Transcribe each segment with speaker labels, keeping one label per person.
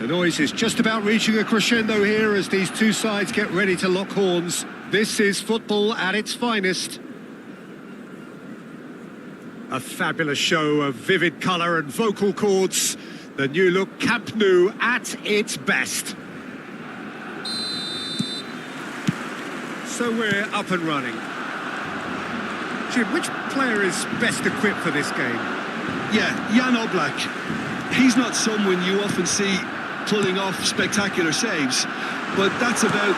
Speaker 1: The noise is just about reaching a crescendo here as these two sides get ready to lock horns. This is football at its finest. A fabulous show of vivid colour and vocal cords. The new look Camp Nou at its best. So we're up and running. Jim, which player is best equipped for this game?
Speaker 2: Yeah, Jan Oblak. He's not someone you often see pulling off spectacular saves, but that's about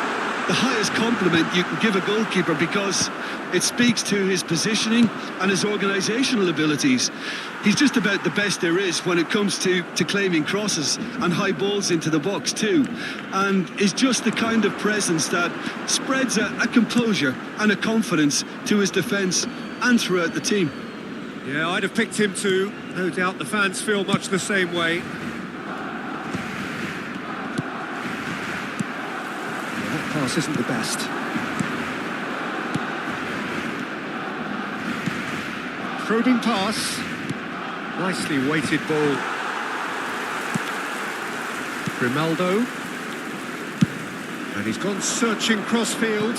Speaker 2: the highest compliment you can give a goalkeeper because it speaks to his positioning and his organisational abilities. He's just about the best there is when it comes to claiming crosses and high balls into the box too, and is just the kind of presence that spreads a composure and a confidence to his defence and throughout the team.
Speaker 1: Yeah, I'd have picked him too. No doubt the fans feel much the same way. That pass isn't the best. Probing pass. Nicely weighted ball. Grimaldo. And he's gone searching crossfield.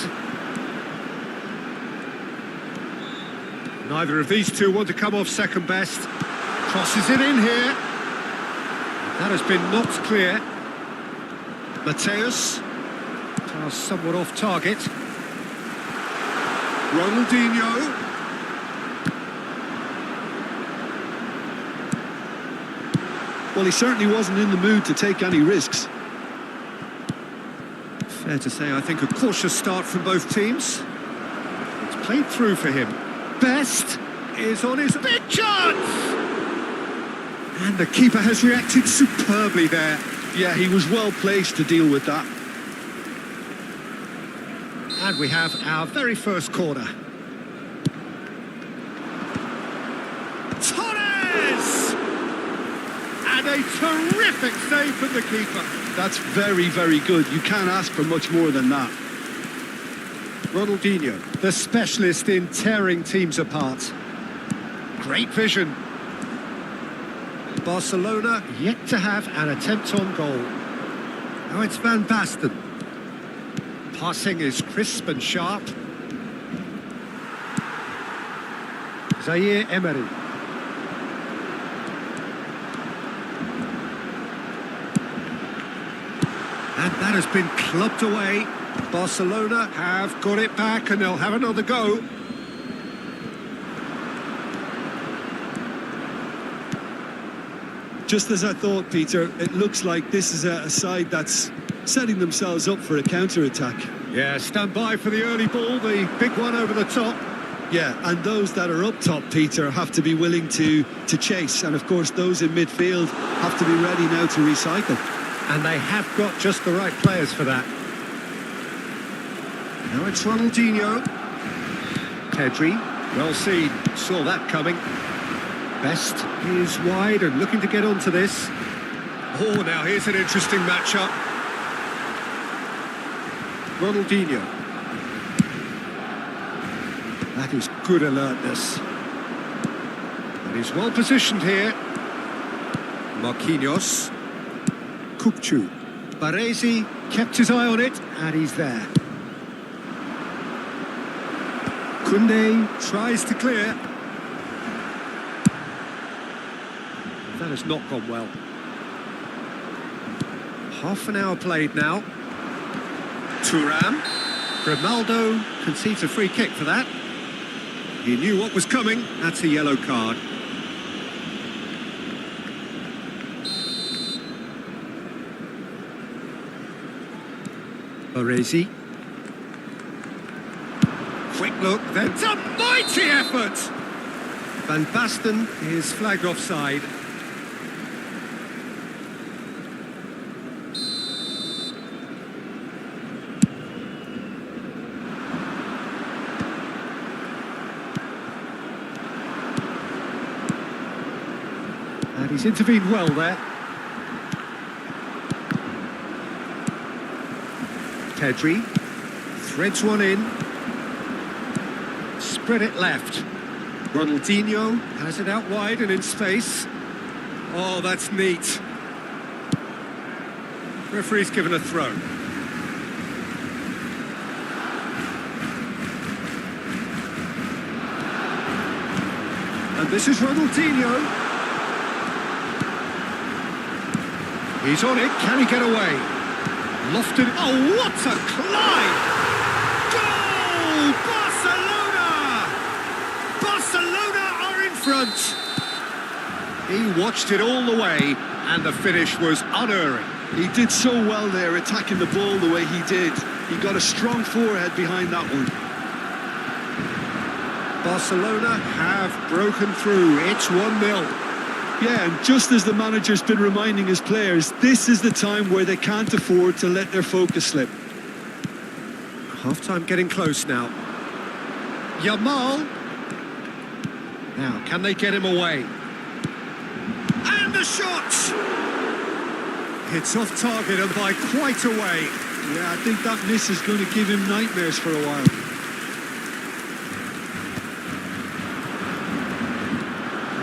Speaker 1: Neither of these two want to come off second best. Crosses it in here. That has been knocked clear. Mateus. Pass somewhat off target. Ronaldinho.
Speaker 2: Well, he certainly wasn't in the mood to take any risks.
Speaker 1: Fair to say, I think a cautious start from both teams. It's played through for him. Best is on his big chance! And the keeper has reacted superbly there.
Speaker 2: Yeah, he was well placed to deal with that.
Speaker 1: And we have our very first corner. Torres! And a terrific save from the keeper.
Speaker 2: That's very, very good. You can't ask for much more than that.
Speaker 1: Ronaldinho, the specialist in tearing teams apart. Great vision. Barcelona yet to have an attempt on goal. Now it's Van Basten. Passing is crisp and sharp. Zaire Emery. And that has been clubbed away. Barcelona have got it back and they'll have another go.
Speaker 2: Just as I thought, Peter, it looks like this is a side that's setting themselves up for a counter-attack.
Speaker 1: Yeah, stand by for the early ball, the big one over the top.
Speaker 2: Yeah, and those that are up top, Peter, have to be willing to chase. And of course, those in midfield have to be ready now to recycle.
Speaker 1: And they have got just the right players for that. Now it's Ronaldinho. Pedri, well seen, saw that coming. Best is wide and looking to get onto this. Oh, now here's an interesting matchup. Ronaldinho. That is good alertness. And he's well positioned here. Marquinhos. Kukçu. Baresi kept his eye on it, and he's there. Koundé tries to clear. That has not gone well. Half an hour played now. Thuram. Grimaldo concedes a free kick for that. He knew what was coming. That's a yellow card. Baresi. Quick look, then it's a mighty effort! Van Basten is flagged offside. And he's intervened well there. Pedri threads one in. Spread it left. Ronaldinho has it out wide and in space. Oh, that's neat. Referee's given a throw. And this is Ronaldinho. He's on it. Can he get away? Lofted. Oh, what a climb! Goal! Barcelona! Barcelona are in front. He watched it all the way, and the finish was unerring.
Speaker 2: He did so well there, attacking the ball the way he did. He got a strong forehead behind that one.
Speaker 1: Barcelona have broken through. It's 1-0.
Speaker 2: Yeah, and just as the manager's been reminding his players, this is the time where they can't afford to let their focus slip.
Speaker 1: Half-time getting close now. Yamal. Now, can they get him away? And the shot! It's off target and by quite a way.
Speaker 2: Yeah, I think that miss is going to give him nightmares for a while.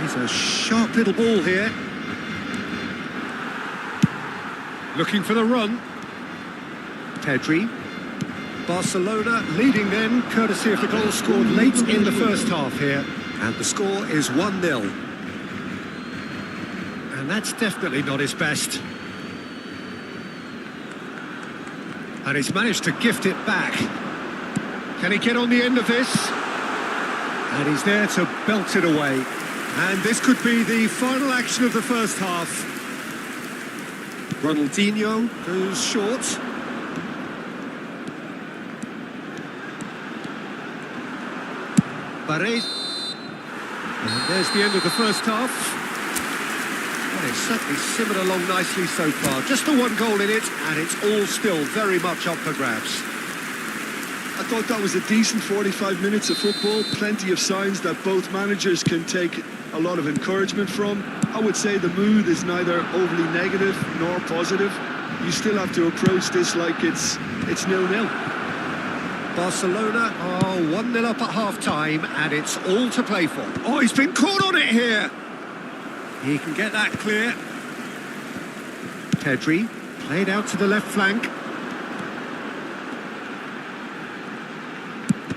Speaker 1: He's a sharp little ball here. Looking for the run. Pedri. Barcelona leading then, courtesy of the goal scored late in the first half here. And the score is 1-0. And that's definitely not his best. And he's managed to gift it back. Can he get on the end of this? And he's there to belt it away. And this could be the final action of the first half. Ronaldinho goes short. Barret. And there's the end of the first half. Well, it's certainly simmered along nicely so far. Just the one goal in it, and it's all still very much up for grabs.
Speaker 2: I thought that was a decent 45 minutes of football. Plenty of signs that both managers can take a lot of encouragement from. I would say the mood is neither overly negative nor positive. You still have to approach this like it's 0-0.
Speaker 1: Barcelona are 1-0 up at half-time, and it's all to play for. Oh, he's been caught on it here. He can get that clear. Pedri played out to the left flank.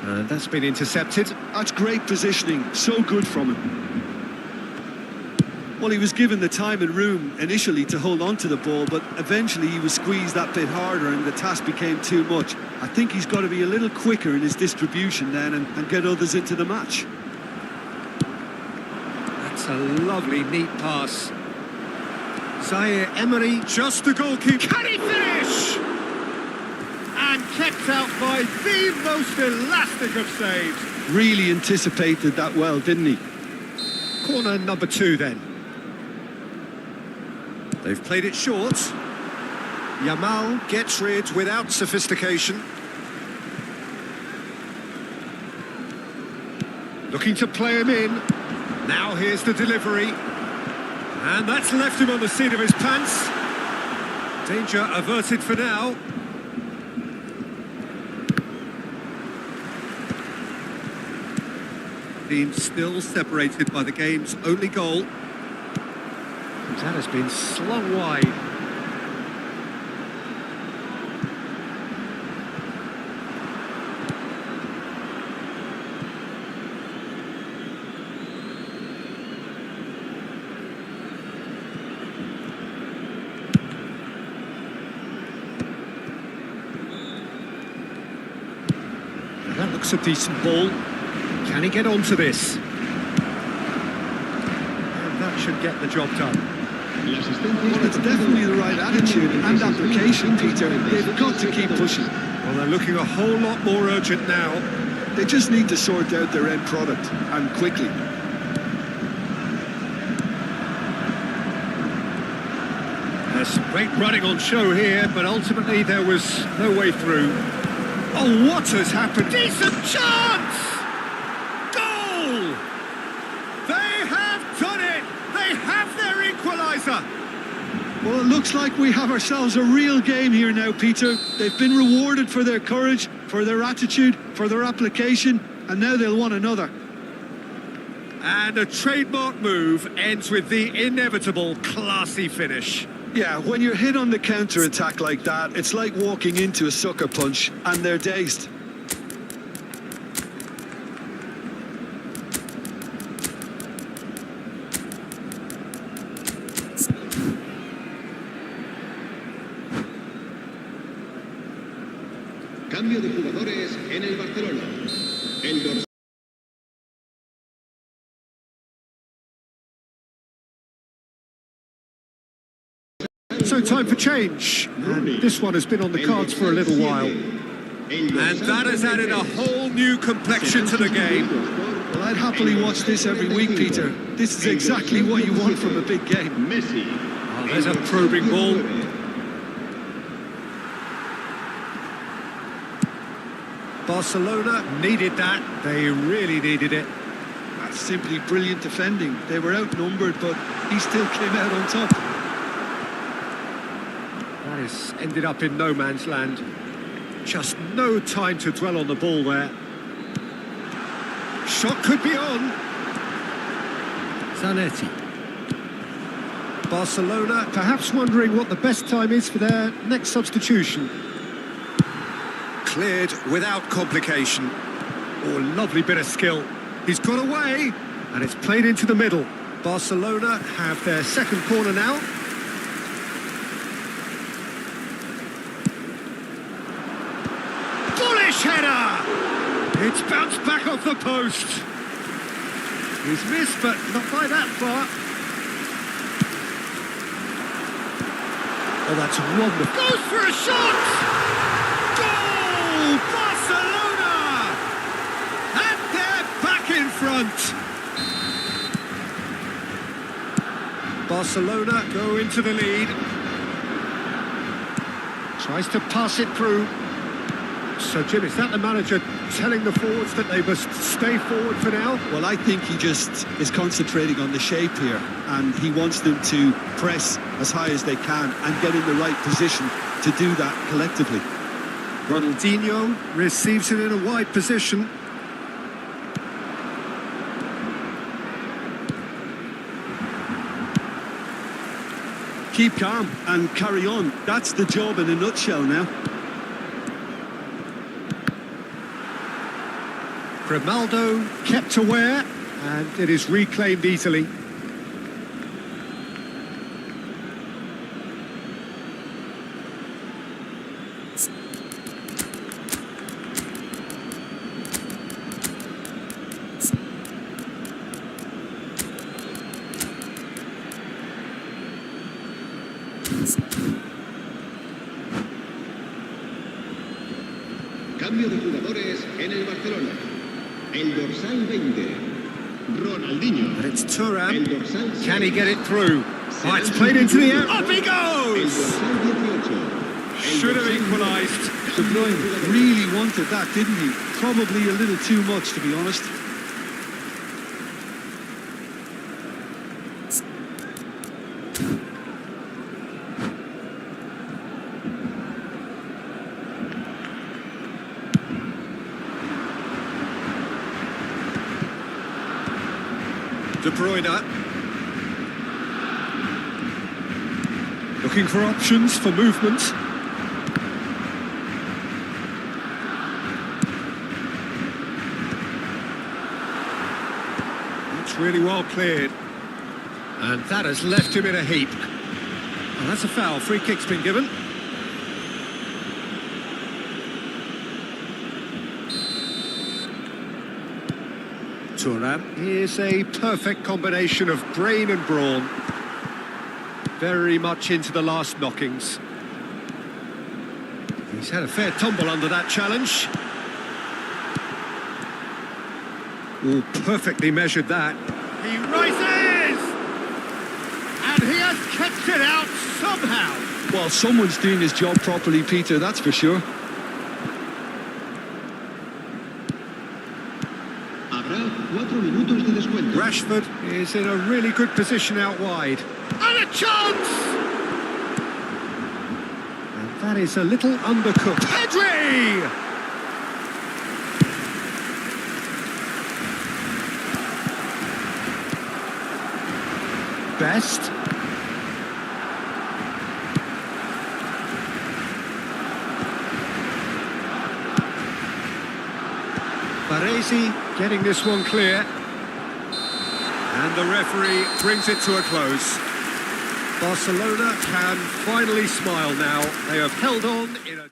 Speaker 1: And that's been intercepted.
Speaker 2: That's great positioning, so good from him. Well, he was given the time and room initially to hold on to the ball, but eventually he was squeezed that bit harder and the task became too much. I think he's got to be a little quicker in his distribution then and get others into the match.
Speaker 1: That's a lovely, neat pass. Zaire Emery, just the goalkeeper. Can he finish? And kept out by the most elastic of saves.
Speaker 2: Really anticipated that well, didn't he?
Speaker 1: Corner number 2 then. They've played it short. Yamal gets rid without sophistication. Looking to play him in. Now here's the delivery. And that's left him on the seat of his pants. Danger averted for now. Team still separated by the game's only goal. That has been slung wide. That looks a decent ball. Can he get onto this? And that should get the job done.
Speaker 2: Well, it's definitely the right attitude and application, Peter. They've got to keep pushing.
Speaker 1: Well, they're looking a whole lot more urgent now.
Speaker 2: They just need to sort out their end product, and quickly.
Speaker 1: There's some great running on show here, but ultimately there was no way through. Oh, what has happened? Decent chance! Goal! They have done it! They have their equaliser!
Speaker 2: Well, it looks like we have ourselves a real game here now, Peter. They've been rewarded for their courage, for their attitude, for their application, and now they'll want another.
Speaker 1: And a trademark move ends with the inevitable classy finish.
Speaker 2: Yeah, when you're hit on the counter-attack like that, it's like walking into a sucker punch, and they're dazed.
Speaker 3: Cambio de jugadores en el Barcelona.
Speaker 1: So time for change. And this one has been on the cards for a little while. And that has added a whole new complexion to the game.
Speaker 2: Well, I'd happily watch this every week, Peter. This is exactly what you want from a big game.
Speaker 1: Oh, there's a probing ball. Barcelona needed that. They really needed it.
Speaker 2: That's simply brilliant defending. They were outnumbered, but he still came out on top.
Speaker 1: That has ended up in no man's land. Just no time to dwell on the ball there. Shot could be on. Zanetti. Barcelona perhaps wondering what the best time is for their next substitution. Cleared without complication. Oh, lovely bit of skill. He's got away, and it's played into the middle. Barcelona have their second corner now. Bullish header! It's bounced back off the post. He's missed, but not by that far. Oh, that's wonderful. Goes for a shot! Goal! Barcelona! And they're back in Barcelona go into the lead. Tries to pass it through. So, Jim, is that the manager telling the forwards that they must stay forward for now?
Speaker 2: Well, I think he just is concentrating on the shape here, and he wants them to press as high as they can and get in the right position to do that collectively.
Speaker 1: Ronaldinho receives it in a wide position.
Speaker 2: Keep calm and carry on. That's the job in a nutshell now.
Speaker 1: Grimaldo kept aware, and it is reclaimed easily.
Speaker 3: Cambio de jugadores en el Barcelona. El dorsal 20, Ronaldinho.
Speaker 1: But it's Thuram.
Speaker 3: El dorsal 6,
Speaker 1: Can he get it through? Oh, it's played into the air. Up he
Speaker 3: El
Speaker 1: goes!
Speaker 3: dorsal 18. El
Speaker 1: Should have
Speaker 3: dorsal
Speaker 1: equalised.
Speaker 2: De Bruyne really wanted that, didn't he? Probably a little too much, to be honest.
Speaker 1: De Bruyne. Looking for options for movement. It's really well cleared. And that has left him in a heap. And that's a foul. Free kick's been given. Thuram is a perfect combination of brain and brawn. Very much into the last knockings. He's had a fair tumble under that challenge. Oh, perfectly measured that. He rises! And he has kept it out somehow.
Speaker 2: Well, someone's doing his job properly, Peter, that's for sure.
Speaker 3: Habrá 4 minutos de descuento.
Speaker 1: Rashford is in a really good position out wide. And a chance! And that is a little undercooked. Pedri! Best. Baresi getting this one clear. And the referee brings it to a close. Barcelona can finally smile now. They have held on in a...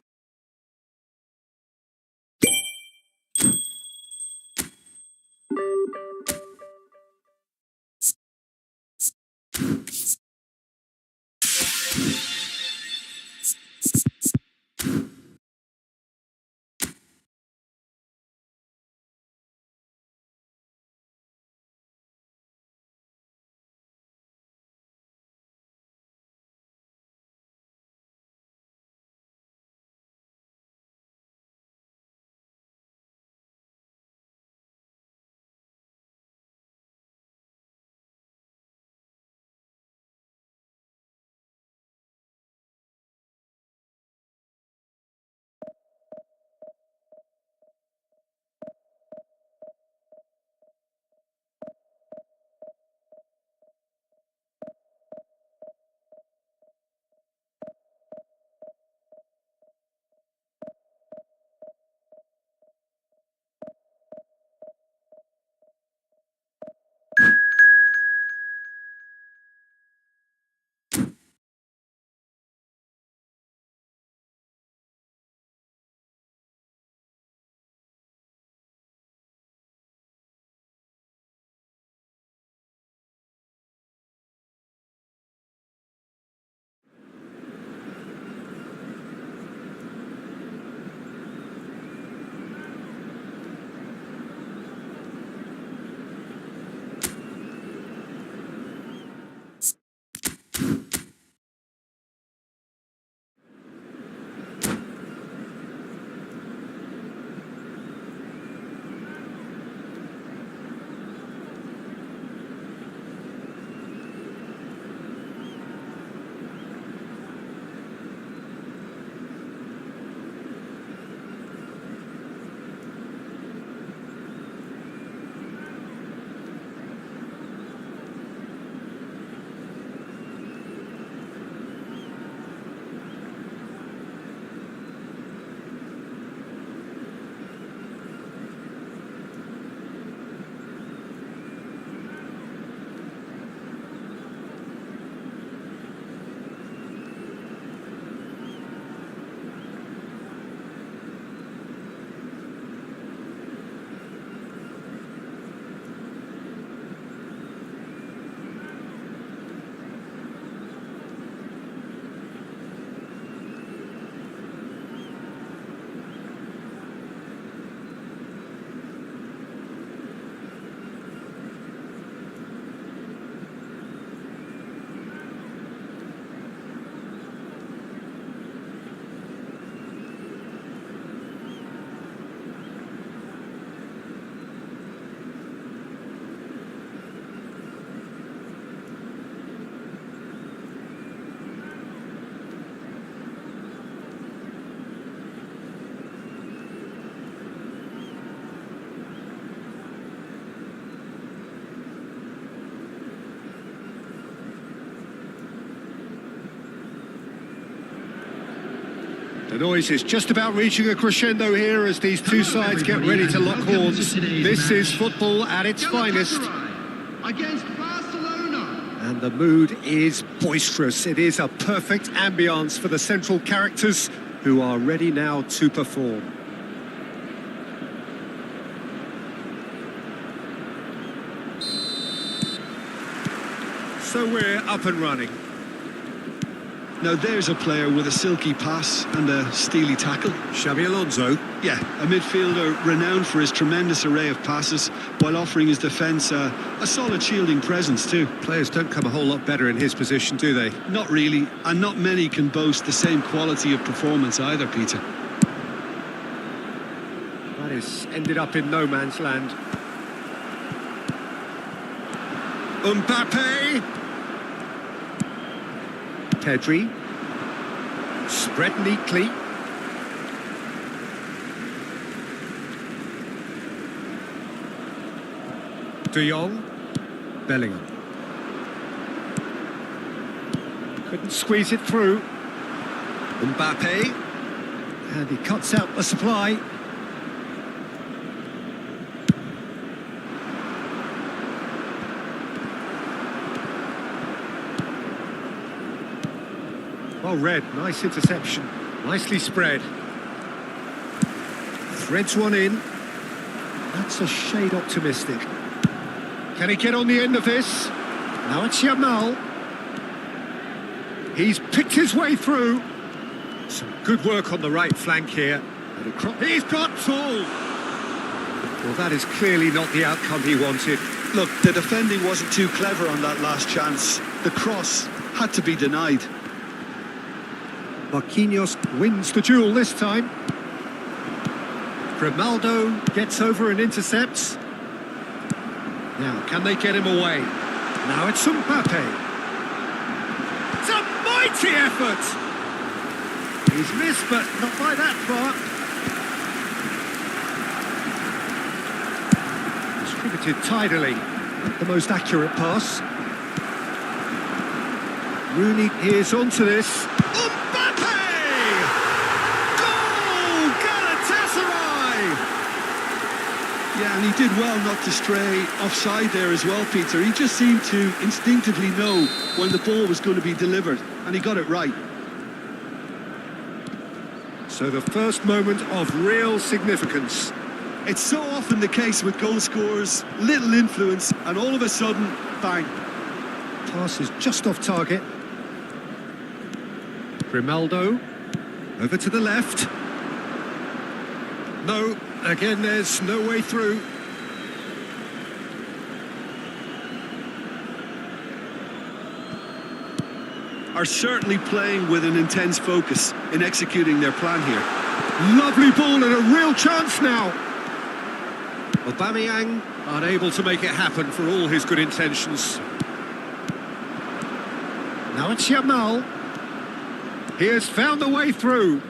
Speaker 1: The noise is just about reaching a crescendo here as these two sides get ready to lock horns. This is football at its finest.
Speaker 3: Against Barcelona.
Speaker 1: And the mood is boisterous. It is a perfect ambience for the central characters who are ready now to perform. So we're up and running.
Speaker 2: Now there's a player with a silky pass and a steely tackle.
Speaker 1: Xabi Alonso.
Speaker 2: Yeah, a midfielder renowned for his tremendous array of passes while offering his defence a solid shielding presence too.
Speaker 1: Players don't come a whole lot better in his position, do they?
Speaker 2: Not really, and not many can boast the same quality of performance either, Peter.
Speaker 1: That is ended up in no man's land. Mbappe. Pedri. Spread neatly. De Jong. Bellingham. Couldn't squeeze it through. Mbappe. And he cuts out the supply. Well read, nice interception, nicely spread. Threads one in. That's a shade optimistic. Can he get on the end of this? Now it's Yamal. He's picked his way through. Some good work on the right flank here. He's got tall. Well, that is clearly not the outcome he wanted.
Speaker 2: Look, the defending wasn't too clever on that last chance. The cross had to be denied.
Speaker 1: Marquinhos wins the duel this time. Grimaldo gets over and intercepts. Now, can they get him away? Now it's Mbappe. It's a mighty effort! He's missed, but not by that far. Distributed tidily. Not the most accurate pass. Rooney is onto this.
Speaker 2: Yeah, and he did well not to stray offside there as well, Peter. He just seemed to instinctively know when the ball was going to be delivered, and he got it right.
Speaker 1: So the first moment of real significance.
Speaker 2: It's so often the case with goal scorers, little influence, and all of a sudden, bang.
Speaker 1: Pass is just off target. Grimaldo, over to the left. No, again there's no way through.
Speaker 2: Are certainly playing with an intense focus in executing their plan here.
Speaker 1: Lovely ball and a real chance now. Aubameyang unable to make it happen for all his good intentions. Now it's Yamal. He has found a way through.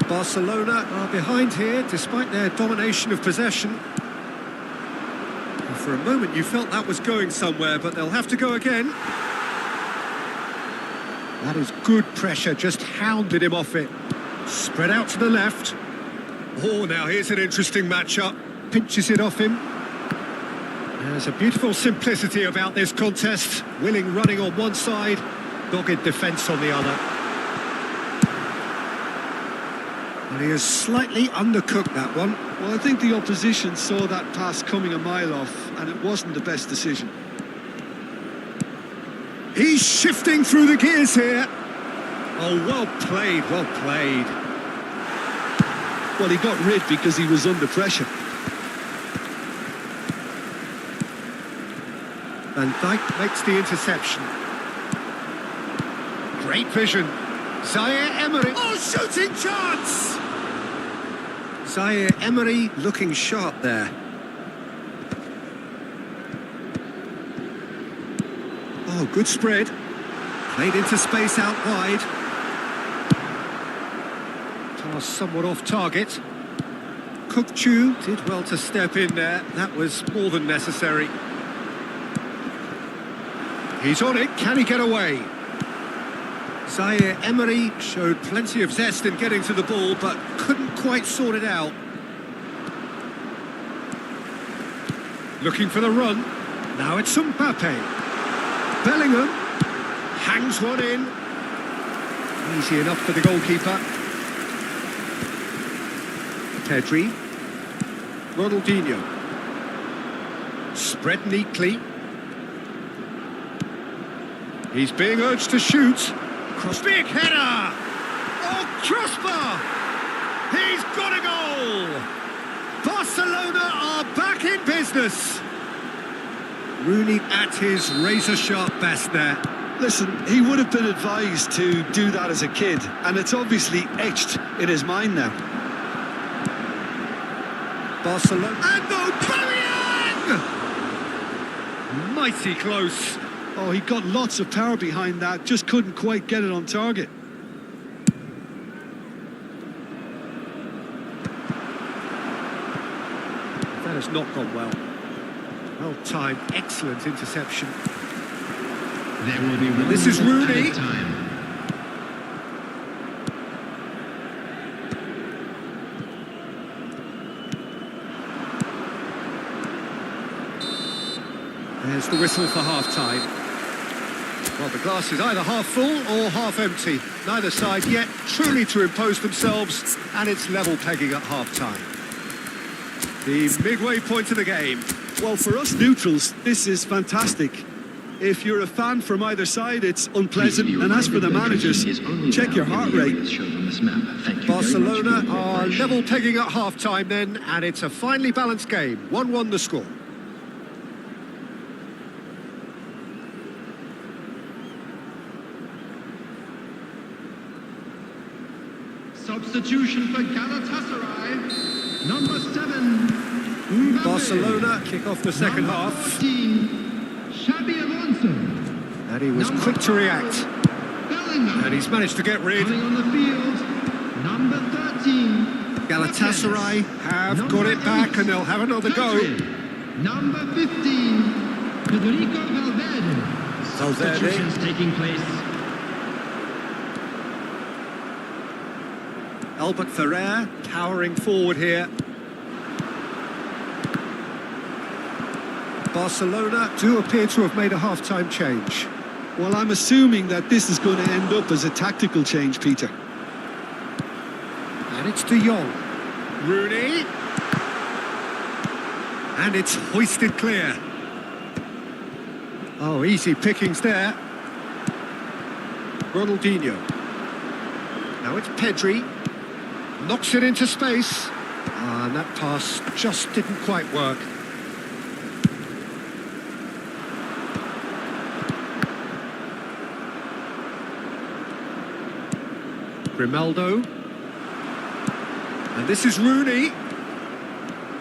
Speaker 1: Barcelona are behind here despite their domination of possession. And for a moment you felt that was going somewhere, but they'll have to go again. That is good pressure, just hounded him off it. Spread out to the left. Oh, now here's an interesting matchup. Pinches it off him. There's a beautiful simplicity about this contest. Willing running on one side, dogged defence on the other. And he has slightly undercooked that one.
Speaker 2: Well, I think the opposition saw that pass coming a mile off, and it wasn't the best decision.
Speaker 1: He's shifting through the gears here. Oh, well played, well played.
Speaker 2: Well, he got rid because he was under pressure.
Speaker 1: Van Dijk makes the interception. Great vision. Zaire Emery. Oh, shooting chance! Zaire Emery looking sharp there. Oh, good spread. Played into space out wide. Pass somewhat off target. Kukçu did well to step in there. That was more than necessary. He's on it. Can he get away? Zaire Emery showed plenty of zest in getting to the ball, but couldn't quite sort it out. Looking for the run. Now it's Mbappe. Bellingham hangs one in. Easy enough for the goalkeeper. Pedri. Ronaldinho. Spread neatly. He's being urged to shoot. Cross, big header! Oh, crossbar! He's got a goal! Barcelona are back in business. Rooney at his razor-sharp best there.
Speaker 2: Listen, he would have been advised to do that as a kid, and it's obviously etched in his mind now.
Speaker 1: Barcelona and Aubameyang! Mighty close.
Speaker 2: Oh, he got lots of power behind that, just couldn't quite get it on target.
Speaker 1: That has not gone well. Well timed, excellent interception.
Speaker 3: There will be one
Speaker 1: This is Rooney.
Speaker 3: time.
Speaker 1: There's the whistle for half-time. Well, the glass is either half full or half empty. Neither side yet truly to impose themselves, and it's level pegging at half-time. The midway point of the game.
Speaker 2: Well, for us neutrals, this is fantastic. If you're a fan from either side, it's unpleasant. And as for the managers, check your heart rate.
Speaker 1: Barcelona are level pegging at half-time then, and it's a finely balanced game. 1-1 the score.
Speaker 3: Substitution for Galatasaray. Number 7. Mbappe.
Speaker 1: Barcelona kick off the second
Speaker 3: Number
Speaker 1: half.
Speaker 3: 14. Xabi Alonso.
Speaker 1: And he was
Speaker 3: Number
Speaker 1: quick to react.
Speaker 3: Bellingham.
Speaker 1: And he's managed to get rid.
Speaker 3: Running on the field. Number 13.
Speaker 1: Galatasaray have got it back and they'll have another go.
Speaker 3: Pedri. Number 15. Federico Valverde. Substitutions taking place.
Speaker 1: Albert Ferrer towering forward here. Barcelona do appear to have made a half-time change.
Speaker 2: Well, I'm assuming that this is going to end up as a tactical change, Peter.
Speaker 1: And it's De Jong. Rooney. And it's hoisted clear. Oh, easy pickings there. Ronaldinho. Now it's Pedri. Knocks it into space. And that pass just didn't quite work. Grimaldo. And this is Rooney.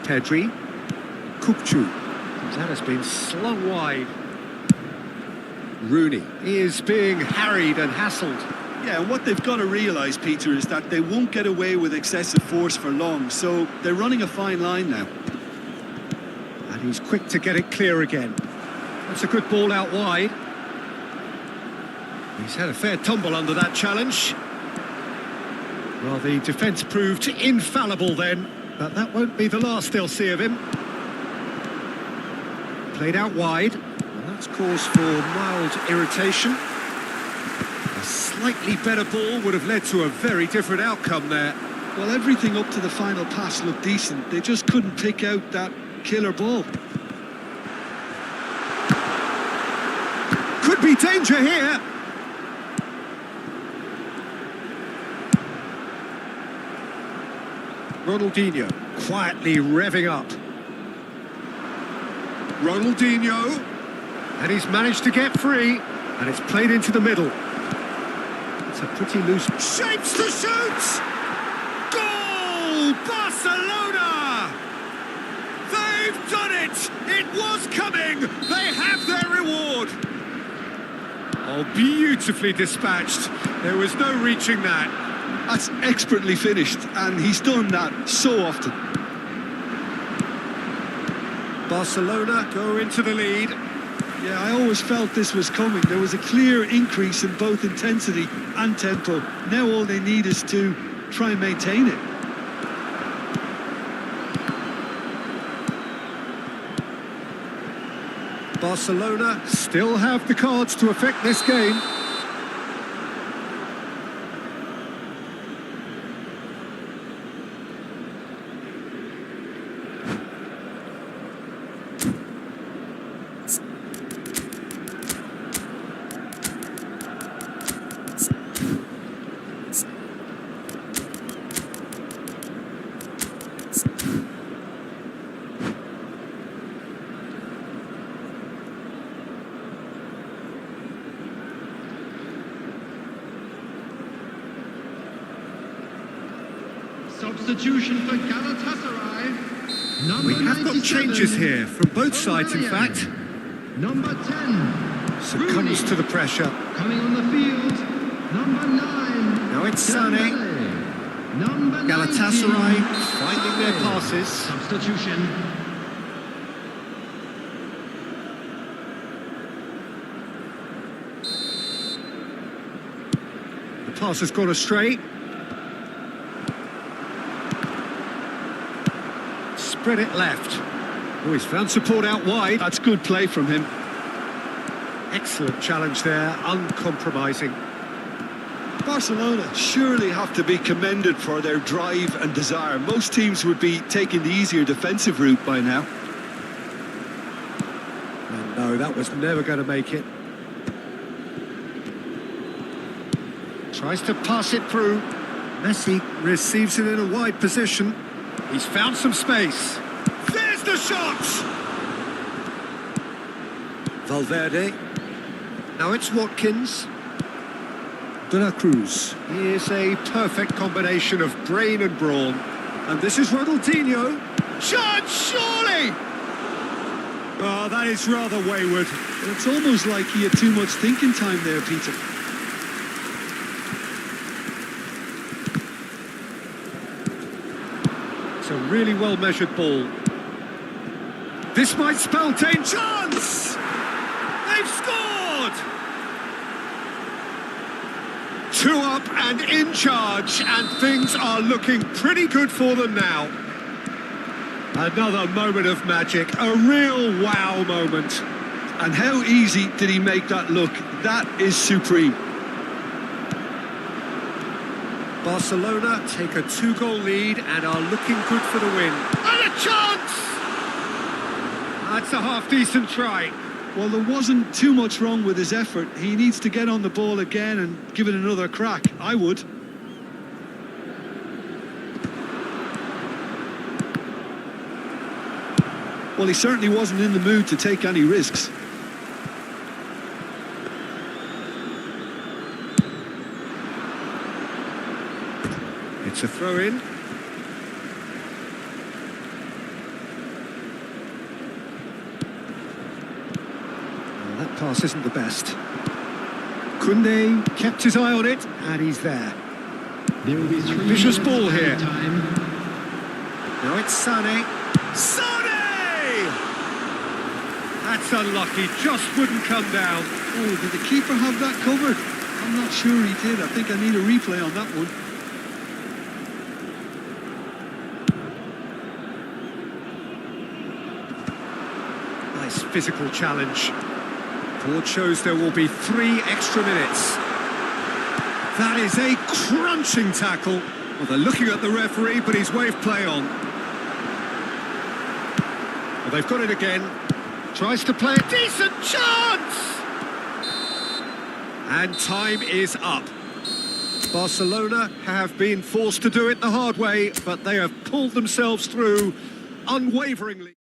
Speaker 1: Pedri. Kupchu. That has been slung wide. Rooney is being harried and hassled.
Speaker 2: Yeah, and what they've got to realise, Peter, is that they won't get away with excessive force for long, so they're running a fine line now.
Speaker 1: And he's quick to get it clear again. That's a good ball out wide. He's had a fair tumble under that challenge. Well, the defence proved infallible then, but that won't be the last they'll see of him. Played out wide, and that's cause for mild irritation. A slightly better ball would have led to a very different outcome there.
Speaker 2: Well, everything up to the final pass looked decent. They just couldn't pick out that killer ball.
Speaker 1: Could be danger here. Ronaldinho quietly revving up. Ronaldinho, and he's managed to get free, and it's played into the middle. It's a pretty loose... Shapes to shoot! Goal! Barcelona! They've done it! It was coming! They have their reward! Oh, beautifully dispatched. There was no reaching that.
Speaker 2: That's expertly finished, and he's done that so often.
Speaker 1: Barcelona go into the lead.
Speaker 2: Yeah, I always felt this was coming. There was a clear increase in both intensity and tempo. Now all they need is to try and maintain it.
Speaker 1: Barcelona still have the cards to affect this game.
Speaker 3: Substitution for Galatasaray.
Speaker 1: We have got
Speaker 3: 97,
Speaker 1: changes here from both sides, in fact.
Speaker 3: Number 10.
Speaker 1: Succumbs to the pressure.
Speaker 3: Coming on the field. Number 9.
Speaker 1: Now it's Sané.
Speaker 3: Number 19,
Speaker 1: Galatasaray finding their
Speaker 3: Sané.
Speaker 1: passes.
Speaker 3: Substitution.
Speaker 1: The pass has gone astray. Spread it left. Oh, he's found support out wide.
Speaker 2: That's good play from him.
Speaker 1: Excellent challenge there, uncompromising.
Speaker 2: Barcelona surely have to be commended for their drive and desire. Most teams would be taking the easier defensive route by now.
Speaker 1: And no, that was never going to make it. Tries to pass it through. Messi receives it in a wide position. He's found some space. There's the shot! Valverde. Now it's Watkins. De La Cruz. He is a perfect combination of brain and brawn. And this is Ronaldinho. Chance, surely! Oh, that is rather wayward.
Speaker 2: It's almost like he had too much thinking time there, Peter.
Speaker 1: It's a really well-measured ball. This might spell danger. Chance! They've scored! 2 up and in charge, and things are looking pretty good for them now. Another moment of magic, a real wow moment.
Speaker 2: And how easy did he make that look? That is supreme.
Speaker 1: Barcelona take a 2-goal lead and are looking good for the win. And a chance! That's a half-decent try.
Speaker 2: Well, there wasn't too much wrong with his effort. He needs to get on the ball again and give it another crack. I would. Well, he certainly wasn't in the mood to take any risks.
Speaker 1: It's a throw-in. That pass isn't the best. Koundé kept his eye on it, and he's there.
Speaker 3: There will be 3
Speaker 1: Vicious
Speaker 3: minutes
Speaker 1: ball
Speaker 3: of
Speaker 1: here.
Speaker 3: time.
Speaker 1: Now it's Sané. Sané! That's unlucky, just wouldn't come down.
Speaker 2: Oh, did the keeper have that covered? I'm not sure he did. I think I need a replay on that one.
Speaker 1: Nice physical challenge. Board shows there will be 3 extra minutes. That is a crunching tackle. Well, they're looking at the referee, but he's waved play on. Well, they've got it again. Tries to play a decent chance! And time is up. Barcelona have been forced to do it the hard way, but they have pulled themselves through unwaveringly.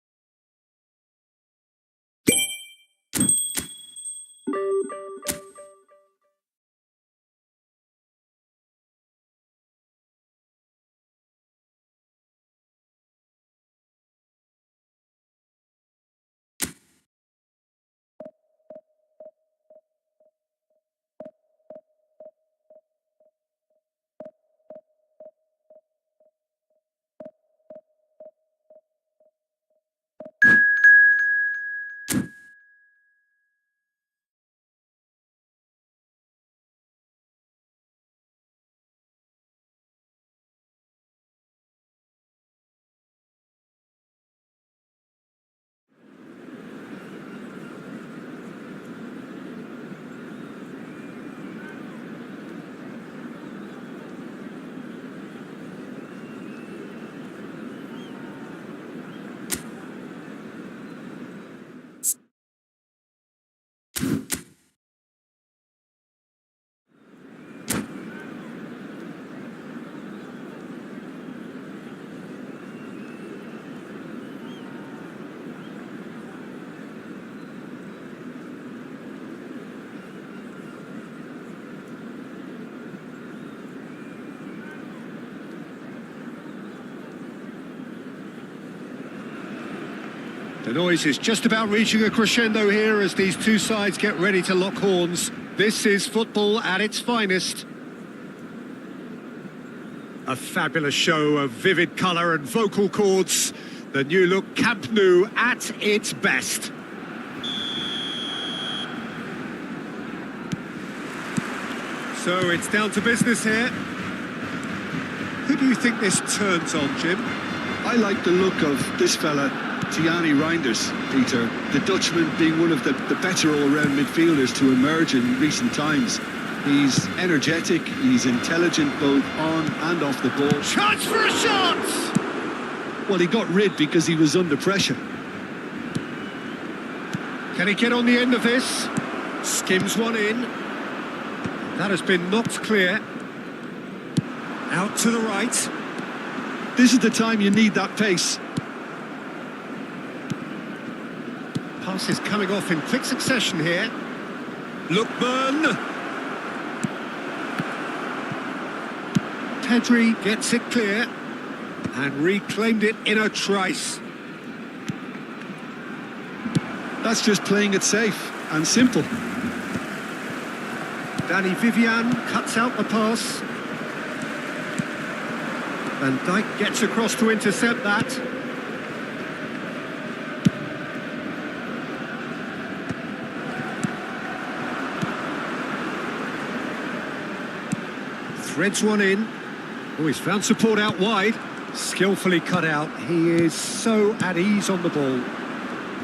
Speaker 1: The noise is just about reaching a crescendo here as these two sides get ready to lock horns. This is football at its finest. A fabulous show of vivid colour and vocal cords. The new look Camp Nou at its best. So it's down to business here. Who do you think this turns on, Jim?
Speaker 2: I like the look of this fella, Thierry Reinders, Peter. The Dutchman being one of the better all-round midfielders to emerge in recent times. He's energetic, he's intelligent both on and off the ball.
Speaker 1: Chance for a shot!
Speaker 2: Well, he got rid because he was under pressure.
Speaker 1: Can he get on the end of this? Skims one in. That has been knocked clear. Out to the right.
Speaker 2: This is the time you need that pace.
Speaker 1: Passes coming off in quick succession here. Lookman. Pedri gets it clear and reclaimed it in a trice.
Speaker 2: That's just playing it safe and simple.
Speaker 1: Danny Vivian cuts out the pass. Van Dijk gets across to intercept that. Threads one in. Oh, he's found support out wide. Skillfully cut out. He is so at ease on the ball.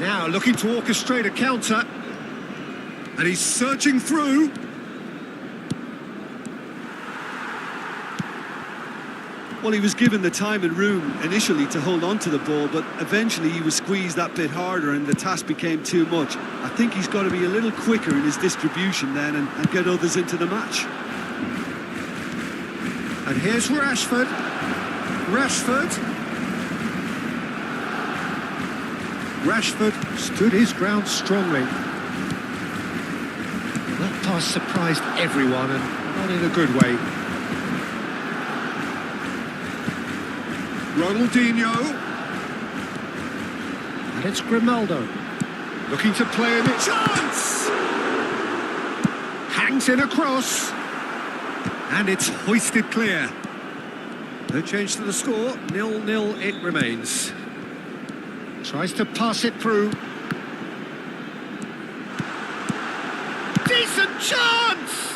Speaker 1: Now looking to orchestrate a counter. And he's surging through.
Speaker 2: Well, he was given the time and room initially to hold on to the ball, but eventually he was squeezed that bit harder and the task became too much. I think he's got to be a little quicker in his distribution then and get others into the match.
Speaker 1: And here's Rashford. Rashford stood his ground strongly. That pass surprised everyone and not in a good way. Ronaldinho. And it's Grimaldo. Looking to play in it. Chance! Hangs in across. And it's hoisted clear. No change to the score. 0-0 it remains. Tries to pass it through. Decent chance!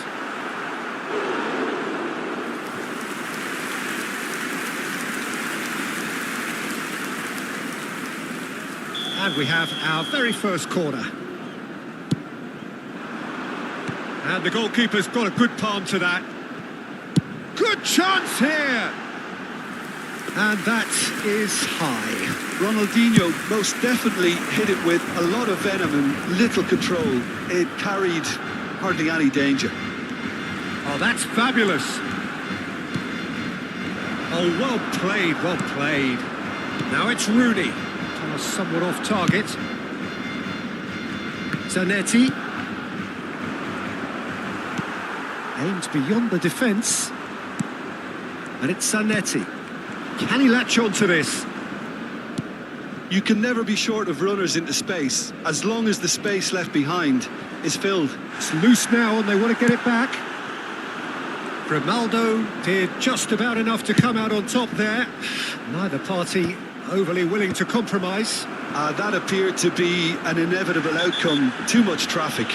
Speaker 1: And we have our very first corner. And the goalkeeper's got a good palm to that. Good chance here! And that is high.
Speaker 2: Ronaldinho most definitely hit it with a lot of venom and little control. It carried hardly any danger.
Speaker 1: Oh, that's fabulous. Oh, well played, well played. Now it's Rooney. Pass somewhat off target. Zanetti. Aims beyond the defence. And it's Zanetti. Can he latch on to this?
Speaker 2: You can never be short of runners into space, as long as the space left behind is filled.
Speaker 1: It's loose now and they want to get it back. Grimaldo did just about enough to come out on top there. Neither party overly willing to compromise.
Speaker 2: That appeared to be an inevitable outcome. Too much traffic.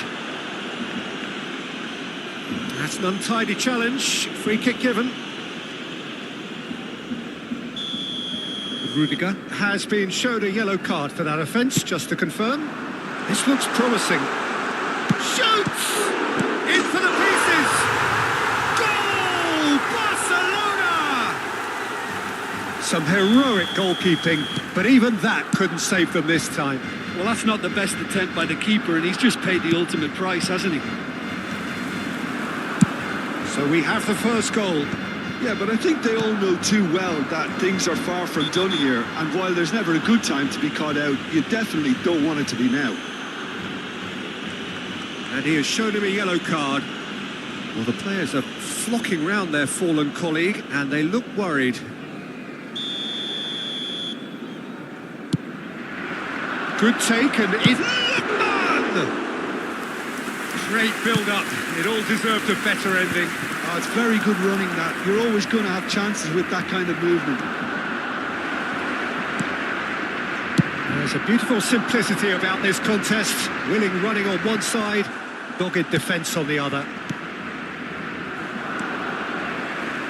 Speaker 1: That's an untidy challenge. Free kick given. Rudiger has been shown a yellow card for that offence, just to confirm. This looks promising. Shoots! In for the pieces! Goal! Barcelona! Some heroic goalkeeping, but even that couldn't save them this time.
Speaker 2: Well, that's not the best attempt by the keeper, and he's just paid the ultimate price, hasn't he?
Speaker 1: So we have the first goal.
Speaker 2: Yeah, but I think they all know too well that things are far from done here, and while there's never a good time to be caught out, you definitely don't want it to be now.
Speaker 1: And he has shown him a yellow card. Well, the players are flocking round their fallen colleague, and they look worried. Good take and it's Lookman! Great build-up. It all deserved a better ending.
Speaker 2: Oh, it's very good running that. You're always going to have chances with that kind of movement.
Speaker 1: There's a beautiful simplicity about this contest. Willing running on one side, dogged defence on the other.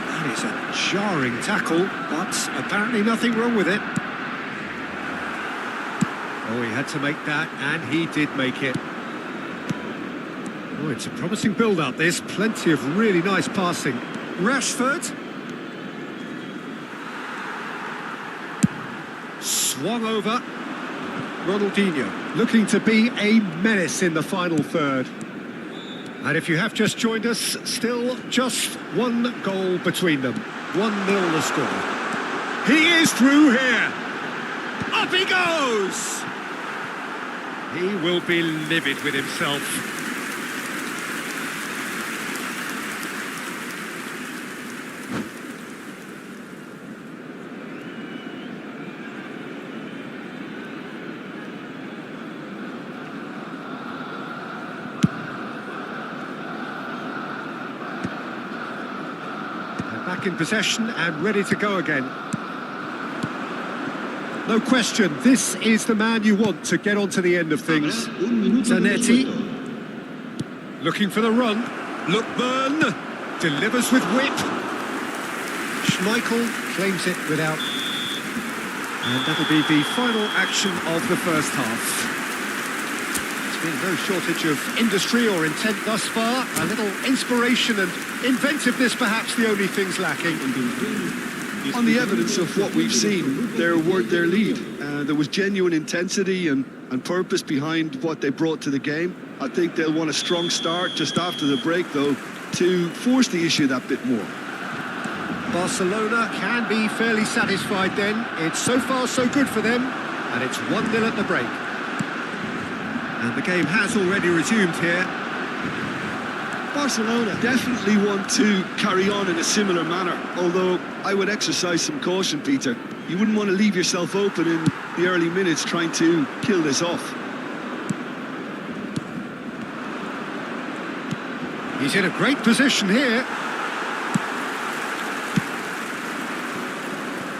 Speaker 1: That is a jarring tackle, but apparently nothing wrong with it. Oh, he had to make that, and he did make it. Oh, it's a promising build-up, this. Plenty of really nice passing. Rashford. Swung over. Ronaldinho, looking to be a menace in the final third. And if you have just joined us, still just one goal between them. 1-0 the score. He is through here. Up he goes! He will be livid with himself. Back in possession and ready to go again. No question, this is the man you want to get onto the end of things. Zanetti, looking for the run. Lookman, delivers with whip. Schmeichel claims it without. And that'll be the final action of the first half. There's been no shortage of industry or intent thus far. A little inspiration and inventiveness, perhaps the only things lacking.
Speaker 2: On the evidence of what we've seen, their lead. There was genuine intensity and purpose behind what they brought to the game. I think they'll want a strong start just after the break, though, to force the issue that bit more.
Speaker 1: Barcelona can be fairly satisfied then. It's so far so good for them, and it's 1-0 at the break. And the game has already resumed here.
Speaker 2: Barcelona definitely want to carry on in a similar manner, although I would exercise some caution, Peter. You wouldn't want to leave yourself open in the early minutes trying to kill this off.
Speaker 1: He's in a great position here.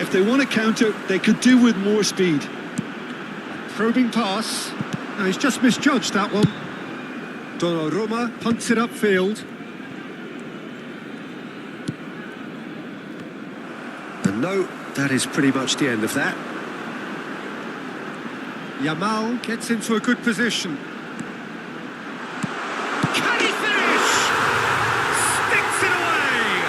Speaker 2: If they want to counter, they could do with more speed.
Speaker 1: Probing pass. No, he's just misjudged that one. Donnarumma punts it upfield. And no, that is pretty much the end of that. Yamal gets into a good position. Can he finish? Sticks it away!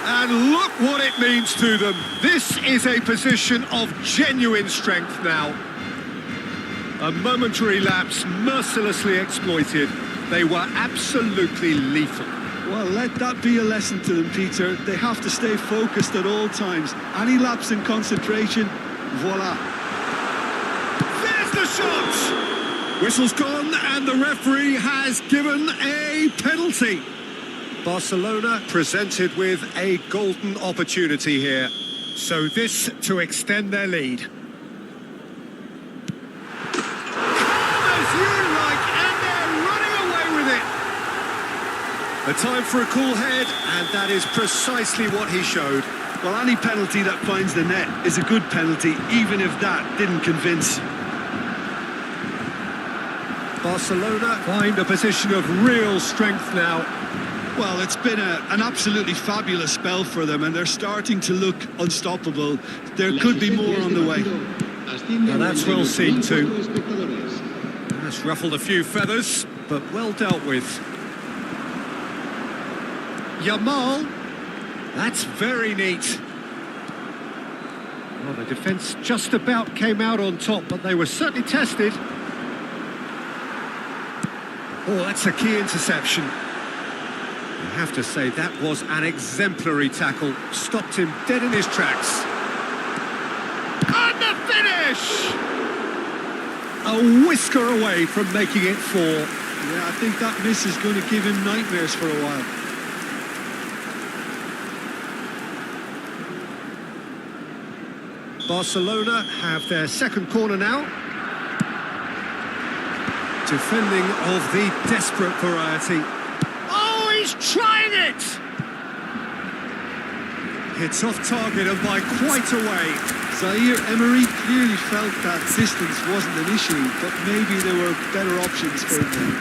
Speaker 1: And look what it means to them. This is a position of genuine strength now. A momentary lapse mercilessly exploited. They were absolutely lethal.
Speaker 2: Well, let that be a lesson to them, Peter. They have to stay focused at all times. Any lapse in concentration, voila.
Speaker 1: There's the shot! Whistle's gone and the referee has given a penalty. Barcelona presented with a golden opportunity here. So this to extend their lead. A time for a cool head, and that is precisely what he showed.
Speaker 2: Well, any penalty that finds the net is a good penalty, even if that didn't convince.
Speaker 1: Barcelona find a position of real strength now.
Speaker 2: Well, it's been an absolutely fabulous spell for them, and they're starting to look unstoppable. There could be more on the way.
Speaker 1: Now that's well seen too. That's ruffled a few feathers, but well dealt with. Yamal, that's very neat. Well, the defence just about came out on top, but they were certainly tested. Oh, that's a key interception. I have to say, that was an exemplary tackle. Stopped him dead in his tracks. And the finish! A whisker away from making it 4.
Speaker 2: Yeah, I think that miss is going to give him nightmares for a while.
Speaker 1: Barcelona have their second corner now. Defending of the desperate variety. Oh, he's trying it! It's off target and by quite a way.
Speaker 2: Zaire Emery clearly felt that distance wasn't an issue, but maybe there were better options for him.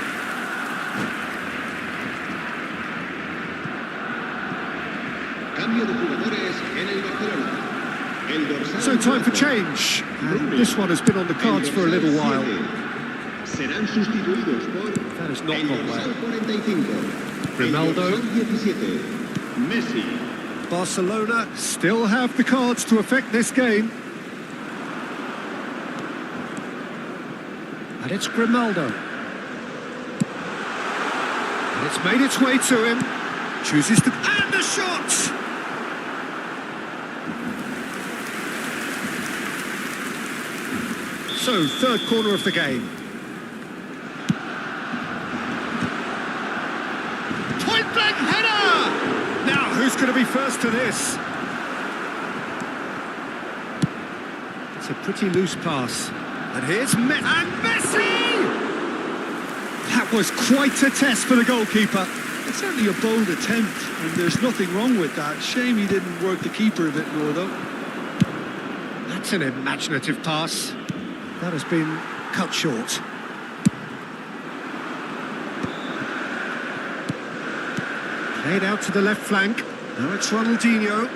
Speaker 3: Cambio de jugadores en el Barcelona. El dorsal
Speaker 1: So time for change. And this one has been on the cards for a little while.
Speaker 3: Serán sustituidos por
Speaker 1: That has not
Speaker 3: el
Speaker 1: gone well.
Speaker 3: dorsal 45.
Speaker 1: Ronaldo.
Speaker 3: El dorsal 17. Messi.
Speaker 1: Barcelona still have the cards to affect this game. And it's Grimaldo. And it's made its way to him. Chooses to... And the shot! So, third corner of the game. Point blank header! Now, who's going to be first to this? It's a pretty loose pass. And here's Messi! That was quite a test for the goalkeeper.
Speaker 2: It's certainly a bold attempt, and there's nothing wrong with that. Shame he didn't work the keeper a bit more, though.
Speaker 1: That's an imaginative pass. That has been cut short. Played out to the left flank. Now it's Ronaldinho.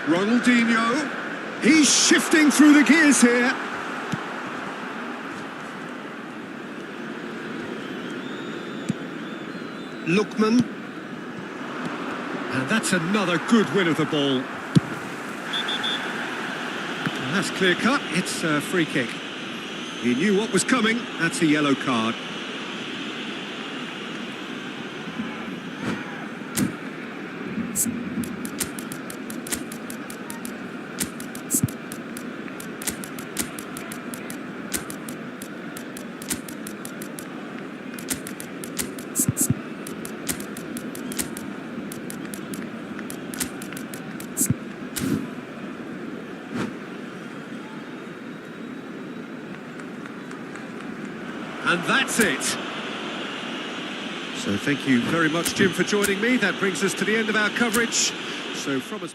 Speaker 1: Ronaldinho. He's shifting through the gears here. Lookman. And that's another good win of the ball. And that's clear cut. It's a free kick. He knew what was coming. That's a yellow card. And that's it. So thank you very much, Jim, for joining me. That brings us to the end of our coverage. So from us...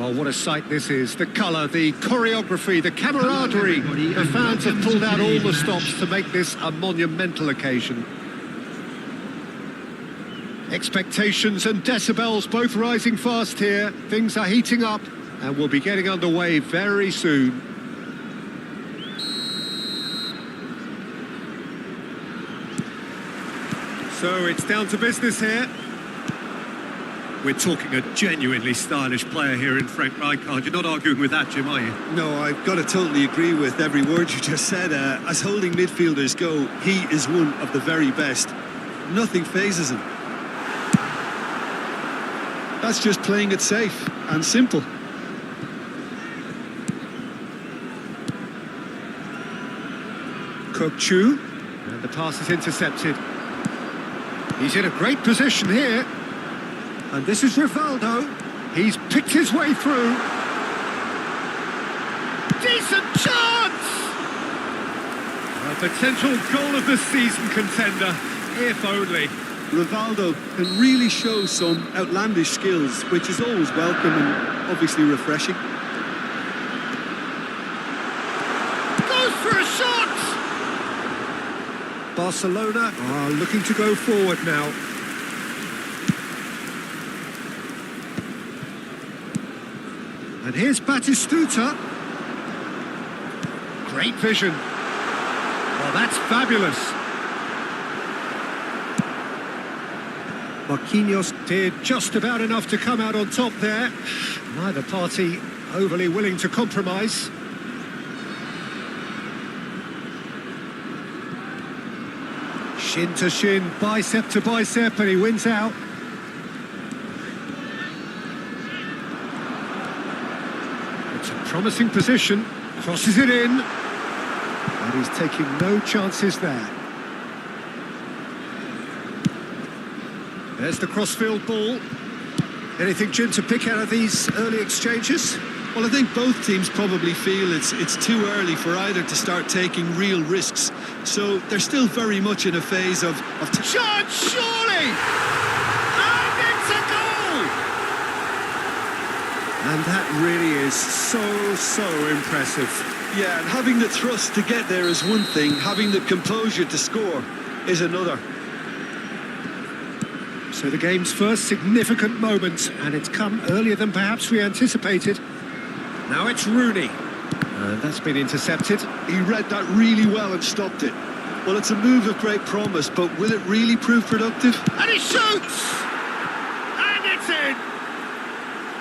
Speaker 1: Well, what a sight this is. The colour, the choreography, the camaraderie. The fans have pulled out all the stops to make this a monumental occasion. Expectations and decibels both rising fast here. Things are heating up and we'll be getting underway very soon. So it's down to business here. We're talking a genuinely stylish player here in Frank Rijkaard. You're not arguing with that, Jim, are you?
Speaker 2: No, I've got to totally agree with every word you just said. As holding midfielders go, he is one of the very best. Nothing phases him. That's just playing it safe and simple.
Speaker 1: Chu, and the pass is intercepted. He's in a great position here. And this is Rivaldo. He's picked his way through. Decent chance! A potential goal of the season contender, if only.
Speaker 2: Rivaldo can really show some outlandish skills, which is always welcome and obviously refreshing.
Speaker 1: Goes for a shot! Barcelona are looking to go forward now. And here's Batistuta. Great vision. Well, that's fabulous. Marquinhos did just about enough to come out on top there. Neither party overly willing to compromise. Shin to shin, bicep to bicep, and he wins out. It's a promising position, crosses it in, and he's taking no chances there. There's the crossfield ball. Anything, Jim, to pick out of these early exchanges?
Speaker 2: Well, I think both teams probably feel it's too early for either to start taking real risks. So they're still very much in a phase of
Speaker 1: chance, surely! And it's a goal! And that really is so impressive.
Speaker 2: Yeah, and having the thrust to get there is one thing, having the composure to score is another.
Speaker 1: So the game's first significant moment, and it's come earlier than perhaps we anticipated. Now it's Rooney. And that's been intercepted.
Speaker 2: He read that really well and stopped it. Well, it's a move of great promise, but will it really prove productive?
Speaker 1: And he shoots! And it's in!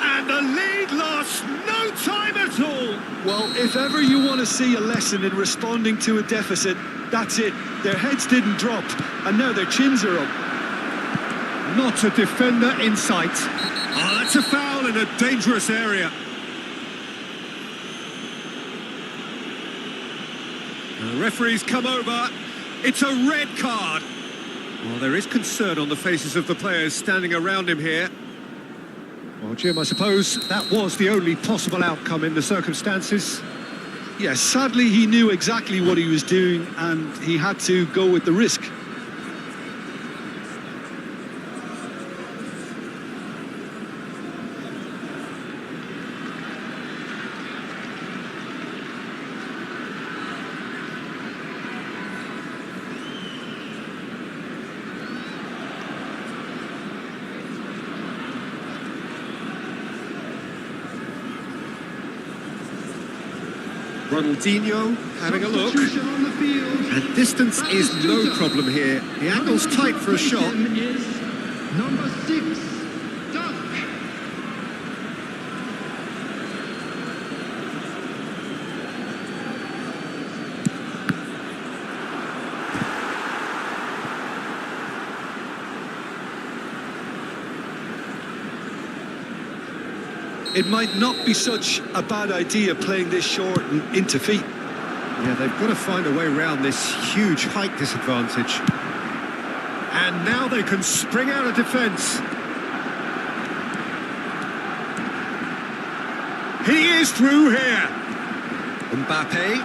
Speaker 1: And the lead lasts no time at all!
Speaker 2: Well, if ever you want to see a lesson in responding to a deficit, that's it. Their heads didn't drop, and now their chins are up.
Speaker 1: Not a defender in sight. Oh, that's a foul in a dangerous area. The referee's come over. It's a red card. Well, there is concern on the faces of the players standing around him here. Well, Jim, I suppose that was the only possible outcome in the circumstances.
Speaker 2: Yes, sadly he knew exactly what he was doing and he had to go with the risk.
Speaker 1: Ronaldinho having a look. And distance is no problem here. The angle's tight for a shot.
Speaker 3: Number 6, Duck.
Speaker 2: It might not be such a bad idea playing this short and into feet.
Speaker 1: Yeah, they've got to find a way around this huge height disadvantage. And now they can spring out of defence. He is through here. Mbappe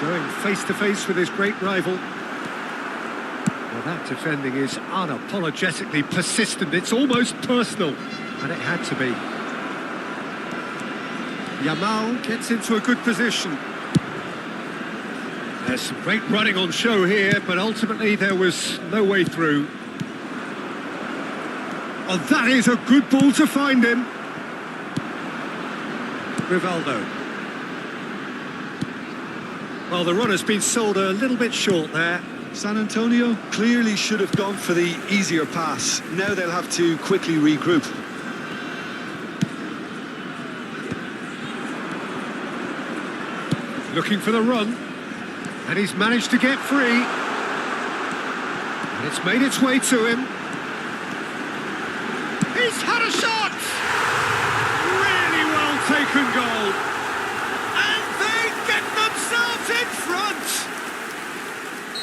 Speaker 1: going face to face with his great rival. Well, that defending is unapologetically persistent. It's almost personal, and it had to be. Yamal gets into a good position. There's some great running on show here, but ultimately there was no way through. Oh, that is a good ball to find him. Rivaldo. Well, the run has been sold a little bit short there.
Speaker 2: San Antonio clearly should have gone for the easier pass. Now they'll have to quickly regroup.
Speaker 1: Looking for the run. And he's managed to get free. And it's made its way to him. He's had a shot! Really well taken goal. And they get themselves in front!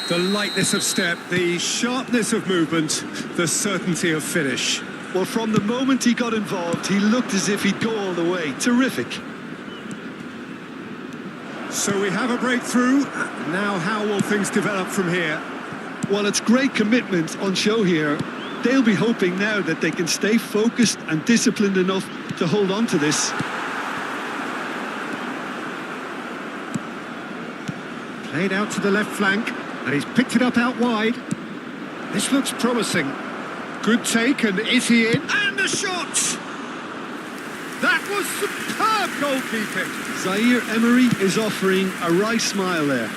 Speaker 1: The lightness of step, the sharpness of movement, the certainty of finish.
Speaker 2: Well, from the moment he got involved, he looked as if he'd go all the way. Terrific.
Speaker 1: So we have a breakthrough. Now how will things develop from here?
Speaker 2: Well, it's great commitment on show here. They'll be hoping now that they can stay focused and disciplined enough to hold on to this.
Speaker 1: Played out to the left flank, and he's picked it up out wide. This looks promising. Good take, and is he in? And the shot! That was superb goalkeeping.
Speaker 2: Zaire Emery is offering a wry smile there.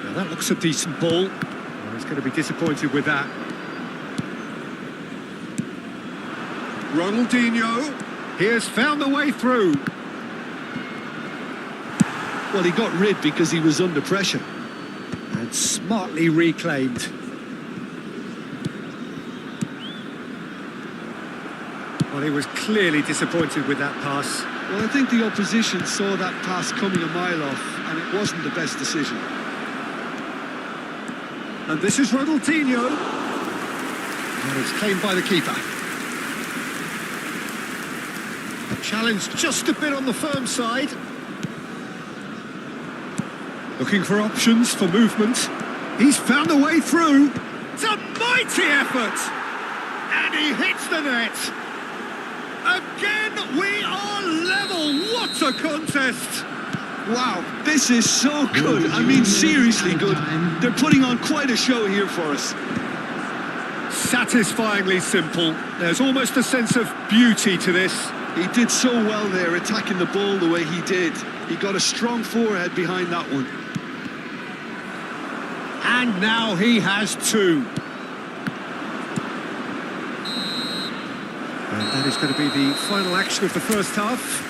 Speaker 1: Now that looks a decent ball. Well, he's going to be disappointed with that. Ronaldinho, he has found the way through.
Speaker 2: Well, he got rid because he was under pressure.
Speaker 1: And smartly reclaimed. Well, he was clearly disappointed with that pass.
Speaker 2: Well, I think the opposition saw that pass coming a mile off, and it wasn't the best decision.
Speaker 1: And this is Ronaldinho. And it's claimed by the keeper. Challenged just a bit on the firm side. Looking for options for movement. He's found the way through. It's a mighty effort. And he hits the net. Again, we are level. What a contest.
Speaker 2: Wow, this is so good. I mean, seriously good. They're putting on quite a show here for us.
Speaker 1: Satisfyingly simple. There's almost a sense of beauty to this.
Speaker 2: He did so well there, attacking the ball the way he did. He got a strong forehead behind that one.
Speaker 1: And now he has two. And that is going to be the final action of the first half.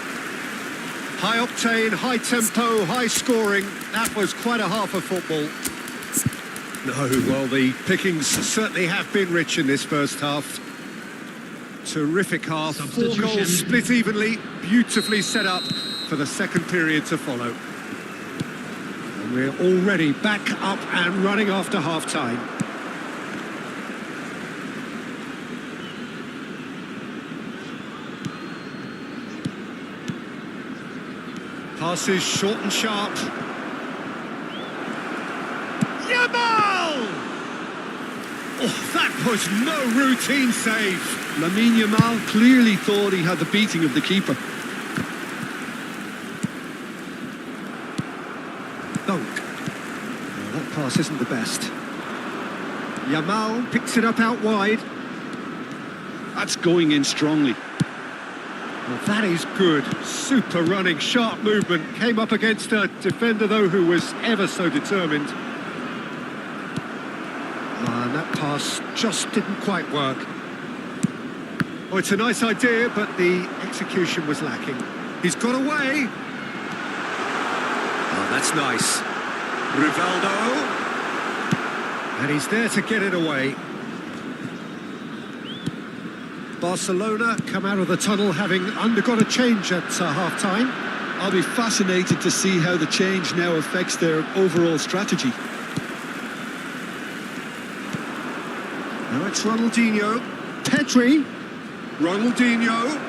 Speaker 1: High octane, high tempo, high scoring. That was quite a half of football. No, well, the pickings certainly have been rich in this first half. Terrific half, 4 goals split evenly, beautifully set up for the second period to follow. And we're already back up and running after half-time. Passes short and sharp. Yamal! Oh, that was no routine save.
Speaker 2: Lamine Yamal clearly thought he had the beating of the keeper.
Speaker 1: Dunk. Well, that pass isn't the best. Yamal picks it up out wide.
Speaker 2: That's going in strongly.
Speaker 1: Well, that is good. Super running, sharp movement. Came up against a defender, though, who was ever so determined. And that pass just didn't quite work. Oh, it's a nice idea, but the execution was lacking. He's got away. Oh, that's nice. Rivaldo. And he's there to get it away. Barcelona come out of the tunnel having undergone a change at half-time.
Speaker 2: I'll be fascinated to see how the change now affects their overall strategy.
Speaker 1: Now it's Ronaldinho. Pedri. Ronaldinho.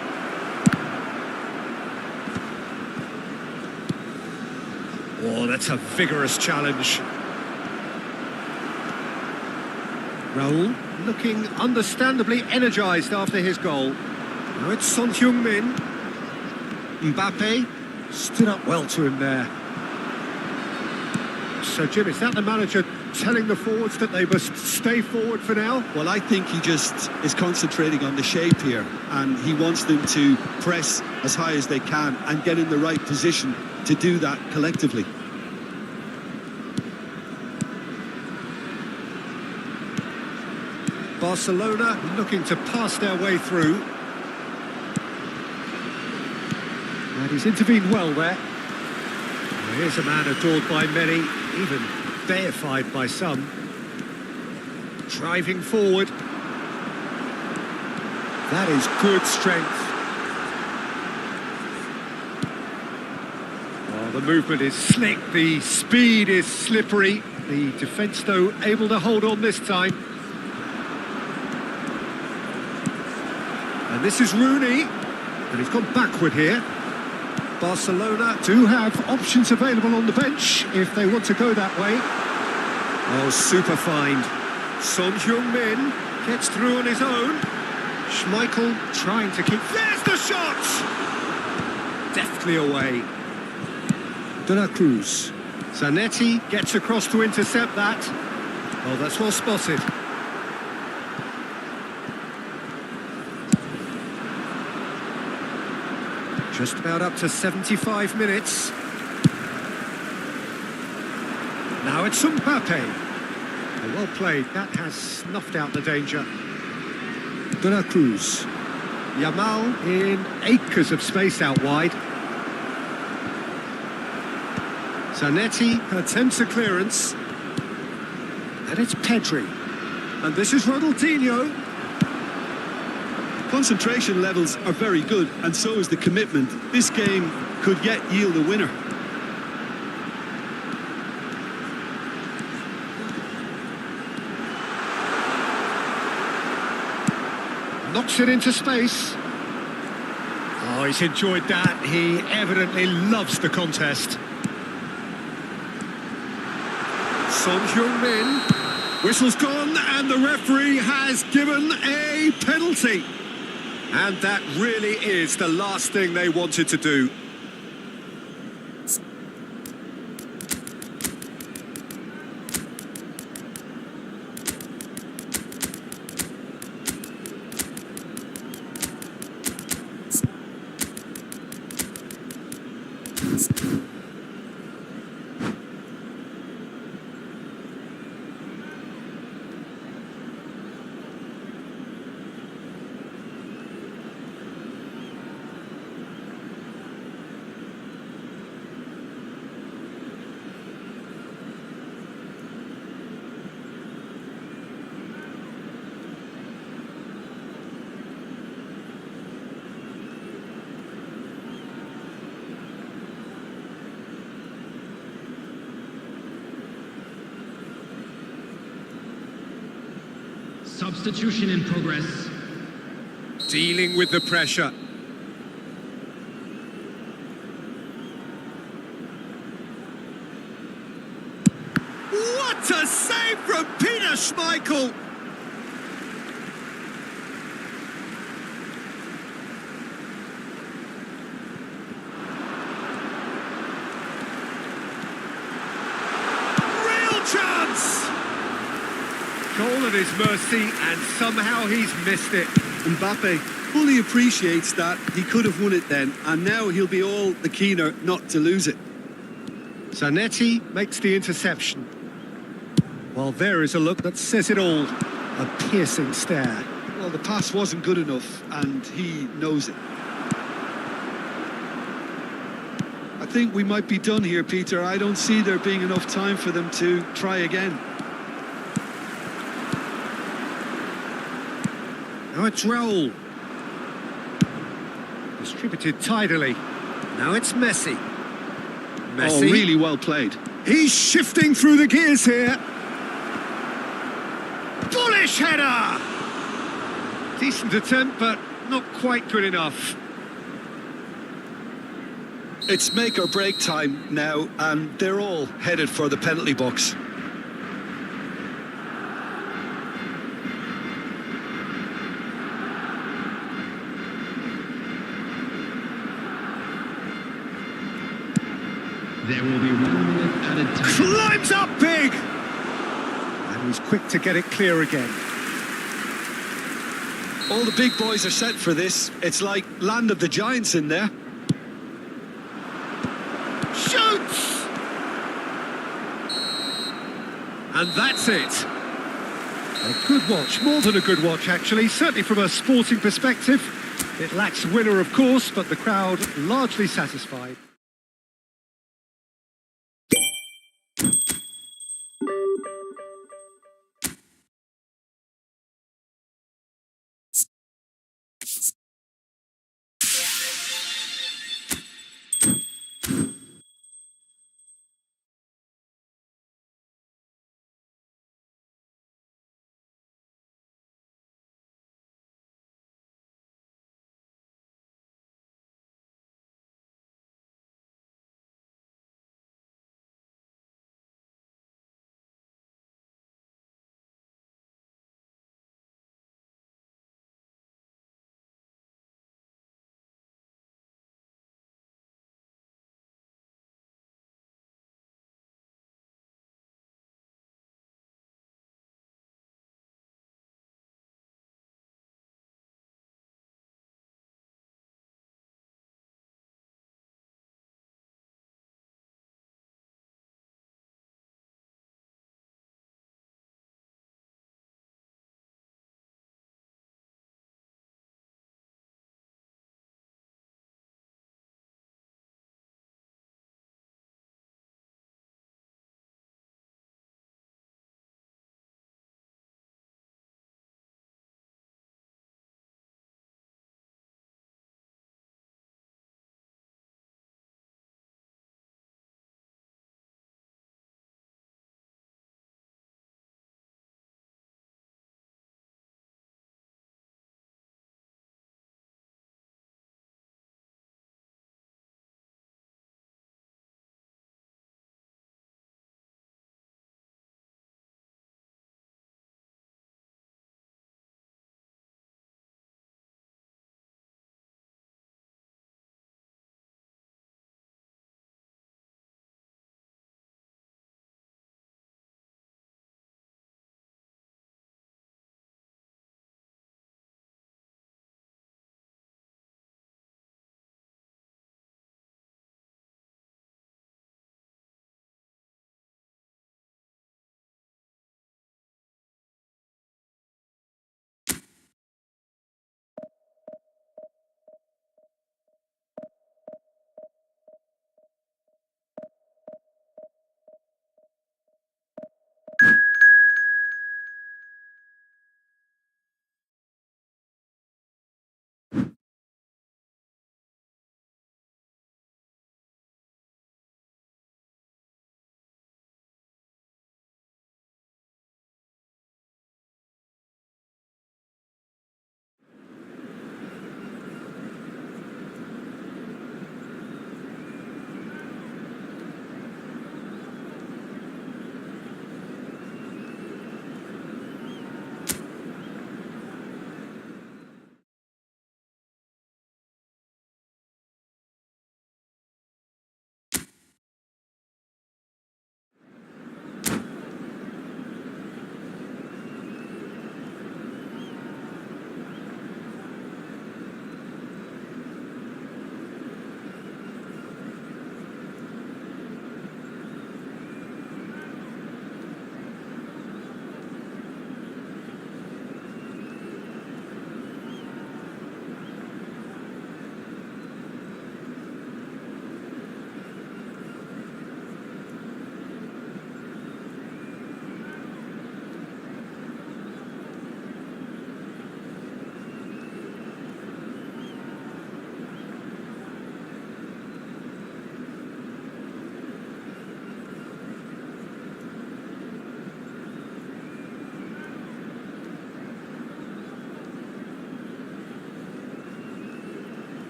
Speaker 1: Oh, that's a vigorous challenge. Raul looking understandably energised after his goal. Now it's Son Heung-min. Mbappe stood up well to him there. So, Jim, is that the manager telling the forwards that they must stay forward for now?
Speaker 2: Well, I think he just is concentrating on the shape here, and he wants them to press as high as they can and get in the right position to do that collectively.
Speaker 1: Barcelona looking to pass their way through. And he's intervened well there. Well, here's a man adored by many, even deified by some. Driving forward. That is good strength. Oh, the movement is slick, the speed is slippery. The defence, though, able to hold on this time. And this is Rooney, and he's gone backward here. Barcelona do have options available on the bench if they want to go that way. Oh, super find. Son Heung-min gets through on his own. Schmeichel trying to keep... There's the shot! Deftly away. De La Cruz. Zanetti gets across to intercept that. Oh, that's well spotted. Just about up to 75 minutes. Now it's Mbappe. Oh, well played. That has snuffed out the danger. De La Cruz. Yamal in acres of space out wide. Zanetti attempts a clearance. And it's Pedri. And this is Ronaldinho.
Speaker 2: Concentration levels are very good, and so is the commitment. This game could yet yield a winner.
Speaker 1: Knocks it into space. Oh, he's enjoyed that. He evidently loves the contest. Son Heung-min. Whistle's gone, and the referee has given a penalty. And that really is the last thing they wanted to do.
Speaker 4: Substitution in progress.
Speaker 1: Dealing with the pressure. What a save from Peter Schmeichel! Real chance! Goal at his mercy, and somehow he's missed it.
Speaker 2: Mbappe fully appreciates that he could have won it then, and now he'll be all the keener not to lose it.
Speaker 1: Zanetti makes the interception. Well, there is a look that says it all. A piercing stare.
Speaker 2: Well, the pass wasn't good enough, and he knows it. I think we might be done here, Peter. I don't see there being enough time for them to try again.
Speaker 1: Now it's Raul. Distributed tidily. Now it's Messi. Messi.
Speaker 2: Oh, really well played.
Speaker 1: He's shifting through the gears here. Bullish header! Decent attempt, but not quite good enough.
Speaker 2: It's make or break time now, and they're all headed for the penalty box.
Speaker 3: There will be 1 minute added time.
Speaker 1: Climbs up big! And he's quick to get it clear again.
Speaker 2: All the big boys are set for this. It's like Land of the Giants in there.
Speaker 1: Shoots! And that's it. A good watch, more than a good watch actually, certainly from a sporting perspective. It lacks winner of course, but the crowd largely satisfied.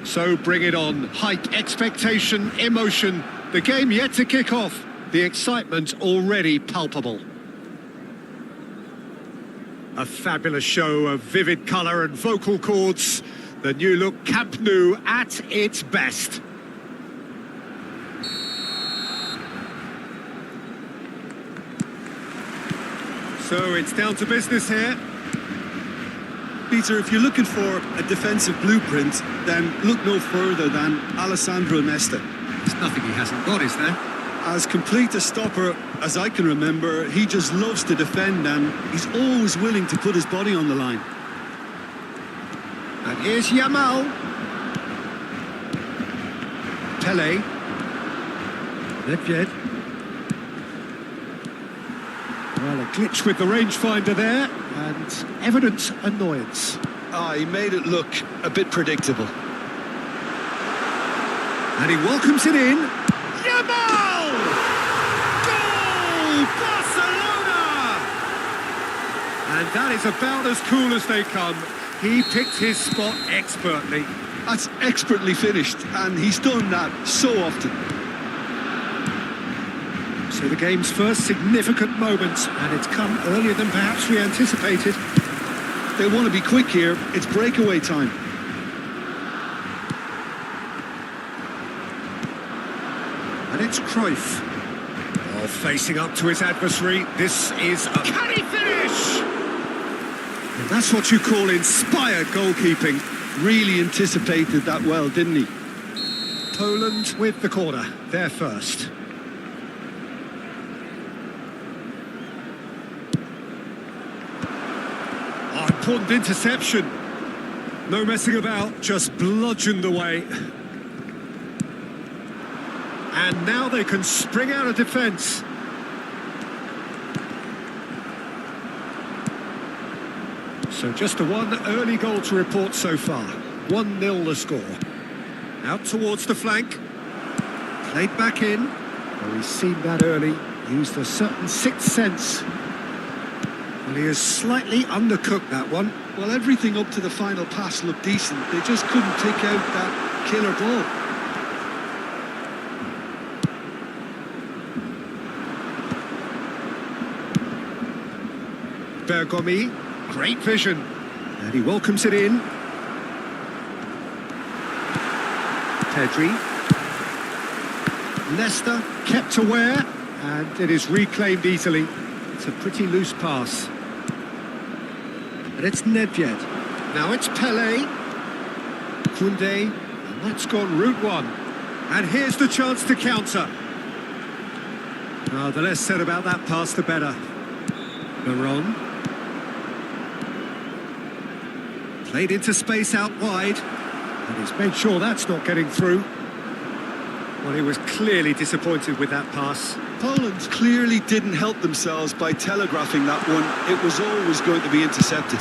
Speaker 1: So bring it on. Hype, expectation, emotion. The game yet to kick off. The excitement already palpable. A fabulous show of vivid colour and vocal cords. The new look Camp Nou at its best. So it's down to business here.
Speaker 2: Peter, if you're looking for a defensive blueprint, then look no further than Alessandro Nesta.
Speaker 1: There's nothing he hasn't got, is there?
Speaker 2: As complete a stopper as I can remember, he just loves to defend and he's always willing to put his body on the line.
Speaker 1: And here's Yamal. Pele. Nedved. Well, a glitch with the rangefinder there, and evident annoyance.
Speaker 2: He made it look a bit predictable.
Speaker 1: And he welcomes it in. Yamal! Goal! Barcelona! And that is about as cool as they come. He picked his spot expertly.
Speaker 2: That's expertly finished, and he's done that so often.
Speaker 1: So the game's first significant moment, and it's come earlier than perhaps we anticipated.
Speaker 2: They want to be quick here. It's breakaway time.
Speaker 1: And it's Cruyff. Oh, facing up to his adversary. This is a... Can he finish? And that's what you call inspired goalkeeping.
Speaker 2: Really anticipated that well, didn't he?
Speaker 1: Poland with the corner. They're first. Oh, important interception. No messing about, just bludgeoned away. And now they can spring out of defence. So just the one early goal to report so far. 1-0 the score. Out towards the flank. Played back in. Well, he's seen that early. Used a certain sixth sense. Well, he has slightly undercooked that one.
Speaker 2: Well, everything up to the final pass looked decent. They just couldn't pick out that killer ball.
Speaker 1: Bergomi, great vision. And he welcomes it in. Pedri. Nesta kept aware, and it is reclaimed easily. It's a pretty loose pass. And it's Nedved. Now it's Pele. Koundé. And that's gone route one. And here's the chance to counter. The less said about that pass, the better. Veron. Played into space out wide. And he's made sure that's not getting through. Well, he was clearly disappointed with that pass.
Speaker 2: Poland clearly didn't help themselves by telegraphing that one. It was always going to be intercepted.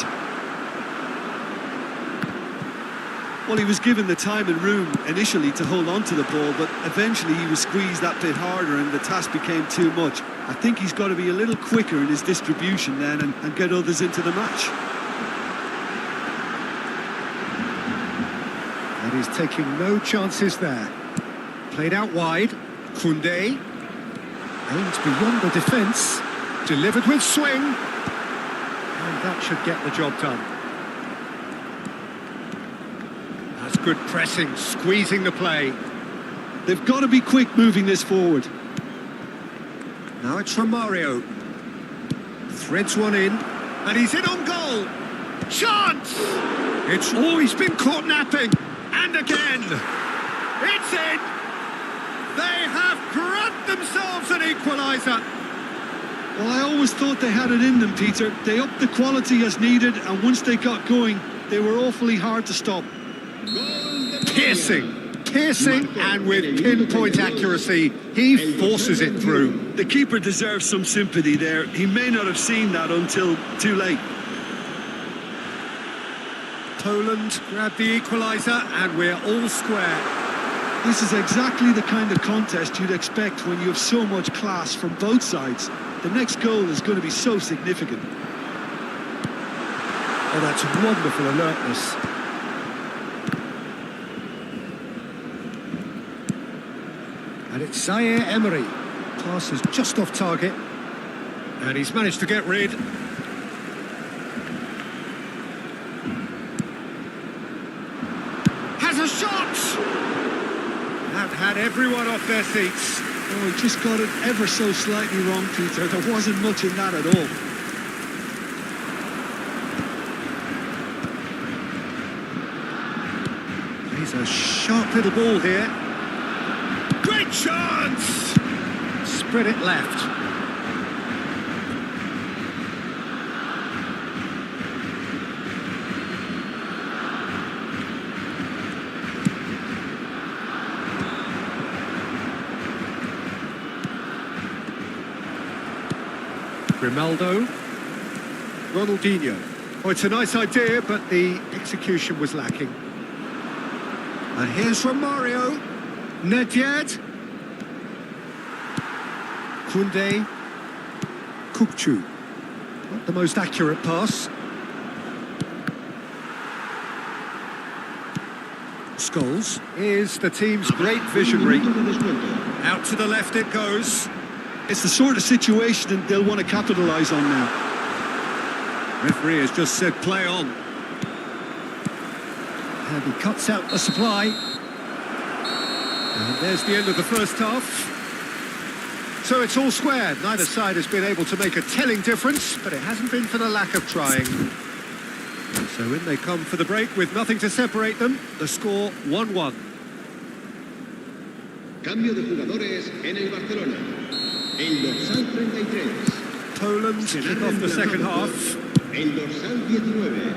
Speaker 2: Well, he was given the time and room initially to hold on to the ball, but eventually he was squeezed that bit harder and the task became too much. I think he's got to be a little quicker in his distribution then and get others into the match.
Speaker 1: And he's taking no chances there. Played out wide. Koundé. Aimed beyond the defence. Delivered with swing. And that should get the job done. That's good pressing, squeezing the play.
Speaker 2: They've got to be quick moving this forward.
Speaker 1: Now it's Romario. Threads one in. And he's in on goal. Chance! It's always been caught napping. And again. It's in. They have grabbed themselves an equaliser.
Speaker 2: Well, I always thought they had it in them, Peter. They upped the quality as needed, and once they got going, they were awfully hard to stop.
Speaker 1: Piercing, and with pinpoint accuracy, he forces it through.
Speaker 2: The keeper deserves some sympathy there. He may not have seen that until too late.
Speaker 1: Poland grabbed the equaliser, and we're all square.
Speaker 2: This is exactly the kind of contest you'd expect when you have so much class from both sides. The next goal is going to be so significant.
Speaker 1: Oh, that's wonderful alertness. It's Zaire Emery. Pass is just off target. And he's managed to get rid. Has a shot! That had everyone off their seats.
Speaker 2: Oh, he just got it ever so slightly wrong, Peter. There wasn't much in that at all.
Speaker 1: He's a sharp little ball here. Great chance! Spread it left. Grimaldo. Ronaldinho. Oh, it's a nice idea, but the execution was lacking. And here's Romario. Nedved. Koundé. Kukçu. Not the most accurate pass. Scholes is the team's great visionary. Out to the left it goes.
Speaker 2: It's the sort of situation that they'll want to capitalise on now.
Speaker 1: Referee has just said play on. And he cuts out the supply. And there's the end of the first half. So it's all square. Neither side has been able to make a telling difference, but it hasn't been for the lack of trying. So in they come for the break with nothing to separate them. The score 1-1.
Speaker 3: Cambio de jugadores en el Barcelona. El dorsal 33.
Speaker 1: Poland kick off the second half.
Speaker 3: El dorsal 19.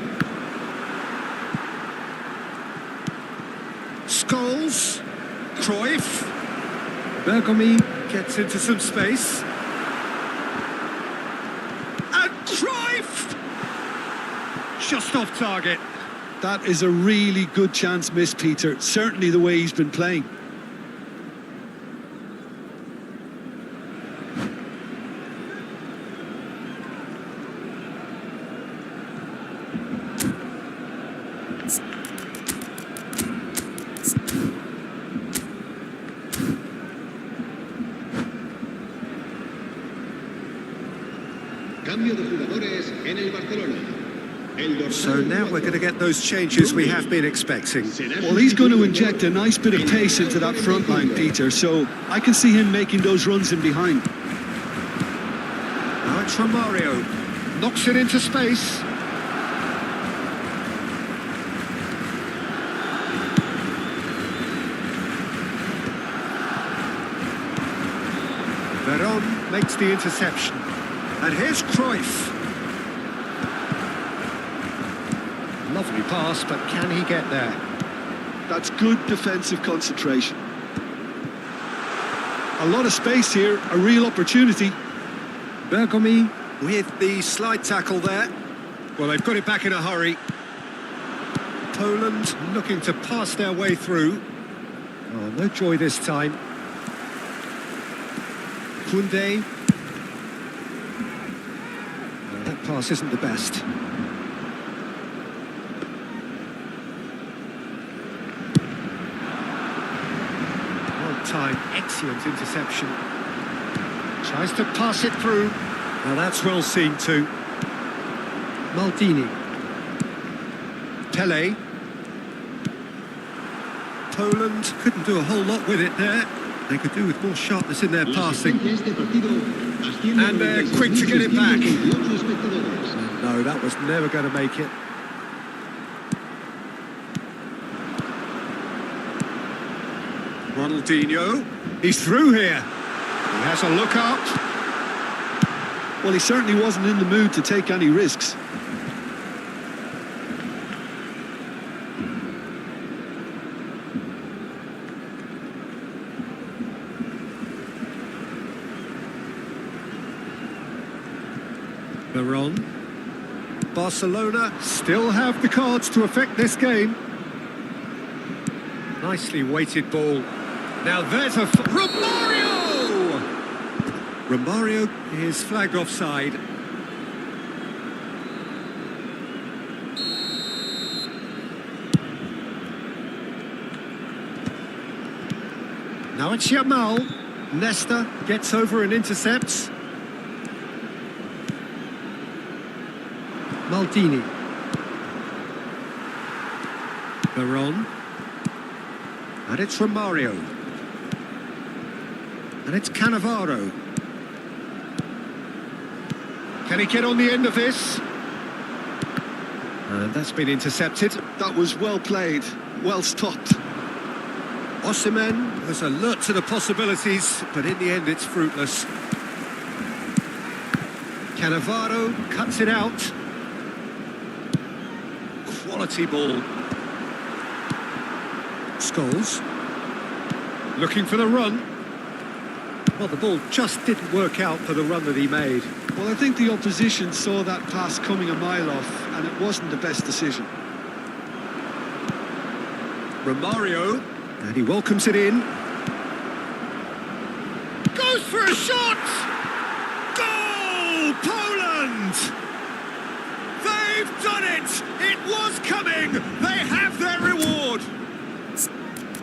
Speaker 1: Scholes. Cruyff. Bergomi gets into some space. And Cruyff! Just off target.
Speaker 2: That is a really good chance missed, Peter. Certainly the way he's been playing.
Speaker 3: Cambio de jugadores en el Barcelona.
Speaker 1: So now we're going to get those changes we have been expecting.
Speaker 2: Well, he's going to inject a nice bit of pace into that front line, Peter, so I can see him making those runs in behind.
Speaker 1: Now it's Romario. Knocks it into space. Veron makes the interception. And here's Cruyff. Lovely pass, but can he get there?
Speaker 2: That's good defensive concentration. A lot of space here, a real opportunity.
Speaker 1: Bergomi with the slide tackle there. Well, they've got it back in a hurry. Poland looking to pass their way through. Oh, no joy this time. Koundé. Oh, that pass isn't the best. Time, excellent interception. Tries to pass it through. Now that's well seen too. Maldini. Pele. Poland couldn't do a whole lot with it there. They could do with more sharpness in their passing. And they're quick to get it back. No, that was never going to make it. Ronaldinho, he's through here. He has a look up.
Speaker 2: Well, he certainly wasn't in the mood to take any risks.
Speaker 1: Veron. Barcelona still have the cards to affect this game. Nicely weighted ball. Now there's a... Romario! Romario is flagged offside. Now it's Yamal. Nesta gets over and intercepts. Maldini. Veron. And it's Romario. And it's Cannavaro. Can he get on the end of this? And that's been intercepted.
Speaker 2: That was well played, well stopped.
Speaker 1: Osimhen was alert to the possibilities, but in the end it's fruitless. Cannavaro cuts it out. Quality ball. Scholes. Looking for the run. Well, the ball just didn't work out for the run that he made.
Speaker 2: Well, I think the opposition saw that pass coming a mile off, and it wasn't the best decision.
Speaker 1: Romario, and he welcomes it in. Goes for a shot! Goal! Poland! They've done it! It was coming! They have their reward!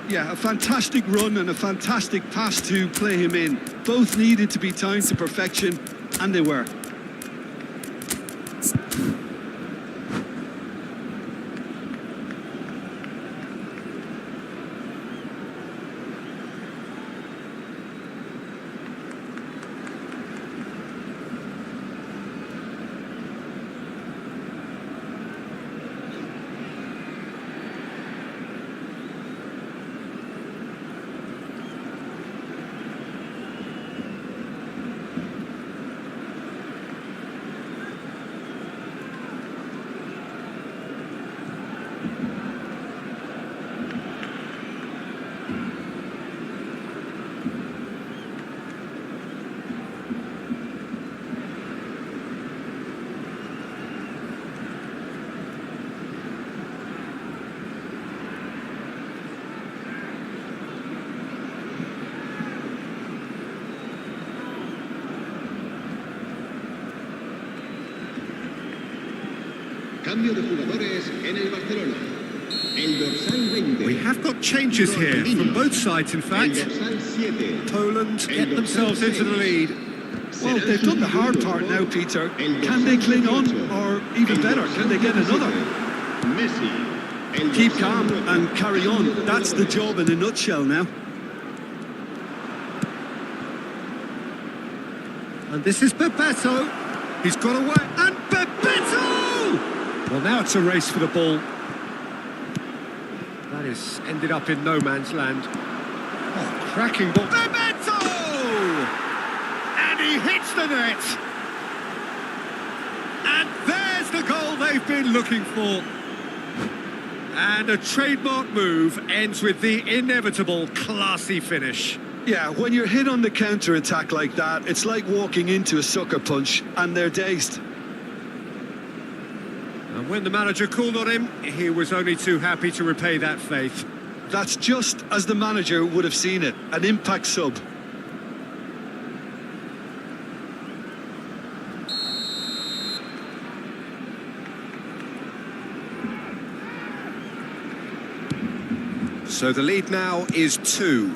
Speaker 2: Yeah, a fantastic run and a fantastic pass to play him in. Both needed to be timed to perfection, and they were.
Speaker 3: Cambio de jugadores en el Barcelona. El dorsal 20.
Speaker 1: We have got changes here from both sides, in
Speaker 3: El
Speaker 1: fact.
Speaker 3: dorsal 7.
Speaker 1: Poland get themselves into the lead.
Speaker 2: Well, they've done the hard part now, Peter. Can they cling on, or even better, can they get another?
Speaker 3: Messi.
Speaker 2: Keep calm and carry on. That's the job in a nutshell now.
Speaker 1: And this is Bebeto. He's got away. And Bebeto! Well, now it's a race for the ball. That has ended up in no man's land. Oh, cracking ball. Bebeto! And he hits the net. And there's the goal they've been looking for. And a trademark move ends with the inevitable classy finish.
Speaker 2: Yeah, when you're hit on the counter-attack like that, it's like walking into a sucker punch, and they're dazed.
Speaker 1: And when the manager called on him, he was only too happy to repay that faith.
Speaker 2: That's just as the manager would have seen it, an impact sub.
Speaker 1: So the lead now is 2.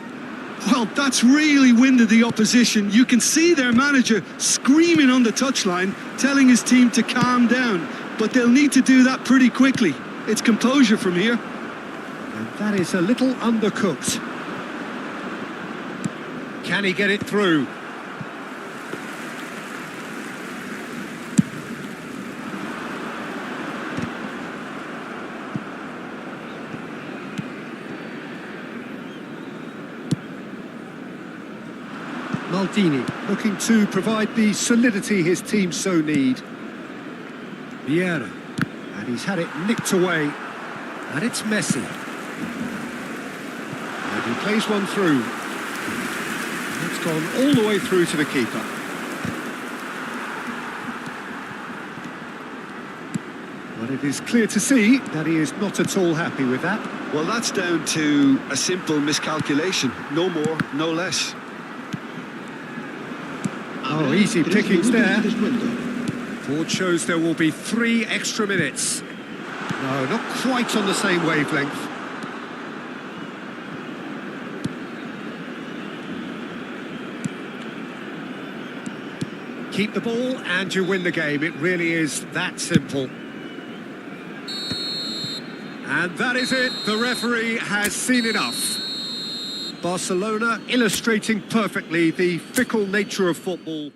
Speaker 2: Well, that's really winded the opposition. You can see their manager screaming on the touchline, telling his team to calm down. But they'll need to do that pretty quickly. It's composure from here.
Speaker 1: And that is a little undercooked. Can he get it through? Maldini looking to provide the solidity his team so need. Vieira, and he's had it nicked away, and it's Messi. And he plays one through. It's gone all the way through to the keeper. But it is clear to see that he is not at all happy with that.
Speaker 2: Well, that's down to a simple miscalculation. No more, no less.
Speaker 1: Oh, easy pickings there. Board shows there will be 3 extra minutes. No, not quite on the same wavelength. Keep the ball and you win the game. It really is that simple. And that is it. The referee has seen enough. Barcelona illustrating perfectly the fickle nature of football.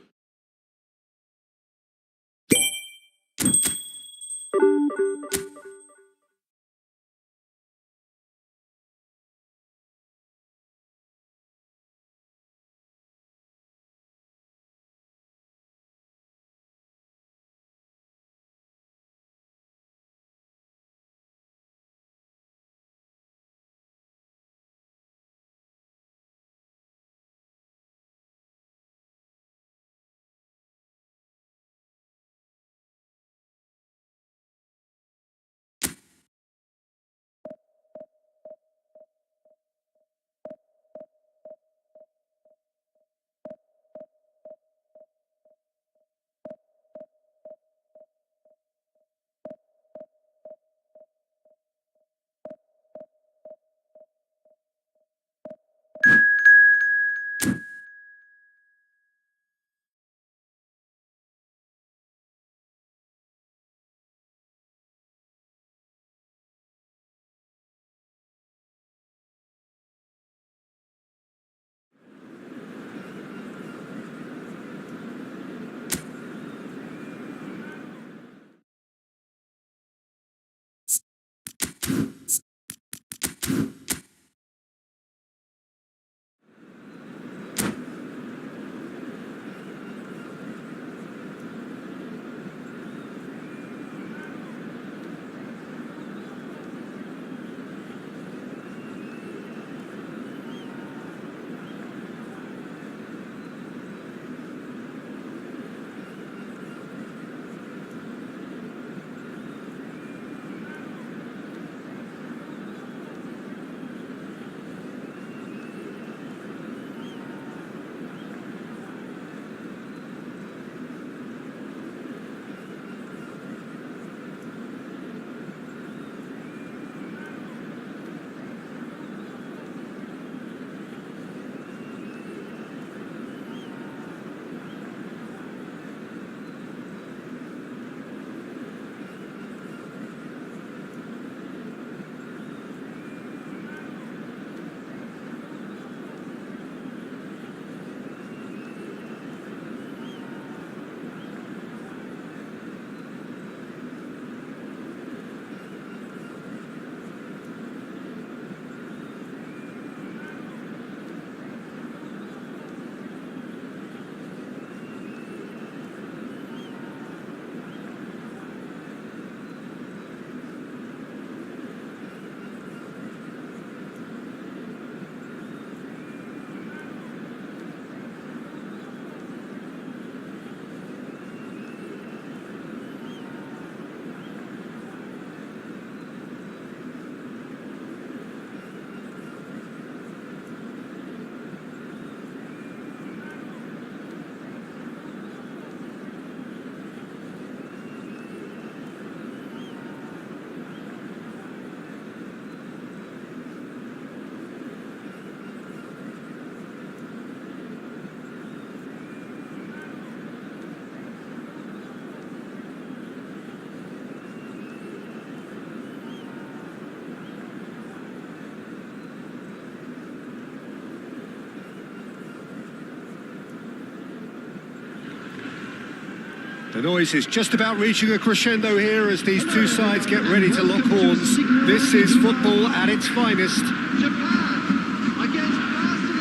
Speaker 1: The noise is just about reaching a crescendo here as these two sides get ready to lock horns. This is football at its finest.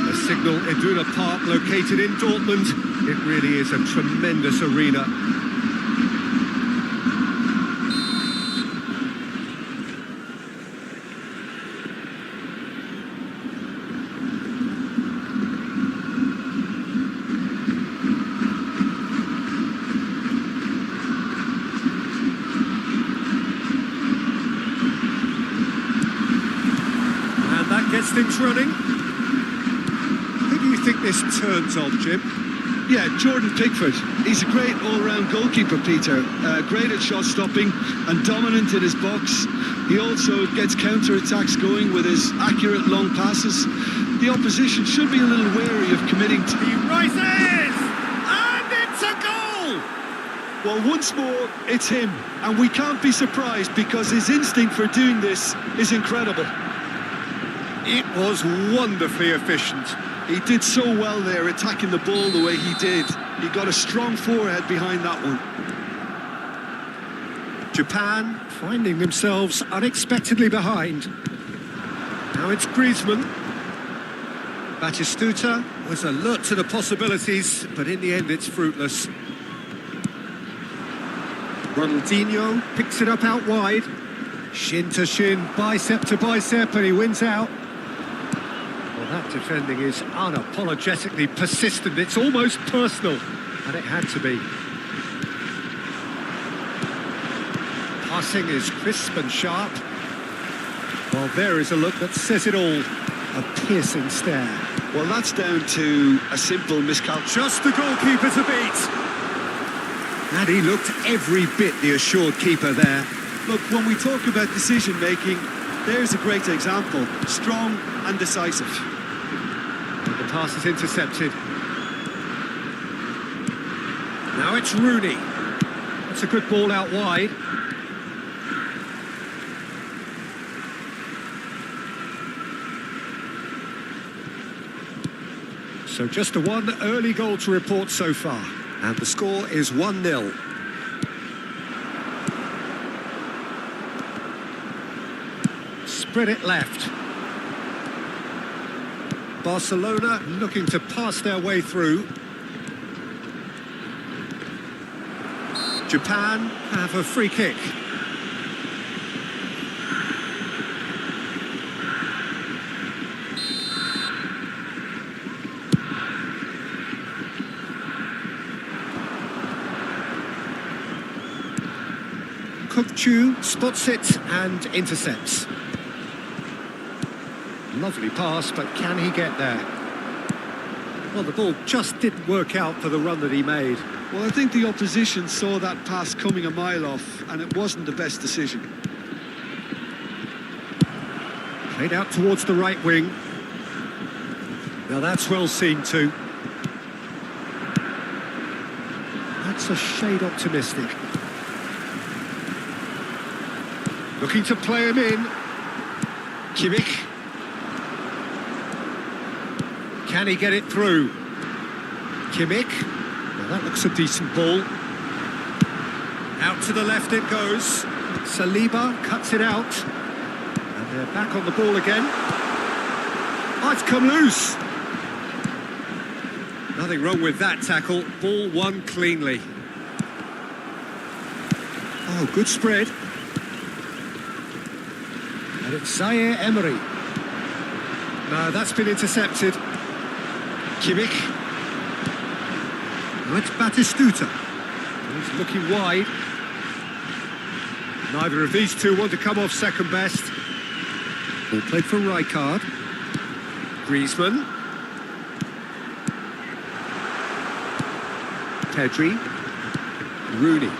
Speaker 1: The Signal Iduna Park located in Dortmund. It really is a tremendous arena. Gets things running. Who do you think this turns on, Jim?
Speaker 2: Yeah, Jordan Pickford. He's a great all-round goalkeeper, Peter. Great at shot stopping and dominant in his box. He also gets counter-attacks going with his accurate long passes. The opposition should be a little wary of committing to...
Speaker 1: He rises! And it's a goal!
Speaker 2: Well, once more, it's him. And we can't be surprised because his instinct for doing this is incredible.
Speaker 1: It was wonderfully efficient.
Speaker 2: He did so well there, attacking the ball the way he did. He got a strong forehead behind that one.
Speaker 1: Japan finding themselves unexpectedly behind. Now it's Griezmann. Batistuta was alert to the possibilities, but in the end it's fruitless. Ronaldinho picks it up out wide. Shin to shin, bicep to bicep, and he wins out. Well, that defending is unapologetically persistent. It's almost personal, and it had to be. Passing is crisp and sharp. Well, there is a look that says it all. A piercing stare.
Speaker 2: Well, that's down to a simple miscalculation.
Speaker 1: Just the goalkeeper to beat. And he looked every bit the assured keeper there.
Speaker 2: Look, when we talk about decision-making, there's a great example. Strong and decisive.
Speaker 1: The pass is intercepted. Now it's Rooney. That's a good ball out wide. So just the one early goal to report so far. And the score is 1-0. Spread it left. Barcelona looking to pass their way through. Japan have a free kick. Chu spots it and intercepts. Lovely pass, but can he get there? Well, the ball just didn't work out for the run that he made.
Speaker 2: Well, I think the opposition saw that pass coming a mile off, and it wasn't the best decision.
Speaker 1: Played out towards the right wing. Now that's well seen too. That's a shade optimistic. Looking to play him in. Kimmich. Can he get it through? Kimmich. Well, that looks a decent ball. Out to the left it goes. Saliba cuts it out. And they're back on the ball again. Oh, it's come loose. Nothing wrong with that tackle. Ball won cleanly. Oh, good spread. And it's Zaire Emery. No, that's been intercepted. Kimmich. Now it's Batistuta. He's looking wide. Neither of these two want to come off second best. Ball played for Rijkaard. Griezmann. Pedri. Rooney.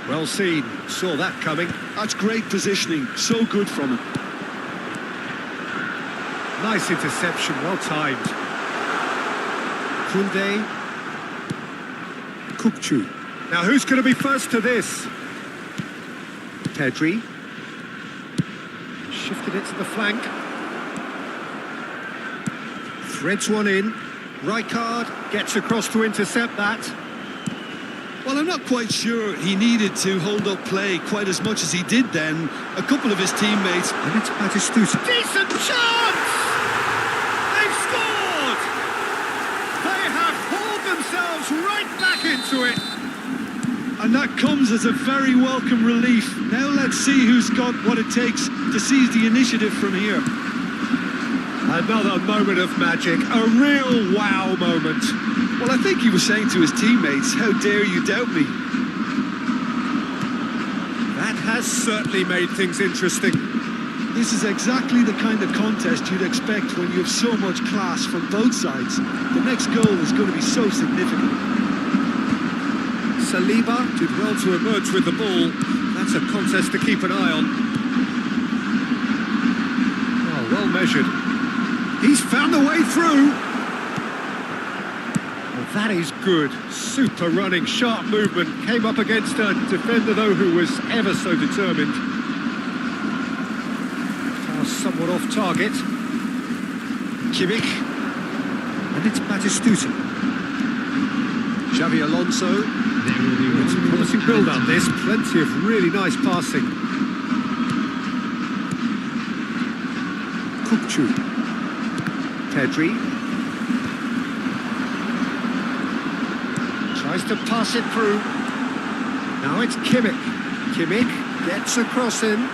Speaker 1: Well seen. Saw that coming.
Speaker 2: That's great positioning. So good from him.
Speaker 1: Nice interception. Well timed. Koundé. Kukçu. Now who's going to be first to this? Pedri. Shifted it to the flank. Threads one in. Rijkaard gets across to intercept that.
Speaker 2: Well, I'm not quite sure he needed to hold up play quite as much as he did then. A couple of his teammates...
Speaker 1: And it's Batistuta. Decent chance! They've scored! They have hauled themselves right back into it.
Speaker 2: And that comes as a very welcome relief. Now let's see who's got what it takes to seize the initiative from here.
Speaker 1: Another moment of magic, a real wow moment.
Speaker 2: Well, I think he was saying to his teammates, how dare you doubt me?
Speaker 1: That has certainly made things interesting.
Speaker 2: This is exactly the kind of contest you'd expect when you have so much class from both sides. The next goal is going to be so significant.
Speaker 1: Saliba did well to emerge with the ball. That's a contest to keep an eye on. Oh, well measured. He's found a way through. That is good. Super running, sharp movement. Came up against a defender, though, who was ever so determined. Pass somewhat off target. Kimmich. And it's Batistuta. Xavi Alonso. It's a promising build-up, this. Plenty of really nice passing. Kukcu. Pedri. Tries to pass it through. Now it's Kimmich. Kimmich gets across in.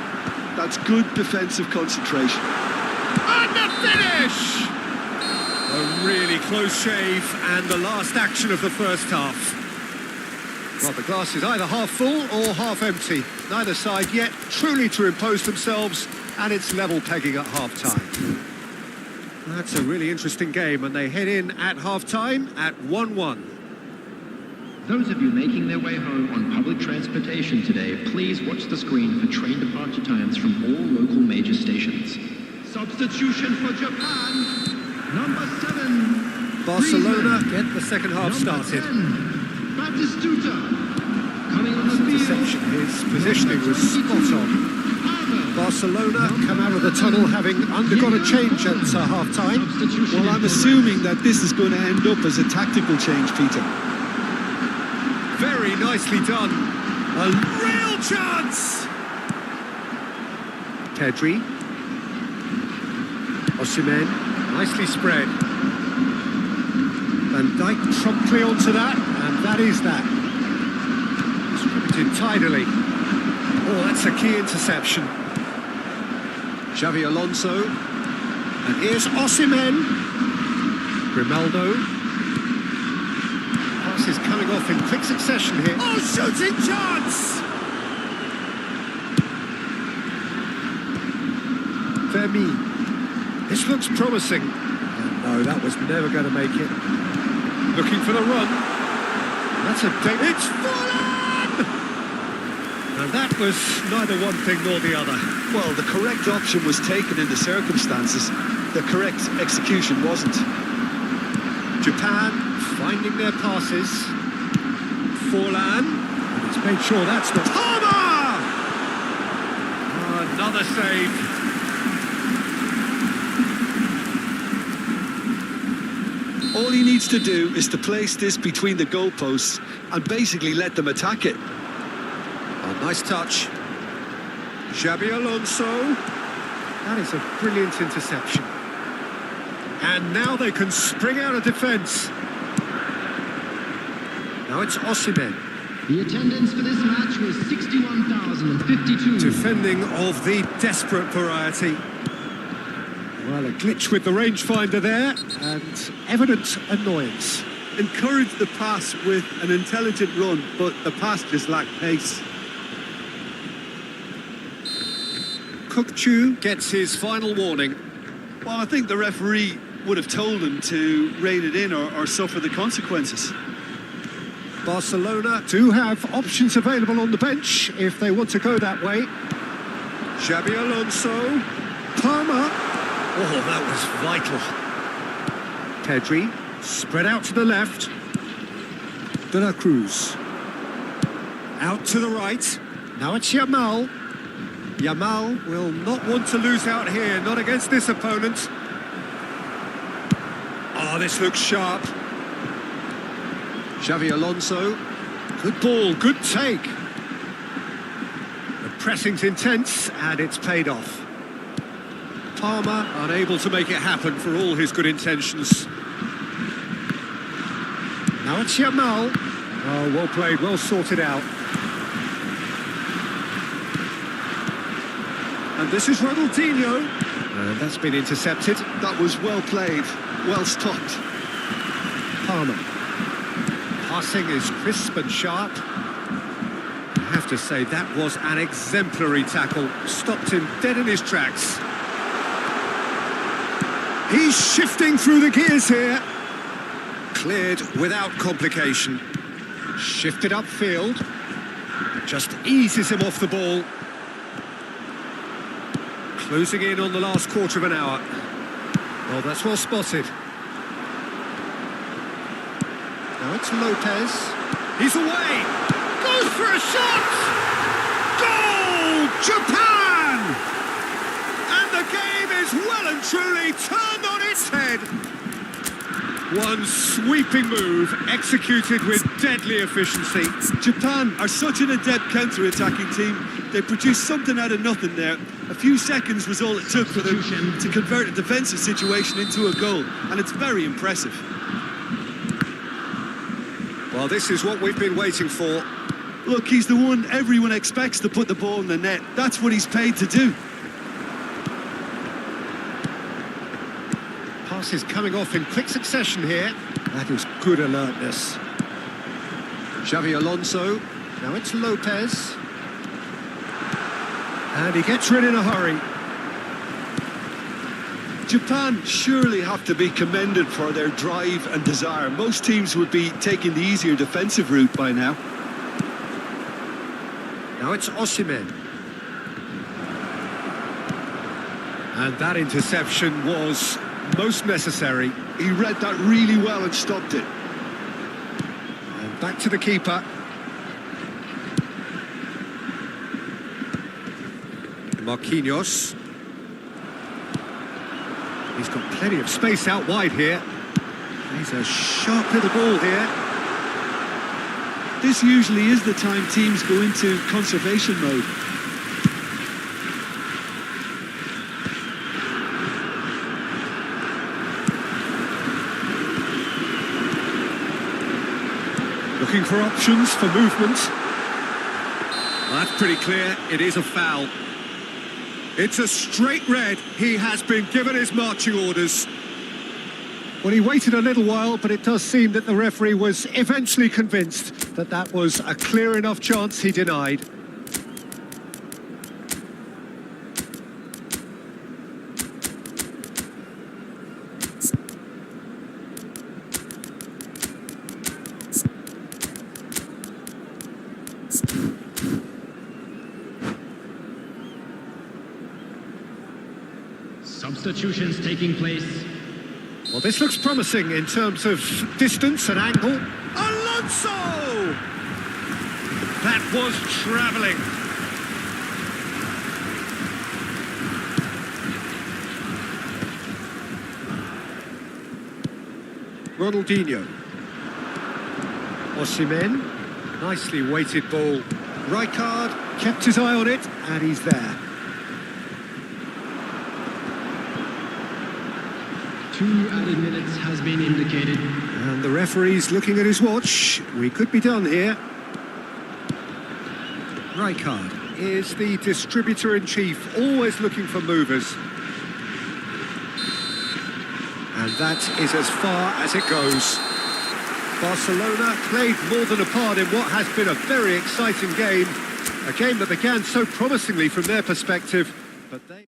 Speaker 2: That's good defensive concentration.
Speaker 1: And the finish! A really close shave and the last action of the first half. Well, the glass is either half full or half empty. Neither side yet truly to impose themselves, and it's level pegging at half-time. That's a really interesting game, and they head in at half-time at 1-1.
Speaker 3: Those of you making their way home on public transportation today, please watch the screen for train departure times from all local major stations. Substitution for Japan, number 7.
Speaker 1: Barcelona get the second half started.
Speaker 3: Batistuta, coming on the field.
Speaker 1: Interception, his positioning was spot on. Barcelona come out of the tunnel having undergone a change at half-time.
Speaker 2: Well, I'm assuming that this is going to end up as a tactical change, Peter.
Speaker 1: Very nicely done. A real chance! Pedri. Osimhen, nicely spread. Van Dijk promptly onto that, and that is that. Distributed tidily. Oh, that's a key interception. Xavi Alonso. And here's Osimhen. Grimaldo. Pass is coming off in quick succession here. Oh, shooting chance! Vermi. This looks promising. No, that was never going to make it. Looking for the run. That's a it's fallen! And that was neither one thing nor the other.
Speaker 2: Well, the correct option was taken in the circumstances. The correct execution wasn't.
Speaker 1: Japan finding their passes. Forlan. It's made sure that's not... Palmer! Oh, another save.
Speaker 2: All he needs to do is to place this between the goalposts and basically let them attack it.
Speaker 1: Oh, nice touch. Xabi Alonso. That is a brilliant interception. And now they can spring out of defence. Now it's Osimhen.
Speaker 3: The attendance for this match was 61,052.
Speaker 1: Defending of the desperate variety. Well, a glitch with the rangefinder there, and evident annoyance.
Speaker 2: Encourage the pass with an intelligent run, but the pass just lacked pace.
Speaker 1: Kukcu gets his final warning.
Speaker 2: Well, I think the referee would have told him to rein it in or suffer the consequences.
Speaker 1: Barcelona do have options available on the bench if they want to go that way. Xabi Alonso. Palmer. Oh, that was vital. Pedri, spread out to the left. De La Cruz. Out to the right. Now it's Yamal. Yamal will not want to lose out here, not against this opponent. Oh, this looks sharp. Xavi Alonso. Good ball, good take. The pressing's intense, and it's paid off. Palmer unable to make it happen for all his good intentions. Now it's Yamal. Oh, well played, well sorted out. And this is Ronaldinho. And that's been intercepted.
Speaker 2: That was well played, well stopped.
Speaker 1: Palmer. Passing is crisp and sharp. I have to say, that was an exemplary tackle. Stopped him dead in his tracks. He's shifting through the gears here. Cleared without complication. Shifted upfield. Just eases him off the ball. Closing in on the last quarter of an hour. Well, that's well spotted. Now it's Lopez. He's away. Goes for a shot. Goal! Japan! And the game is well and truly turned on its head. One sweeping move executed with deadly efficiency.
Speaker 2: Japan are such an adept counter-attacking team. They produced something out of nothing there. A few seconds was all it took for them to convert a defensive situation into a goal, and it's very impressive.
Speaker 1: Well, this is what we've been waiting for.
Speaker 2: Look, he's the one everyone expects to put the ball in the net. That's what he's paid to do.
Speaker 1: Passes coming off in quick succession here. That is good alertness. Xavi Alonso. Now it's Lopez. And he gets rid in a hurry.
Speaker 2: Japan surely have to be commended for their drive and desire. Most teams would be taking the easier defensive route by now.
Speaker 1: Now it's Osimhen. And that interception was most necessary.
Speaker 2: He read that really well and stopped it.
Speaker 1: And back to the keeper. Marquinhos. He's got plenty of space out wide here. He's a sharp little ball here.
Speaker 2: This usually is the time teams go into conservation mode.
Speaker 1: Looking for options for movement. Well, that's pretty clear. It is a foul. It's a straight red. He has been given his marching orders. Well, he waited a little while, but it does seem that the referee was eventually convinced that that was a clear enough chance he denied.
Speaker 3: Substitutions taking place.
Speaker 1: Well, this looks promising in terms of distance and angle. Alonso! That was travelling. Ronaldinho. Osimhen. Nicely weighted ball. Rijkaard kept his eye on it, and he's there.
Speaker 3: 2 added minutes has been indicated.
Speaker 1: And the referee's looking at his watch. We could be done here. Rijkaard is the distributor-in-chief, always looking for movers. And that is as far as it goes. Barcelona played more than a part in what has been a very exciting game. A game that began so promisingly from their perspective, but they...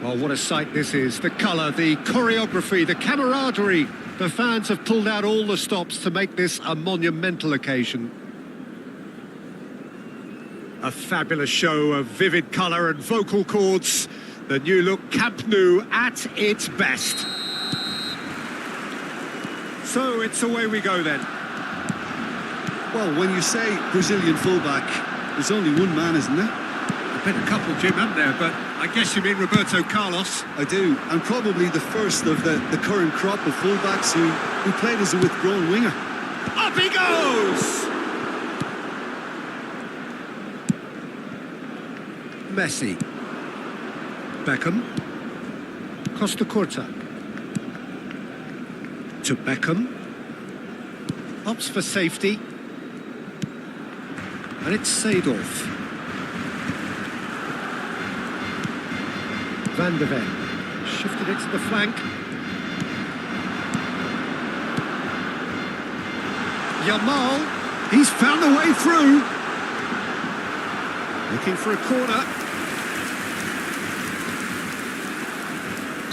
Speaker 1: Well, what a sight this is. The colour, the choreography, the camaraderie. The fans have pulled out all the stops to make this a monumental occasion. A fabulous show of vivid colour and vocal cords. The new look Camp Nou at its best. So it's away we go then.
Speaker 2: Well, when you say Brazilian fullback, there's only one man, isn't there?
Speaker 1: There's been a couple, Jim, haven't there? But I guess you mean Roberto Carlos.
Speaker 2: I do, and probably the first of the current crop of fullbacks who played as a withdrawn winger.
Speaker 1: Up he goes! Messi. Beckham. Costa Curta. To Beckham. Opts for safety. And it's Seedorf. Van de Ven. Shifted it to the flank. Yamal. He's found the way through. Looking for a corner.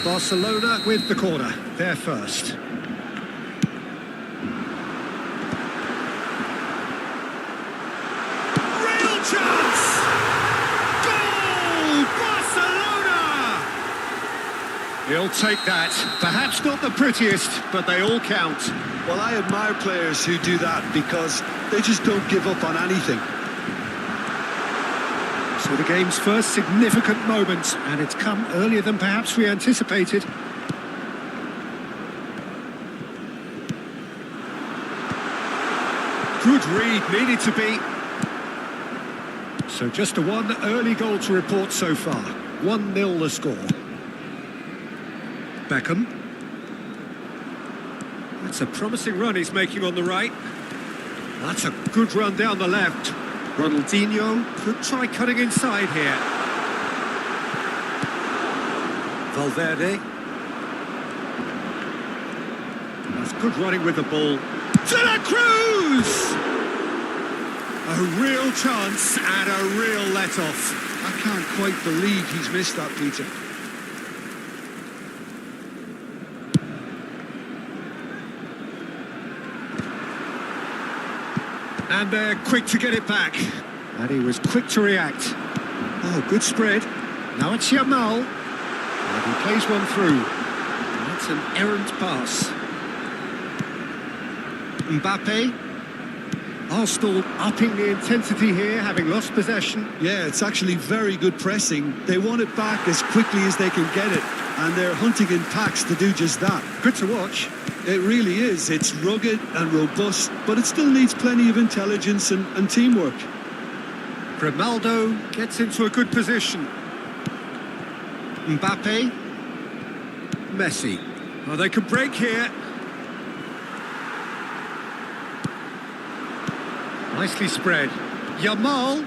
Speaker 1: Barcelona with the corner. They're first. Real chance! Goal! Barcelona! He'll take that. Perhaps not the prettiest, but they all count.
Speaker 2: Well, I admire players who do that because they just don't give up on anything.
Speaker 1: So the game's first significant moment, and it's come earlier than perhaps we anticipated. Good read, needed to be. So just a one early goal to report so far. 1-0 the score. Beckham. That's a promising run he's making on the right. That's a good run down the left. Ronaldinho could try cutting inside here. Valverde. That's good running with the ball. To the Cruz! A real chance and a real let-off.
Speaker 2: I can't quite believe he's missed that, Peter.
Speaker 1: And they're quick to get it back. And he was quick to react. Oh, good spread. Now it's Yamal. And he plays one through. And that's an errant pass. Mbappe. Arsenal upping the intensity here, having lost possession.
Speaker 2: Yeah, it's actually very good pressing. They want it back as quickly as they can get it. And they're hunting in packs to do just that.
Speaker 1: Good to watch.
Speaker 2: It really is. It's rugged and robust, but it still needs plenty of intelligence and teamwork.
Speaker 1: Grimaldo gets into a good position. Mbappe. Messi. Oh, they could break here. Nicely spread. Yamal.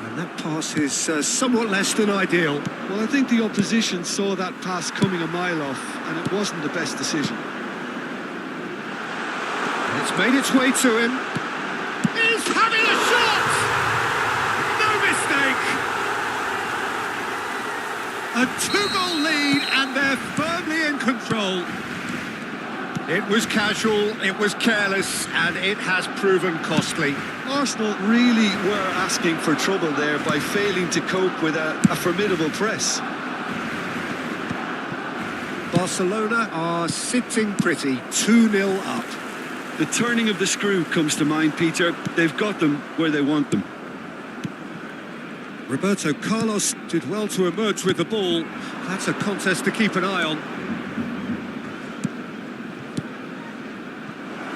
Speaker 1: And that pass is somewhat less than ideal.
Speaker 2: Well, I think the opposition saw that pass coming a mile off, and it wasn't the best decision.
Speaker 1: And it's made its way to him. He's having a shot! No mistake! A 2-goal lead, and they're firmly in control. It was casual, it was careless, and it has proven costly.
Speaker 2: Arsenal really were asking for trouble there by failing to cope with a formidable press.
Speaker 1: Barcelona are sitting pretty, 2-0 up.
Speaker 2: The turning of the screw comes to mind, Peter. They've got them where they want them.
Speaker 1: Roberto Carlos did well to emerge with the ball. That's a contest to keep an eye on.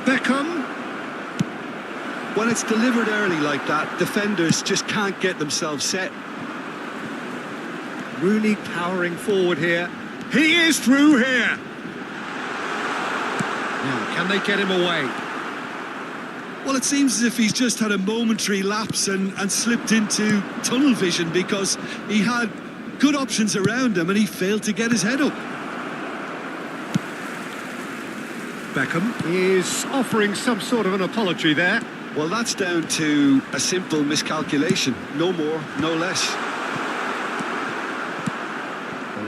Speaker 1: Beckham.
Speaker 2: When it's delivered early like that, defenders just can't get themselves set.
Speaker 1: Rooney powering forward here. He is through here. Now, can they get him away?
Speaker 2: Well, it seems as if he's just had a momentary lapse and slipped into tunnel vision because he had good options around him and he failed to get his head up.
Speaker 1: Beckham is offering some sort of an apology there.
Speaker 2: Well, that's down to a simple miscalculation. No more, no less.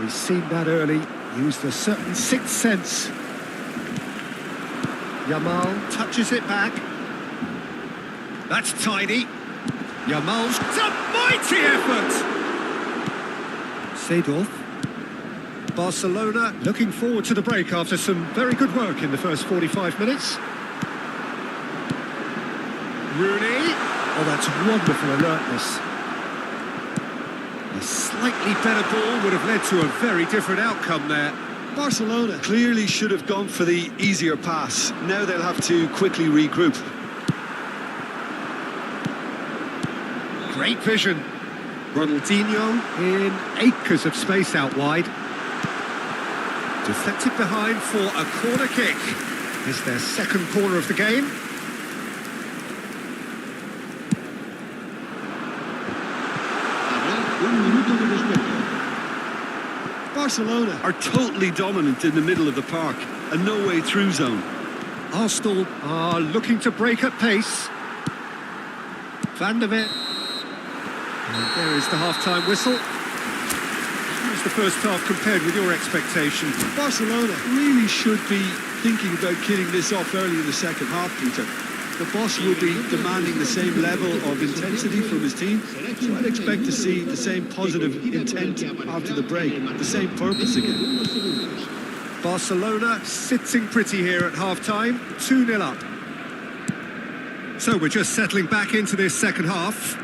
Speaker 1: he's seen that early, used a certain sixth sense. Yamal touches it back. That's tidy. Yamal's a mighty effort! Seedorf. Barcelona looking forward to the break after some very good work in the first 45 minutes. Rooney. Oh, that's wonderful alertness. A slightly better ball would have led to a very different outcome there.
Speaker 2: Barcelona clearly should have gone for the easier pass. Now they'll have to quickly regroup.
Speaker 1: Great vision. Ronaldinho in acres of space out wide. Deflected behind for a corner kick. Is their second corner of the game.
Speaker 2: Barcelona are totally dominant in the middle of the park, a no-way through zone.
Speaker 1: Arsenal are looking to break at pace. Van der Ven. And there is the half-time whistle. How's the first half compared with your expectation?
Speaker 2: Barcelona really should be thinking about killing this off early in the second half, Peter. The boss will be demanding the same level of intensity from his team, so I'd expect to see the same positive intent after the break, the same purpose again.
Speaker 1: Barcelona sitting pretty here at half-time, 2-0 up. So we're just settling back into this second half.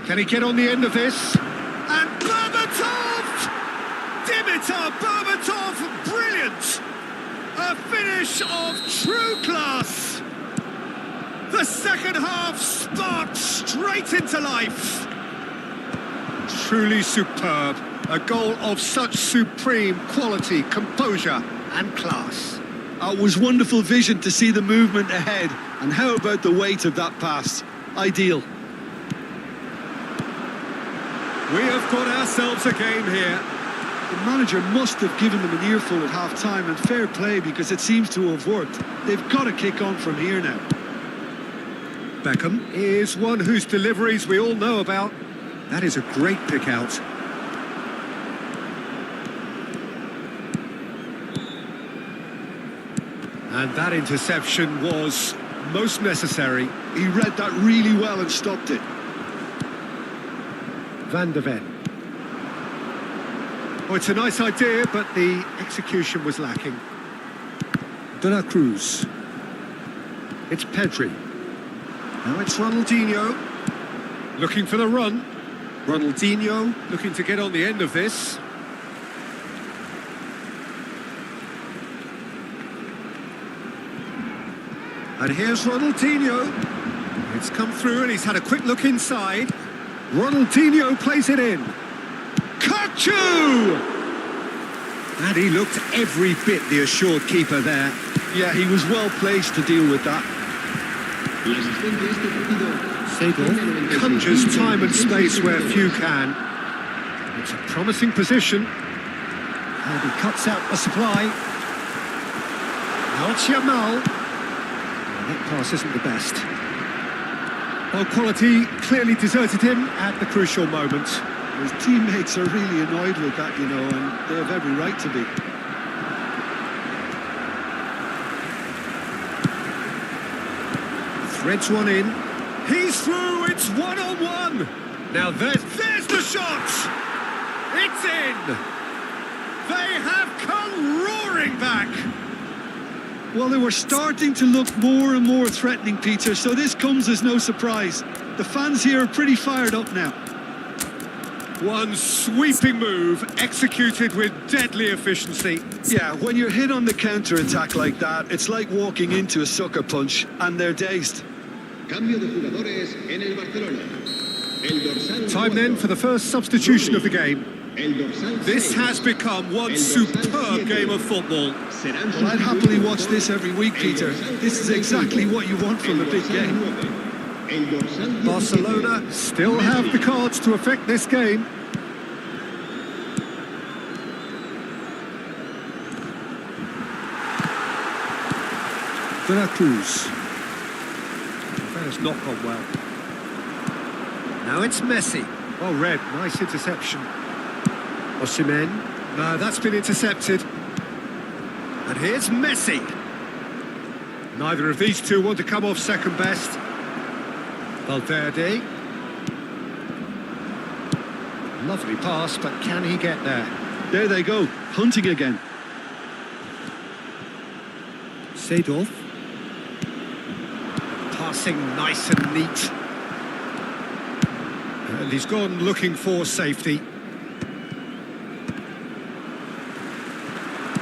Speaker 1: Can he get on the end of this? And Berbatov! Dimitar Berbatov, brilliant! A finish of true class! The second half sparked straight into life. Truly superb. A goal of such supreme quality, composure and class.
Speaker 2: It was wonderful vision to see the movement ahead. And how about the weight of that pass? Ideal.
Speaker 1: We have got ourselves a game here.
Speaker 2: The manager must have given them an earful at half-time, and fair play because it seems to have worked. They've got to kick on from here now.
Speaker 1: Beckham is one whose deliveries we all know about. That is a great pick out. And that interception was most necessary.
Speaker 2: He read that really well and stopped it.
Speaker 1: Van der Ven. Oh, it's a nice idea, but the execution was lacking. De La Cruz. It's Pedri. Now it's Ronaldinho. Looking for the run. Ronaldinho looking to get on the end of this. And here's Ronaldinho. It's come through and he's had a quick look inside. Ronaldinho plays it in. Kachu! And he looked every bit the assured keeper there.
Speaker 2: Yeah, he was well placed to deal with that.
Speaker 1: Seedorf conjures time and space where few can. It's a promising position. And he cuts out the supply. Now it's Yamal. That pass isn't the best. Well, quality clearly deserted him at the crucial moment.
Speaker 2: His teammates are really annoyed with that, you know, and they have every right to be.
Speaker 1: Threads one in. He's through, it's one-on-one. Now there's the shot. It's in. They have come roaring back.
Speaker 2: Well, they were starting to look more and more threatening, Peter, so this comes as no surprise. The fans here are pretty fired up now.
Speaker 1: One sweeping move executed with deadly efficiency.
Speaker 2: Yeah, when you're hit on the counter-attack like that, it's like walking into a sucker punch, and they're dazed.
Speaker 3: Cambio de jugadores en el Barcelona. El dorsal
Speaker 1: Time then for the first substitution of the game.
Speaker 3: El dorsal
Speaker 1: This has become one superb game of football.
Speaker 2: Well, I'd happily watch this every week, Peter. This is exactly what you want from a big game.
Speaker 1: Barcelona still have the cards to affect this game. De La Cruz. That has not gone well. Now it's Messi. Well read, nice interception. Osimhen. No, that's been intercepted. And here's Messi. Neither of these two want to come off second best. Valverde. Lovely pass, but can he get there?
Speaker 2: There they go, hunting again.
Speaker 1: Seedorf. Passing nice and neat. And he's gone looking for safety.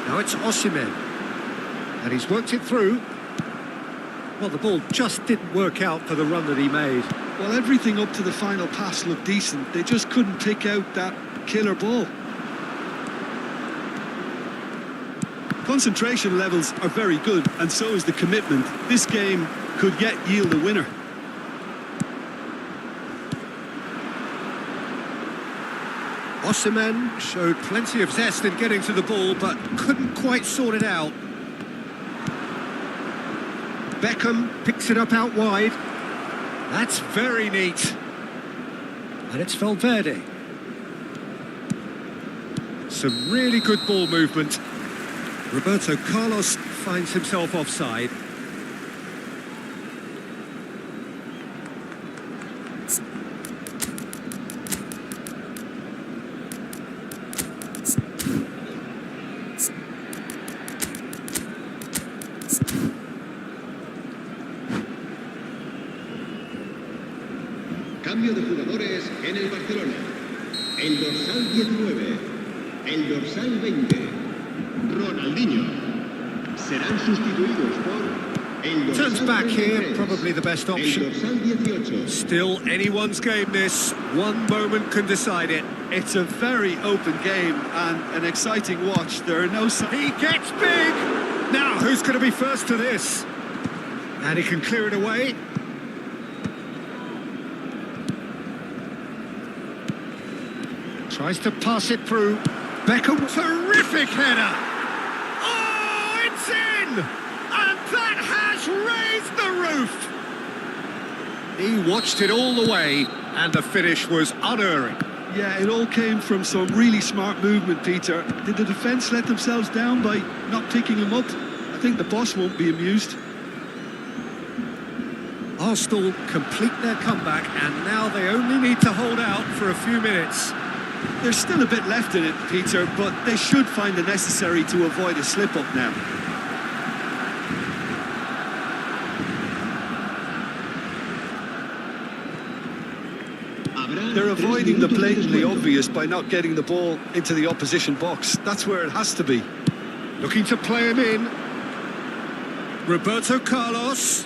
Speaker 1: Now it's Osimhen. And he's worked it through. Well, the ball just didn't work out for the run that he made.
Speaker 2: Well, everything up to the final pass looked decent. They just couldn't pick out that killer ball. Concentration levels are very good, and so is the commitment. This game could yet yield a winner.
Speaker 1: Osimhen showed plenty of zest in getting to the ball, but couldn't quite sort it out. Beckham picks it up out wide. That's very neat. And it's Valverde. Some really good ball movement. Roberto Carlos finds himself offside.
Speaker 3: Cambio de jugadores en el Barcelona. El dorsal 19, el dorsal 20, Ronaldinho. Serán sustituidos por el dorsal
Speaker 1: Turns back
Speaker 3: 23,
Speaker 1: here, probably the best option.
Speaker 3: El dorsal 18.
Speaker 1: Still anyone's game this. One moment can decide it.
Speaker 2: It's a very open game and an exciting watch. There are no...
Speaker 1: He gets big! Now, who's going to be first to this? And he can clear it away. Tries to pass it through. Beckham, terrific header! Oh, it's in! And that has raised the roof! He watched it all the way, and the finish was unerring.
Speaker 2: Yeah, it all came from some really smart movement, Peter. Did the defence let themselves down by not picking him up? I think the boss won't be amused.
Speaker 1: Arsenal complete their comeback, and now they only need to hold out for a few minutes.
Speaker 2: There's still a bit left in it, Peter, but they should find the necessary to avoid a slip-up now. They're avoiding the blatantly obvious by not getting the ball into the opposition box. That's where it has to be.
Speaker 1: Looking to play him in. Roberto Carlos.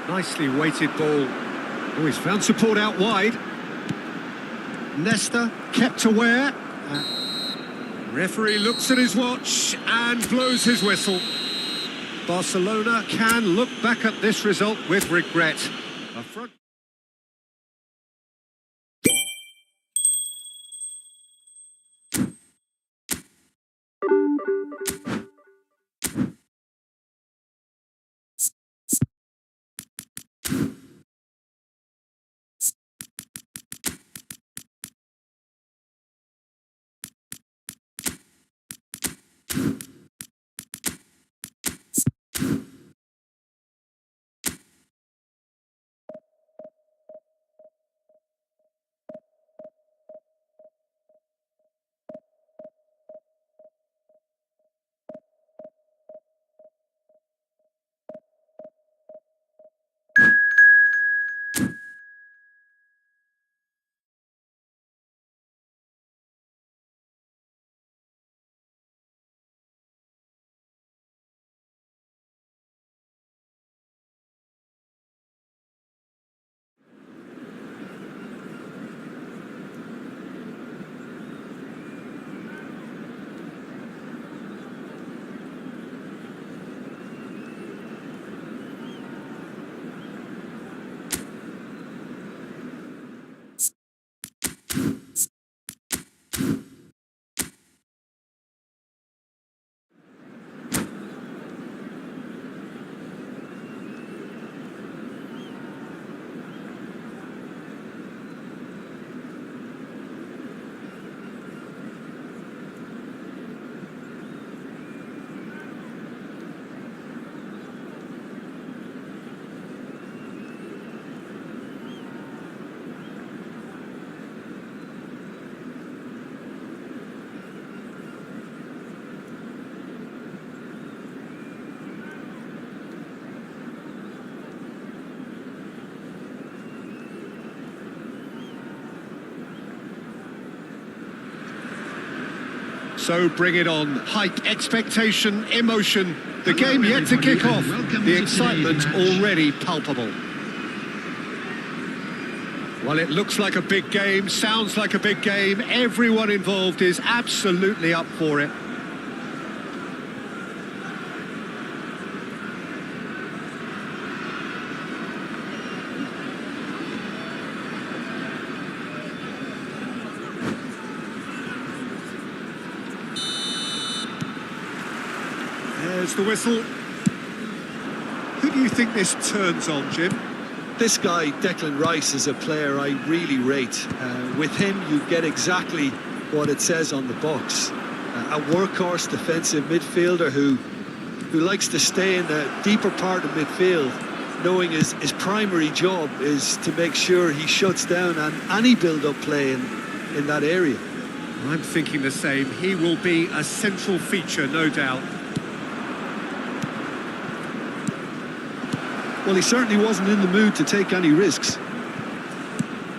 Speaker 1: Nicely weighted ball. Oh, he's found support out wide. Nesta kept aware. Referee looks at his watch and blows his whistle. Barcelona can look back at this result with regret. A front... So bring it on. Hype, expectation, emotion. The game yet to kick off. The excitement already palpable. Well, it looks like a big game, sounds like a big game. Everyone involved is absolutely up for it. There's the whistle. Who do you think this turns on, Jim?
Speaker 2: This guy, Declan Rice, is a player I really rate. With him, you get exactly what it says on the box. A workhorse defensive midfielder who likes to stay in the deeper part of midfield, knowing his primary job is to make sure he shuts down any build-up play in that area.
Speaker 1: I'm thinking the same. He will be a central feature, no doubt.
Speaker 2: Well, he certainly wasn't in the mood to take any risks.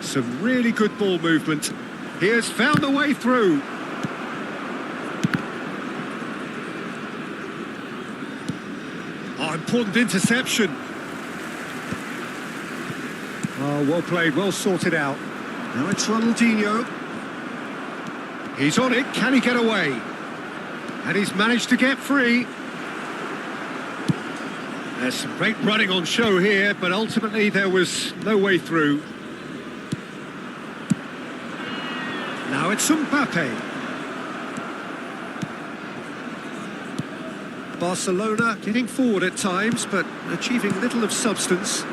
Speaker 1: Some really good ball movement. He has found the way through. Oh, important interception. Oh, well played, well sorted out. Now it's Ronaldinho. He's on it, can he get away? And he's managed to get free. There's some great running on show here, but ultimately there was no way through. Now it's Mbappe. Barcelona getting forward at times, but achieving little of substance.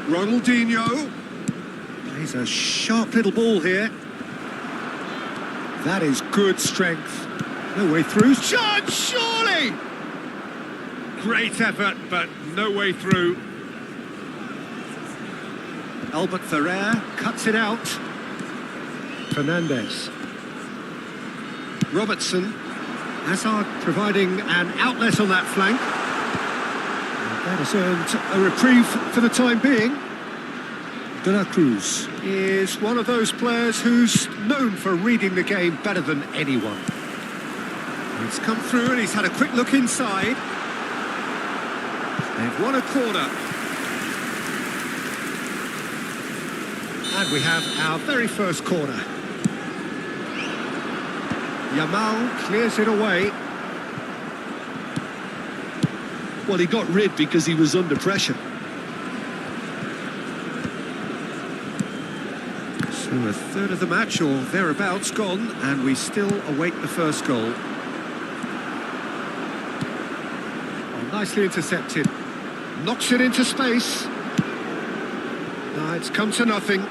Speaker 1: Ronaldinho plays a sharp little ball here. That is good strength. No way through. Shot, surely! Great effort, but no way through. Albert Ferrer cuts it out. Fernandez. Robertson. Hazard providing an outlet on that flank. And that has earned a reprieve for the time being. De La Cruz is one of those players who's known for reading the game better than anyone. He's come through and he's had a quick look inside. They've won a corner. And we have our very first corner. Yamal clears it away.
Speaker 2: Well, he got rid because he was under pressure.
Speaker 1: So a third of the match or thereabouts gone, and we still await the first goal. Oh, nicely intercepted. Knocks it into space. It's come to nothing.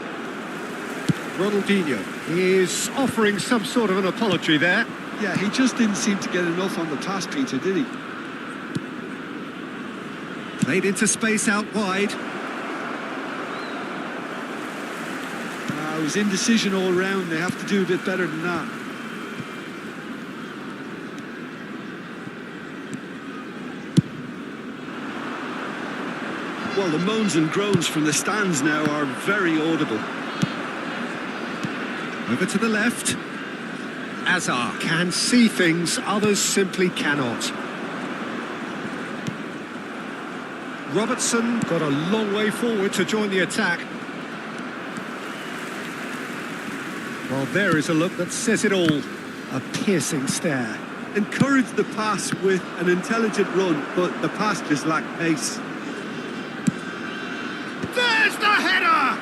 Speaker 1: Ronaldinho is offering some sort of an apology there.
Speaker 2: Yeah, he just didn't seem to get enough on the pass, Peter, did he?
Speaker 1: Played into space out wide.
Speaker 2: It was indecision all round. They have to do a bit better than that. Well, the moans and groans from the stands now are very audible.
Speaker 1: Over to the left. Hazard can see things others simply cannot. Robertson got a long way forward to join the attack. Well, there is a look that says it all. A piercing stare.
Speaker 2: Encouraged the pass with an intelligent run, but the pass just lacked pace.
Speaker 1: There's the header!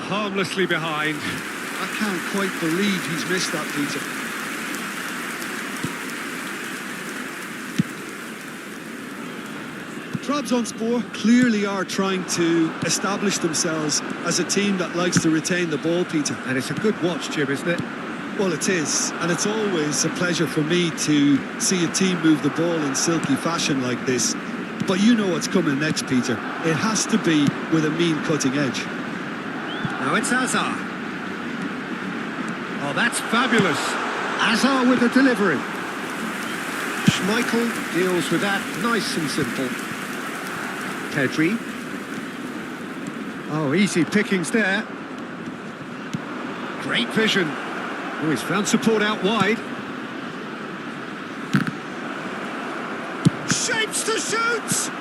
Speaker 1: Harmlessly behind.
Speaker 2: I can't quite believe he's missed that, Peter. Trabzonspor clearly are trying to establish themselves as a team that likes to retain the ball, Peter.
Speaker 1: And it's a good watch, Jim, isn't it?
Speaker 2: Well, it is, and it's always a pleasure for me to see a team move the ball in silky fashion like this. But you know what's coming next, Peter. It has to be with a mean cutting edge.
Speaker 1: Now it's Hazard. Oh, that's fabulous. Hazard with the delivery. Schmeichel deals with that nice and simple. Pedri. Oh, easy pickings there. Great vision. Oh, he's found support out wide. Shapes to shoot!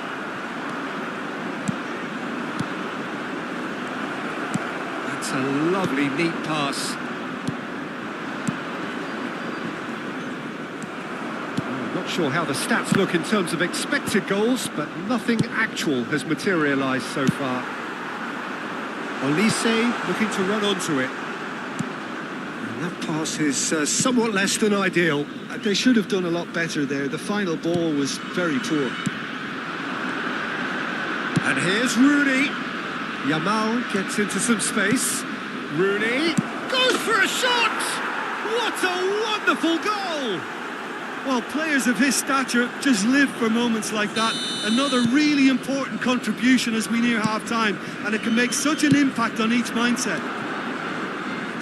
Speaker 1: That's a lovely, neat pass. I'm not sure how the stats look in terms of expected goals, but nothing actual has materialised so far. Olise looking to run onto it. And that pass is somewhat less than ideal.
Speaker 2: They should have done a lot better there. The final ball was very poor.
Speaker 1: And here's Rooney. Yamal gets into some space. Rooney goes for a shot! What a wonderful goal!
Speaker 2: Well, players of his stature just live for moments like that. Another really important contribution as we near half-time, and it can make such an impact on each mindset.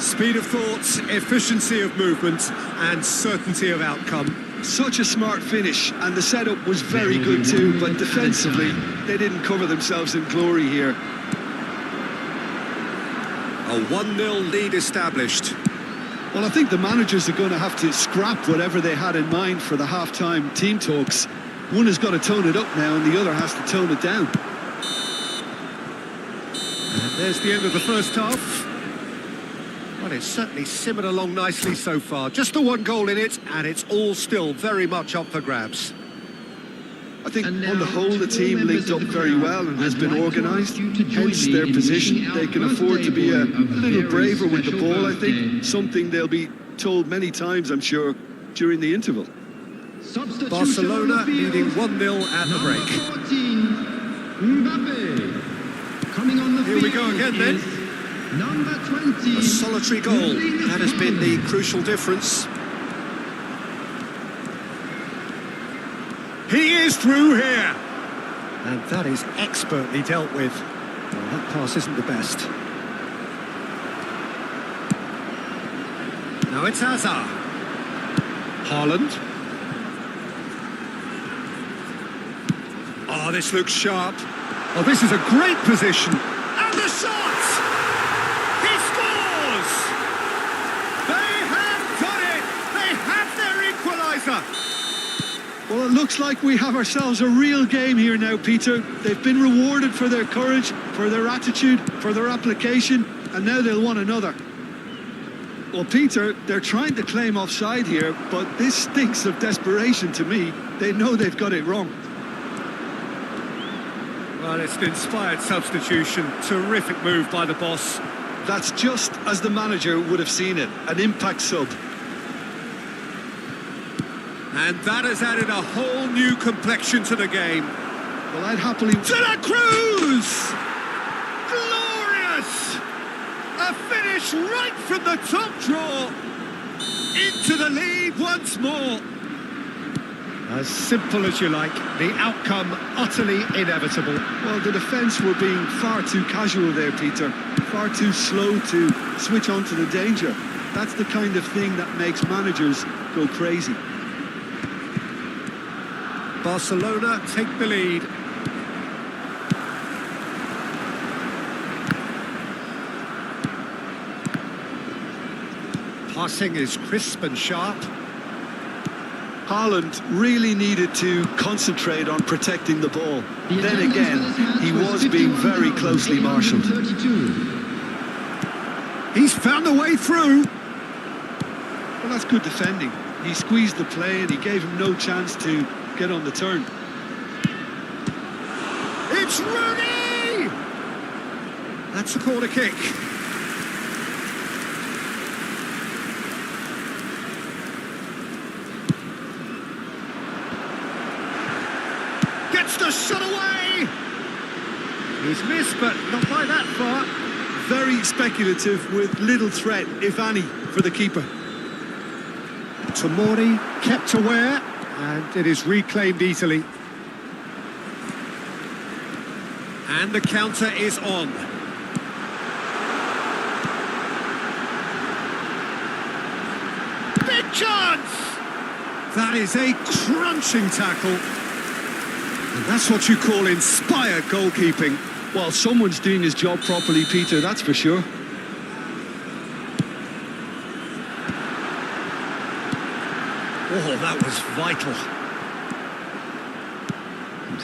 Speaker 1: Speed of thoughts, efficiency of movement, and certainty of outcome.
Speaker 2: Such a smart finish, and the setup was very good too, but defensively, they didn't cover themselves in glory here.
Speaker 1: A 1-0 lead established.
Speaker 2: Well, I think the managers are going to have to scrap whatever they had in mind for the half-time team talks. One has got to tone it up now, and the other has to tone it down.
Speaker 1: And there's the end of the first half. Well, it's certainly simmered along nicely so far. Just the one goal in it, and it's all still very much up for grabs.
Speaker 2: I think on the whole the team linked up very well and has been organised, hence their position. They can afford to be a little braver with the ball, I think, something they'll be told many times, I'm sure, during the interval.
Speaker 1: Barcelona leading 1-0 at the break. Here we go again then.
Speaker 3: Number 20.
Speaker 1: A solitary goal, that has been the crucial difference. He is through here. And that is expertly dealt with. Well, that pass isn't the best. Now it's Hazard. Haaland. Oh, this looks sharp. Oh, this is a great position. And the shot! He scores! They have done it! They have their equaliser!
Speaker 2: Well, it looks like we have ourselves a real game here now, Peter. They've been rewarded for their courage, for their attitude, for their application, and now they'll want another. Well, Peter, they're trying to claim offside here, but this stinks of desperation to me. They know they've got it wrong.
Speaker 1: Well, it's an inspired substitution. Terrific move by the boss.
Speaker 2: That's just as the manager would have seen it, an impact sub.
Speaker 1: And that has added a whole new complexion to the game.
Speaker 2: Well, I'd happily...
Speaker 1: De La Cruz! Glorious! A finish right from the top draw. Into the lead once more. As simple as you like, the outcome utterly inevitable.
Speaker 2: Well, the defence were being far too casual there, Peter. Far too slow to switch on to the danger. That's the kind of thing that makes managers go crazy.
Speaker 1: Barcelona take the lead. Passing is crisp and sharp.
Speaker 2: Haaland really needed to concentrate on protecting the ball. Then again, he was being very closely marshalled.
Speaker 1: He's found a way through.
Speaker 2: Well, that's good defending. He squeezed the play and he gave him no chance to get on the turn.
Speaker 1: It's Rooney! That's a corner kick. Gets the shot away! He's missed, but not by that far.
Speaker 2: Very speculative with little threat, if any, for the keeper.
Speaker 1: Tomori kept aware, and it is reclaimed easily. And the counter is on. Big chance! That is a crunching tackle. And that's what you call inspired goalkeeping.
Speaker 2: Well, someone's doing his job properly, Peter, that's for sure.
Speaker 1: Oh, that was vital.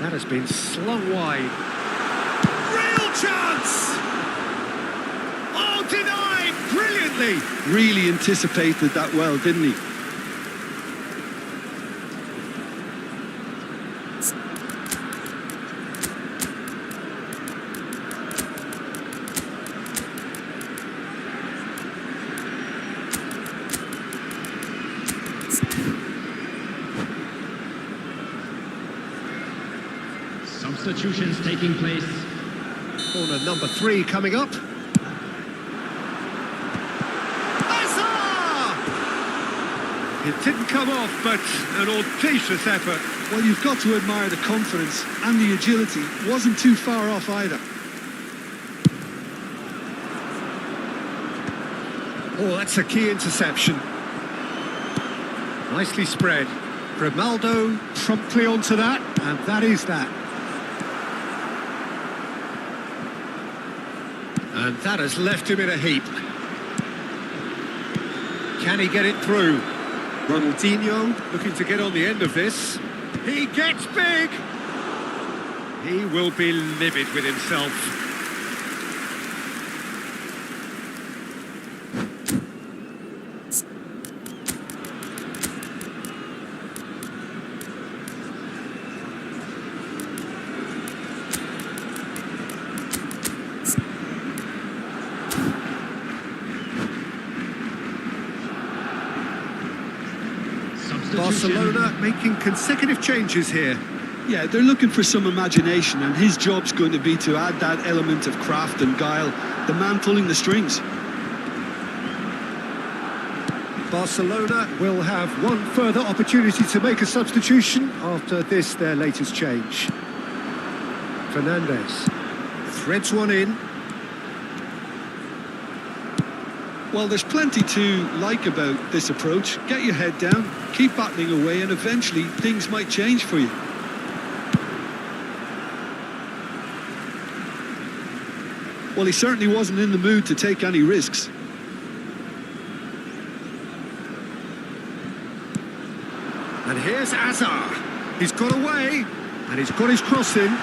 Speaker 1: That has been slung wide. Real chance! Oh, denied brilliantly!
Speaker 2: Really anticipated that well, didn't he?
Speaker 3: Substitutions taking place.
Speaker 1: Corner number 3 coming up. It didn't come off, but an audacious effort.
Speaker 2: Well, you've got to admire the confidence and the agility. Wasn't too far off either.
Speaker 1: Oh, that's a key interception. Nicely spread. Grimaldo promptly onto that, and that is that. And that has left him in a heap. Can he get it through? Ronaldinho looking to get on the end of this. He gets big! He will be livid with himself. Barcelona making consecutive changes here.
Speaker 2: Yeah, they're looking for some imagination, and his job's going to be to add that element of craft and guile, the man pulling the strings.
Speaker 1: Barcelona will have one further opportunity to make a substitution after this, their latest change. Fernandez threads one in.
Speaker 2: Well, there's plenty to like about this approach. Get your head down, keep battling away, and eventually things might change for you. Well, he certainly wasn't in the mood to take any risks.
Speaker 1: And here's Azar. He's got away, and he's got his cross in.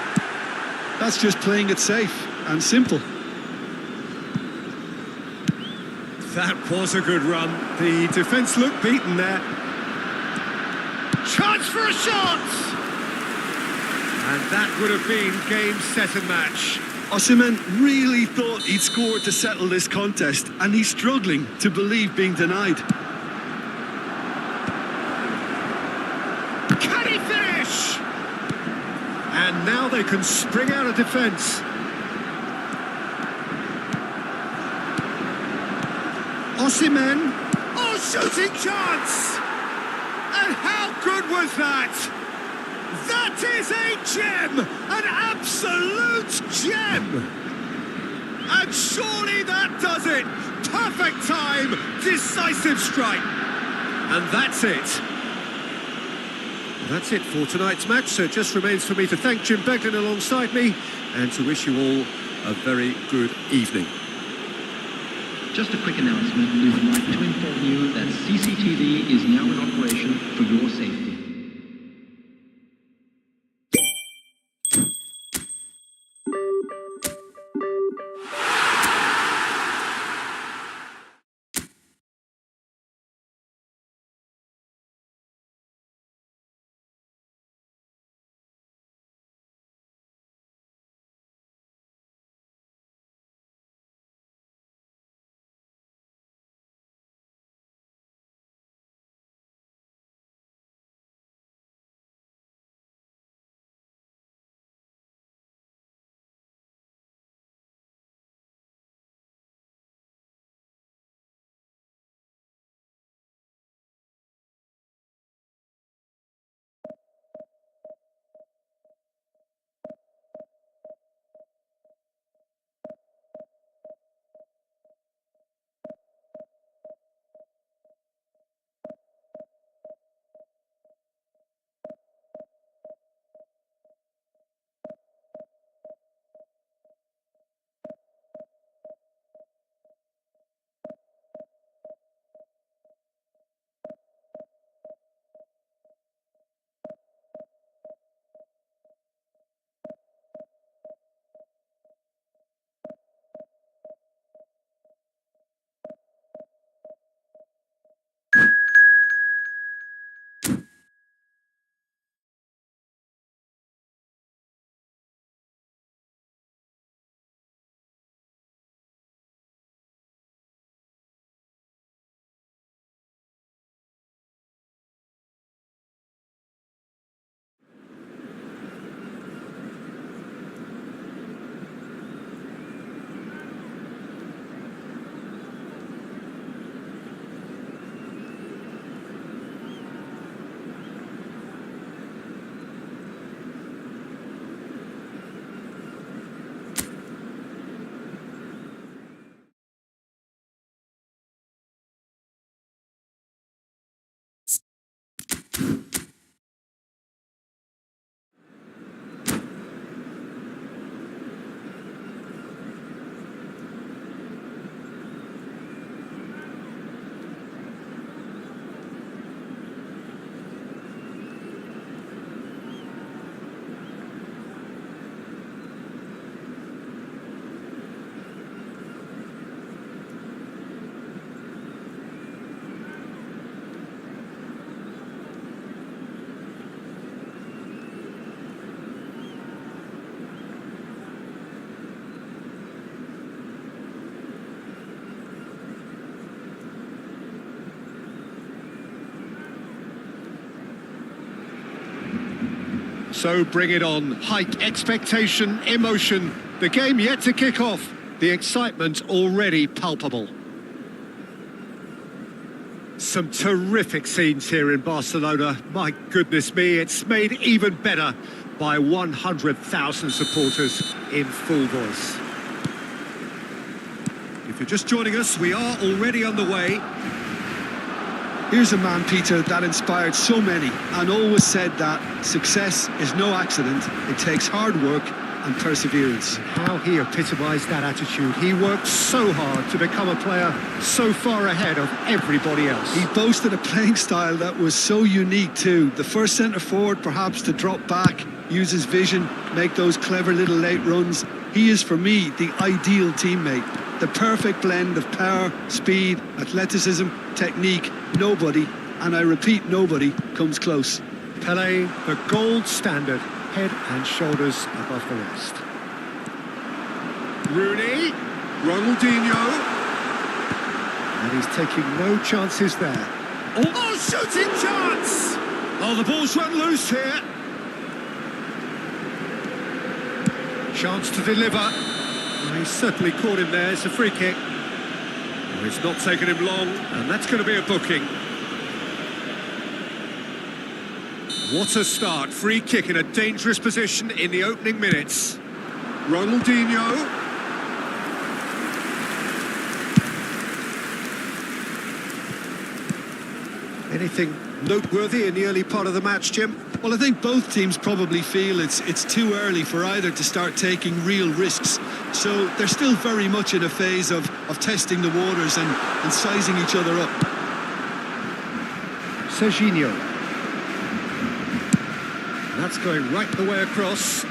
Speaker 2: That's just playing it safe and simple.
Speaker 1: That was a good run. The defence looked beaten there. Chance for a shot! And that would have been game, set and match.
Speaker 2: Osimhen really thought he'd scored to settle this contest, and he's struggling to believe being denied.
Speaker 1: Can he finish? And now they can spring out of defence. Osimhen, oh, shooting chance! And how good was that? That is a gem, an absolute gem! And surely that does it! Perfect time, decisive strike. And that's it. That's it for tonight's match, so it just remains for me to thank Jim Beglin alongside me and to wish you all a very good evening.
Speaker 3: Just a quick announcement. We would like to inform you that CCTV is now in operation for your safety.
Speaker 1: So bring it on. Hype, expectation, emotion. The game yet to kick off. The excitement already palpable. Some terrific scenes here in Barcelona. My goodness me, it's made even better by 100,000 supporters in full voice. If you're just joining us, we are already underway.
Speaker 2: Here's a man, Peter, that inspired so many and always said that success is no accident. It takes hard work and perseverance.
Speaker 1: How he epitomised that attitude. He worked so hard to become a player so far ahead of everybody else.
Speaker 2: He boasted a playing style that was so unique too. The first centre-forward perhaps to drop back, use his vision, make those clever little late runs. He is, for me, the ideal teammate. The perfect blend of power, speed, athleticism, technique. Nobody, and I repeat, nobody, comes close.
Speaker 1: Pelé, the gold standard, head and shoulders above the rest. Rooney, Ronaldinho, and he's taking no chances there. Oh, shooting chance! Oh, the ball's run loose here. Chance to deliver. Well, he's certainly caught him there. It's a free kick. Well, it's not taken him long, and that's going to be a booking. What a start. Free kick in a dangerous position in the opening minutes. Ronaldinho. Anything noteworthy in the early part of the match, Jim?
Speaker 2: Well, I think both teams probably feel it's too early for either to start taking real risks. So they're still very much in a phase of testing the waters and sizing each other up.
Speaker 1: Serginho. That's going right the way across.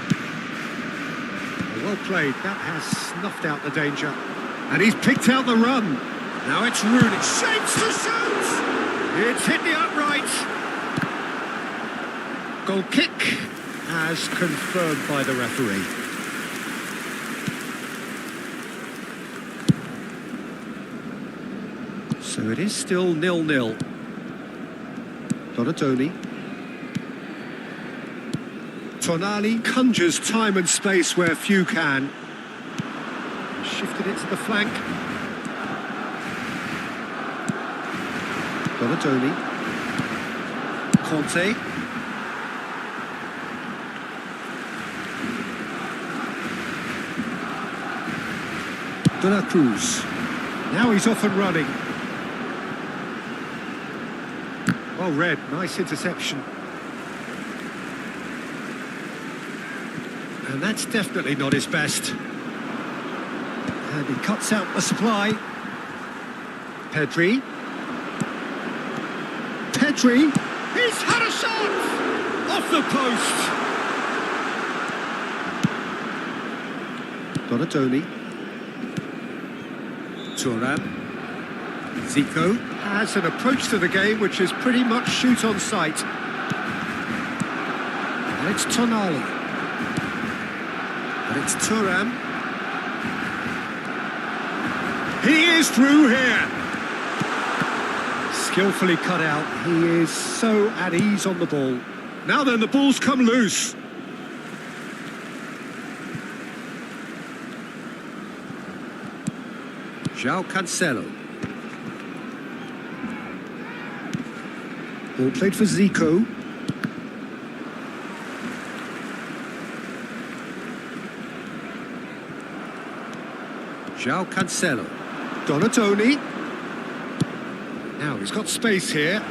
Speaker 1: Well played. That has snuffed out the danger. And he's picked out the run. Now it's Rooney. Shapes to shoot! It's hit the upright. Goal kick as confirmed by the referee. So it is still 0-0. Donatoni. Tonali conjures time and space where few can. Shifted it to the flank. Donatoni. Conte. De La Cruz. Now he's off and running. Well read, nice interception. And that's definitely not his best. And he cuts out the supply. Pedri. Pedri. He's had a shot! Off the post. Donatoni. Thuram. Zico has an approach to the game which is pretty much shoot on sight. And it's Tonali. And it's Thuram. He is through here. Skillfully cut out. He is so at ease on the ball. Now then, the ball's come loose. João Cancelo. Ball played for Zico. João Cancelo. Donatoni. Now he's got space here.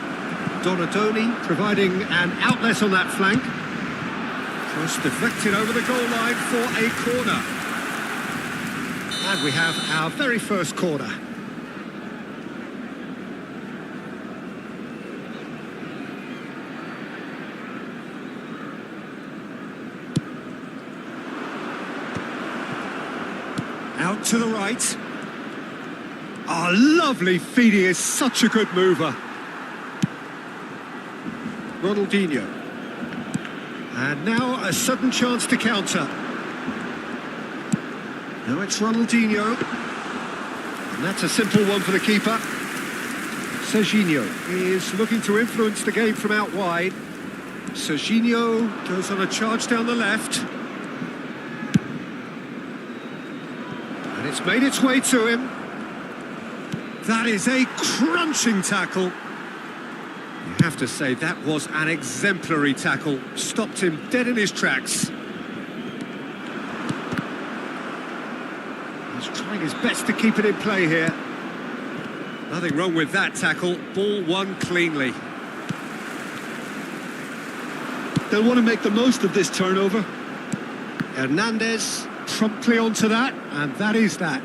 Speaker 1: Donatoni providing an outlet on that flank. Cross deflected over the goal line for a corner. And we have our very first corner. Out to the right. Oh, lovely feed. He is such a good mover. Ronaldinho. And now a sudden chance to counter. Now it's Ronaldinho. And that's a simple one for the keeper. Serginho is looking to influence the game from out wide. Serginho goes on a charge down the left. And it's made its way to him. That is a crunching tackle. You have to say that was an exemplary tackle. Stopped him dead in his tracks. He's trying his best to keep it in play here. Nothing wrong with that tackle. Ball won cleanly.
Speaker 2: They'll want to make the most of this turnover.
Speaker 1: Hernandez promptly onto that, and that is that.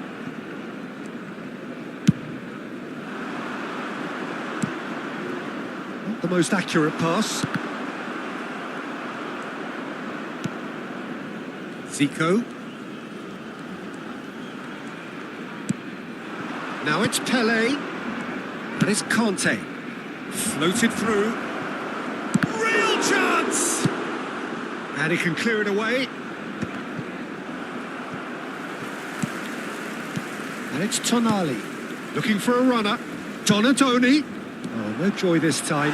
Speaker 1: Not the most accurate pass. Zico. Now it's Pele. And it's Conte. Floated through. Real chance! And he can clear it away. And it's Tonali. Looking for a runner. Donatoni. Oh, no joy this time.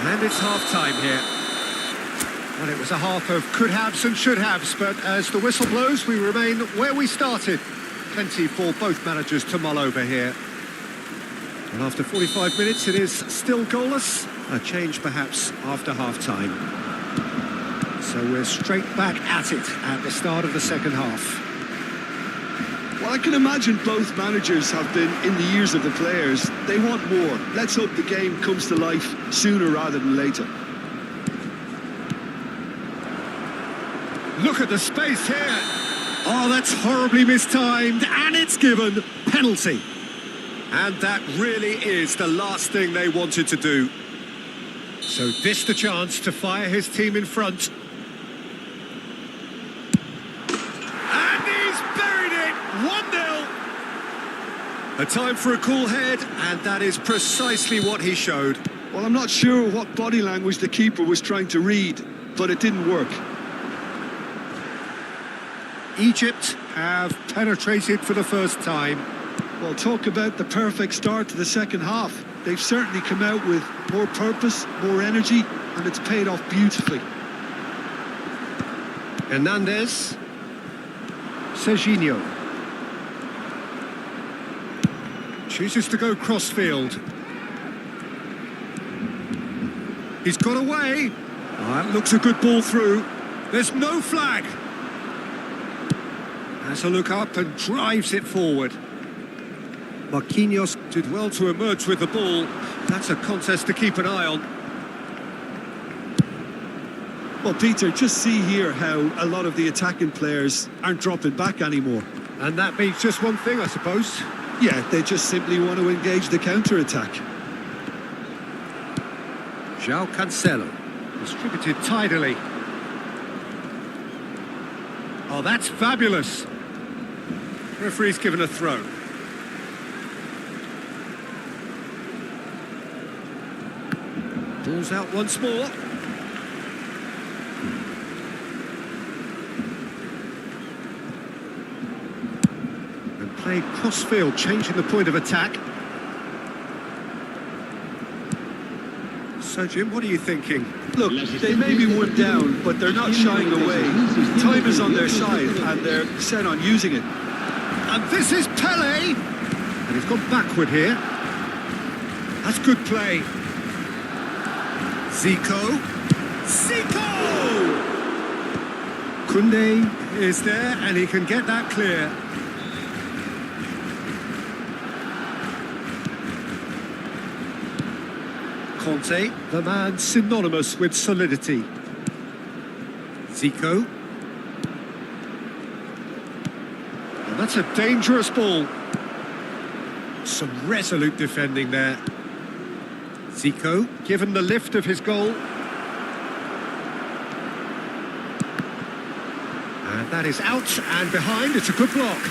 Speaker 1: And it's half-time here. Well, it was a half of could-haves and should-haves, but as the whistle blows, we remain where we started. Plenty for both managers to mull over here. And after 45 minutes, it is still goalless. A change, perhaps, after half-time. So we're straight back at it at the start of the second half.
Speaker 2: Well, I can imagine both managers have been in the ears of the players. They want more. Let's hope the game comes to life sooner rather than later.
Speaker 1: Look at the space here. Oh, that's horribly mistimed, and it's given penalty. And that really is the last thing they wanted to do. So this the chance to fire his team in front. And he's buried it, 1-0. A time for a cool head, and that is precisely what he showed.
Speaker 2: Well, I'm not sure what body language the keeper was trying to read, but it didn't work.
Speaker 1: Egypt have penetrated for the first time.
Speaker 2: Well, talk about the perfect start to the second half. They've certainly come out with more purpose, more energy, and it's paid off beautifully.
Speaker 1: Hernandez. Serginho. Chooses to go cross-field. He's got away. Oh, that looks a good ball through. There's no flag. Has a look up and drives it forward. Marquinhos did well to emerge with the ball. That's a contest to keep an eye on.
Speaker 2: Well, Peter, just see here how a lot of the attacking players aren't dropping back anymore.
Speaker 1: And that means just one thing, I suppose.
Speaker 2: Yeah, they just simply want to engage the counter-attack.
Speaker 1: João Cancelo. Distributed tidily. Oh, that's fabulous. Referee's given a throw. Ball's out once more. And played cross-field, changing the point of attack. So, Jim, what are you thinking?
Speaker 2: Look, they may be one down, but they're not shying away. Time is on their side, and they're set on using it.
Speaker 1: And this is Pele! And he's gone backward here. That's good play. Zico. Zico! Koundé is there, and he can get that clear. Conte, the man synonymous with solidity. Zico. And that's a dangerous ball. Some resolute defending there. Zico, given the lift of his goal. And that is out and behind. It's a good block.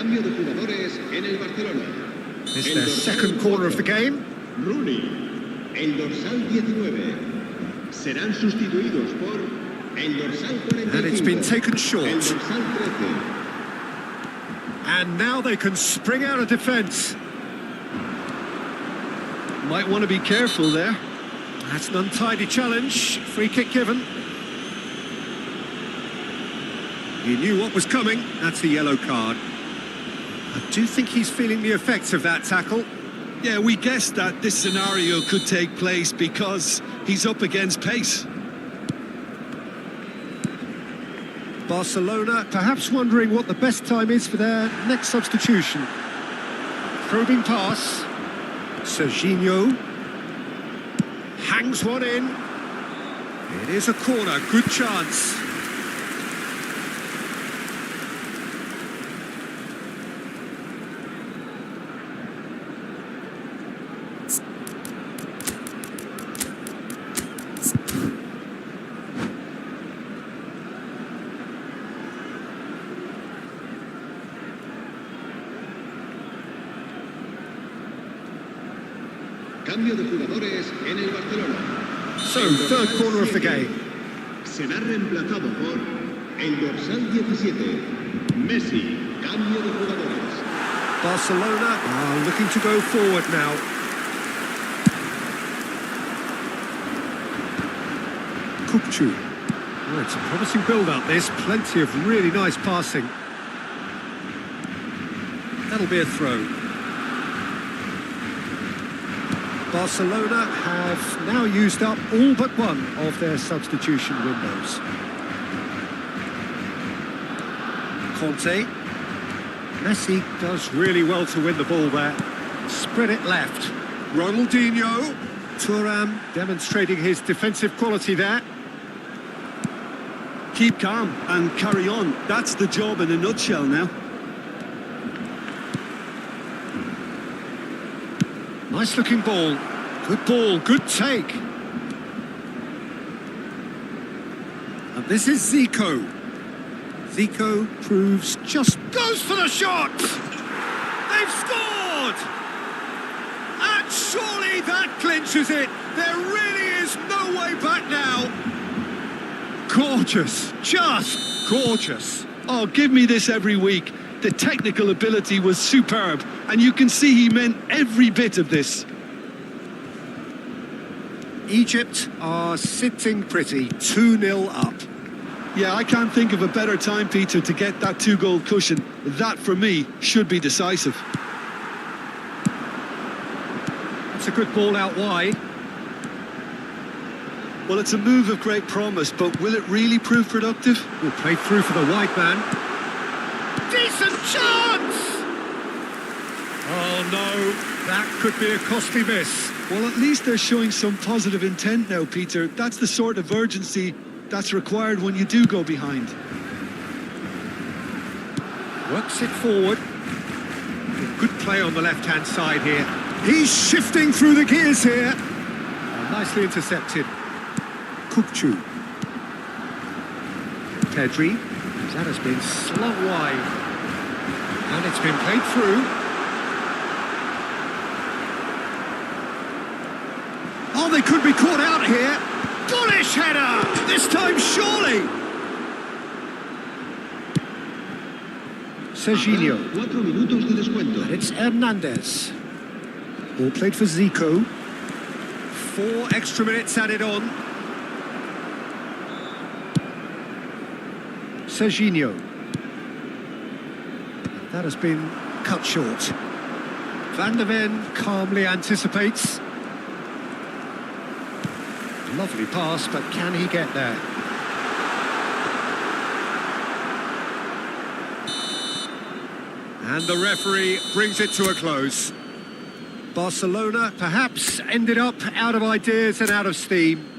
Speaker 4: Cambio de jugadores en el Barcelona.
Speaker 1: It's their second corner of the game.
Speaker 4: Rooney, el dorsal 19. Serán sustituidos por el dorsal 45.
Speaker 1: And it's been taken
Speaker 4: El
Speaker 1: short.
Speaker 4: dorsal 13.
Speaker 1: And now they can spring out of defence.
Speaker 2: Might want to be careful there.
Speaker 1: That's an untidy challenge. Free kick given. He knew what was coming. That's a yellow card. I do think he's feeling the effects of that tackle.
Speaker 2: Yeah, we guessed that this scenario could take place because he's up against pace.
Speaker 1: Barcelona perhaps wondering what the best time is for their next substitution. Probing pass. Serginho hangs one in. It is a corner, good chance.
Speaker 4: Cambio de jugadores en el Barcelona.
Speaker 1: So,
Speaker 4: El
Speaker 1: third
Speaker 4: dorsal
Speaker 1: corner of the
Speaker 4: 7
Speaker 1: game.
Speaker 4: será reemplazado por el dorsal 17. Messi, cambio de jugadores.
Speaker 1: Barcelona are looking to go forward now. Kupchu. Oh, it's a promising build-up, this. Plenty of really nice passing. That'll be a throw. Barcelona have now used up all but one of their substitution windows. Conte. Messi does really well to win the ball there. Spread it left. Ronaldinho. Thuram demonstrating his defensive quality there.
Speaker 2: Keep calm and carry on. That's the job in a nutshell now.
Speaker 1: Nice looking ball. Good ball, good take. And this is Zico. Zico proves just goes for the shot. They've scored. And surely that clinches it. There really is no way back now. Gorgeous, just gorgeous.
Speaker 2: Oh, give me this every week. The technical ability was superb, and you can see he meant every bit of this.
Speaker 1: Egypt are sitting pretty, 2-0 up.
Speaker 2: Yeah, I can't think of a better time, Peter, to get that two-goal cushion. That, for me, should be decisive.
Speaker 1: That's a good ball out wide.
Speaker 2: Well, it's a move of great promise, but will it really prove productive?
Speaker 1: Will play through for the wide man. Decent chance! Oh no, that could be a costly miss.
Speaker 2: Well, at least they're showing some positive intent now, Peter. That's the sort of urgency that's required when you do go behind.
Speaker 1: Works it forward. Good play on the left-hand side here. He's shifting through the gears here. Oh, nicely intercepted. Kupchu. Pedri. That has been slung wide. And it's been played through. Oh, they could be caught out here. Bullish header! This time, surely! Serginho.
Speaker 4: 4 minutos de descuento.
Speaker 1: And it's Hernandez. Ball played for Zico. 4 extra minutes added on. Serginho. That has been cut short. Van der Ven calmly anticipates. Lovely pass, but can he get there? And the referee brings it to a close. Barcelona perhaps ended up out of ideas and out of steam.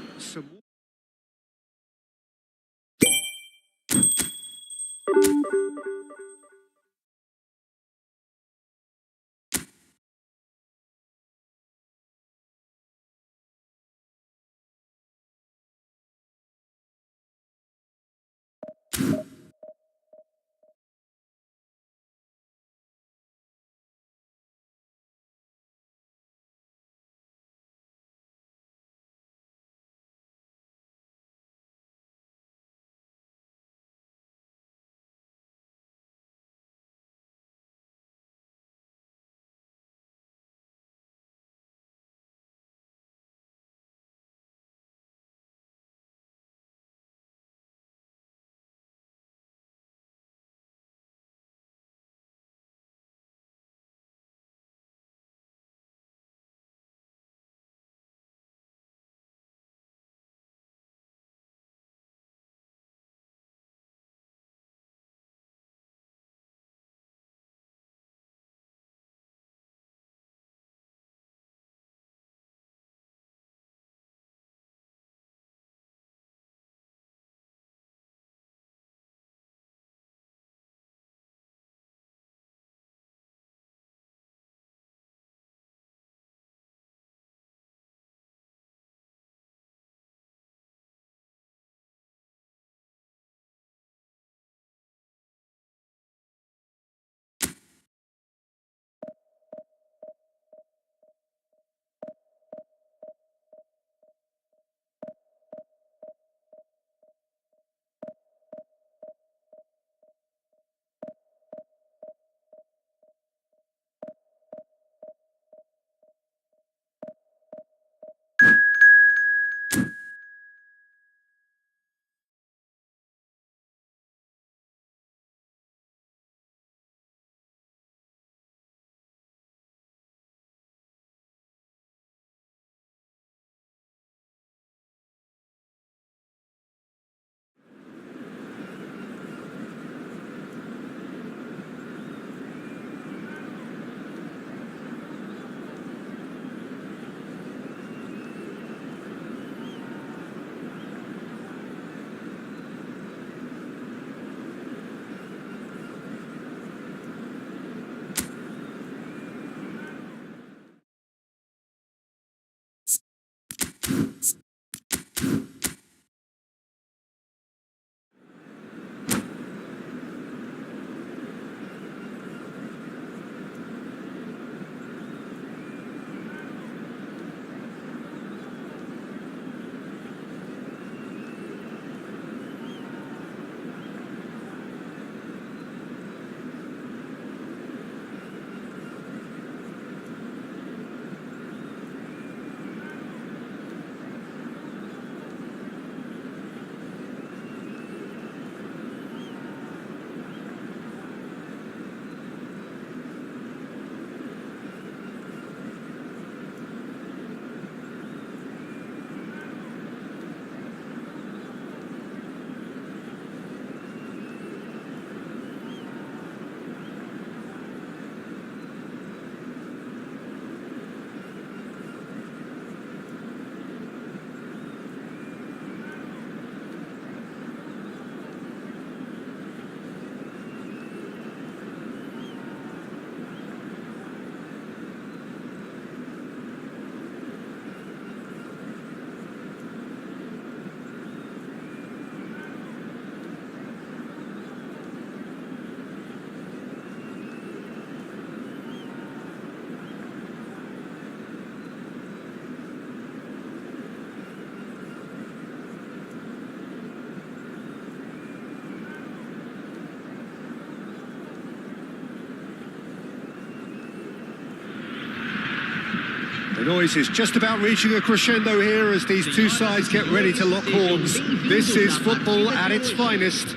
Speaker 1: noise is just about reaching a crescendo here as these two sides get ready to lock horns. This is football at its finest.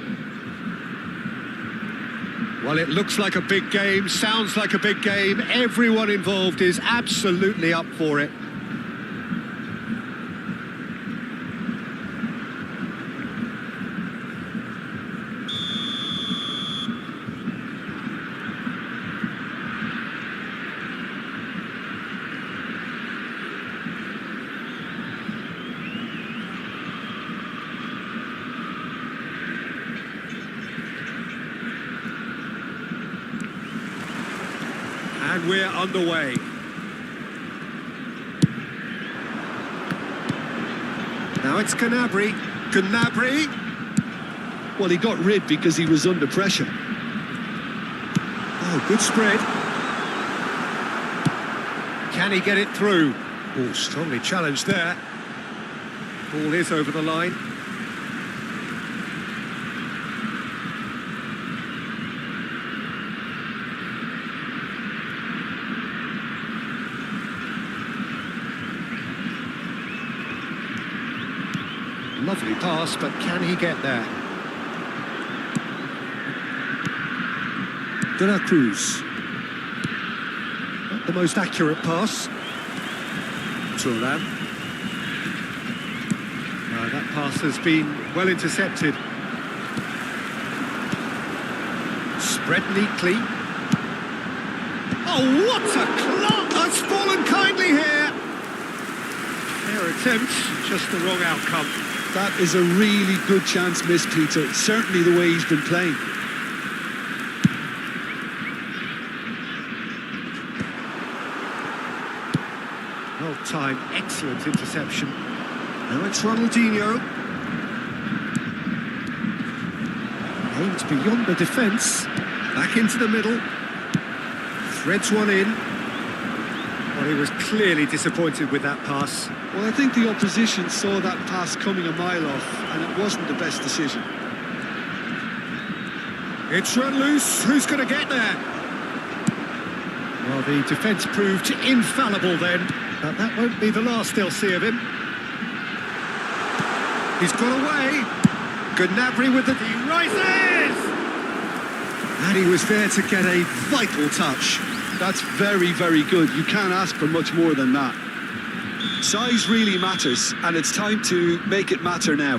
Speaker 1: Well, it looks like a big game, sounds like a big game. Everyone involved is absolutely up for it. And we're underway. Now it's Gnabry. Gnabry.
Speaker 2: Well, he got rid because he was under pressure.
Speaker 1: Oh, good spread. Can he get it through? Oh, strongly challenged there. Ball is over the line. Lovely pass, but can he get there? De La Cruz. Not the most accurate pass. Turan. That pass has been well intercepted. Spread neatly. Oh, what a clock! That's fallen kindly here. Their attempt, just the wrong outcome.
Speaker 2: That is a really good chance missed, Peter. Certainly the way he's been playing.
Speaker 1: Well timed, excellent interception. Now it's Ronaldinho. Aimed beyond the defence. Back into the middle. Threads one in. Well, he was clearly disappointed with that pass.
Speaker 2: Well, I think the opposition saw that pass coming a mile off, and it wasn't the best decision.
Speaker 1: It's run loose. Who's going to get there? Well, the defence proved infallible then, but that won't be the last they'll see of him. He's got away. Gnabry with the... He rises! And he was there to get a vital touch.
Speaker 2: That's very, very good. You can't ask for much more than that. Size really matters, and it's time to make it matter now.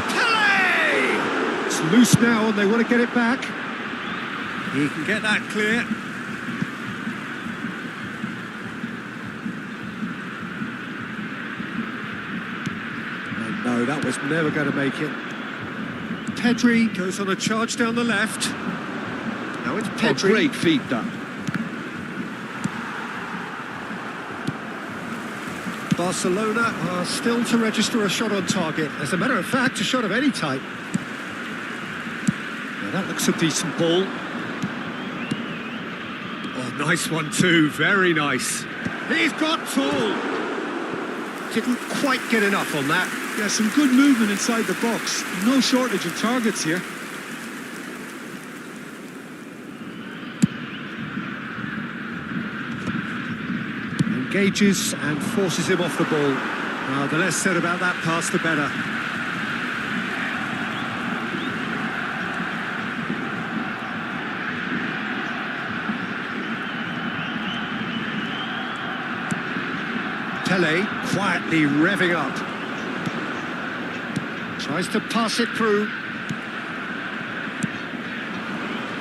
Speaker 1: Pele! It's loose now, and they want to get it back. He can get that clear. And no, that was never going to make it. Pedri goes on a charge down the left. Now it's Pedri.
Speaker 2: Oh, great feat, that.
Speaker 1: Barcelona are still to register a shot on target. As a matter of fact, a shot of any type. Now that looks a decent ball. Oh, nice one too, very nice. He's got tall. Didn't quite get enough on that.
Speaker 2: Yeah, some good movement inside the box. No shortage of targets here.
Speaker 1: Engages and forces him off the ball. The less said about that pass, the better. Pele quietly revving up. Tries to pass it through.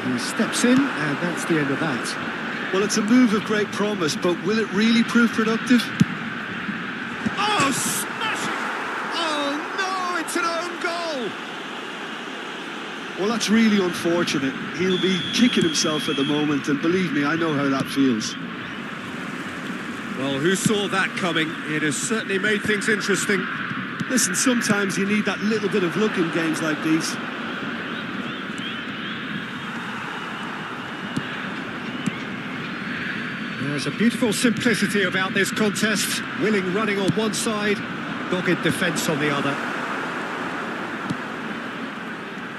Speaker 1: He steps in, and that's the end of that.
Speaker 2: Well, it's a move of great promise, but will it really prove productive?
Speaker 1: Oh, smash it! Oh, no, it's an own goal!
Speaker 2: Well, that's really unfortunate. He'll be kicking himself at the moment, and believe me, I know how that feels.
Speaker 1: Well, who saw that coming? It has certainly made things interesting.
Speaker 2: Listen, sometimes you need that little bit of luck in games like these.
Speaker 1: There's a beautiful simplicity about this contest. Willing running on one side, dogged defence on the other.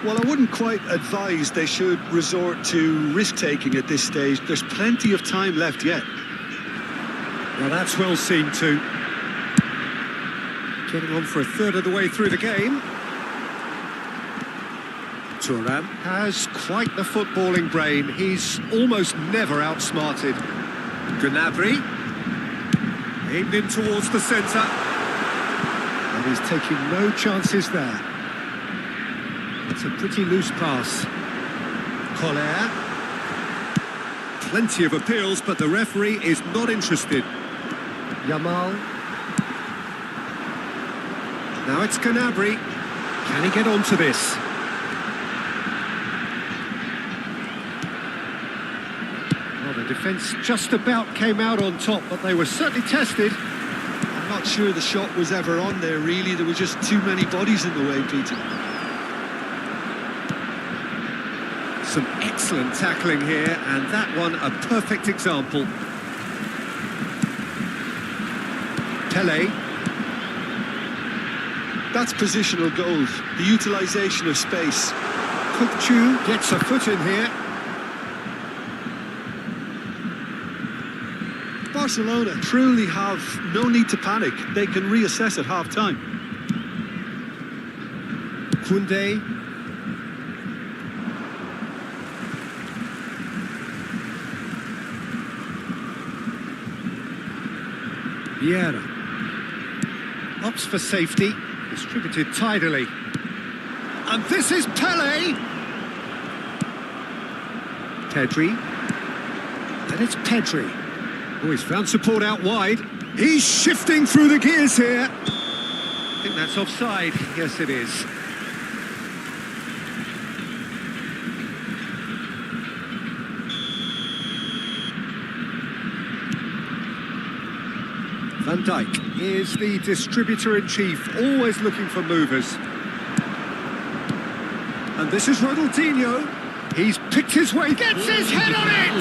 Speaker 2: Well, I wouldn't quite advise they should resort to risk-taking at this stage. There's plenty of time left yet.
Speaker 1: Well, that's well seen too. Getting on for a third of the way through the game. Turan has quite the footballing brain. He's almost never outsmarted. Gnabry aimed in towards the centre. And he's taking no chances there. It's a pretty loose pass. Collier. Plenty of appeals, but the referee is not interested. Yamal. Now it's Gnabry. Can he get onto this? Well, the defence just about came out on top, but they were certainly tested.
Speaker 2: I'm not sure the shot was ever on there, really. There were just too many bodies in the way, Peter.
Speaker 1: Some excellent tackling here, and that one a perfect example. Pele.
Speaker 2: That's positional goals, the utilisation of space.
Speaker 1: Kukcu gets a foot in here.
Speaker 2: Barcelona truly have no need to panic. They can reassess at half-time.
Speaker 1: Koundé. Vieira. Opts for safety. Distributed tidily. And this is Pele! Pedri. And it's Pedri. Oh, he's found support out wide. He's shifting through the gears here. I think that's offside. Yes, it is. Van Dijk is the distributor-in-chief, always looking for movers. And this is Ronaldinho. He's picked his way, gets his head on it!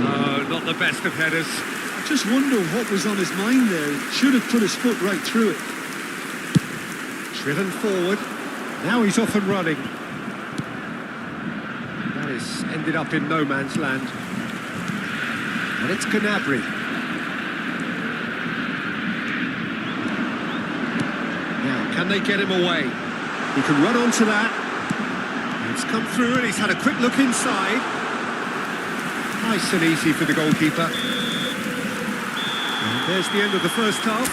Speaker 1: Oh, not the best of headers.
Speaker 2: I just wonder what was on his mind there. Should have put his foot right through it.
Speaker 1: Driven forward. Now he's off and running. That has ended up in no man's land. And it's Gnabry. Now, can they get him away? He can run onto that. It's come through and he's had a quick look inside. Nice and easy for the goalkeeper. And there's the end of the first half.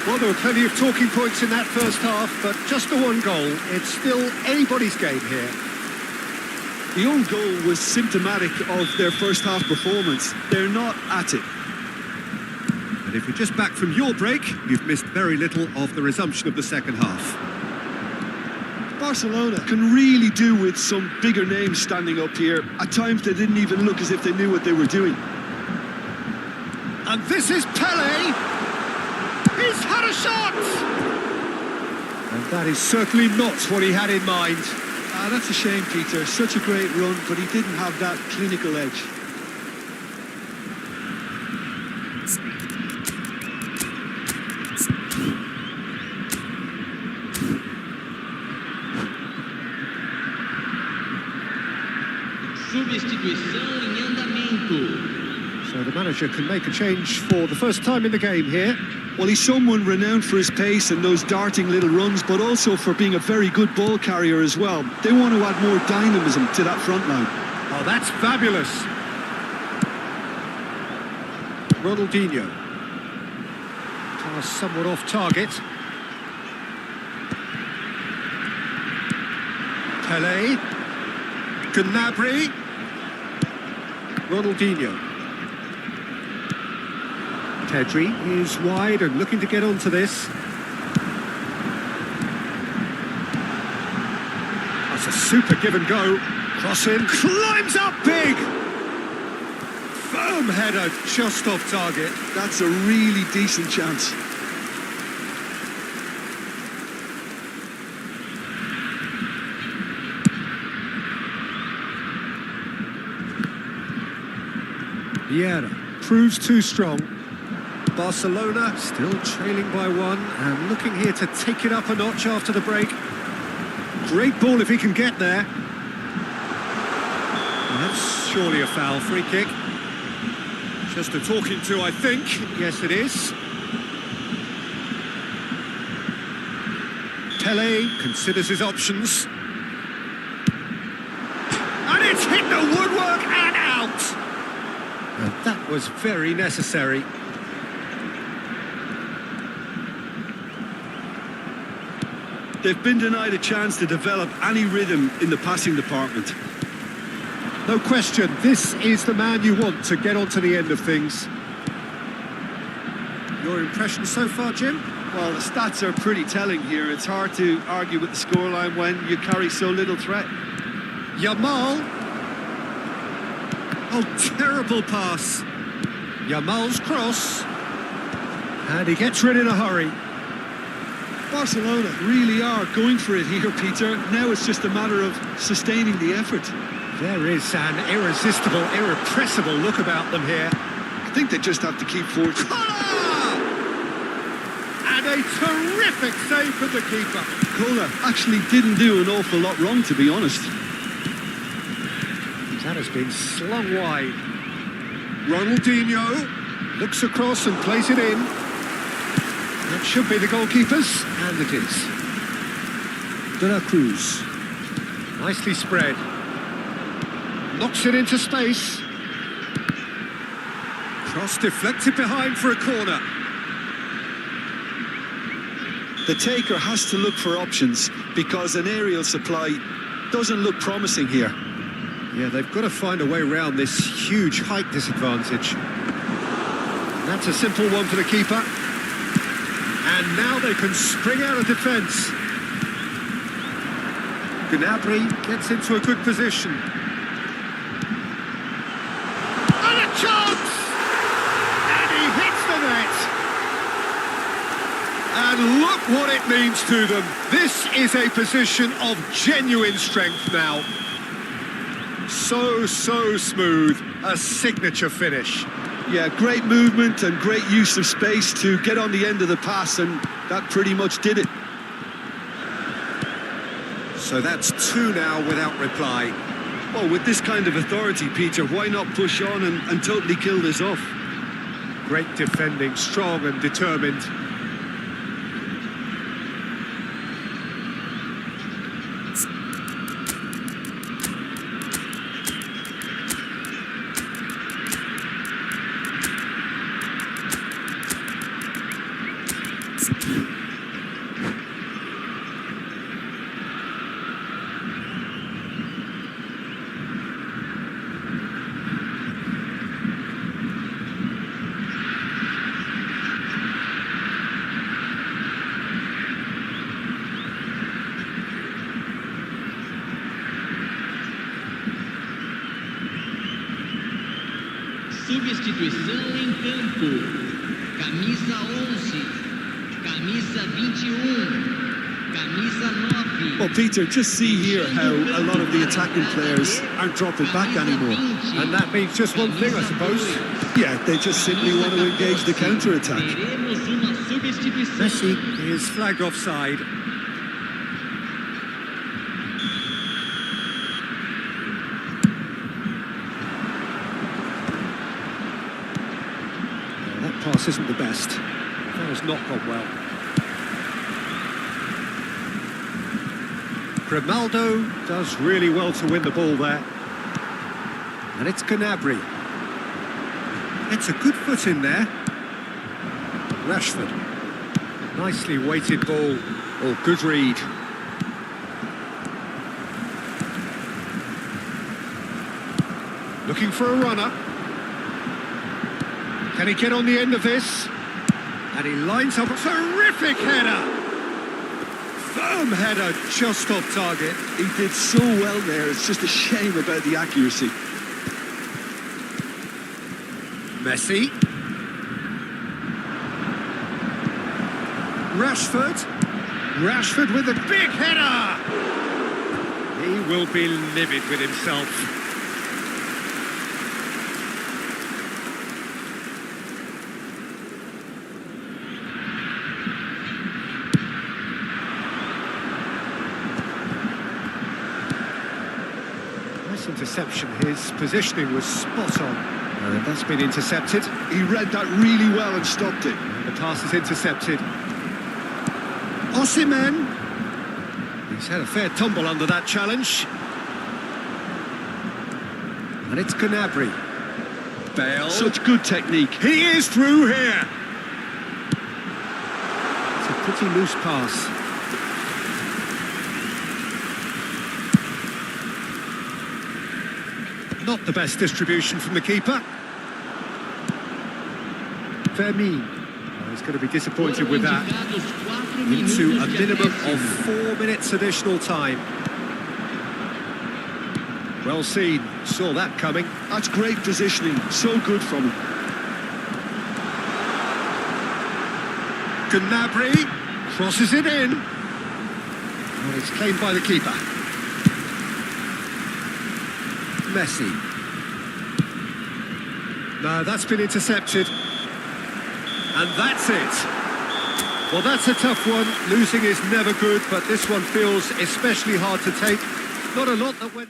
Speaker 1: Well, there were plenty of talking points in that first half, but just the one goal. It's still anybody's game here.
Speaker 2: The own goal was symptomatic of their first half performance. They're not at it.
Speaker 1: And if you're just back from your break, you've missed very little of the resumption of the second half.
Speaker 2: Barcelona can really do with some bigger names standing up here. At times they didn't even look as if they knew what they were doing.
Speaker 1: And this is Pele! He's had a shot! And that is certainly not what he had in mind.
Speaker 2: That's a shame, Peter. Such a great run, but he didn't have that clinical edge.
Speaker 3: Substituição em andamento.
Speaker 1: So the manager can make a change for the first time in the game here.
Speaker 2: Well, he's someone renowned for his pace and those darting little runs, but also for being a very good ball carrier as well. They want to add more dynamism to that front line.
Speaker 1: Oh, that's fabulous. Ronaldinho. Pass somewhat off target. Pele. Gnabry. Ronaldinho. Pedri is wide and looking to get onto this. That's a super give and go. Cross in, climbs up big! Firm header, just off target.
Speaker 2: That's a really decent chance.
Speaker 1: Vieira proves too strong. Barcelona still trailing by one and looking here to take it up a notch after the break. Great ball if he can get there. And that's surely a foul. Free kick. Just a talking to, I think. Yes, it is. Pele considers his options. And it's hit the woodwork and out. And that was very necessary.
Speaker 2: They've been denied a chance to develop any rhythm in the passing department.
Speaker 1: No question, this is the man you want to get onto the end of things. Your impression so far, Jim?
Speaker 2: Well, the stats are pretty telling here. It's hard to argue with the scoreline when you carry so little threat.
Speaker 1: Yamal. Oh, terrible pass. Yamal's cross. And he gets rid in a hurry.
Speaker 2: Barcelona really are going for it here, Peter. Now it's just a matter of sustaining the effort.
Speaker 1: There is an irresistible, irrepressible look about them here.
Speaker 2: I think they just have to keep forging.
Speaker 1: And a terrific save from the keeper.
Speaker 2: Kohler actually didn't do an awful lot wrong, to be honest.
Speaker 1: That has been slung wide. Ronaldinho looks across and plays it in. That should be the goalkeepers, and it is. De La Cruz. Nicely spread. Knocks it into space. Cross deflected behind for a corner.
Speaker 2: The taker has to look for options because an aerial supply doesn't look promising here.
Speaker 1: Yeah, they've got to find a way around this huge height disadvantage. That's a simple one for the keeper. And now they can spring out of defence. Gnabry gets into a good position. And a chance! And he hits the net. And look what it means to them. This is a position of genuine strength now. So smooth. A signature finish.
Speaker 2: Yeah, great movement and great use of space to get on the end of the pass, and that pretty much did it.
Speaker 1: So that's two now without reply.
Speaker 2: Well, with this kind of authority, Peter, why not push on and totally kill this off?
Speaker 1: Great defending, strong and determined.
Speaker 5: Substituição em campo. Camisa 11, camisa 21, camisa 9.
Speaker 2: Well, Peter, just see here how a lot of the attacking players aren't dropping back anymore.
Speaker 1: And that means just one thing, I suppose.
Speaker 2: Yeah, they just simply want to engage the counter-attack.
Speaker 5: Teremos uma substituição.
Speaker 1: Messi is flagged offside. That pass isn't the best. That has not gone well. Grimaldo does really well to win the ball there. And it's Gnabry. It's a good foot in there. Rashford. Nicely weighted ball. Oh, good read. Looking for a runner. Can he get on the end of this? And he lines up a terrific header. Firm header just off target.
Speaker 2: He did so well there. It's just a shame about the accuracy.
Speaker 1: Messi. Rashford. Rashford with a big header. He will be livid with himself. interception. His positioning was spot on. And that's been intercepted.
Speaker 2: He read that really well and stopped it.
Speaker 1: And the pass is intercepted. Osimhen. He's had a fair tumble under that challenge. And it's Gnabry. Bale.
Speaker 2: Such good technique.
Speaker 1: He is through here. It's a pretty loose pass. Not the best distribution from the keeper. Vermeer. Oh, he's going to be disappointed with that. Into a minimum of 4 minutes additional time. Well seen, saw that coming.
Speaker 2: That's great positioning, so good from him.
Speaker 1: Gnabry crosses it in. And it's claimed by the keeper. Messi. No, that's been intercepted. And that's it. Well, that's a tough one. Losing is never good, but this one feels especially hard to take. Not a lot that went...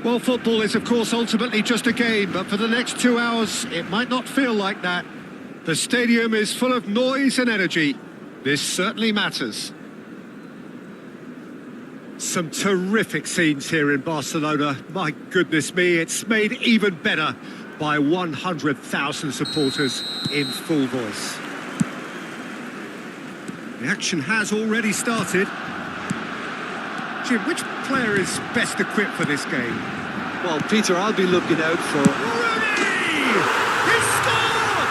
Speaker 1: Well, football is, of course, ultimately just a game, but for the next 2 hours, it might not feel like that. The stadium is full of noise and energy. This certainly matters. Some terrific scenes here in Barcelona. My goodness me, it's made even better by 100,000 supporters in full voice. The action has already started. Jim, which player is best equipped for this game?
Speaker 2: Well, Peter, I'll be looking out for...
Speaker 1: Rooney! He scored!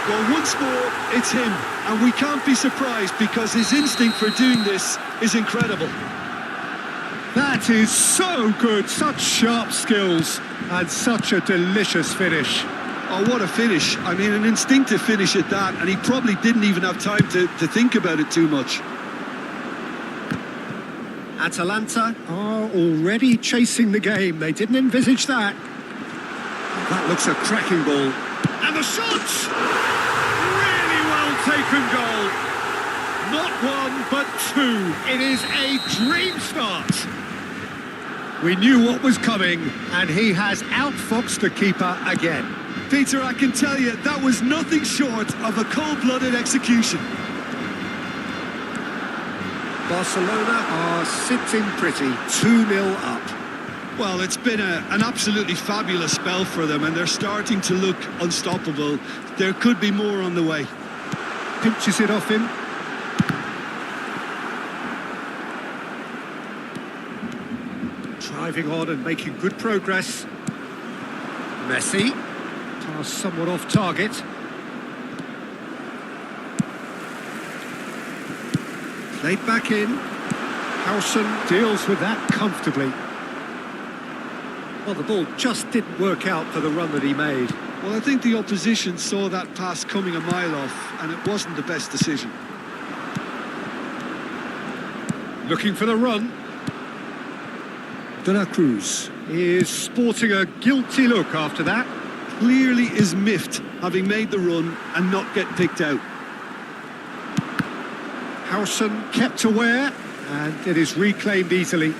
Speaker 2: Well, once more, it's him. And we can't be surprised because his instinct for doing this is incredible.
Speaker 1: That is so good. Such sharp skills and such a delicious finish.
Speaker 2: Oh, what a finish. I mean, an instinctive finish at that. And he probably didn't even have time to think about it too much.
Speaker 1: Atalanta are already chasing the game. They didn't envisage that. That looks a cracking ball. And the shot! Really well taken goal. Not one, but two. It is a dream start. We knew what was coming, and he has outfoxed the keeper again.
Speaker 2: Peter, I can tell you, that was nothing short of a cold-blooded execution.
Speaker 1: Barcelona are sitting pretty, 2-0 up.
Speaker 2: Well, it's been an absolutely fabulous spell for them, and they're starting to look unstoppable. There could be more on the way.
Speaker 1: pinches it off him. Driving on and making good progress. Messi. Pass somewhat off target. Played back in. Howson deals with that comfortably. Well, the ball just didn't work out for the run that he made.
Speaker 2: Well, I think the opposition saw that pass coming a mile off, and it wasn't the best decision.
Speaker 1: Looking for the run. De La Cruz is sporting a guilty look after that.
Speaker 2: Clearly is miffed, having made the run and not get picked out.
Speaker 1: Howson kept aware, and it is reclaimed easily.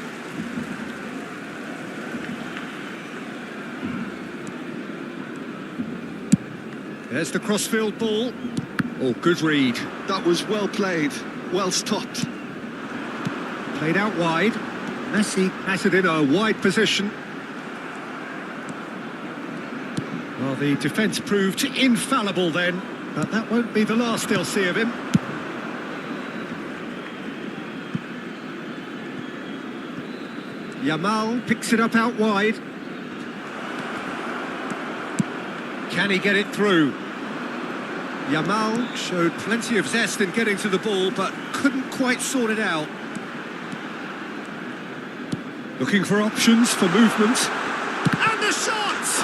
Speaker 1: There's the crossfield ball. Oh, good read.
Speaker 2: That was well played, well stopped.
Speaker 1: Played out wide. Messi has it in a wide position. Well, the defence proved infallible then, but that won't be the last they'll see of him. Yamal picks it up out wide. Can he get it through? Yamal showed plenty of zest in getting to the ball, but couldn't quite sort it out. Looking for options for movement. And the shots!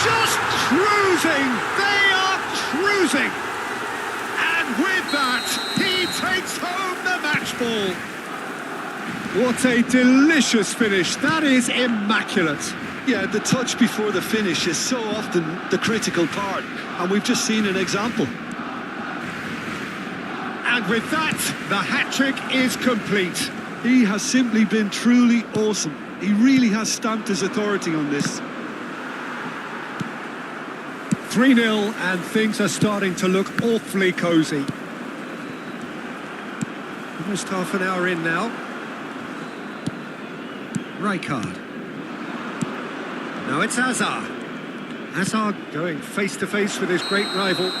Speaker 1: Just cruising! They are cruising! And with that, he takes home the match ball. What a delicious finish. That is immaculate.
Speaker 2: Yeah, the touch before the finish is so often the critical part, and we've just seen an example.
Speaker 1: And with that, the hat-trick is complete.
Speaker 2: He has simply been truly awesome. He really has stamped his authority on this.
Speaker 1: 3-0, and things are starting to look awfully cosy. Almost half an hour in now. Rijkaard. Now it's Hazard. Hazard going face-to-face with his great rival.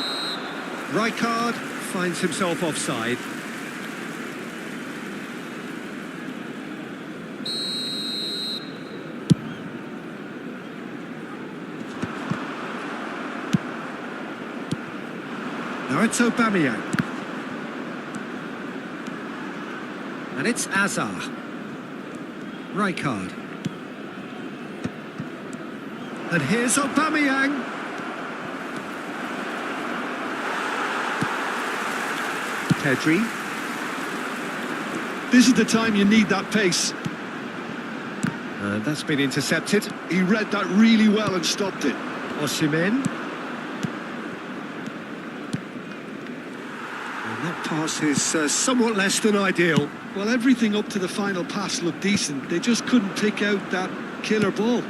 Speaker 1: Rijkaard finds himself offside. Now it's Aubameyang. And it's Hazard. Rijkaard. And here's Aubameyang. Pedri.
Speaker 2: This is the time you need that pace.
Speaker 1: And that's been intercepted.
Speaker 2: He read that really well and stopped it.
Speaker 1: Osimhen. And that pass is somewhat less than ideal.
Speaker 2: Well, everything up to the final pass looked decent. They just couldn't pick out that killer ball.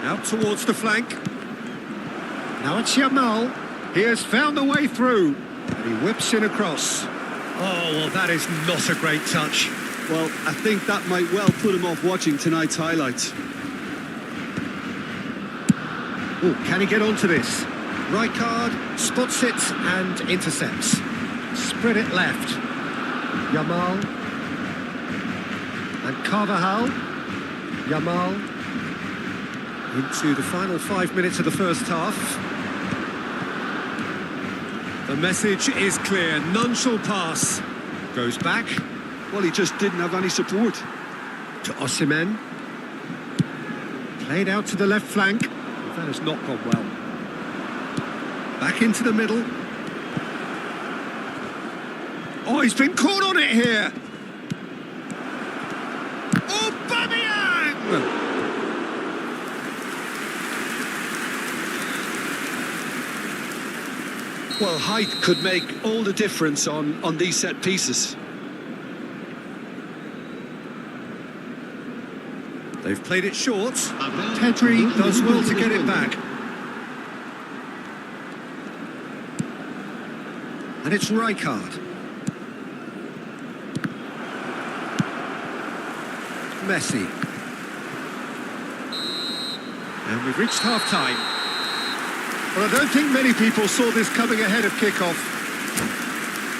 Speaker 1: Out towards the flank. Now it's Yamal. He has found the way through. And he whips in across. Oh, well, that is not a great touch.
Speaker 2: Well, I think that might well put him off watching tonight's highlights.
Speaker 1: Oh, can he get onto this? Rijkaard spots it and intercepts. Spread it left. Yamal. And Carvajal. Yamal. Into the final 5 minutes of the first half. The message is clear. None shall pass. Goes back.
Speaker 2: Well, he just didn't have any support.
Speaker 1: To Osimhen. Played out to the left flank. That has not gone well. Back into the middle. Oh, he's been caught on it here. Aubameyang!
Speaker 2: Well, height could make all the difference on these set pieces.
Speaker 1: They've played it short. Pedri does well to get it back. And it's Rijkaard. Messi. And we've reached half-time. Well, I don't think many people saw this coming ahead of kick-off.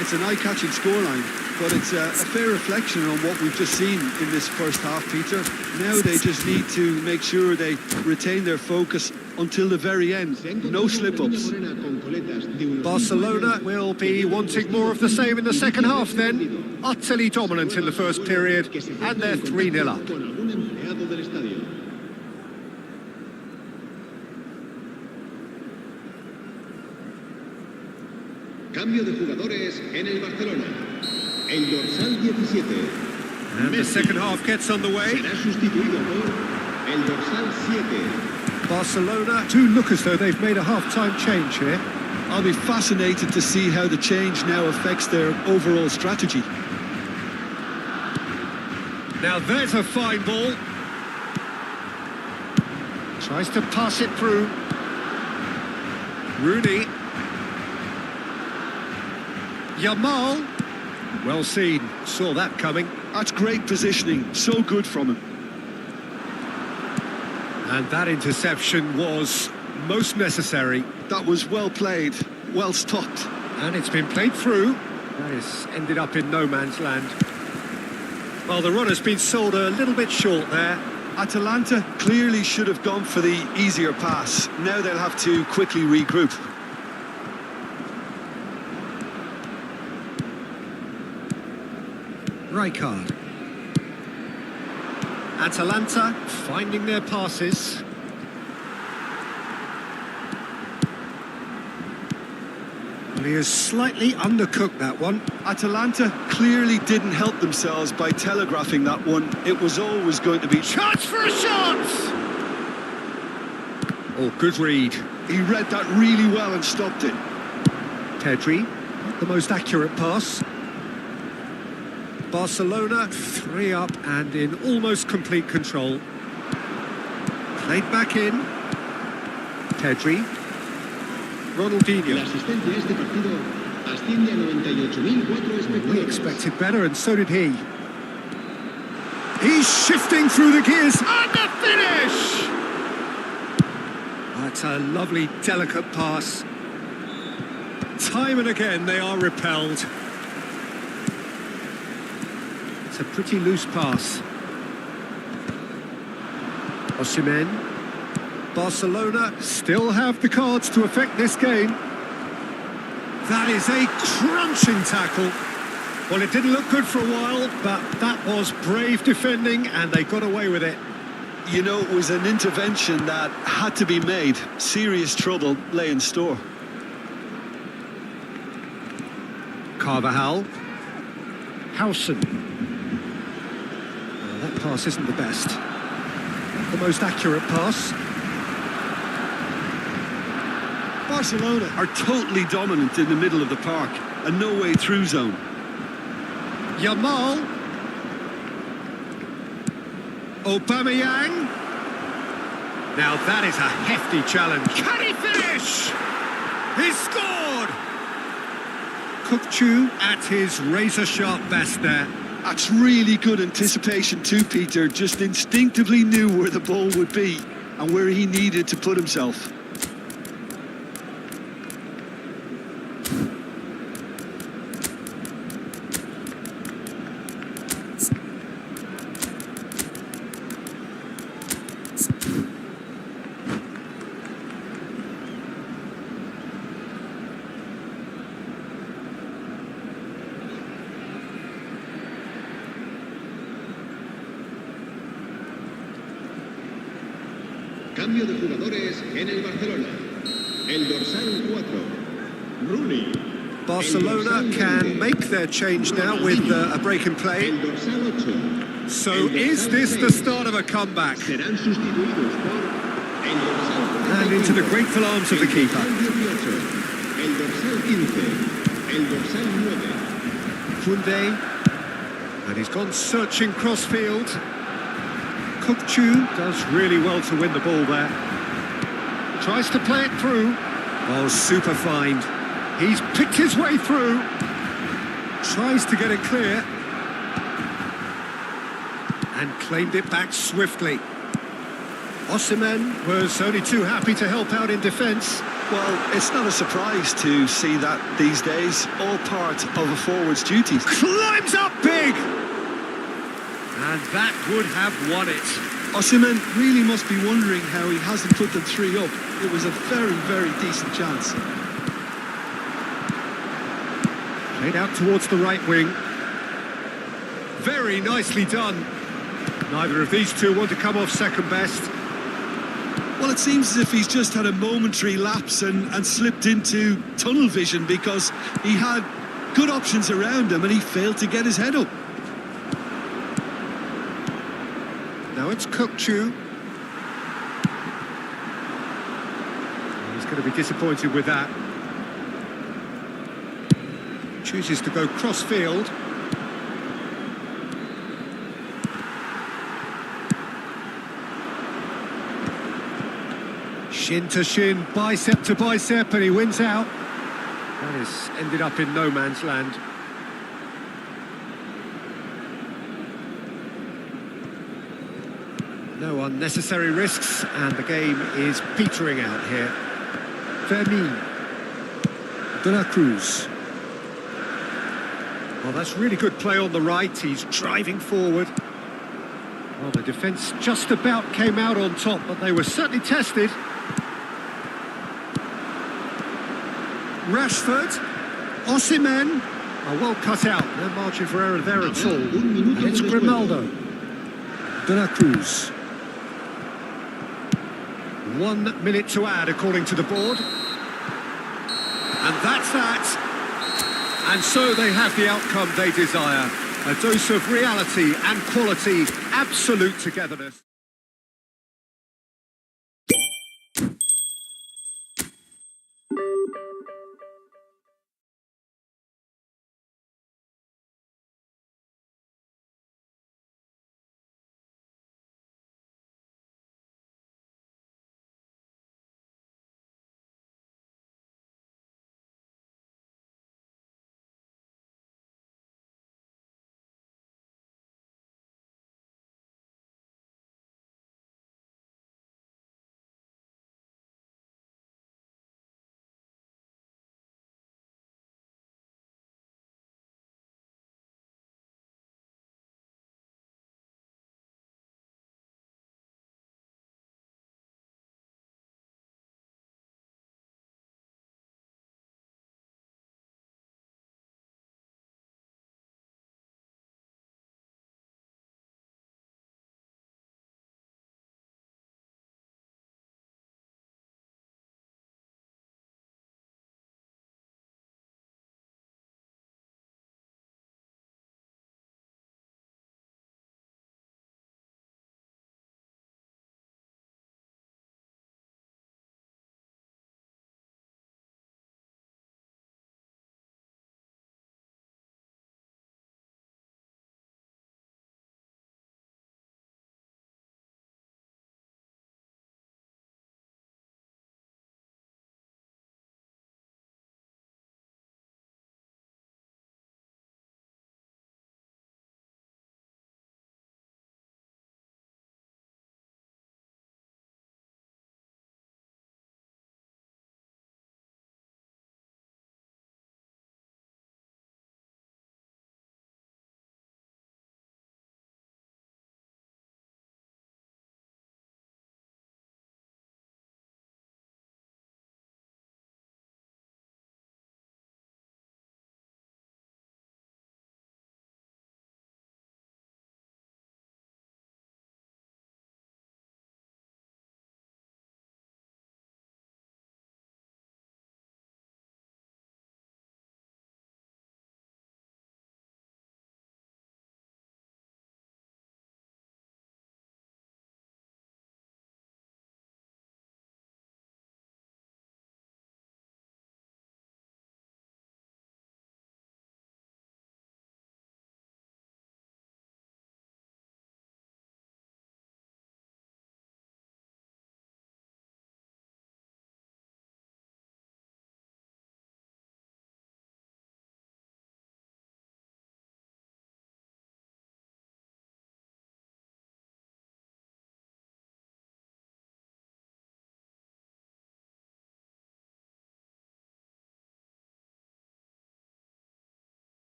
Speaker 2: It's an eye-catching scoreline, but it's a fair reflection on what we've just seen in this first half, Peter. Now they just need to make sure they retain their focus until the very end. No slip-ups.
Speaker 1: Barcelona will be wanting more of the same in the second half then. Utterly dominant in the first period, and they're 3-0 up.
Speaker 4: Cambio de jugadores en el Barcelona. El dorsal 17.
Speaker 1: And the second half gets underway.
Speaker 4: Será sustituido por el dorsal 7.
Speaker 1: Barcelona do look as though they've made a half-time change here.
Speaker 2: I'll be fascinated to see how the change now affects their overall strategy.
Speaker 1: Now there's a fine ball. Tries to pass it through. Rooney. Yamal. Well seen. Saw that coming.
Speaker 2: That's great positioning. So good from him.
Speaker 1: And that interception was most necessary.
Speaker 2: That was well played, well stopped.
Speaker 1: And it's been played through. That has ended up in no man's land. Well, the run has been sold a little bit short there.
Speaker 2: Atalanta clearly should have gone for the easier pass. Now they'll have to quickly regroup.
Speaker 1: Rijkaard. Atalanta finding their passes. Well, he has slightly undercooked that one.
Speaker 2: Atalanta clearly didn't help themselves by telegraphing that one. It was always going to be...
Speaker 1: Chance for a shot! Oh, good read.
Speaker 2: He read that really well and stopped it.
Speaker 1: Pedri, not the most accurate pass. Barcelona 3 up and in almost complete control. Played back in. Pedri. Ronaldinho.
Speaker 4: La asistencia a este partido asciende a 98.004 espectadores.
Speaker 1: We expected better, and so did he. He's shifting through the gears. And the finish! That's a lovely, delicate pass. Time and again, they are repelled. It's a pretty loose pass. Osimhen. Barcelona still have the cards to affect this game. That is a crunching tackle. Well, it didn't look good for a while, but that was brave defending, and they got away with it.
Speaker 2: You know, it was an intervention that had to be made. Serious trouble lay in store.
Speaker 1: Carvajal. Howson. Well, that pass isn't the best. Not the most accurate pass.
Speaker 2: Barcelona are totally dominant in the middle of the park. A no-way through zone.
Speaker 1: Yamal. Aubameyang. Now that is a hefty challenge. Can he finish? He scored! Kukçu at his razor-sharp best there.
Speaker 2: That's really good anticipation too, Peter. Just instinctively knew where the ball would be and where he needed to put himself.
Speaker 4: Cambio de jugadores en el Barcelona. El dorsal 4. Rooney.
Speaker 1: Barcelona can make their change now with a break in play.
Speaker 4: El dorsal 8.
Speaker 1: So is this the start of a comeback?
Speaker 4: Serán sustituidos por el dorsal
Speaker 1: And into the grateful arms of the keeper.
Speaker 4: El dorsal 15. El dorsal 9.
Speaker 1: Koundé. And he's gone searching crossfield. Kukçu does really well to win the ball there. Tries to play it through. Oh, super find. He's picked his way through. Tries to get it clear. And claimed it back swiftly. Osimhen was only too happy to help out in defence.
Speaker 2: Well, it's not a surprise to see that these days, all part of a forward's duties.
Speaker 1: Climbs up big! And that would have won it.
Speaker 2: Osimhen really must be wondering how he hasn't put them 3 up. It was a very, very decent chance.
Speaker 1: Played out towards the right wing. Very nicely done. Neither of these two want to come off second best.
Speaker 2: Well, it seems as if he's just had a momentary lapse and slipped into tunnel vision, because he had good options around him and he failed to get his head up.
Speaker 1: Now it's Cookchu. He's going to be disappointed with that. Chooses to go cross-field. Shin to shin, bicep to bicep, and he wins out. That has ended up in no man's land. No unnecessary risks, and the game is petering out here. Fermin. De la Cruz. Well, that's really good play on the right. He's driving forward. Well, the defence just about came out on top, but they were certainly tested. Rashford. Osimhen. Oh, well cut out. No margin for error there at all. And it's Grimaldo. De la Cruz. 1 minute to add, according to the board. And that's that. And so they have the outcome they desire. A dose of reality and quality, absolute togetherness.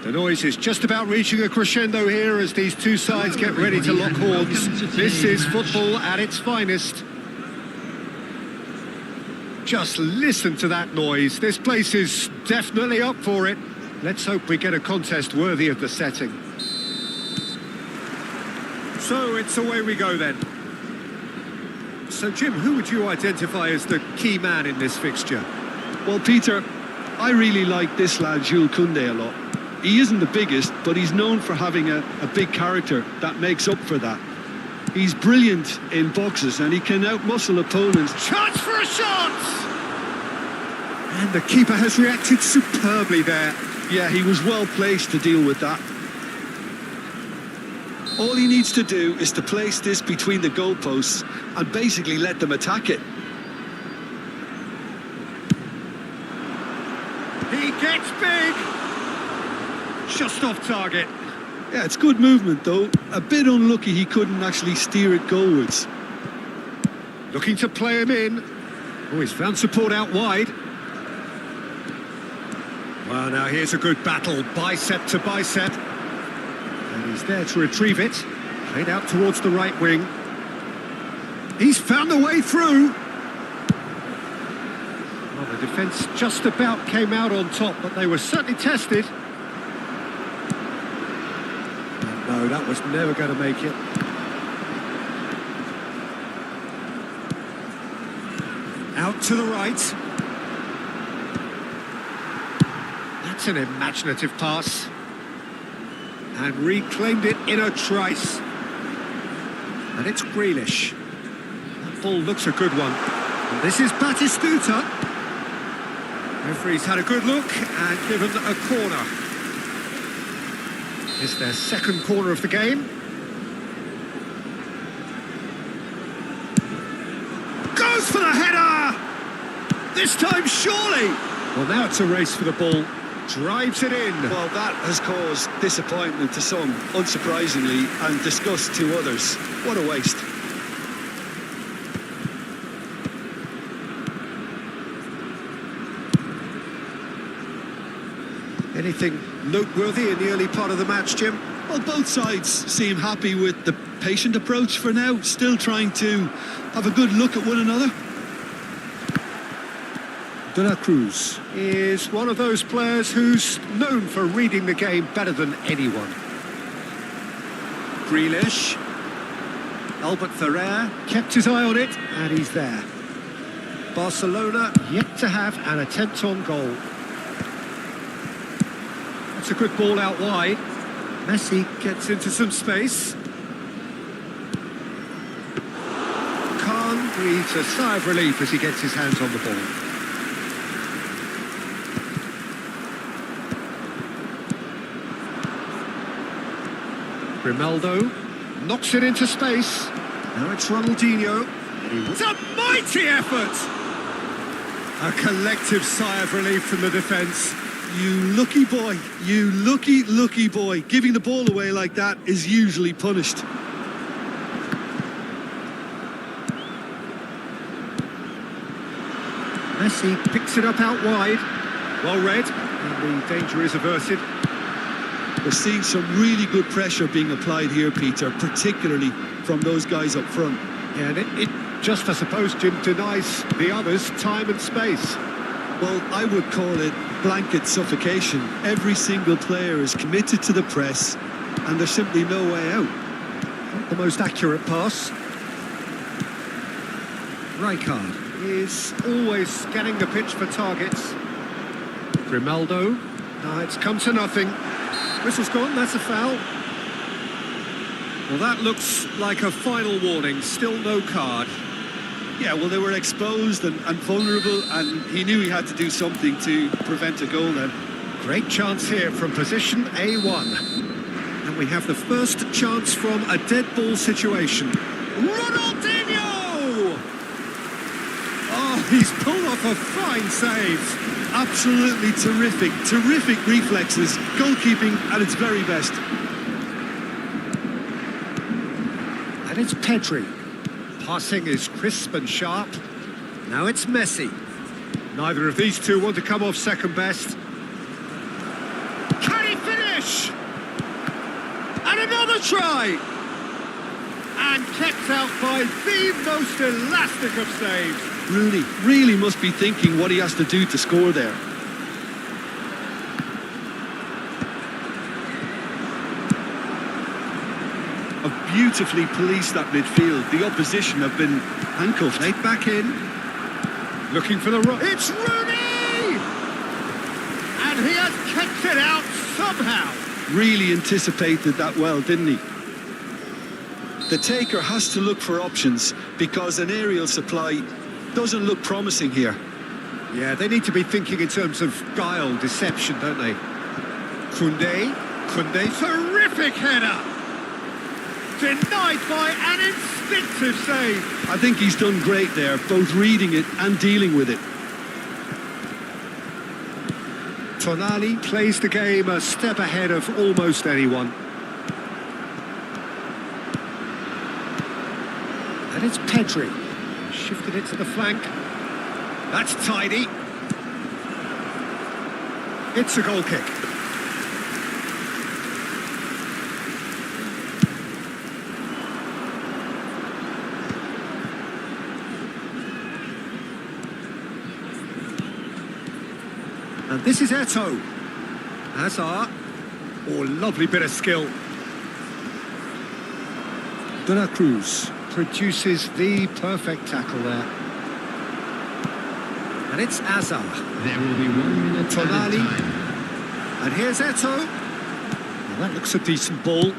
Speaker 1: The noise is just about reaching a crescendo here as these two sides get ready to lock horns. This is football at its finest. Just listen to that noise. This place is definitely up for it. Let's hope we get a contest worthy of the setting. So it's away we go then. So Jim, who would you identify as the key man in this fixture?
Speaker 2: Well, Peter, I really like this lad, Jules Koundé, a lot. He isn't the biggest, but he's known for having a big character that makes up for that. He's brilliant in boxes and he can outmuscle opponents.
Speaker 1: Chance for a shot! And the keeper has reacted superbly there.
Speaker 2: Yeah, he was well placed to deal with that. All he needs to do is to place this between the goalposts and basically let them attack it.
Speaker 1: He gets big! Just off target.
Speaker 2: Yeah, it's good movement though. A bit unlucky he couldn't actually steer it goalwards.
Speaker 1: Looking to play him in. Oh, he's found support out wide. Well, now here's a good battle, bicep to bicep. And he's there to retrieve it. Played out towards the right wing. He's found the way through. Well, the defence just about came out on top, but they were certainly tested. No, that was never going to make it. Out to the right. That's an imaginative pass. And reclaimed it in a trice. And it's Grealish. That ball looks a good one. And this is Batistuta. Referee's had a good look and given a corner. It's their second corner of the game. Goes for the header! This time surely! Well, now it's a race for the ball. Drives it in.
Speaker 2: Well, that has caused disappointment to some, unsurprisingly, and disgust to others. What a waste.
Speaker 1: Anything noteworthy in the early part of the match, Jim?
Speaker 2: Well, both sides seem happy with the patient approach for now, still trying to have a good look at one another.
Speaker 1: De La Cruz is one of those players who's known for reading the game better than anyone. Grealish. Albert Ferrer kept his eye on it, and he's there. Barcelona yet to have an attempt on goal. That's a good ball out wide. Messi gets into some space. Khan breathes a sigh of relief as he gets his hands on the ball. Grimaldo knocks it into space. Now it's Ronaldinho. It's a mighty effort! A collective sigh of relief from the defence.
Speaker 2: You lucky boy, you lucky boy. Giving the ball away like that is usually punished.
Speaker 1: Messi picks it up out wide. Well read, and the danger is averted.
Speaker 2: We're seeing some really good pressure being applied here, Peter, particularly from those guys up front.
Speaker 1: Yeah, and it just, I suppose, Jim, denies the others time and space.
Speaker 2: Well, I would call it blanket suffocation. Every single player is committed to the press, and there's simply no way out.
Speaker 1: Not the most accurate pass. Rijkaard is always scanning the pitch for targets. Grimaldo. No, it's come to nothing. Whistle's gone, that's a foul. Well, that looks like a final warning, still no card.
Speaker 2: Yeah, well, they were exposed and vulnerable, and he knew he had to do something to prevent a goal then.
Speaker 1: Great chance here from position A1. And we have the first chance from a dead ball situation. Ronaldinho! Oh, he's pulled off a fine save.
Speaker 2: Absolutely terrific reflexes, goalkeeping at its very best.
Speaker 1: And it's Pedri. Passing is crisp and sharp. Now it's Messi. Neither of these two want to come off second best. Can he finish? a try! And kept out by the most elastic of saves.
Speaker 2: Rooney really must be thinking what he has to do to score there. Have beautifully policed that midfield. The opposition have been handcuffed.
Speaker 1: Played back in. Looking for the right. It's Rooney! And he has kept it out somehow.
Speaker 2: Really anticipated that well, didn't he? The taker has to look for options because an aerial supply doesn't look promising here.
Speaker 1: Yeah, they need to be thinking in terms of guile, deception, don't they? Koundé, terrific header! Denied by an instinctive save.
Speaker 2: I think he's done great there, both reading it and dealing with it.
Speaker 1: Tonali plays the game a step ahead of almost anyone. And it's Pedri. Shifted it to the flank. That's tidy. It's a goal kick. And this is Eto'o. Hazard. Oh, lovely bit of skill. De La Cruz produces the perfect tackle there. And it's Hazard.
Speaker 3: There will be 1 minute
Speaker 1: Tonali.
Speaker 3: added time.
Speaker 1: And here's Eto'o. Well, that looks a decent ball.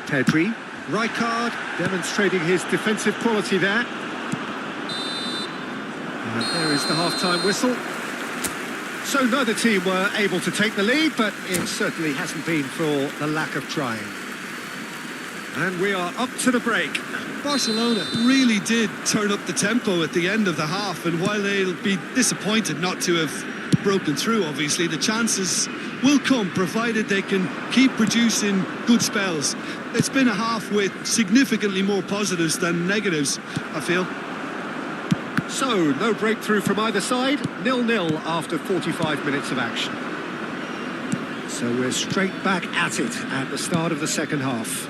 Speaker 1: Pedri. Rijkaard demonstrating his defensive quality there. And there is the half-time whistle. So neither team were able to take the lead, but it certainly hasn't been for the lack of trying. And we are up to the break.
Speaker 2: Barcelona really did turn up the tempo at the end of the half, and while they'll be disappointed not to have broken through, obviously, the chances will come, provided they can keep producing good spells. It's been a half with significantly more positives than negatives, I feel.
Speaker 1: So, no breakthrough from either side, 0-0 after 45 minutes of action. So we're straight back at it at the start of the second half.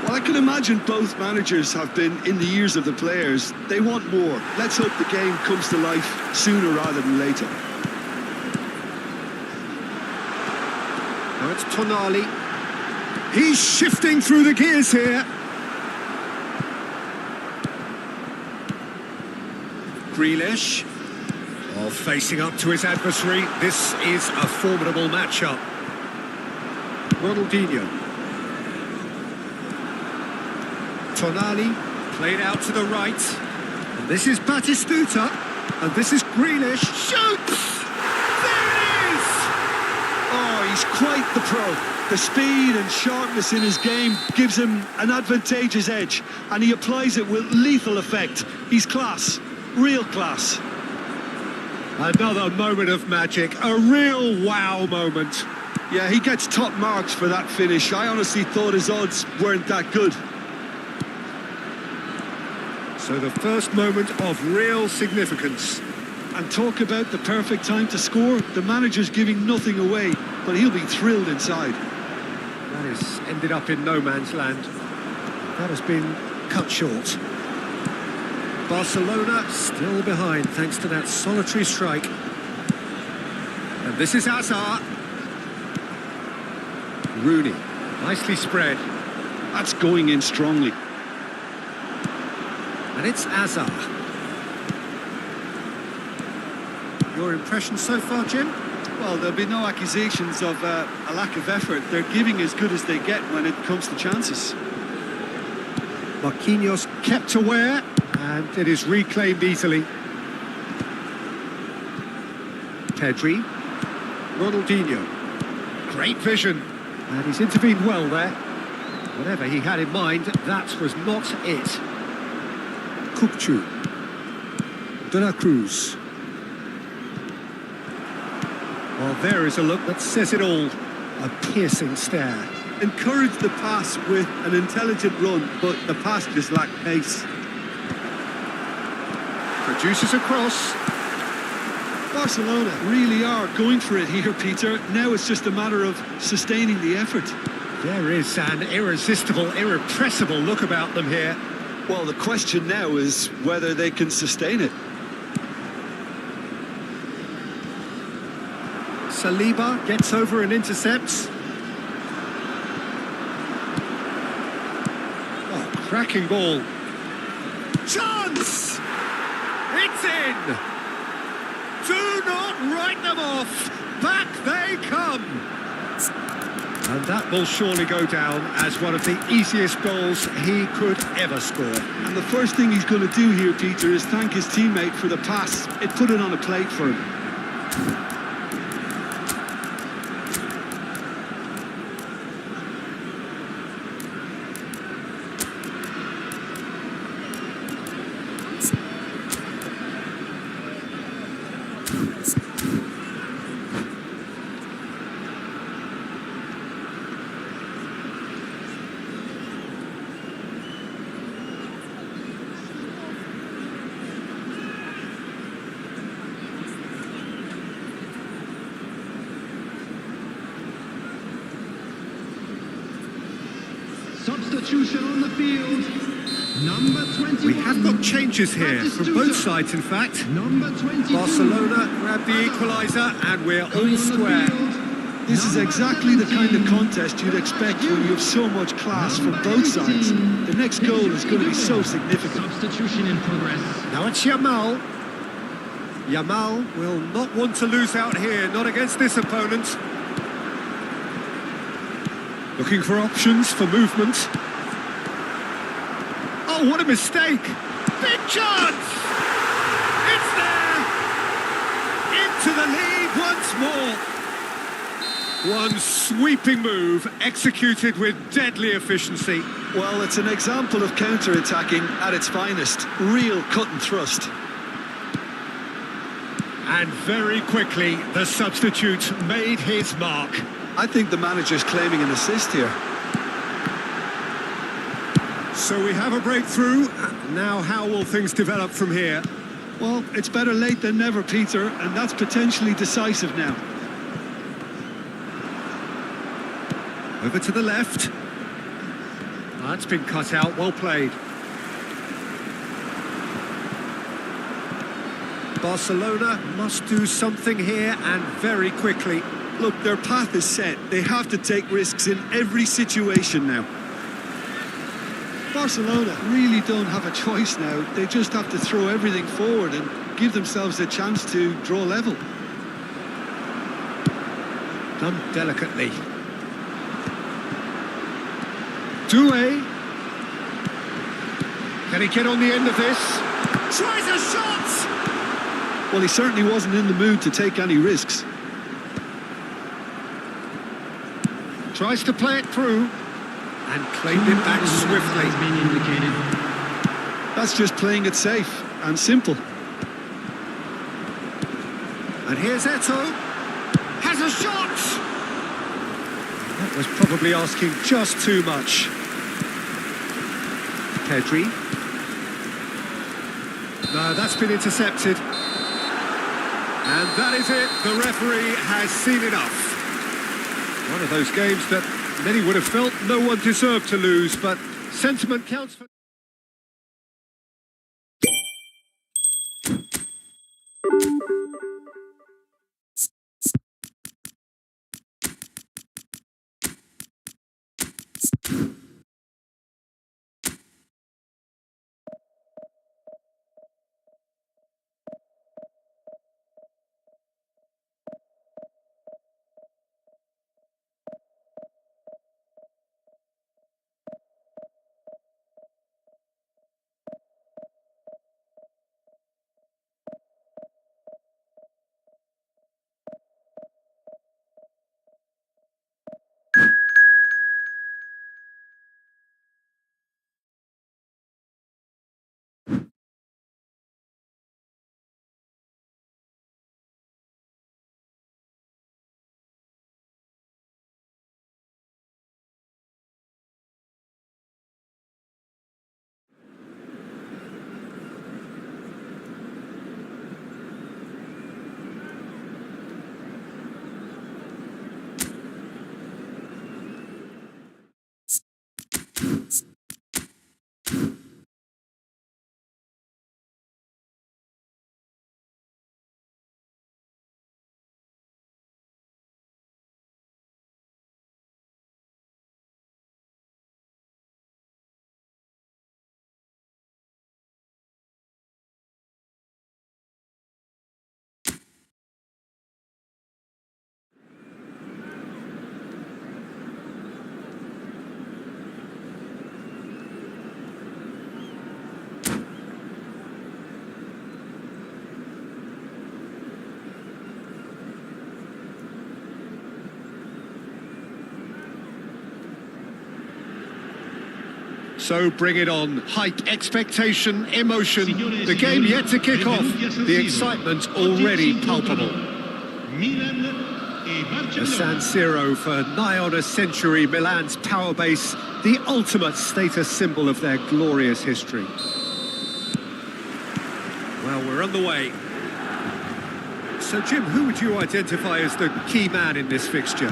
Speaker 2: Well, I can imagine both managers have been in the ears of the players. They want more. Let's hope the game comes to life sooner rather than later.
Speaker 1: Now it's Tonali. He's shifting through the gears here. Grealish, while facing up to his adversary. This is a formidable matchup. Ronaldinho. Tonali, played out to the right. And this is Batistuta. And this is Grealish. Shoots! There it is!
Speaker 2: Oh, he's quite the pro. The speed and sharpness in his game gives him an advantageous edge, and he applies it with lethal effect. He's class. Real class.
Speaker 1: Another moment of magic, a real wow moment.
Speaker 2: Yeah, he gets top marks for that finish. I honestly thought his odds weren't that good.
Speaker 1: So the first moment of real significance.
Speaker 2: And talk about the perfect time to score. The manager's giving nothing away, but he'll be thrilled inside.
Speaker 1: That has ended up in no man's land. That has been cut short. Barcelona still behind thanks to that solitary strike. And this is Hazard. Rooney, nicely spread.
Speaker 2: That's going in strongly.
Speaker 1: And it's Hazard. Your impression so far, Jim?
Speaker 2: Well, there'll be no accusations of a lack of effort. They're giving as good as they get when it comes to chances.
Speaker 1: Marquinhos kept aware, and it is reclaimed easily. Pedri. Ronaldinho. Great vision. And he's intervened well there. Whatever he had in mind, that was not it. Kukçu. De La Cruz. Well, there is a look that says it all. A piercing stare.
Speaker 2: Encouraged the pass with an intelligent run, but the pass just lacked pace.
Speaker 1: Produces a cross.
Speaker 2: Barcelona really are going for it here, Peter. Now it's just a matter of sustaining the effort.
Speaker 1: There is an irresistible, irrepressible look about them here.
Speaker 2: Well, the question now is whether they can sustain it.
Speaker 1: Saliba gets over and intercepts. Oh, cracking ball. Chance! It's in! Do not write them off! Back they come! And that will surely go down as one of the easiest goals he could ever score.
Speaker 2: And the first thing he's going to do here, Peter, is thank his teammate for the pass. It put it on a plate for him.
Speaker 3: Substitution on the field. Number 21.
Speaker 1: We have got changes here from both sides, in fact.
Speaker 3: Number 22.
Speaker 1: Barcelona grab the equaliser and we're all square.
Speaker 2: This is exactly the kind of contest you'd expect when you have so much class from both sides. The next goal is going to be so significant.
Speaker 3: Substitution in progress.
Speaker 1: Now it's Yamal. Yamal will not want to lose out here, not against this opponent. Looking for options for movement. Oh, what a mistake! Big chance! It's there! Into the lead once more. One sweeping move executed with deadly efficiency.
Speaker 2: Well, it's an example of counter-attacking at its finest. Real cut and thrust.
Speaker 1: And very quickly, the substitute made his mark.
Speaker 2: I think the manager's claiming an assist here.
Speaker 1: So we have a breakthrough. Now how will things develop from here?
Speaker 2: Well, it's better late than never, Peter, and that's potentially decisive now.
Speaker 1: Over to the left. That's been cut out, well played. Barcelona must do something here and very quickly.
Speaker 2: Look, their path is set. They have to take risks in every situation now. Barcelona really don't have a choice now. They just have to throw everything forward and give themselves a chance to draw level.
Speaker 1: Done delicately. Doué. Can he get on the end of this? Tries a shot!
Speaker 2: Well, he certainly wasn't in the mood to take any risks.
Speaker 1: Tries to play it through and claimed it back swiftly.
Speaker 2: That's just playing it safe and simple.
Speaker 1: And here's Eto'o. Has a shot! That was probably asking just too much. Pedri. No, that's been intercepted. And that is it. The referee has seen enough. One of those games that many would have felt no one deserved to lose, but sentiment counts for... So bring it on. Hype, expectation, emotion. The game yet to kick off. The excitement already palpable. The San Siro for nigh on a century, Milan's power base, the ultimate status symbol of their glorious history. Well, we're on the way. So, Jim, who would you identify as the key man in this fixture?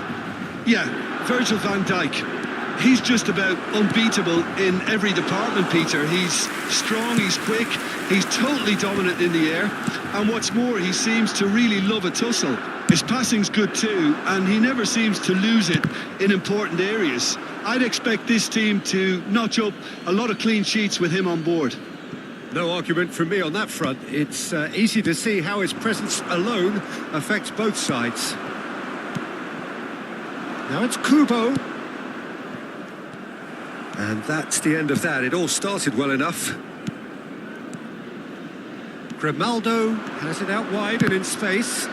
Speaker 2: Yeah, Virgil van Dijk. He's just about unbeatable in every department, Peter. He's strong, he's quick, he's totally dominant in the air. And what's more, he seems to really love a tussle. His passing's good too, and he never seems to lose it in important areas. I'd expect this team to notch up a lot of clean sheets with him on board.
Speaker 1: No argument from me on that front. It's easy to see how his presence alone affects both sides. Now it's Kubo. And that's the end of that. It all started well enough. Grimaldo has it out wide and in space.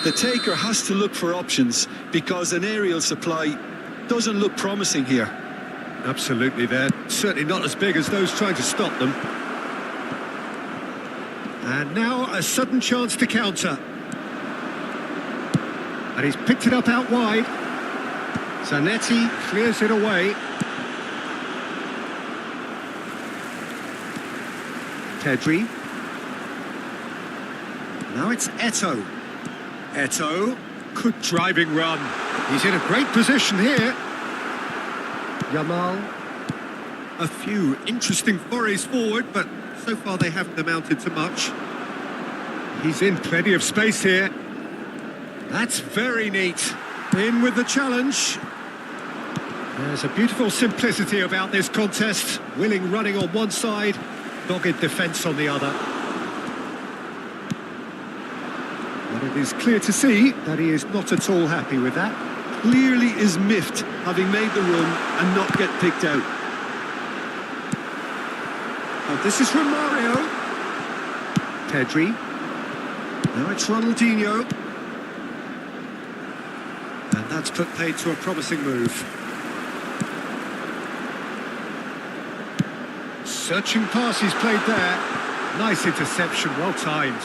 Speaker 2: The taker has to look for options because an aerial supply doesn't look promising here.
Speaker 1: Absolutely, they're certainly not as big as those trying to stop them. And now a sudden chance to counter. And he's picked it up out wide. Zanetti clears it away. Pedri. Now it's Eto'o. Eto'o, good driving run. He's in a great position here. Yamal. A few interesting forays forward, but so far they haven't amounted to much. He's in plenty of space here. That's very neat. In with the challenge. There's a beautiful simplicity about this contest. Willing running on one side, dogged defence on the other. But it is clear to see that he is not at all happy with that.
Speaker 2: Clearly is miffed having made the run and not get picked out.
Speaker 1: Oh, this is from Mario. Pedri. Now it's Ronaldinho. And that's put paid to a promising move. Searching pass he's played there. Nice interception, well timed.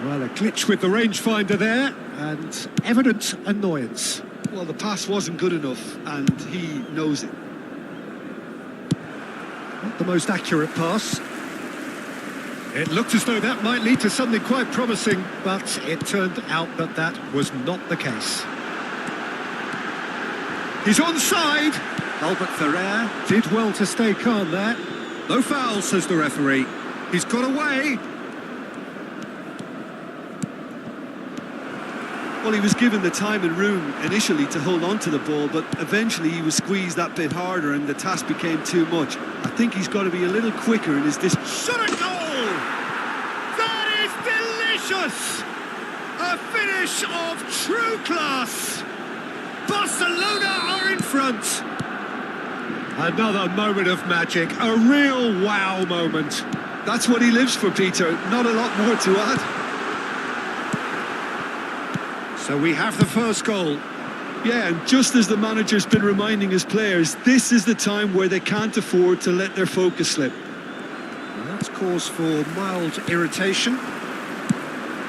Speaker 1: Well, a glitch with the rangefinder there, and evident annoyance.
Speaker 2: Well, the pass wasn't good enough, and he knows it.
Speaker 1: Not the most accurate pass. It looked as though that might lead to something quite promising, but it turned out that that was not the case. He's onside. Albert Ferrer did well to stay calm there. No foul, says the referee. He's got away.
Speaker 2: Well, he was given the time and room initially to hold on to the ball, but eventually he was squeezed that bit harder and the task became too much. I think he's got to be a little quicker in his
Speaker 1: Shot a goal! That is delicious! A finish of true class! Barcelona are in front! Another moment of magic, a real wow moment.
Speaker 2: That's what he lives for, Peter. Not a lot more to add.
Speaker 1: So we have the first goal.
Speaker 2: Yeah, and just as the manager's been reminding his players, this is the time where they can't afford to let their focus slip.
Speaker 1: Well, that's cause for mild irritation.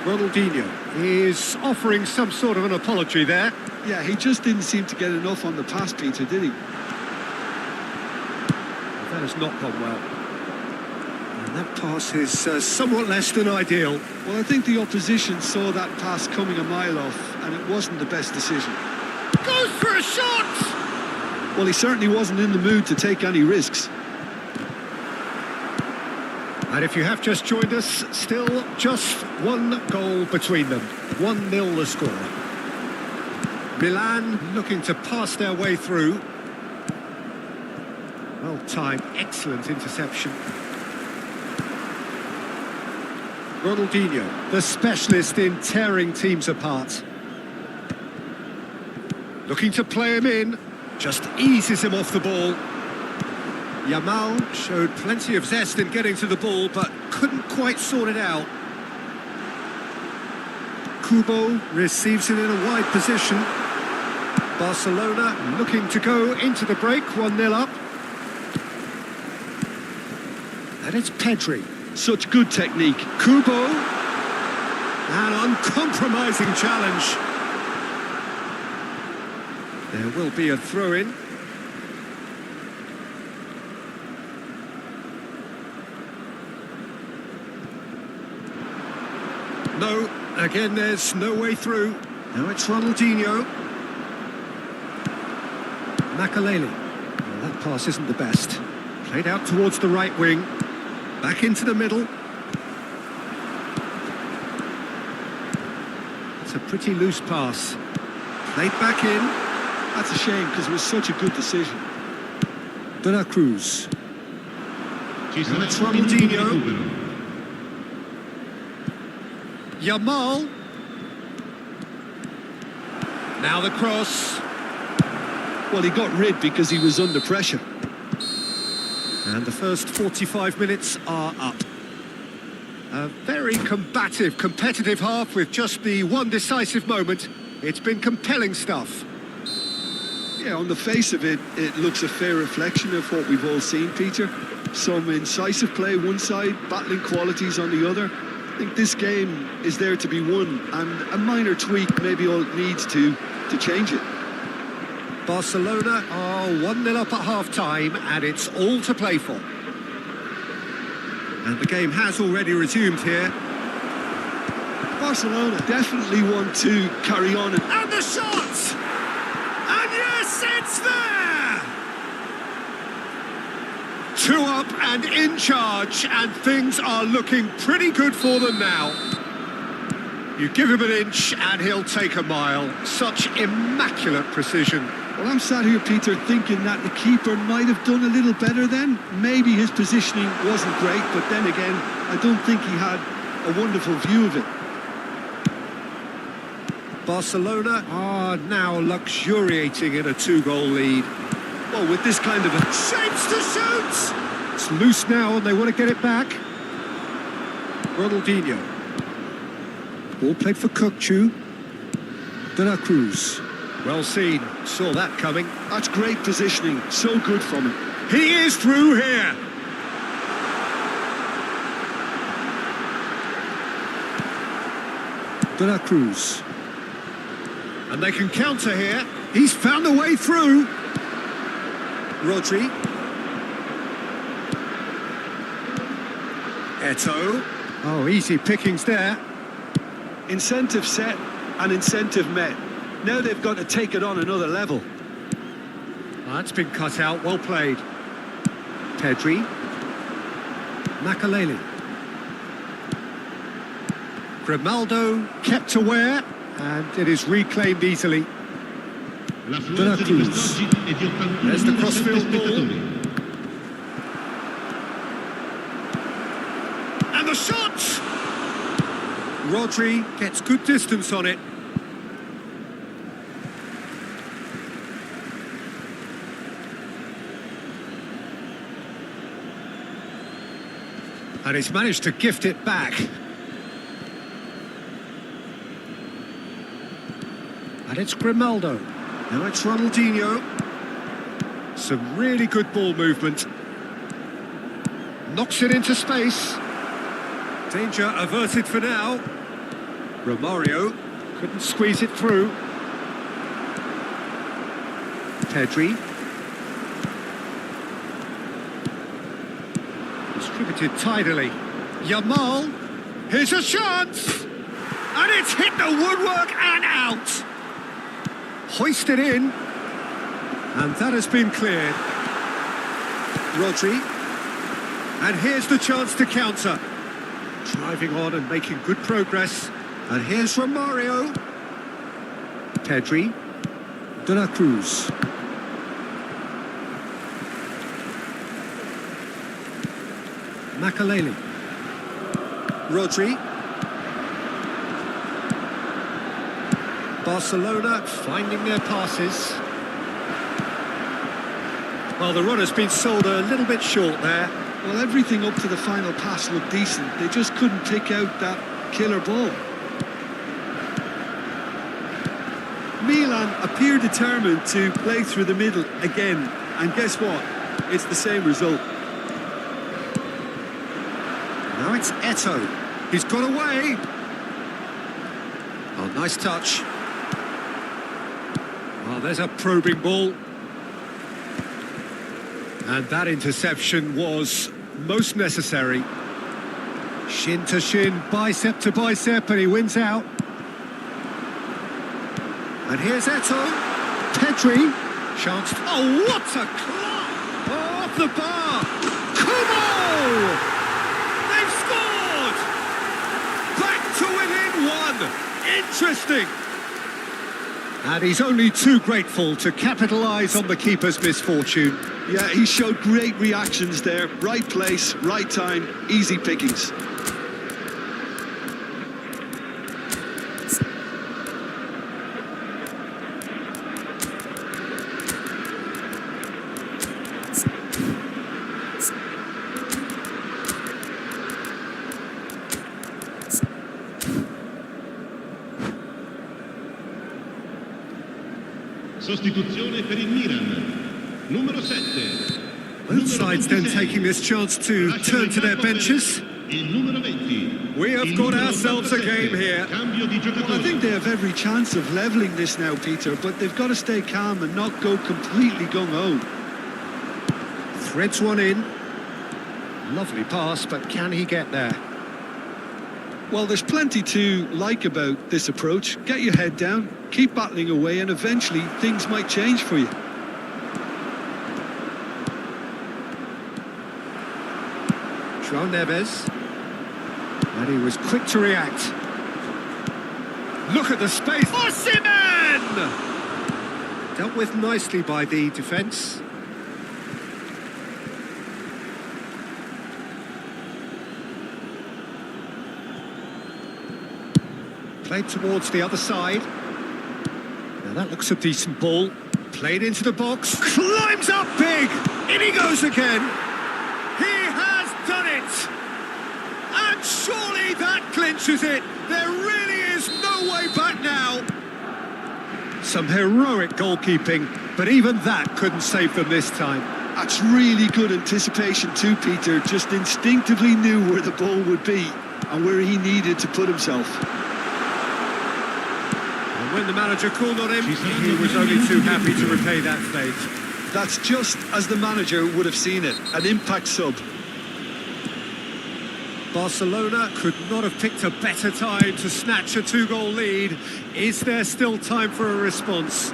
Speaker 1: Ronaldinho is offering some sort of an apology there.
Speaker 2: Yeah, he just didn't seem to get enough on the pass, Peter, did he?
Speaker 1: That has not gone well. And that pass is somewhat less than ideal.
Speaker 2: Well, I think the opposition saw that pass coming a mile off, and it wasn't the best decision.
Speaker 1: Goes for a shot!
Speaker 2: Well, he certainly wasn't in the mood to take any risks.
Speaker 1: And if you have just joined us, still just one goal between them. 1-0 the score. Milan looking to pass their way through. Well timed, excellent interception. Ronaldinho, the specialist in tearing teams apart. Looking to play him in, just eases him off the ball. Yamal showed plenty of zest in getting to the ball, but couldn't quite sort it out. Kubo receives it in a wide position. Barcelona looking to go into the break, 1-0 up. And it's Pedri.
Speaker 2: Such good technique.
Speaker 1: Kubo. An uncompromising challenge. There will be a throw-in. No, again there's no way through. Now it's Ronaldinho. Makaleli. Well, that pass isn't the best. Played out towards the right wing. Back into the middle. It's a pretty loose pass. Played back in.
Speaker 2: That's a shame because it was such a good decision.
Speaker 1: De La Cruz. And it's Ronaldinho. Yamal. Now the cross.
Speaker 2: Well, he got rid because he was under pressure.
Speaker 1: And the first 45 minutes are up. A very combative, competitive half with just the one decisive moment. It's been compelling stuff.
Speaker 2: Yeah, on the face of it, it looks a fair reflection of what we've all seen, Peter. Some incisive play one side, battling qualities on the other. I think this game is there to be won, and a minor tweak maybe all it needs to change it.
Speaker 1: Barcelona are 1-0 up at half-time, and it's all to play for. And the game has already resumed here.
Speaker 2: Barcelona definitely want to carry on.
Speaker 1: And the shot! And yes, it's there! 2 up and in charge, and things are looking pretty good for them now. You give him an inch and he'll take a mile. Such immaculate precision.
Speaker 2: Well, I'm sat here, Peter, thinking that the keeper might have done a little better then. Maybe his positioning wasn't great, but then again, I don't think he had a wonderful view of it.
Speaker 1: Barcelona are now luxuriating in a 2-goal lead.
Speaker 2: Well, with this kind of a...
Speaker 1: Shapes to shoot! It's loose now and they want to get it back. Ronaldinho. Ball played for Kukçu. De La Cruz. Well seen. Saw that coming.
Speaker 2: That's great positioning. So good from him.
Speaker 1: He is through here. De La Cruz. And they can counter here. He's found a way through. Rodri. Eto'o. Oh, easy pickings there.
Speaker 2: Incentive set and incentive met. Now they've got to take it on another level.
Speaker 1: That's been cut out. Well played. Pedri. Makaleli. Grimaldo kept aware, and it is reclaimed easily. De La Cruz. There's the crossfield ball. And the shot! Rodri gets good distance on it. And he's managed to gift it back. And it's Grimaldo. Now it's Ronaldinho. Some really good ball movement. Knocks it into space. Danger averted for now. Romario couldn't squeeze it through. Pedri. Distributed tidily. Yamal. Here's a chance. And it's hit the woodwork and out. Hoisted in. And that has been cleared. Rodri. And here's the chance to counter. Driving on and making good progress. And here's Romario. Pedri. De La Cruz. Makaleli. Rodri. Barcelona finding their passes. Well, the runner's been sold a little bit short there.
Speaker 2: Well, everything up to the final pass looked decent. They just couldn't pick out that killer ball. Milan man appear determined to play through the middle again. And guess what? It's the same result.
Speaker 1: Now it's Eto'o. He's got away. Oh, nice touch. Well, there's a probing ball. And that interception was most necessary. Shin to shin, bicep to bicep, and he wins out. And here's Eto'o. Pedri. Chance. Oh, what a clap! Oh, off the bar. Kubo! They've scored! Back to within one. Interesting. And he's only too grateful to capitalise on the keeper's misfortune.
Speaker 2: Yeah, he showed great reactions there. Right place, right time, easy pickings.
Speaker 4: Sostituzione per il Milan. Numero 7.
Speaker 1: Both sides then taking this chance to turn to their benches.
Speaker 4: Il numero 20.
Speaker 1: We have got ourselves a game here.
Speaker 4: Cambio di
Speaker 2: Well, I think they have every chance of levelling this now, Peter, but they've got to stay calm and not go completely gung-ho.
Speaker 1: Threads one in. Lovely pass, but can he get there?
Speaker 2: Well, there's plenty to like about this approach. Get your head down, keep battling away, and eventually things might change for you.
Speaker 1: João Neves. And he was quick to react. Look at the space. Osimhen! Dealt with nicely by the defence. Played towards the other side. Now that looks a decent ball. Played into the box. Climbs up big. In he goes again. He has done it. And surely that clinches it. There really is no way back now. Some heroic goalkeeping, but even that couldn't save them this time.
Speaker 2: That's really good anticipation too, Peter. Just instinctively knew where the ball would be and where he needed to put himself.
Speaker 1: When the manager called on him, he was only too happy to repay that fate.
Speaker 2: That's just as the manager would have seen it, an impact sub.
Speaker 1: Barcelona could not have picked a better time to snatch a two-goal lead. Is there still time for a response?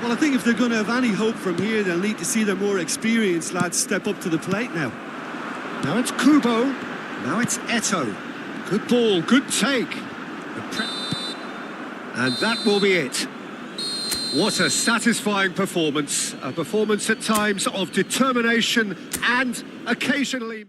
Speaker 2: Well, I think if they're going to have any hope from here, they'll need to see their more experienced lads step up to the plate now.
Speaker 1: Now it's Kubo. Now it's Eto'o. Good ball, good take. And that will be it. What a satisfying performance. A performance at times of determination and occasionally...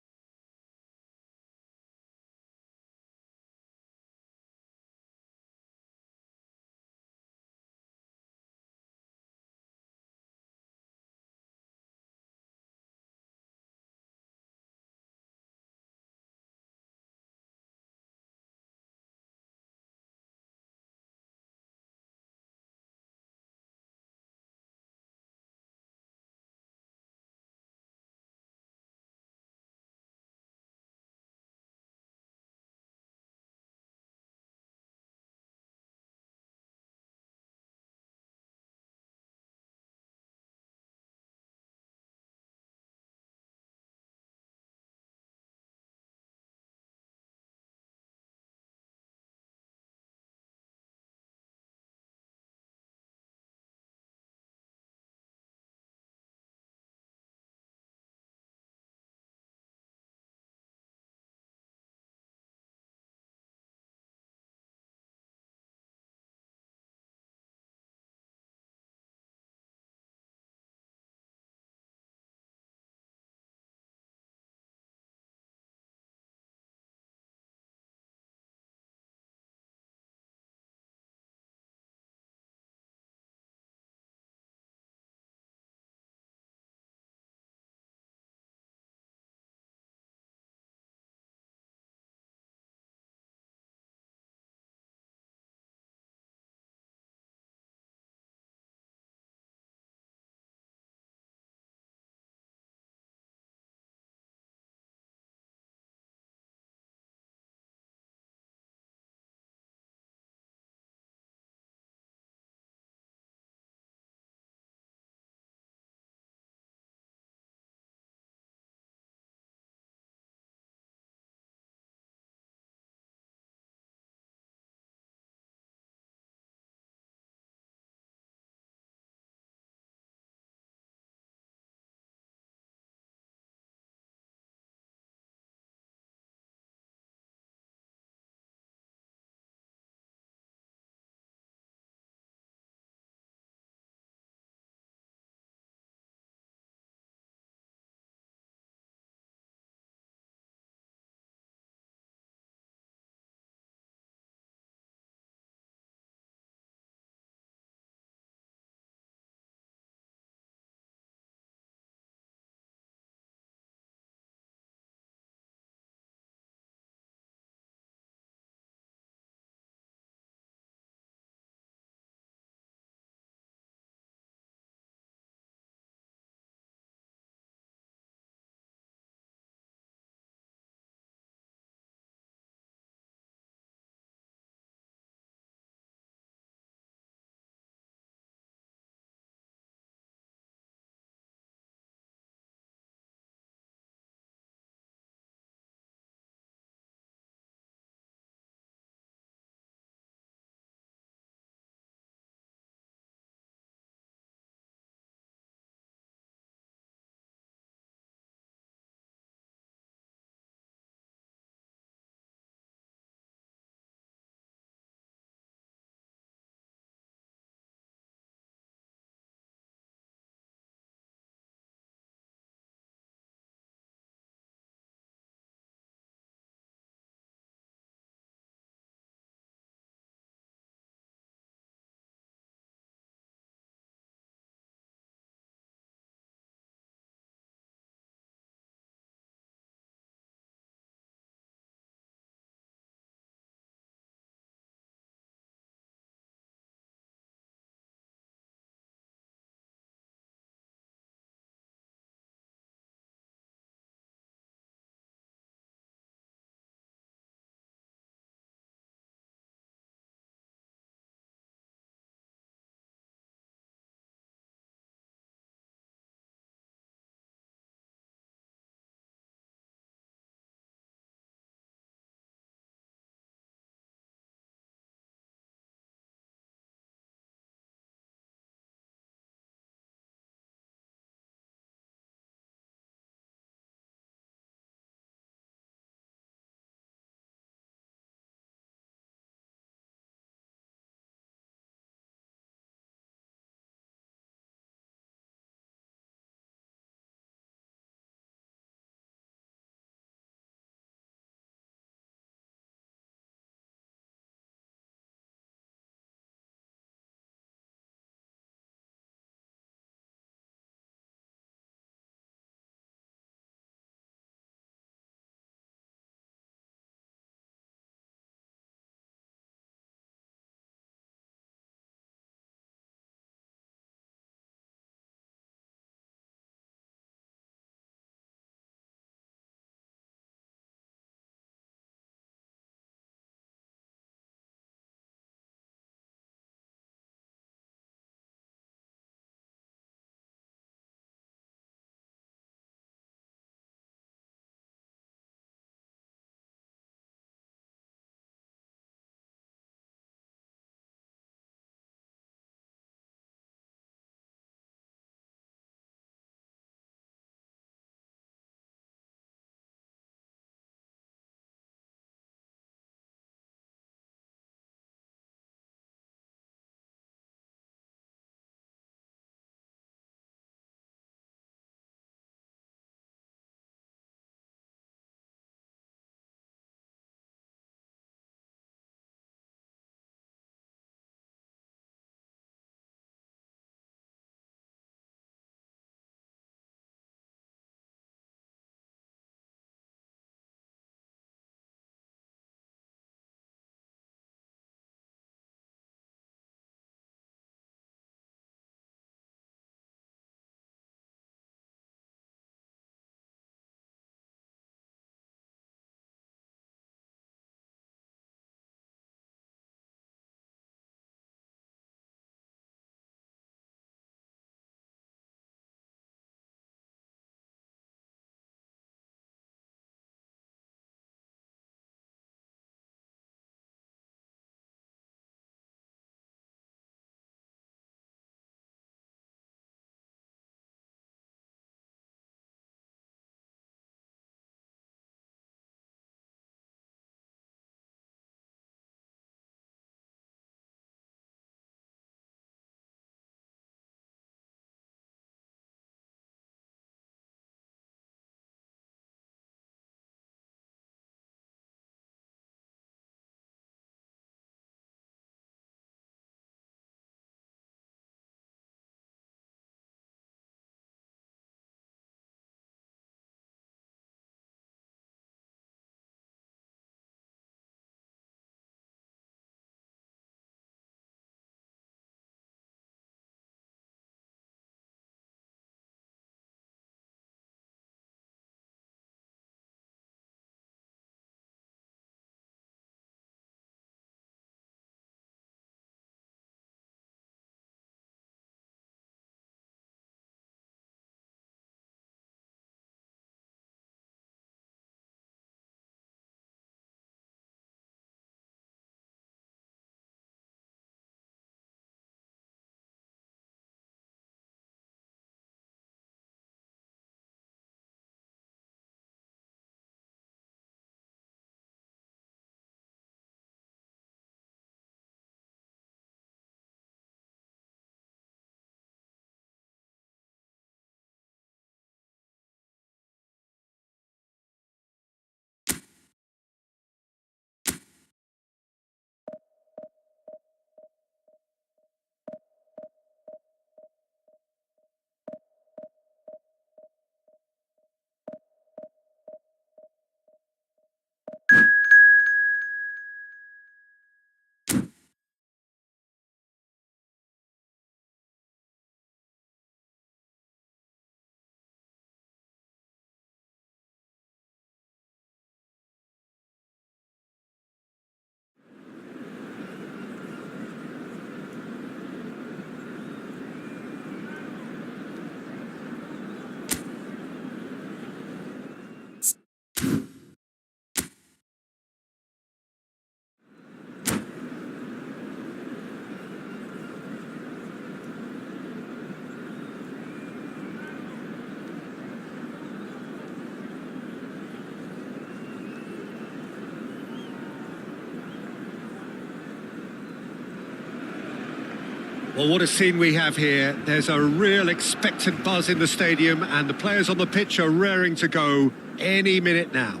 Speaker 1: Well, what a scene we have here. There's a real expectant buzz in the stadium, and the players on the pitch are raring to go any minute now.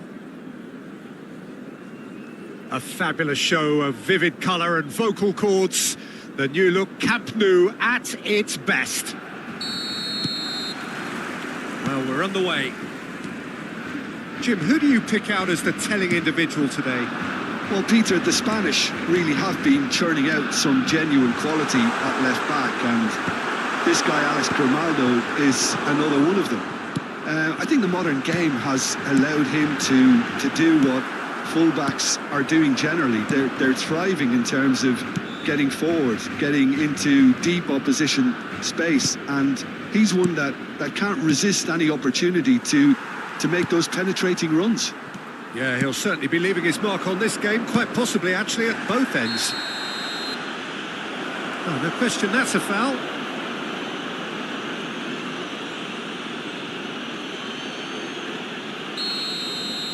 Speaker 1: A fabulous show of vivid colour and vocal cords. The new look Camp Nou at its best. Well, we're underway. Jim, who do you pick out as the telling individual today?
Speaker 2: Well, Peter, the Spanish really have been churning out some genuine quality at left back, and this guy, Alex Grimaldo, is another one of them. I think the modern game has allowed him to do what fullbacks are doing generally. They're thriving in terms of getting forward, getting into deep opposition space, and he's one that can't resist any opportunity to make those penetrating runs.
Speaker 1: Yeah, he'll certainly be leaving his mark on this game, quite possibly actually at both ends. Oh, no question, that's a foul.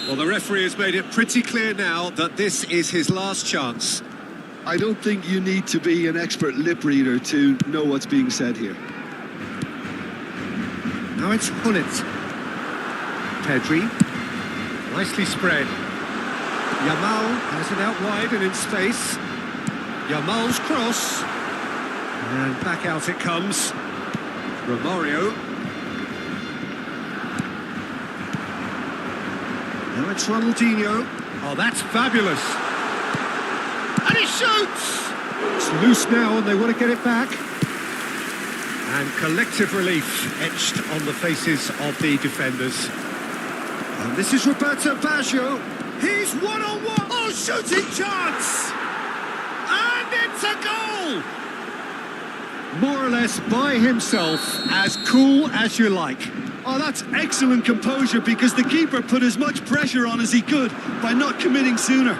Speaker 1: Well, the referee has made it pretty clear now that this is his last chance.
Speaker 2: I don't think you need to be an expert lip reader to know what's being said here.
Speaker 1: Now it's Hullet. Pedri. Nicely spread. Yamal has it out wide and in space. Yamal's cross. And back out it comes. Romario. Now it's Ronaldinho. Oh, that's fabulous. And he shoots! It's loose now and they want to get it back. And collective relief etched on the faces of the defenders. And this is Roberto Baggio. He's one-on-one. Oh, shooting chance! And it's a goal! More or less by himself, as cool as you like.
Speaker 2: Oh, that's excellent composure, because the keeper put as much pressure on as he could by not committing sooner.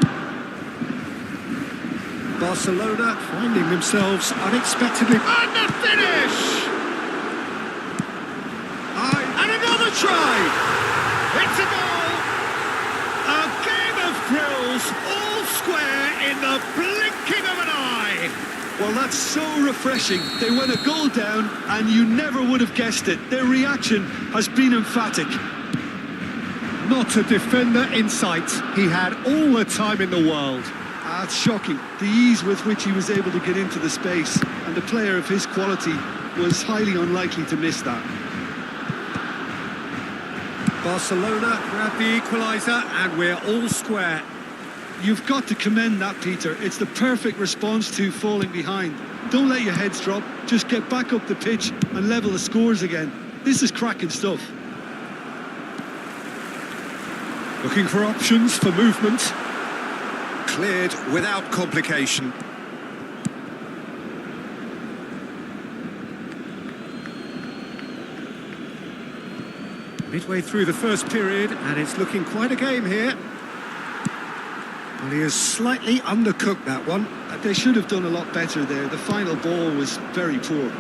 Speaker 1: Barcelona finding themselves unexpectedly. And the finish! And another try! It's a goal! A game of thrills, all square in the blinking of an eye!
Speaker 2: Well, that's so refreshing. They went a goal down and you never would have guessed it. Their reaction has been emphatic.
Speaker 1: Not a defender in sight. He had all the time in the world.
Speaker 2: It's shocking, the ease with which he was able to get into the space, and a player of his quality was highly unlikely to miss that.
Speaker 1: Barcelona grab the equaliser and we're all square.
Speaker 2: You've got to commend that, Peter. It's the perfect response to falling behind. Don't let your heads drop, just get back up the pitch and level the scores again. This is cracking stuff.
Speaker 1: Looking for options for movement. Cleared without complication. Midway through the first period, and it's looking quite a game here. Well, he has slightly undercooked that one.
Speaker 2: They should have done a lot better there. The final ball was very poor.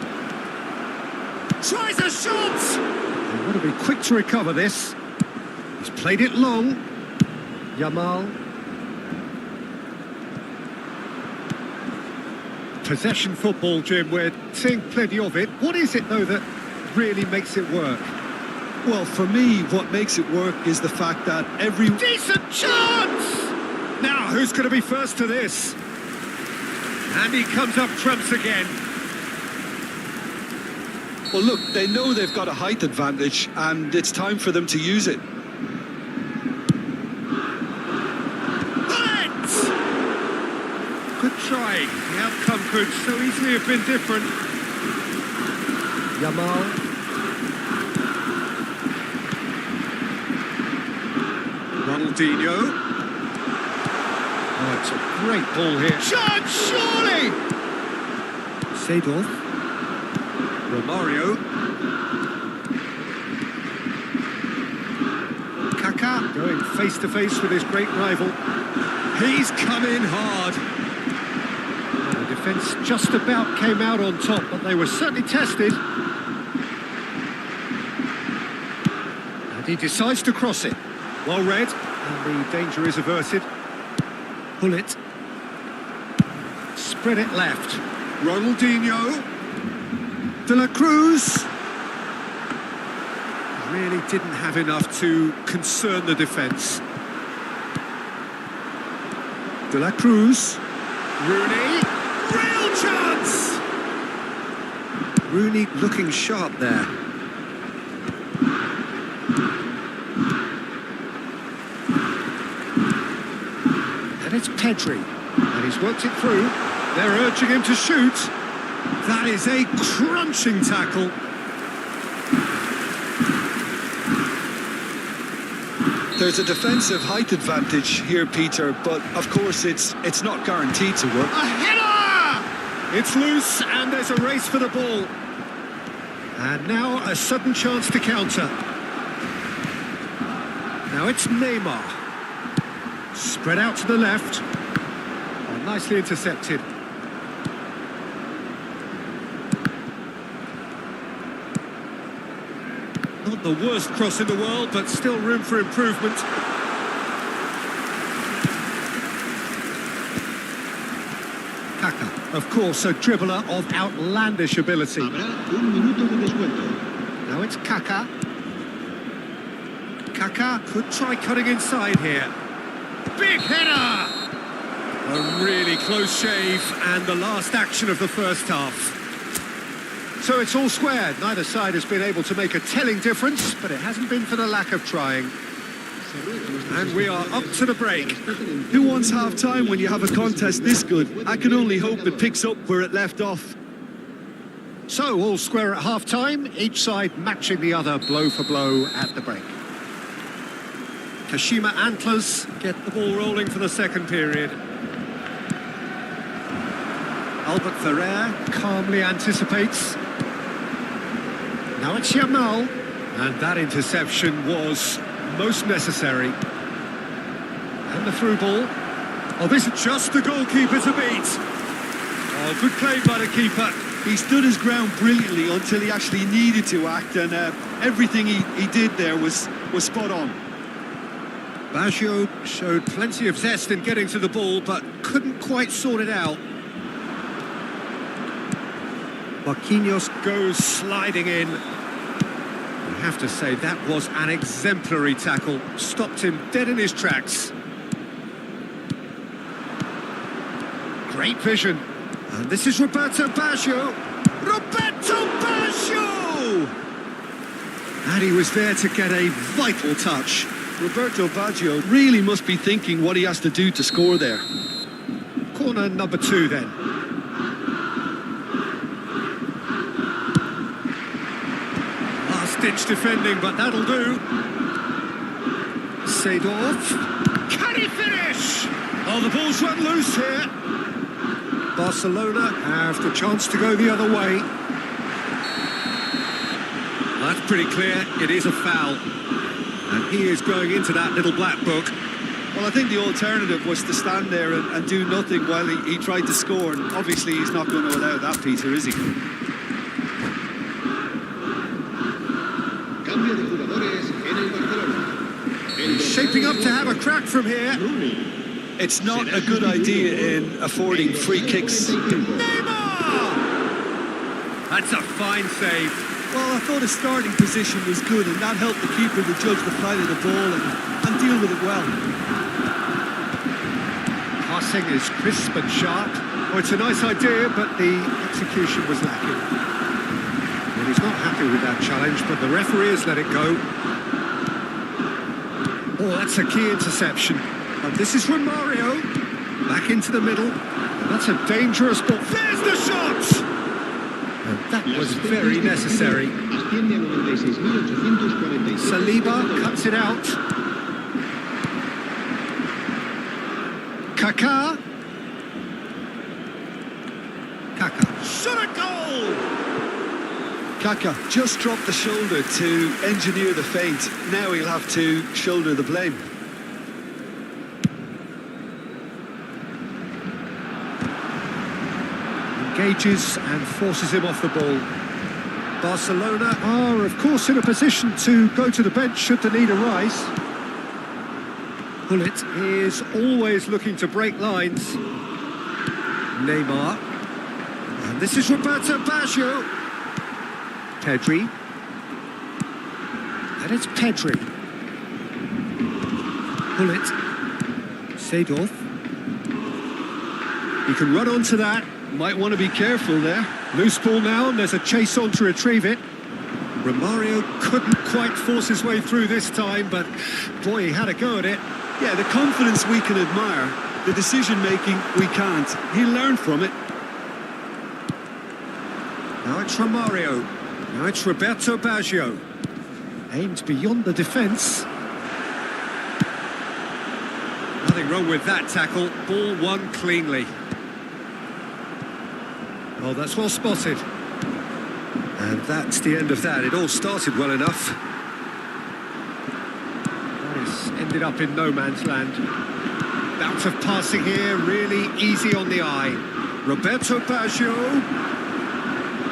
Speaker 1: Tries a shot! They want to be quick to recover this. He's played it long. Yamal. Possession football, Jim, we're seeing plenty of it. What is it, though, that really makes it work?
Speaker 2: Well, for me, what makes it work is the fact that every...
Speaker 1: Decent chance! Now, who's going to be first to this? And he comes up trumps again.
Speaker 2: Well, look, they know they've got a height advantage, and it's time for them to use it.
Speaker 1: Good try. The outcome could so easily have been different. Yamal. Ronaldinho. Oh, it's a great ball here. Shot, surely! Seedorf. Romario. Kaká going face-to-face with his great rival. He's come in hard. Well, the defence just about came out on top, but they were certainly tested. And he decides to cross it. Well read, and the danger is averted. Pull it. Spread it left. Ronaldinho. De La Cruz. Really didn't have enough to concern the defence. De La Cruz. Rooney. Real chance! Rooney looking sharp there. And it's Pedri. And he's worked it through. They're urging him to shoot. That is a crunching tackle.
Speaker 2: There's a defensive height advantage here, Peter, but of course it's not guaranteed to work.
Speaker 1: A header! It's loose and there's a race for the ball. And now a sudden chance to counter. Now it's Neymar. Spread out to the left. Oh, nicely intercepted. Not the worst cross in the world, but still room for improvement. Kaka, of course, a dribbler of outlandish ability.
Speaker 4: Habrá un minuto de descuento.
Speaker 1: Now it's Kaka. Kaka could try cutting inside here. Big header! A really close shave, and the last action of the first half. So it's all square. Neither side has been able to make a telling difference, but it hasn't been for the lack of trying. And we are up to the break.
Speaker 2: Who wants half-time when you have a contest this good? I can only hope it picks up where it left off.
Speaker 1: So all square at half-time, each side matching the other blow for blow at the break. Kashima Antlers get the ball rolling for the second period. Albert Ferrer calmly anticipates. Now it's Yamal, and that interception was most necessary. And the through ball. Oh, this is just the goalkeeper to beat. Oh, good play by the keeper.
Speaker 2: He stood his ground brilliantly until he actually needed to act, and everything he did there was spot on.
Speaker 1: Baggio showed plenty of zest in getting to the ball, but couldn't quite sort it out. Marquinhos goes sliding in. I have to say, that was an exemplary tackle. Stopped him dead in his tracks. Great vision. And this is Roberto Baggio. Roberto Baggio! And he was there to get a vital touch.
Speaker 2: Roberto Baggio really must be thinking what he has to do to score there.
Speaker 1: Corner number 2 then. Last-ditch defending, but that'll do. Seedorf. Can he finish? Oh, the ball's run loose here. Barcelona have the chance to go the other way. That's pretty clear. It is a foul. And he is going into that little black book.
Speaker 2: Well, I think the alternative was to stand there and do nothing while he tried to score. And obviously he's not going to allow that, Peter, is he?
Speaker 4: Cambio de jugadores en el Barcelona.
Speaker 1: He's shaping up to have a crack from here.
Speaker 2: It's not a good idea in affording free kicks.
Speaker 1: Neymar! That's a fine save.
Speaker 2: Well, I thought his starting position was good, and that helped the keeper to judge the flight of the ball and deal with it well.
Speaker 1: Passing is crisp and sharp. Oh, it's a nice idea, but the execution was lacking. Well, he's not happy with that challenge, but the referee has let it go. Oh, that's a key interception. And this is Romario. Back into the middle. And that's a dangerous ball. There's the shot! And that was very necessary. Saliba cuts it out. Kaka. Kaka. Shot a goal!
Speaker 2: Kaka just dropped the shoulder to engineer the feint. Now he'll have to shoulder the blame.
Speaker 1: Engages and forces him off the ball. Barcelona are, of course, in a position to go to the bench should the need arise. Bullet is always looking to break lines. Neymar. And this is Roberto Baggio. Pedri. And it's Pedri. Bullet. Seedorf. He can run onto that.
Speaker 2: Might want to be careful there.
Speaker 1: Loose ball now, and there's a chase on to retrieve it. Romario couldn't quite force his way through this time, but boy, he had a go at it.
Speaker 2: Yeah, the confidence we can admire, the decision-making we can't. He'll learn from it.
Speaker 1: Now it's Romario. Now it's Roberto Baggio. Aimed beyond the defence. Nothing wrong with that tackle. Ball won cleanly. Oh, that's well spotted. And that's the end of that. It all started well enough. This ended up in no man's land. Bout of passing here, really easy on the eye. Roberto Baggio.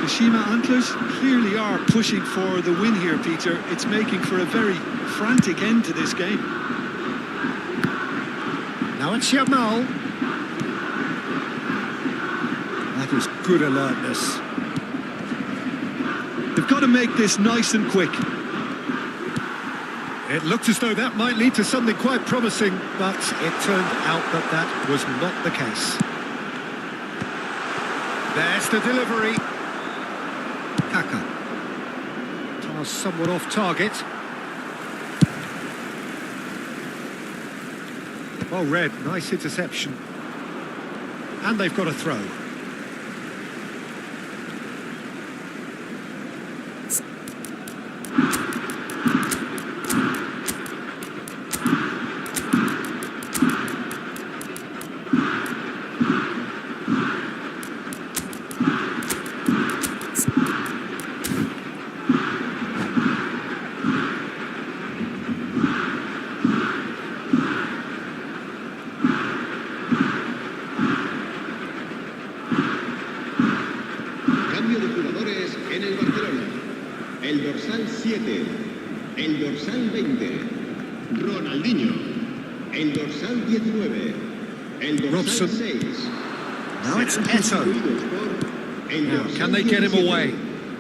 Speaker 2: The Shima Antlers clearly are pushing for the win here, Peter. It's making for a very frantic end to this game.
Speaker 1: Now it's Yamal. That is good alertness.
Speaker 2: They've got to make this nice and quick.
Speaker 1: It looked as though that might lead to something quite promising, but it turned out that that was not the case. There's the delivery. Kaka. Pass somewhat off target. Well read, nice interception. And they've got a throw.
Speaker 4: El dorsal 7, el dorsal 20, Ronaldinho, el dorsal 19, el dorsal
Speaker 1: Robson.
Speaker 4: 6.
Speaker 1: Now it's Eto. Now, can they get him away?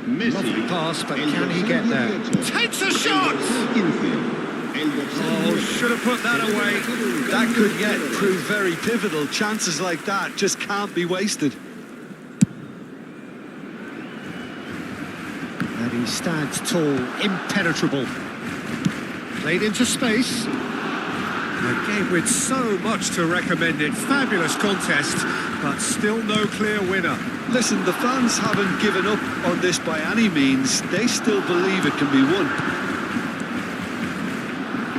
Speaker 1: Lovely pass, but can he get there? Takes a shot! Oh, should have put that away.
Speaker 2: That could yet prove very pivotal. Chances like that just can't be wasted.
Speaker 1: And he stands tall, impenetrable. Played into space. A game with so much to recommend it. Fabulous contest, but still no clear winner.
Speaker 2: Listen, the fans haven't given up on this by any means. They still believe it can be won.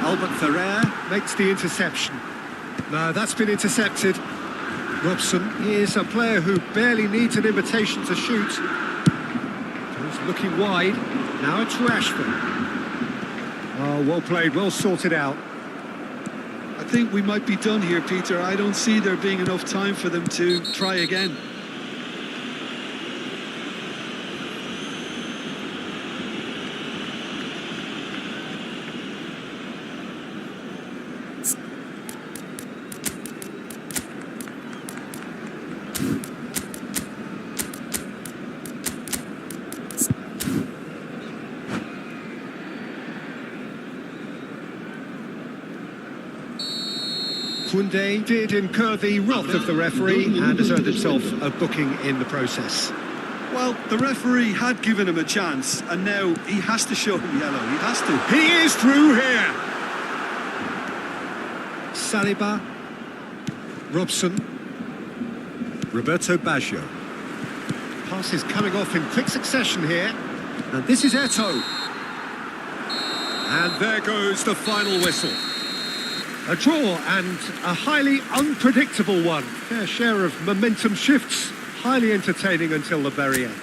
Speaker 1: Albert Ferrer makes the interception. No, that's been intercepted. Robson is a player who barely needs an invitation to shoot. He's looking wide. Now it's Rashford. Oh, well played, well sorted out.
Speaker 2: I think we might be done here, Peter. I don't see there being enough time for them to try again.
Speaker 1: Koundé did incur the wrath of the referee and has earned himself a booking in the process.
Speaker 2: Well, the referee had given him a chance, and now he has to show him yellow. He has to.
Speaker 1: He is through here! Saliba, Robson, Roberto Baggio. Pass is coming off in quick succession here, and this is Eto. And there goes the final whistle. A draw and a highly unpredictable one. Fair share of momentum shifts, highly entertaining until the very end.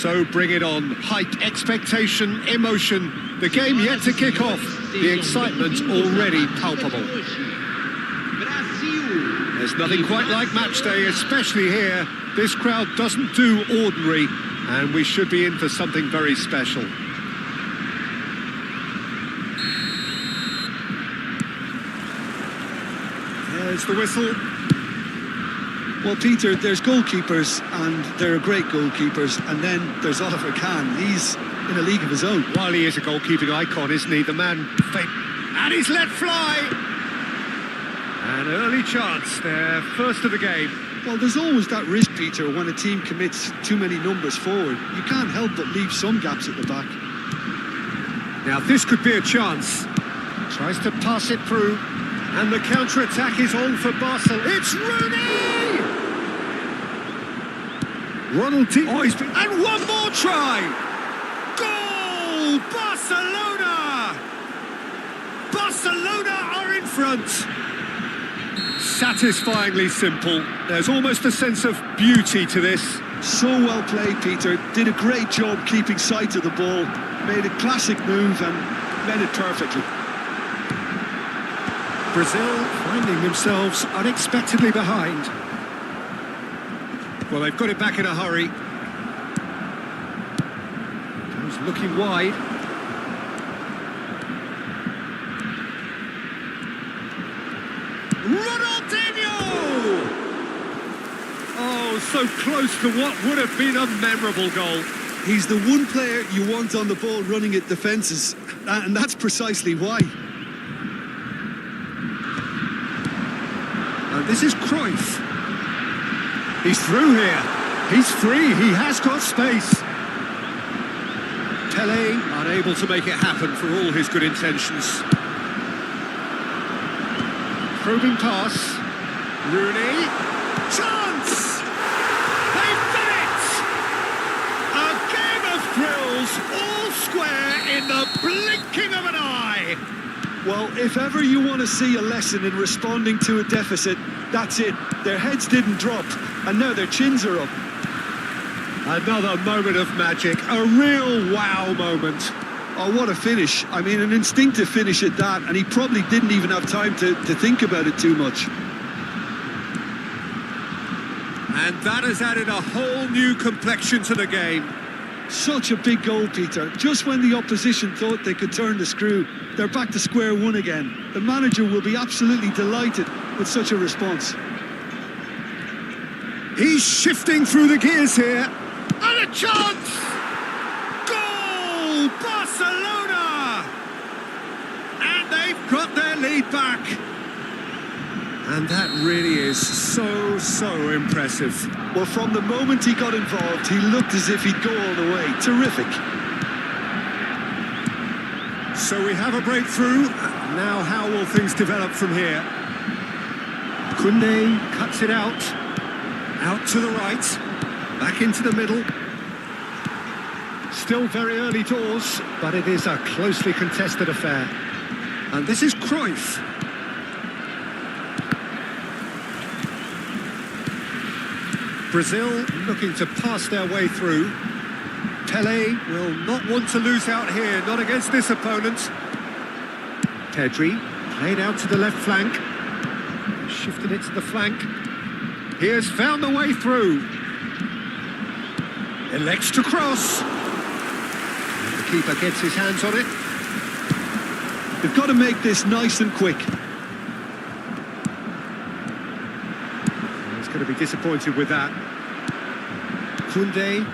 Speaker 1: So bring it on. Hype, expectation, emotion. The game yet to kick off. The excitement already palpable. There's nothing quite like match day, especially here. This crowd doesn't do ordinary, and we should be in for something very special. There's the whistle.
Speaker 2: Well, Peter, there's goalkeepers, and there are great goalkeepers, and then there's Oliver Kahn. He's in a league of his own.
Speaker 1: While he is a goalkeeping icon, isn't he? The man... And he's let fly! An early chance there, first of the game.
Speaker 2: Well, there's always that risk, Peter, when a team commits too many numbers forward. You can't help but leave some gaps at the back.
Speaker 1: Now this could be a chance. Tries to pass it through. And the counter-attack is on for Barcelona. It's Rooney! Ronald T. Oh, and one more try! Goal! Barcelona! Barcelona are in front. Satisfyingly simple. There's almost a sense of beauty to this.
Speaker 2: So well played, Peter. Did a great job keeping sight of the ball. Made a classic move and met it perfectly.
Speaker 1: Brazil finding themselves unexpectedly behind. Well, they've got it back in a hurry. Goes looking wide. Ronaldinho! Oh, so close to what would have been a memorable goal.
Speaker 2: He's the one player you want on the ball running at defences, and that's precisely why.
Speaker 1: And this is Cruyff. He's through here. He's free. He has got space. Pele unable to make it happen for all his good intentions. Probing pass. Rooney. Chance! They've done it! A game of thrills, all square in the blinking of an eye.
Speaker 2: Well, if ever you want to see a lesson in responding to a deficit, that's it. Their heads didn't drop, and now their chins are up.
Speaker 1: Another moment of magic, a real wow moment.
Speaker 2: Oh, what a finish. I mean, an instinctive finish at that, and he probably didn't even have time to think about it too much.
Speaker 1: And that has added a whole new complexion to the game.
Speaker 2: Such a big goal, Peter. Just when the opposition thought they could turn the screw, they're back to square one again. The manager will be absolutely delighted with such a response.
Speaker 1: He's shifting through the gears here. And a chance! Goal! Barcelona! And they've got their lead back. And that really is so impressive.
Speaker 2: Well, from the moment he got involved, he looked as if he'd go all the way. Terrific.
Speaker 1: So we have a breakthrough. Now how will things develop from here? Koundé cuts it out. Out to the right. Back into the middle. Still very early doors, but it is a closely contested affair. And this is Cruyff. Brazil looking to pass their way through. Pele will not want to lose out here, not against this opponent. Pedri played out to the left flank. Shifted it to the flank. He has found the way through. Elects to cross. And the keeper gets his hands on it.
Speaker 2: They've got to make this nice and quick.
Speaker 1: He's going to be disappointed with that. Koundé.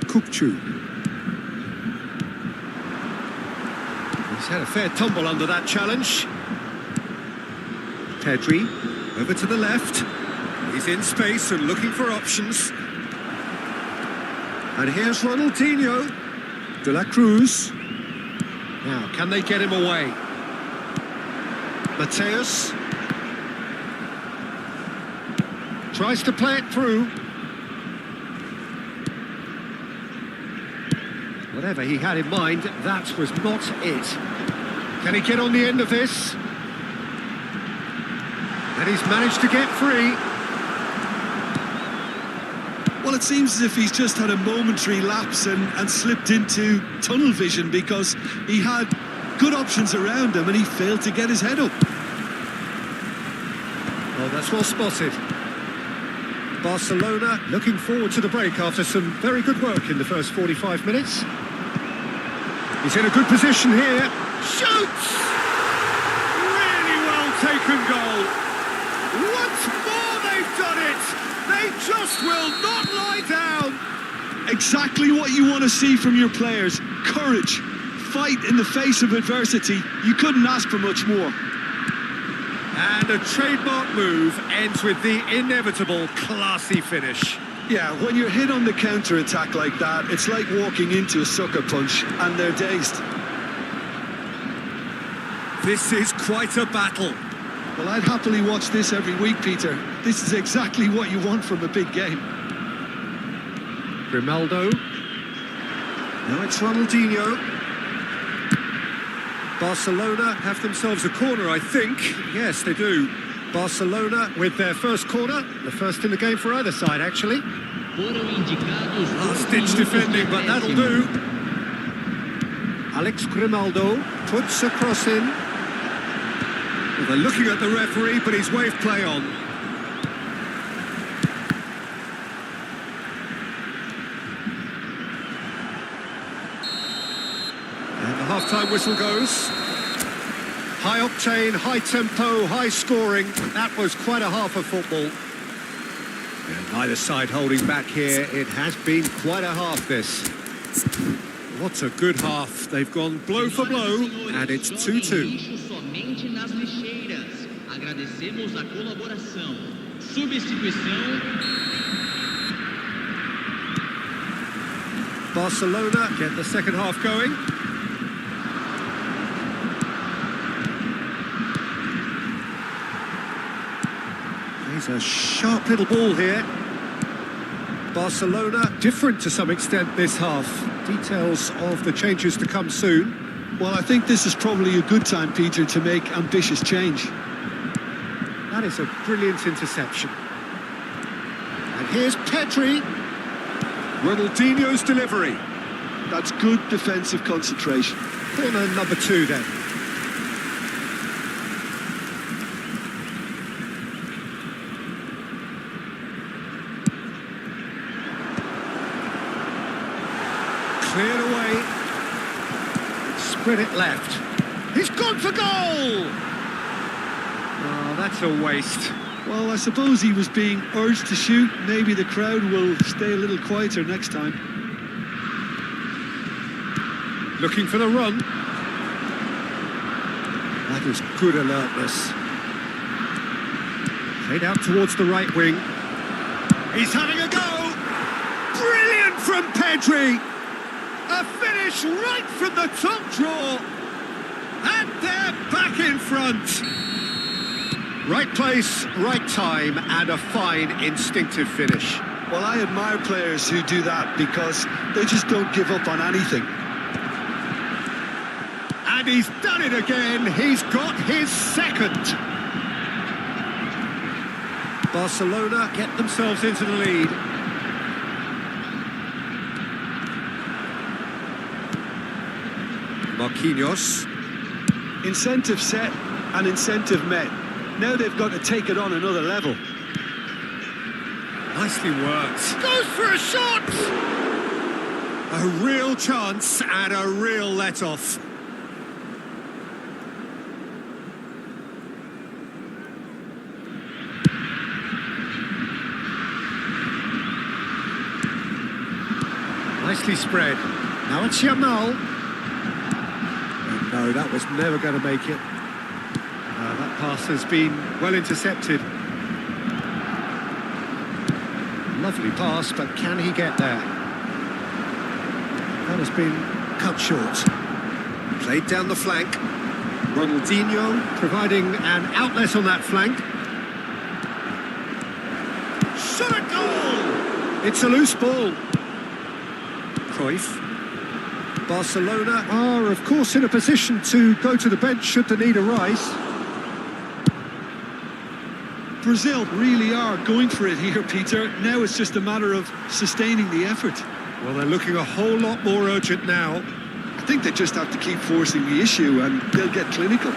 Speaker 1: Kukçu. He's had a fair tumble under that challenge. Pedri, over to the left. He's in space and looking for options. And here's Ronaldinho. De la Cruz. Now, can they get him away? Mateus. Tries to play it through. Whatever he had in mind, that was not it. Can he get on the end of this? And he's managed to get free.
Speaker 2: Well, it seems as if he's just had a momentary lapse and slipped into tunnel vision, because he had good options around him and he failed to get his head up.
Speaker 1: Well, that's well spotted. Barcelona looking forward to the break after some very good work in the first 45 minutes. He's in a good position here. Shoots! Really well taken goal. Once more they've done it. They just will not lie down.
Speaker 2: Exactly what you want to see from your players. Courage, fight in the face of adversity. You couldn't ask for much more.
Speaker 1: And a trademark move ends with the inevitable classy finish.
Speaker 2: Yeah, when you're hit on the counter-attack like that, it's like walking into a sucker punch and they're dazed.
Speaker 1: This is quite a battle.
Speaker 2: Well, I'd happily watch this every week, Peter. This is exactly what you want from a big game.
Speaker 1: Grimaldo. Now it's Ronaldinho. Barcelona have themselves a corner, I think. Yes, they do. Barcelona with their first corner. The first in the game for either side, actually. Last-ditch defending, but that'll do. Alex Grimaldo puts a cross in. Well, they're looking at the referee, but he's waved play on. And the half-time whistle goes. High octane, high tempo, high scoring. That was quite a half of football. And neither side holding back here. It has been quite a half, this. What a good half. They've gone blow for blow, and it's 2-2.
Speaker 5: Agradecemos a colaboração. Substituição.
Speaker 1: Barcelona get the second half going. He's a sharp little ball here. Barcelona different to some extent this half. Details of the changes to come soon.
Speaker 2: Well, I think this is probably a good time, Peter, to make ambitious change.
Speaker 1: That is a brilliant interception. And here's Pedri. Ronaldinho's delivery.
Speaker 2: That's good defensive concentration.
Speaker 1: Corner number 2 then. Cleared away. Spread it left. He's gone for goal! Oh, that's a waste.
Speaker 2: Well, I suppose he was being urged to shoot. Maybe the crowd will stay a little quieter next time.
Speaker 1: Looking for the run. That is good alertness. Played out towards the right wing. He's having a go! Brilliant from Pedri! A finish right from the top draw. And they're back in front. Right place, right time, and a fine instinctive finish.
Speaker 2: Well, I admire players who do that because they just don't give up on anything.
Speaker 1: And he's done it again. He's got his second. Barcelona get themselves into the lead. Marquinhos.
Speaker 2: Incentive set and incentive met. Now they've got to take it on another level.
Speaker 1: Nicely worked. Goes for a shot! A real chance and a real let-off. Nicely spread. Now it's Yamal. No, that was never going to make it. That pass has been well intercepted. Lovely pass, but can he get there? That has been cut short. Played down the flank. Ronaldinho providing an outlet on that flank. Shot at goal! It's a loose ball. Cruyff. Barcelona are, of course, in a position to go to the bench should the need arise.
Speaker 2: Brazil really are going for it here, Peter. Now it's just a matter of sustaining the effort.
Speaker 1: Well, they're looking a whole lot more urgent now.
Speaker 2: I think they just have to keep forcing the issue and they'll get clinical.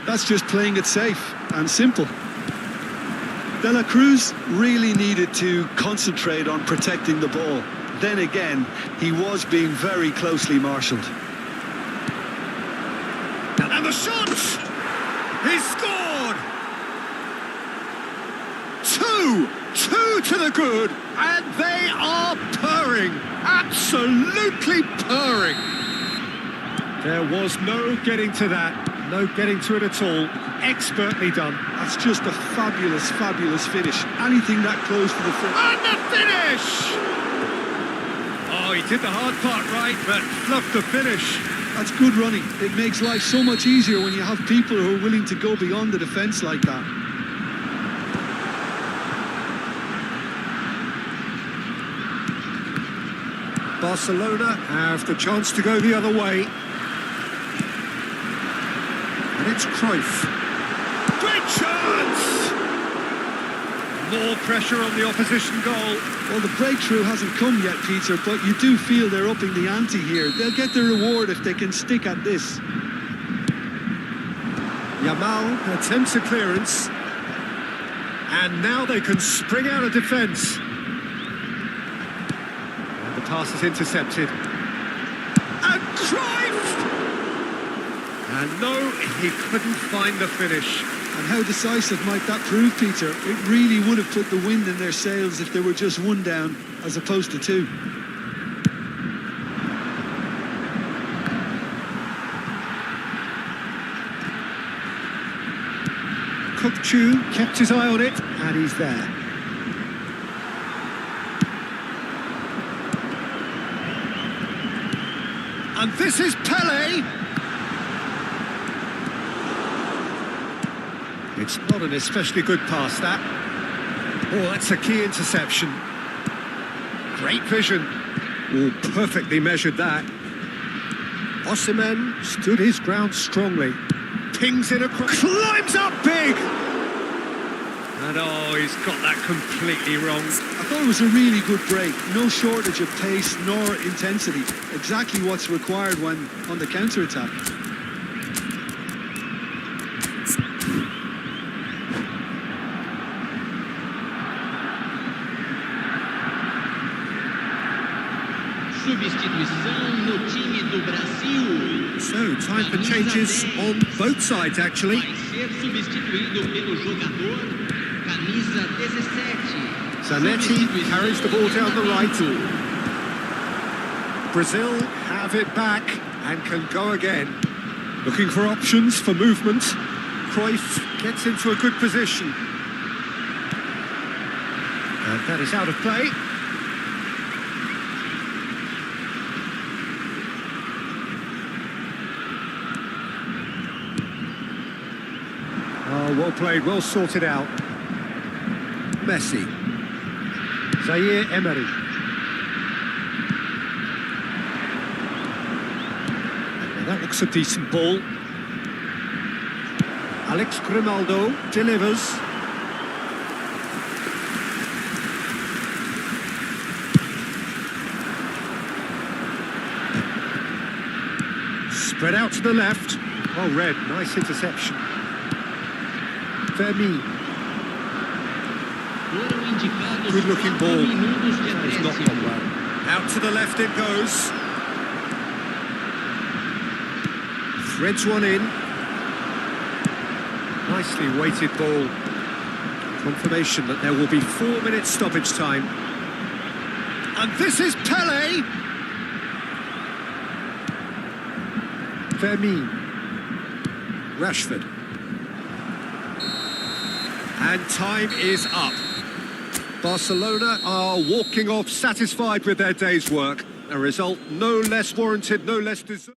Speaker 2: That's just playing it safe and simple. De La Cruz really needed to concentrate on protecting the ball. Then again, he was being very closely marshalled.
Speaker 1: And the shot! He scored! Two to the good, and they are purring, absolutely purring. There was no getting to that, no getting to it at all. Expertly done.
Speaker 2: That's just a fabulous, fabulous finish. Anything that close to the front.
Speaker 1: And the finish! Oh, he did the hard part right, but fluffed the finish.
Speaker 2: That's good running. It makes life so much easier when you have people who are willing to go beyond the defence like that.
Speaker 1: Barcelona have the chance to go the other way. And it's Cruyff. Great chance! More pressure on the opposition goal.
Speaker 2: Well, the breakthrough hasn't come yet, Peter, but you do feel they're upping the ante here. They'll get the reward if they can stick at this.
Speaker 1: Yamal attempts a clearance. And now they can spring out of defence. And the pass is intercepted. And Cruyff! And no, he couldn't find the finish.
Speaker 2: And how decisive might that prove, Peter? It really would have put the wind in their sails if they were just one down as opposed to two.
Speaker 1: Chu kept his eye on it, and he's there. And this is Pele. It's not an especially good pass, that. Oh, that's a key interception. Great vision. Oh, perfectly measured that. Osimhen stood his ground strongly. Pings it across. Climbs up big! And oh, he's got that completely wrong.
Speaker 2: I thought it was a really good break. No shortage of pace nor intensity. Exactly what's required when on the counter-attack.
Speaker 5: Substituição no time do Brasil.
Speaker 1: So, time for changes on both sides, actually.
Speaker 5: Vai ser substituído pelo jogador camisa 17.
Speaker 1: Zanetti carries the ball down the right. Brazil have it back and can go again. Looking for options for movement. Cruyff gets into a good position. And that is out of play. Oh, well played, well sorted out. Messi. Zaire Emery. And that looks a decent ball. Alex Grimaldo delivers. Spread out to the left. Oh, Red, nice interception. Fermi. Good looking ball. It's not gone well. Out to the left it goes. Threads one in. Nicely weighted ball. Confirmation that there will be 4 minutes stoppage time. And this is Pele. Fermi. Rashford. And time is up. Barcelona are walking off satisfied with their day's work. A result no less warranted, no less deserved.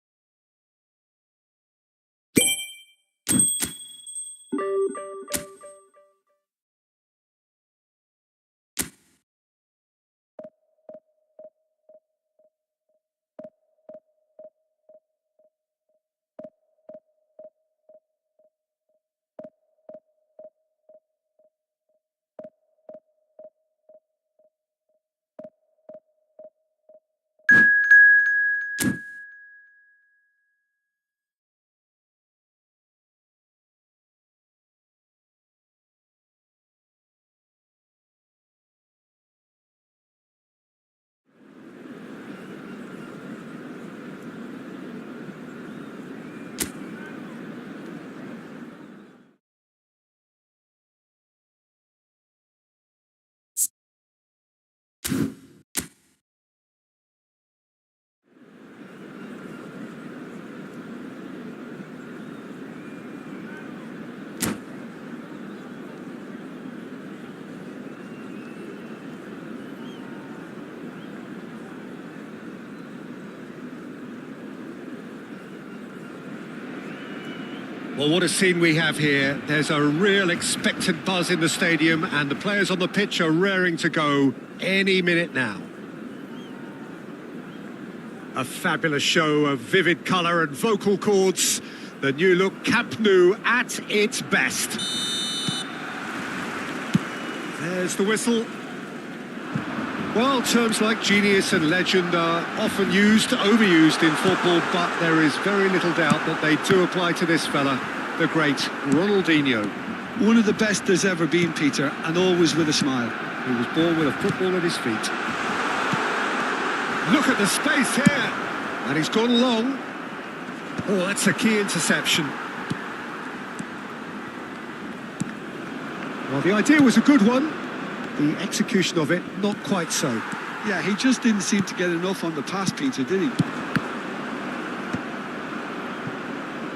Speaker 1: Well, what a scene we have here. There's a real expectant buzz in the stadium, and the players on the pitch are raring to go any minute now. A fabulous show of vivid colour and vocal cords. The new look Camp Nou at its best. There's the whistle. Well, terms like genius and legend are often overused in football, but there is very little doubt that they do apply to this fella, the great Ronaldinho.
Speaker 2: One of the best there's ever been, Peter, and always with a smile.
Speaker 1: He was born with a football at his feet. Look at the space here, and he's gone long. Oh, that's a key interception. Well, the idea was a good one. The execution of it, not quite so.
Speaker 2: Yeah, he just didn't seem to get enough on the pass, Peter, did he?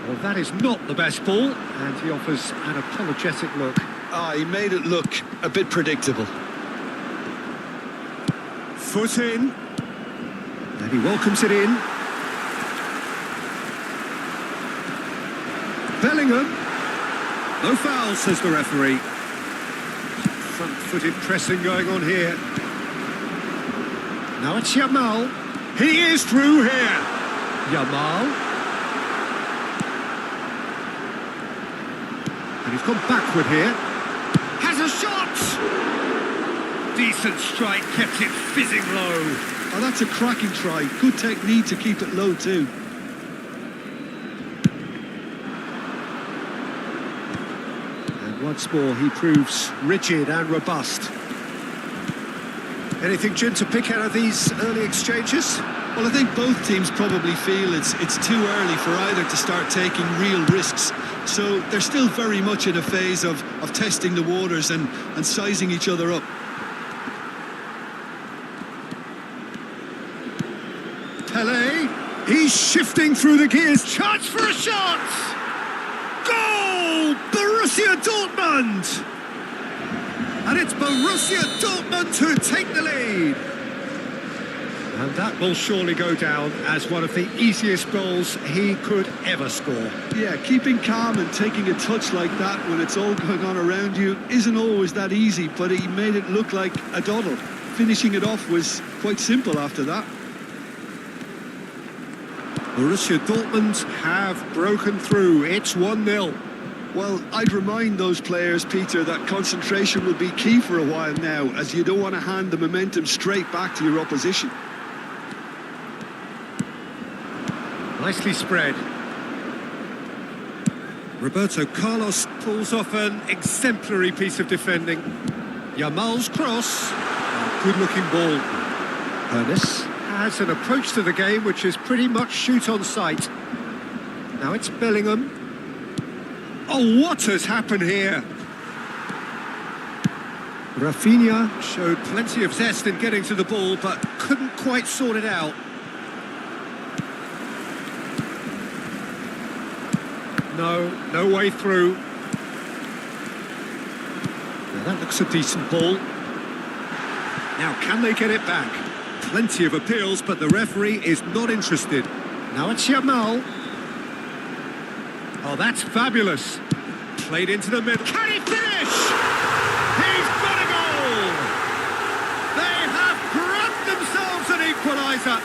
Speaker 1: Well, that is not the best ball, and he offers an apologetic look.
Speaker 2: Ah, he made it look a bit predictable.
Speaker 1: Foot in, and he welcomes it in. Bellingham. No foul, says the referee. Front-footed pressing going on here. Now it's Yamal. He is through here. Yamal. And he's gone backward here. Has a shot! Decent strike, kept it fizzing low.
Speaker 2: Oh, that's a cracking try. Good technique to keep it low too.
Speaker 1: Once more, he proves rigid and robust. Anything, Jim, to pick out of these early exchanges?
Speaker 2: Well, I think both teams probably feel it's too early for either to start taking real risks. So they're still very much in a phase of testing the waters and sizing each other up.
Speaker 1: Pele, he's shifting through the gears. Chance for a shot! Goal! Borussia Dortmund! And it's Borussia Dortmund who take the lead. And that will surely go down as one of the easiest goals he could ever score.
Speaker 2: Yeah, keeping calm and taking a touch like that when it's all going on around you isn't always that easy, but he made it look like a doddle. Finishing it off was quite simple after that.
Speaker 1: Borussia Dortmund have broken through. It's 1-0.
Speaker 2: Well, I'd remind those players, Peter, that concentration will be key for a while now, as you don't want to hand the momentum straight back to your opposition.
Speaker 1: Nicely spread. Roberto Carlos pulls off an exemplary piece of defending. Yamal's cross. A good-looking ball. Ernest has an approach to the game which is pretty much shoot on sight. Now it's Bellingham. Oh, what has happened here? Rafinha showed plenty of zest in getting to the ball, but couldn't quite sort it out. No way through. Now that looks a decent ball. Now, can they get it back? Plenty of appeals, but the referee is not interested. Now it's Yamal. Oh, that's fabulous. Played into the middle. Can he finish? He's got a goal! They have grabbed themselves an equaliser.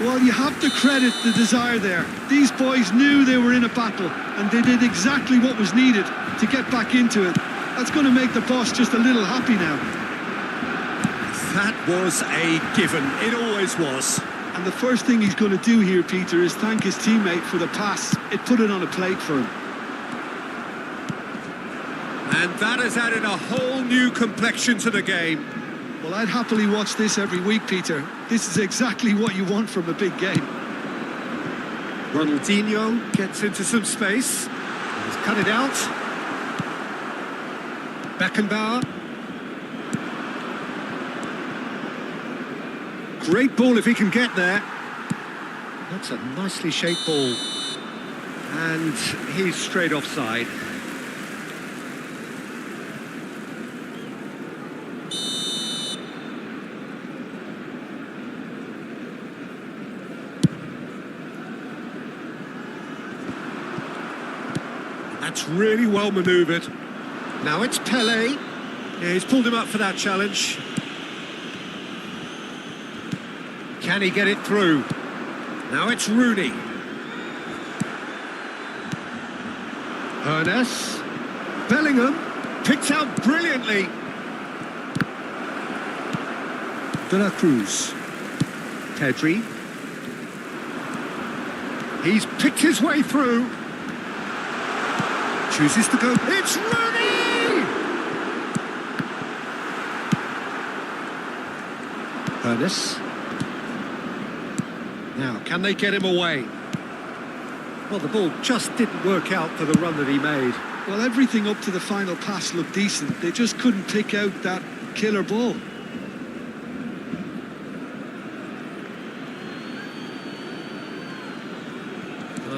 Speaker 2: Well, you have to credit the desire there. These boys knew they were in a battle, and they did exactly what was needed to get back into it. That's going to make the boss just a little happy now.
Speaker 1: That was a given. It always was.
Speaker 2: And the first thing he's going to do here, Peter, is thank his teammate for the pass. It put it on a plate for him.
Speaker 1: And that has added a whole new complexion to the game.
Speaker 2: Well, I'd happily watch this every week, Peter. This is exactly what you want from a big game.
Speaker 1: Ronaldinho gets into some space. He's cut it out. Beckenbauer. Great ball if he can get there. That's a nicely shaped ball. And he's straight offside. That's really well manoeuvred. Now it's Pele. Yeah, he's pulled him up for that challenge. Can he get it through? Now it's Rooney. Ernest. Bellingham. Picked out brilliantly. De La Cruz. Pedri. He's picked his way through. Chooses to go. It's Rooney! Ernest. Now, can they get him away? Well, the ball just didn't work out for the run that he made.
Speaker 2: Well, everything up to the final pass looked decent. They just couldn't pick out that killer ball.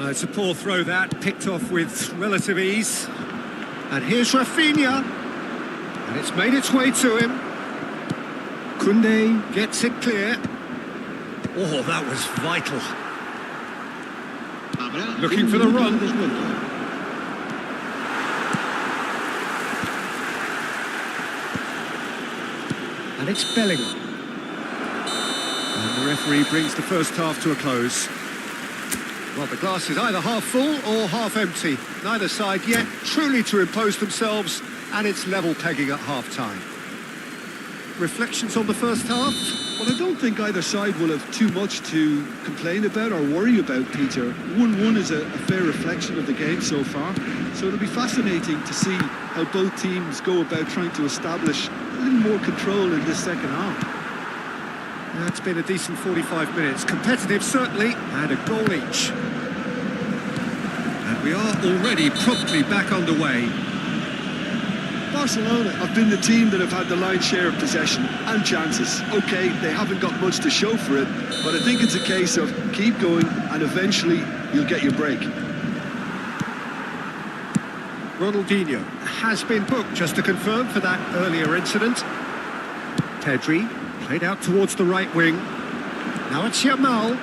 Speaker 1: It's a poor throw that, picked off with relative ease. And here's Rafinha. And it's made its way to him. Koundé gets it clear. Oh, that was vital. Looking for the run. And it's Bellingham. And the referee brings the first half to a close. Well, the glass is either half full or half empty. Neither side yet truly to impose themselves, and it's level pegging at half-time. Reflections on the first half?
Speaker 2: Well, I don't think either side will have too much to complain about or worry about, Peter. 1-1 is a fair reflection of the game so far. So it'll be fascinating to see how both teams go about trying to establish a little more control in this second half.
Speaker 1: It's been a decent 45 minutes. Competitive, certainly, and a goal each. And we are already promptly back underway.
Speaker 2: Barcelona have been the team that have had the lion's share of possession and chances. OK, they haven't got much to show for it, but I think it's a case of keep going and eventually you'll get your break.
Speaker 1: Ronaldinho has been booked, just to confirm, for that earlier incident. Pedri. Played out towards the right wing. Now it's Yamal.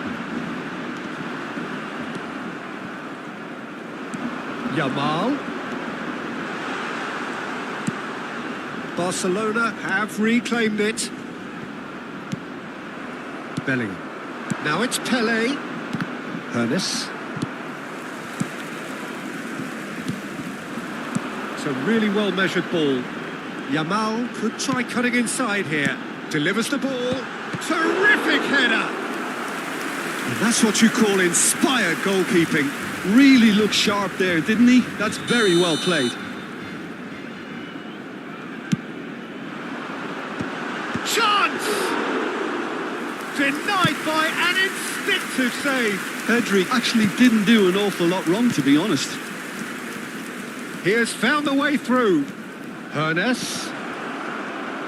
Speaker 1: Yamal. Barcelona have reclaimed it. Bellingham. Now it's Pele. Ernest. It's a really well-measured ball. Yamal could try cutting inside here. Delivers the ball. Terrific header. And that's what you call inspired goalkeeping.
Speaker 2: Really looked sharp there, didn't he? That's very well played.
Speaker 1: Chance! Denied by an instinctive save.
Speaker 2: Pedri actually didn't do an awful lot wrong, to be honest.
Speaker 1: He has found a way through. Ernest.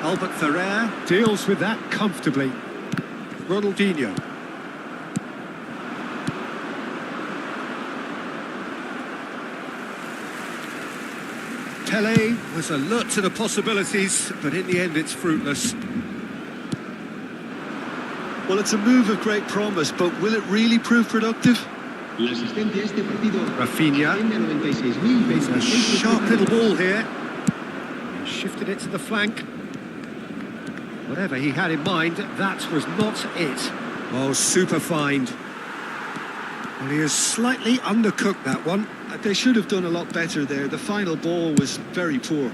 Speaker 1: Albert Ferrer deals with that comfortably. Ronaldinho. Pele was alert to the possibilities, but in the end it's fruitless.
Speaker 2: Well, it's a move of great promise, but will it really prove productive?
Speaker 1: Rafinha. It's a sharp little ball here. He shifted it to the flank. Whatever he had in mind, that was not it. Oh, super find. Well, he has slightly undercooked that one.
Speaker 2: They should have done a lot better there. The final ball was very poor.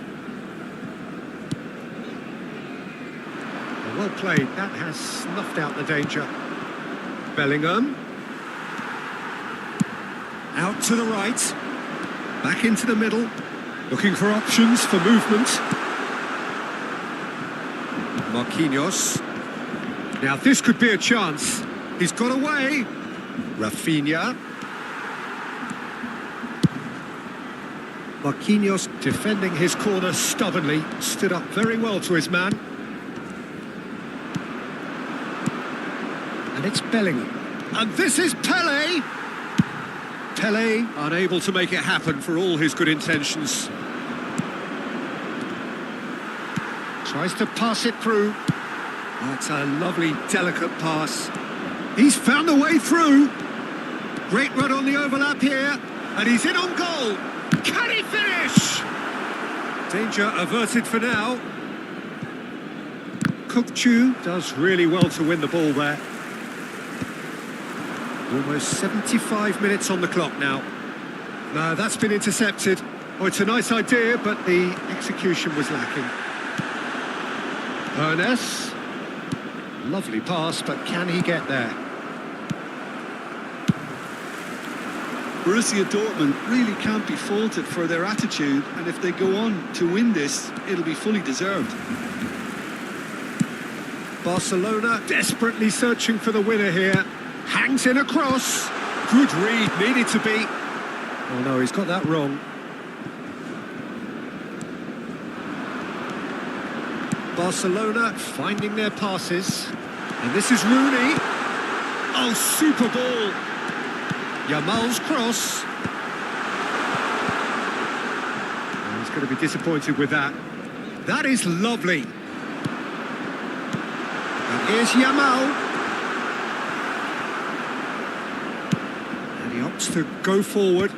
Speaker 1: Well played. That has snuffed out the danger. Bellingham. Out to the right. Back into the middle. Looking for options for movement. Marquinhos. Now this could be a chance. He's got away. Rafinha. Marquinhos defending his corner stubbornly. Stood up very well to his man. And it's Bellingham. And this is Pele. Pele unable to make it happen for all his good intentions. Tries to pass it through. That's a lovely, delicate pass. He's found a way through. Great run on the overlap here. And he's in on goal. Can he finish? Danger averted for now. Kukchu does really well to win the ball there. Almost 75 minutes on the clock now. No, that's been intercepted. Oh, it's a nice idea, but the execution was lacking. Ernest. Lovely pass, but can he get there?
Speaker 2: Borussia Dortmund really can't be faulted for their attitude, and if they go on to win this, it'll be fully deserved.
Speaker 1: Barcelona desperately searching for the winner here. Hangs in a cross. Good read, needed to be. Oh no, he's got that wrong. Barcelona finding their passes. And this is Rooney. Oh, super ball. Yamal's cross. Oh, he's going to be disappointed with that. That is lovely. And here's Yamal. And he opts to go forward.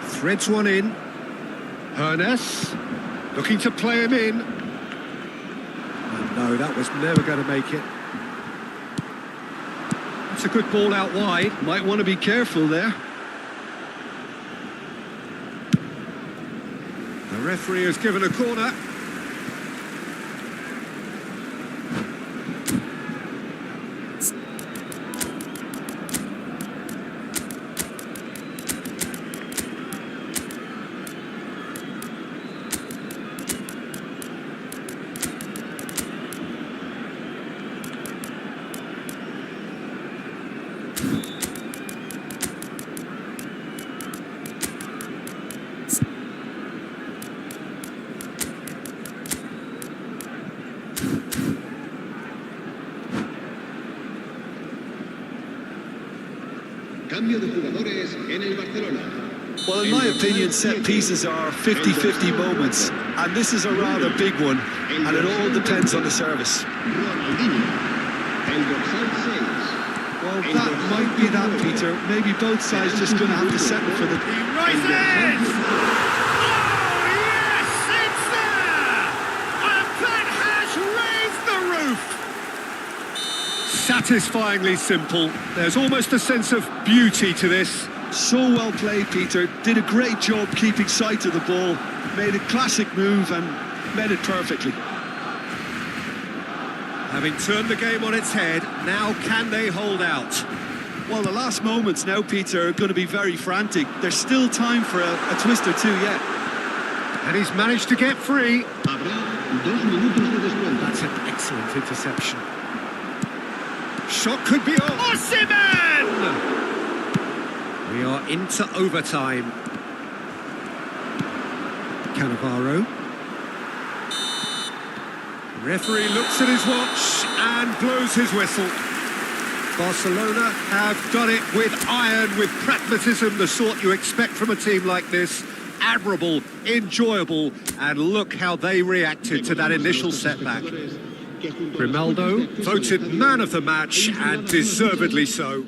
Speaker 1: Threads one in. Ernest looking to play him in. And no, that was never going to make it. It's a good ball out wide.
Speaker 2: Might want to be careful there.
Speaker 1: The referee has given a corner.
Speaker 4: Cambio de jugadores en el Barcelona.
Speaker 2: Well, in my opinion, set pieces are 50-50 moments, and this is a rather big one, and it all depends on the service.
Speaker 4: Ronaldinho, el dorsal 6.
Speaker 2: Well, that might be that, Peter. Maybe both sides just going to have to settle for the...
Speaker 1: He rises! Oh, yes, it's there! And that has raised the roof! Satisfyingly simple. There's almost a sense of beauty to this.
Speaker 2: So well played, Peter. Did a great job keeping sight of the ball. Made a classic move and met it perfectly.
Speaker 1: Having turned the game on its head, now can they hold out?
Speaker 2: Well, the last moments now, Peter, are going to be very frantic. There's still time for a twist or two yet.
Speaker 1: And he's managed to get free.
Speaker 4: Habrá 2 minutos de descuento.
Speaker 1: That's an excellent interception. Shot could be on. Osimhen! We are into overtime. Cannavaro. Referee looks at his watch and blows his whistle. Barcelona have done it with iron, with pragmatism, the sort you expect from a team like this. Admirable, enjoyable, and look how they reacted to that initial setback. Grimaldo voted man of the match, and deservedly so.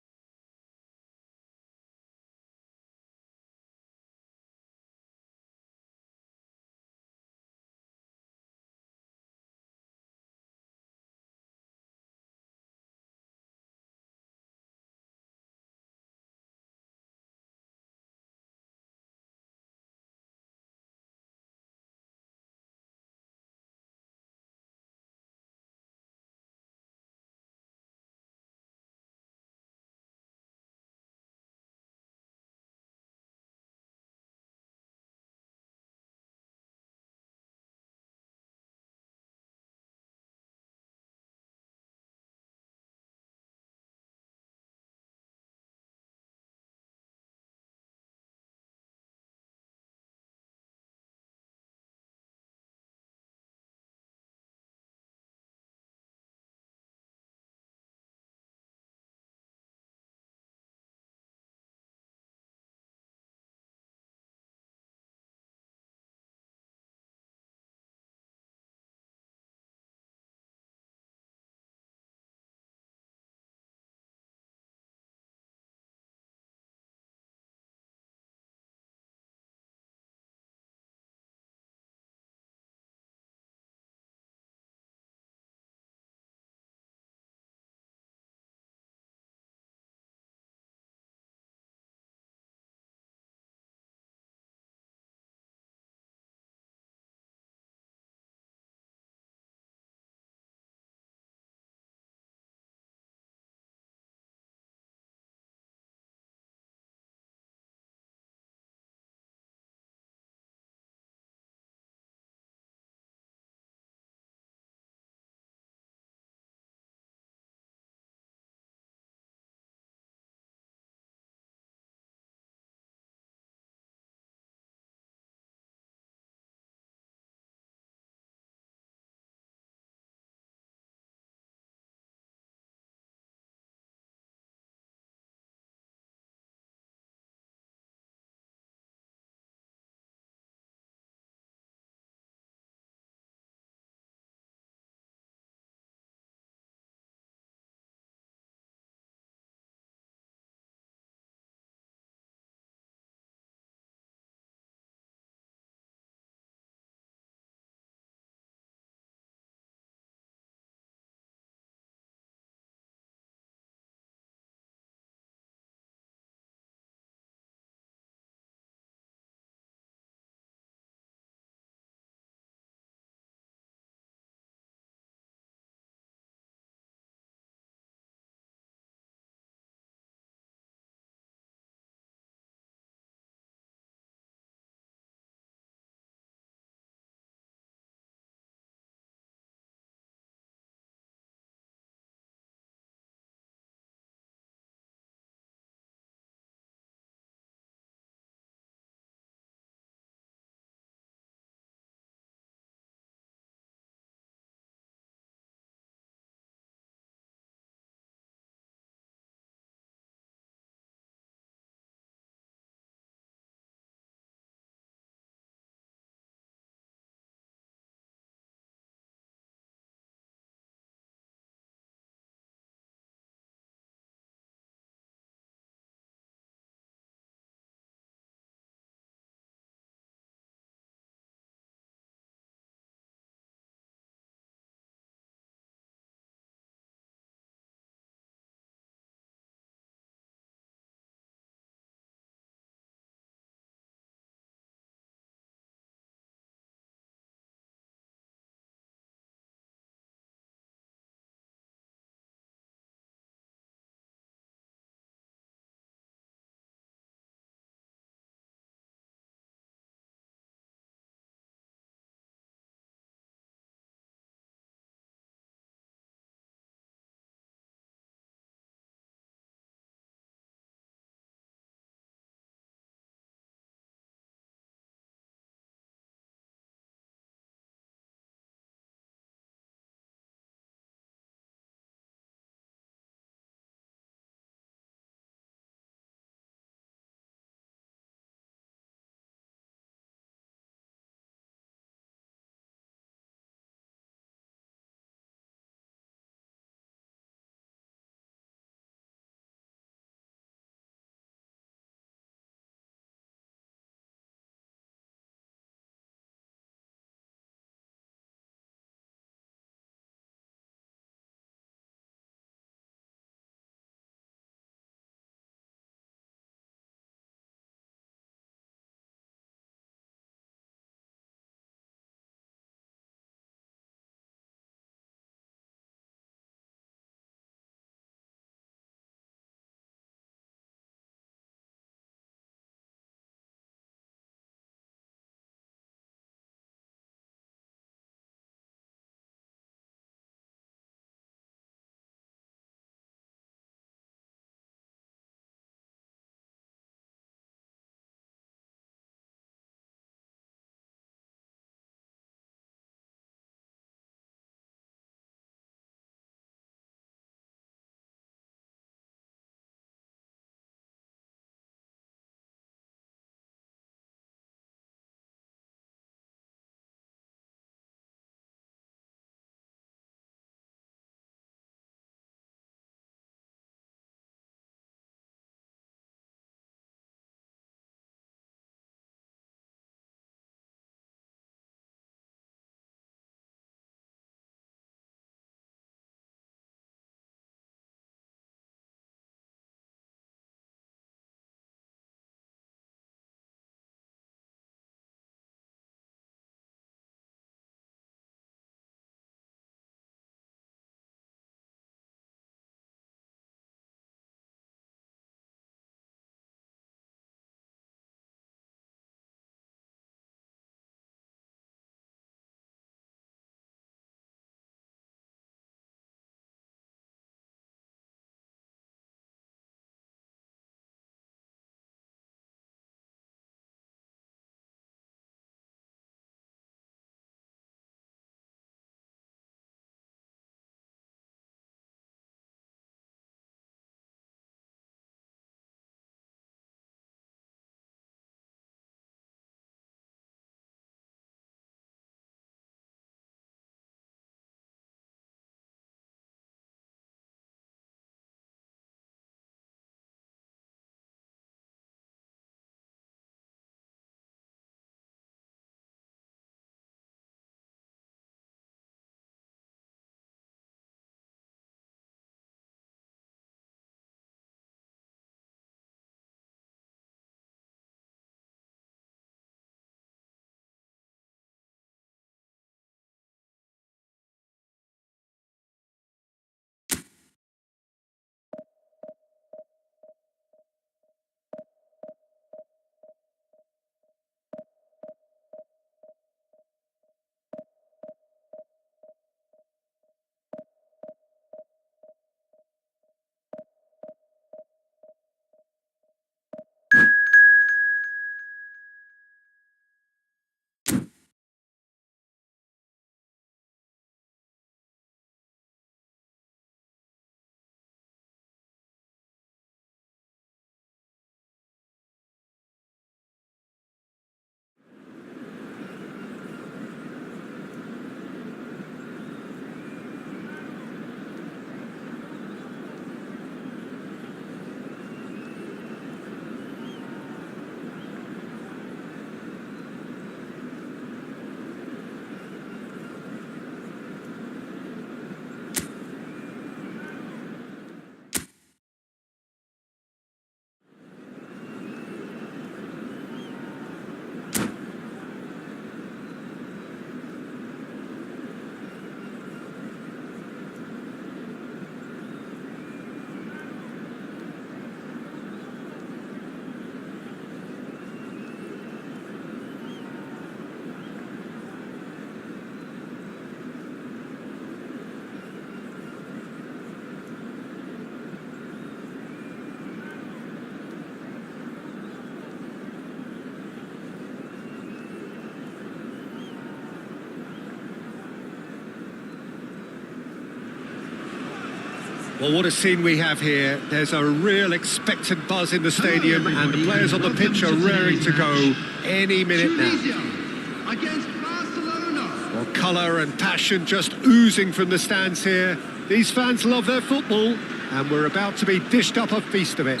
Speaker 1: Well, what a scene we have here. There's a real expectant buzz in the stadium, and the players on the pitch are raring to go any minute now.
Speaker 4: Against Barcelona.
Speaker 1: Well, colour and passion just oozing from the stands here. These fans love their football, and we're about to be dished up a feast of it.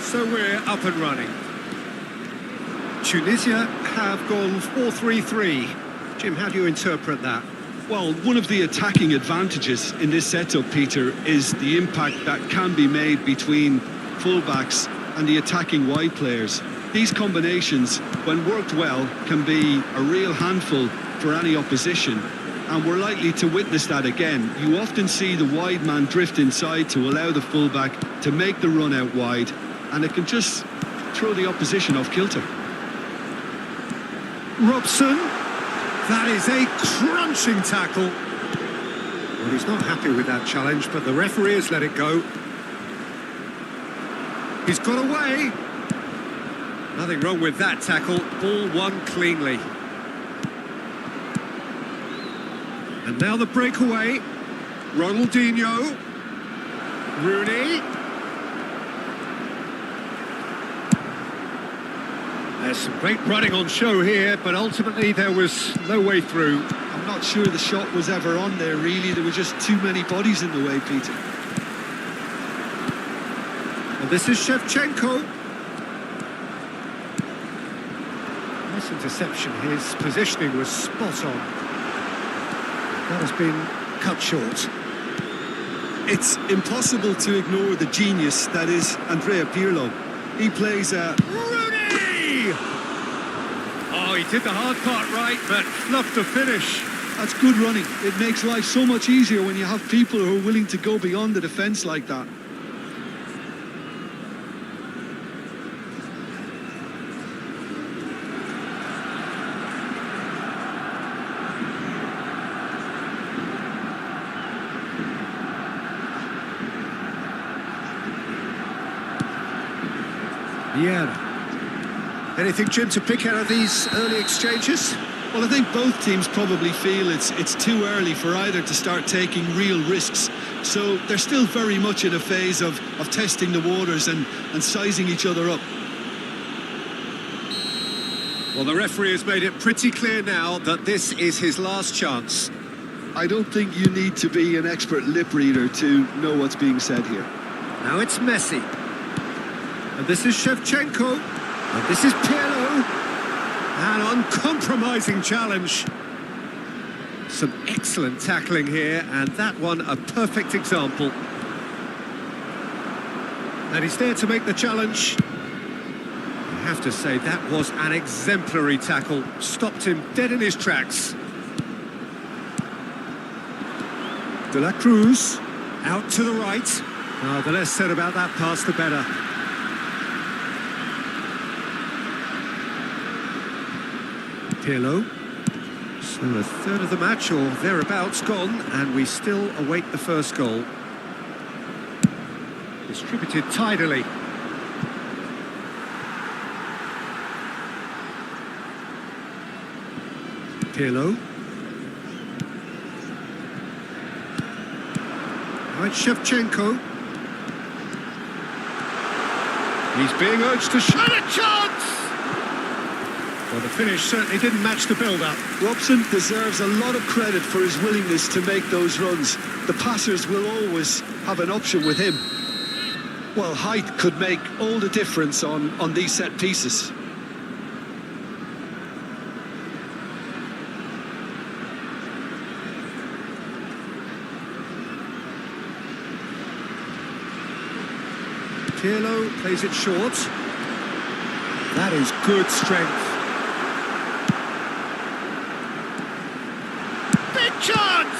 Speaker 1: So we're up and running. Tunisia have gone 4-3-3. Jim, how do you interpret that?
Speaker 2: Well, one of the attacking advantages in this setup, Peter, is the impact that can be made between fullbacks and the attacking wide players. These combinations, when worked well, can be a real handful for any opposition, and we're likely to witness that again. You often see the wide man drift inside to allow the fullback to make the run out wide, and it can just throw the opposition off kilter.
Speaker 1: Robson, that is a crunching tackle. Well, he's not happy with that challenge, but the referee has let it go. He's got away. Nothing wrong with that tackle. Ball won cleanly. And now the breakaway. Ronaldinho. Rooney. There's some great running on show here, but ultimately there was no way through.
Speaker 2: I'm not sure the shot was ever on there, really. There were just too many bodies in the way, Peter.
Speaker 1: And this is Shevchenko. Nice interception. His positioning was spot on. That has been cut short.
Speaker 2: It's impossible to ignore the genius that is Andrea Pirlo. He plays a...
Speaker 1: Oh, he did the hard part right, but fluffed the finish.
Speaker 2: That's good running. It makes life so much easier when you have people who are willing to go beyond the defence like that.
Speaker 1: Yeah. Anything, Jim, to pick out of these early exchanges?
Speaker 2: Well, I think both teams probably feel it's too early for either to start taking real risks. So they're still very much in a phase of testing the waters and sizing each other up.
Speaker 1: Well, the referee has made it pretty clear now that this is his last chance.
Speaker 2: I don't think you need to be an expert lip reader to know what's being said here.
Speaker 1: Now it's Messi. And this is Shevchenko. And this is Pirlo. An uncompromising challenge. Some excellent tackling here, and that one a perfect example. And he's there to make the challenge. I have to say, that was an exemplary tackle. Stopped him dead in his tracks. De la Cruz, out to the right. Oh, the less said about that pass, the better. Pirlo. So a third of the match or thereabouts gone, and we still await the first goal. Distributed tidily. Pirlo. Right, Shevchenko. He's being urged to shot a chance! Well, the finish certainly didn't match the build-up.
Speaker 2: Robson deserves a lot of credit for his willingness to make those runs. The passers will always have an option with him. Well, height could make all the difference on these set pieces.
Speaker 1: Pirlo plays it short. That is good strength. Big chance!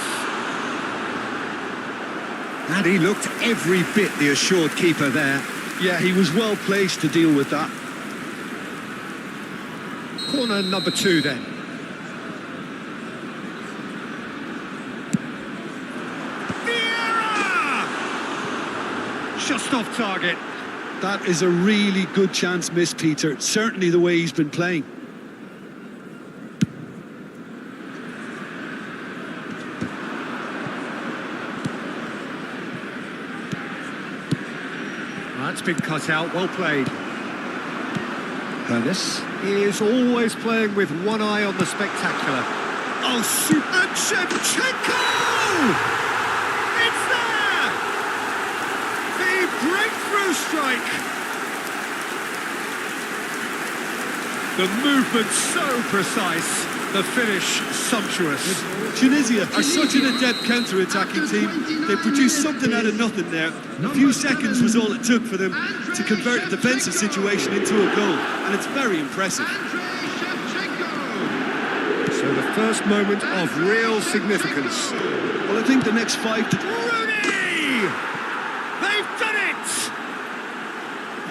Speaker 1: And he looked every bit the assured keeper there.
Speaker 2: Yeah, he was well placed to deal with that.
Speaker 1: Corner number 2 then. Just off target.
Speaker 2: That is a really good chance miss, Peter. Certainly the way he's been playing.
Speaker 1: been cut out. Well played. Ernest is always playing with one eye on the spectacular. Oh, shoot! And Shevchenko! It's there! The breakthrough strike! The movement so precise, the finish sumptuous.
Speaker 2: Tunisia are such an adept counter-attacking team. They produced something out of nothing there. A few seconds was all it took for them to convert a defensive situation into a goal, and it's very impressive.
Speaker 1: So the first moment of real significance.
Speaker 2: Well, I think the next 5 to...
Speaker 1: Rooney! They've done it!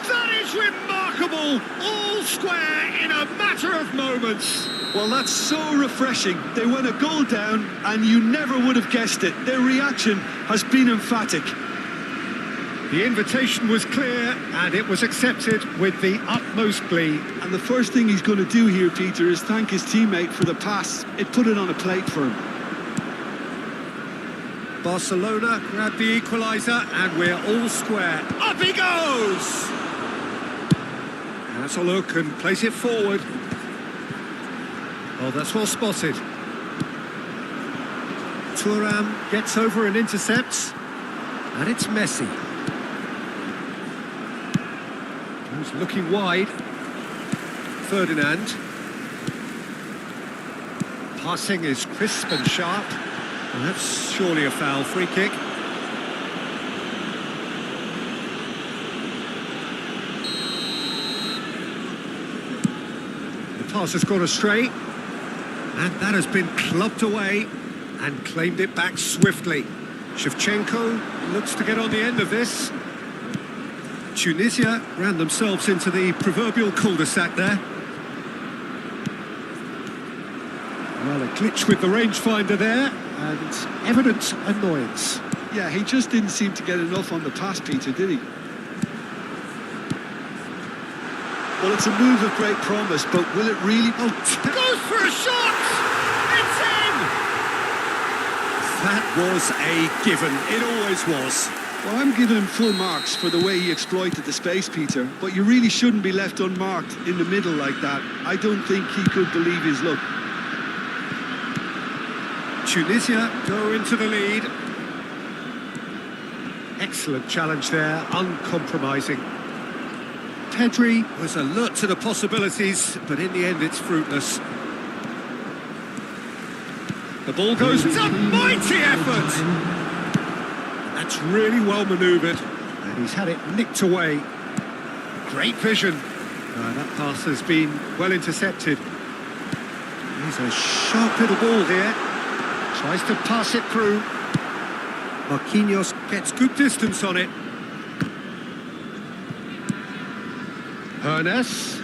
Speaker 1: That is remarkable! All square in a matter of moments.
Speaker 2: Well, that's so refreshing. They went a goal down, and you never would have guessed it. Their reaction has been emphatic.
Speaker 1: The invitation was clear, and it was accepted with the utmost glee.
Speaker 2: And the first thing he's going to do here, Peter, is thank his teammate for the pass. It put it on a plate for him.
Speaker 1: Barcelona grabbed the equaliser, and we're all square. Up he goes! Has a look and plays it forward. Oh, that's well spotted. Thuram gets over and intercepts. And it's Messi. Who's looking wide. Ferdinand. Passing is crisp and sharp. And that's surely a foul. Free kick. The pass has gone astray. And that has been clubbed away and claimed it back swiftly. Shevchenko looks to get on the end of this. Tunisia ran themselves into the proverbial cul-de-sac there. Well, a glitch with the rangefinder there, and evident annoyance.
Speaker 2: Yeah, he just didn't seem to get enough on the pass, Peter, did he? Well, it's a move of great promise, but will it really...
Speaker 1: Oh, goes for a shot! It's in! That was a given. It always was.
Speaker 2: Well, I'm giving him full marks for the way he exploited the space, Peter, but you really shouldn't be left unmarked in the middle like that. I don't think he could believe his luck.
Speaker 1: Tunisia go into the lead. Excellent challenge there, uncompromising. Pedri was alert to the possibilities, but in the end it's fruitless. The ball goes, it's a mighty effort! That's really well manoeuvred, and he's had it nicked away. Great vision. That pass has been well intercepted. He's a sharp little ball here. Tries to pass it through. Marquinhos gets good distance on it. Ernest.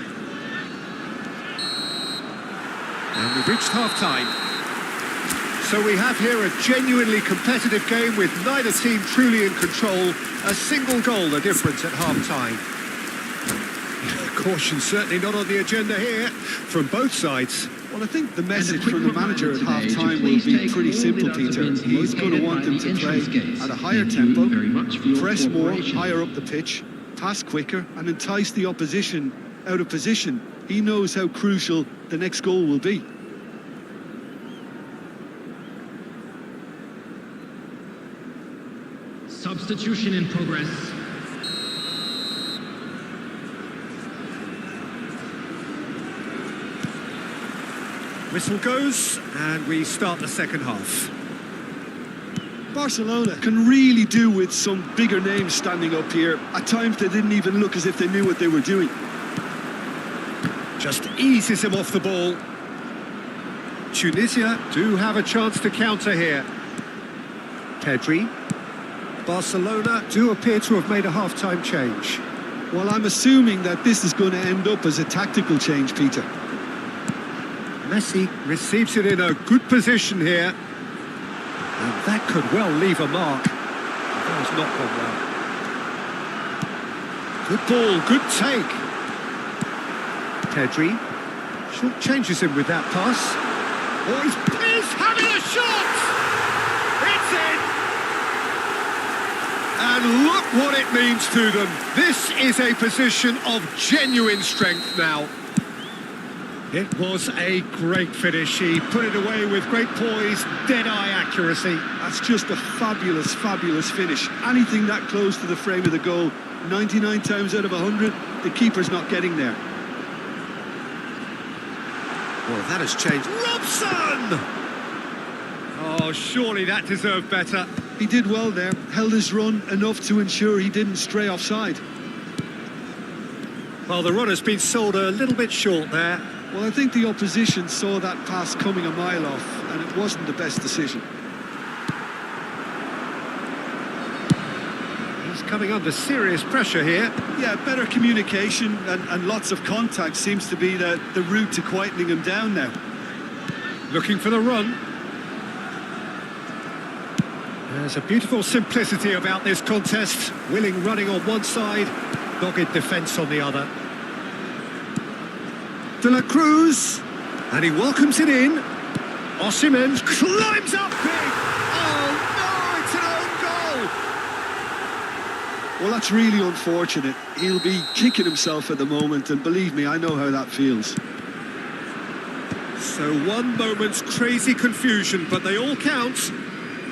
Speaker 1: And we've reached half-time. So we have here a genuinely competitive game with neither team truly in control. A single goal the difference at half-time. Caution certainly not on the agenda here from both sides.
Speaker 2: Well, I think the message from the manager at half-time will be pretty simple, Peter. He's going to want them to play at a higher tempo, press more, higher up the pitch, pass quicker, and entice the opposition out of position. He knows how crucial the next goal will be.
Speaker 3: Substitution in progress.
Speaker 1: Whistle goes, and we start the second half.
Speaker 2: Barcelona can really do with some bigger names standing up here. At times they didn't even look as if they knew what they were doing.
Speaker 1: Just eases him off the ball. Tunisia do have a chance to counter here. Pedri. Barcelona do appear to have made a half-time change.
Speaker 2: Well, I'm assuming that this is going to end up as a tactical change, Peter.
Speaker 1: Messi receives it in a good position here. And that could well leave a mark. That has not gone well. Good ball, good take. Pedri short changes him with that pass. Oh, he's having a shot! It's in! And look what it means to them. This is a position of genuine strength now. It was a great finish. He put it away with great poise, dead-eye accuracy.
Speaker 2: That's just a fabulous, fabulous finish. Anything that close to the frame of the goal, 99 times out of 100, the keeper's not getting there.
Speaker 1: Well, that has changed. Robson! Oh, surely that deserved better.
Speaker 2: He did well there, held his run enough to ensure he didn't stray offside.
Speaker 1: Well, the run has been sold a little bit short there.
Speaker 2: Well, I think the opposition saw that pass coming a mile off, and it wasn't the best decision.
Speaker 1: He's coming under serious pressure here.
Speaker 2: Yeah, better communication and lots of contact seems to be the route to quietening him down now.
Speaker 1: Looking for the run. There's a beautiful simplicity about this contest. Willing running on one side, dogged defence on the other. De la Cruz, and he welcomes it in. Osimhen climbs up big. Oh no, it's an own goal.
Speaker 2: Well, that's really unfortunate. He'll be kicking himself at the moment, and believe me, I know how that feels.
Speaker 1: So one moment's crazy confusion, but they all count.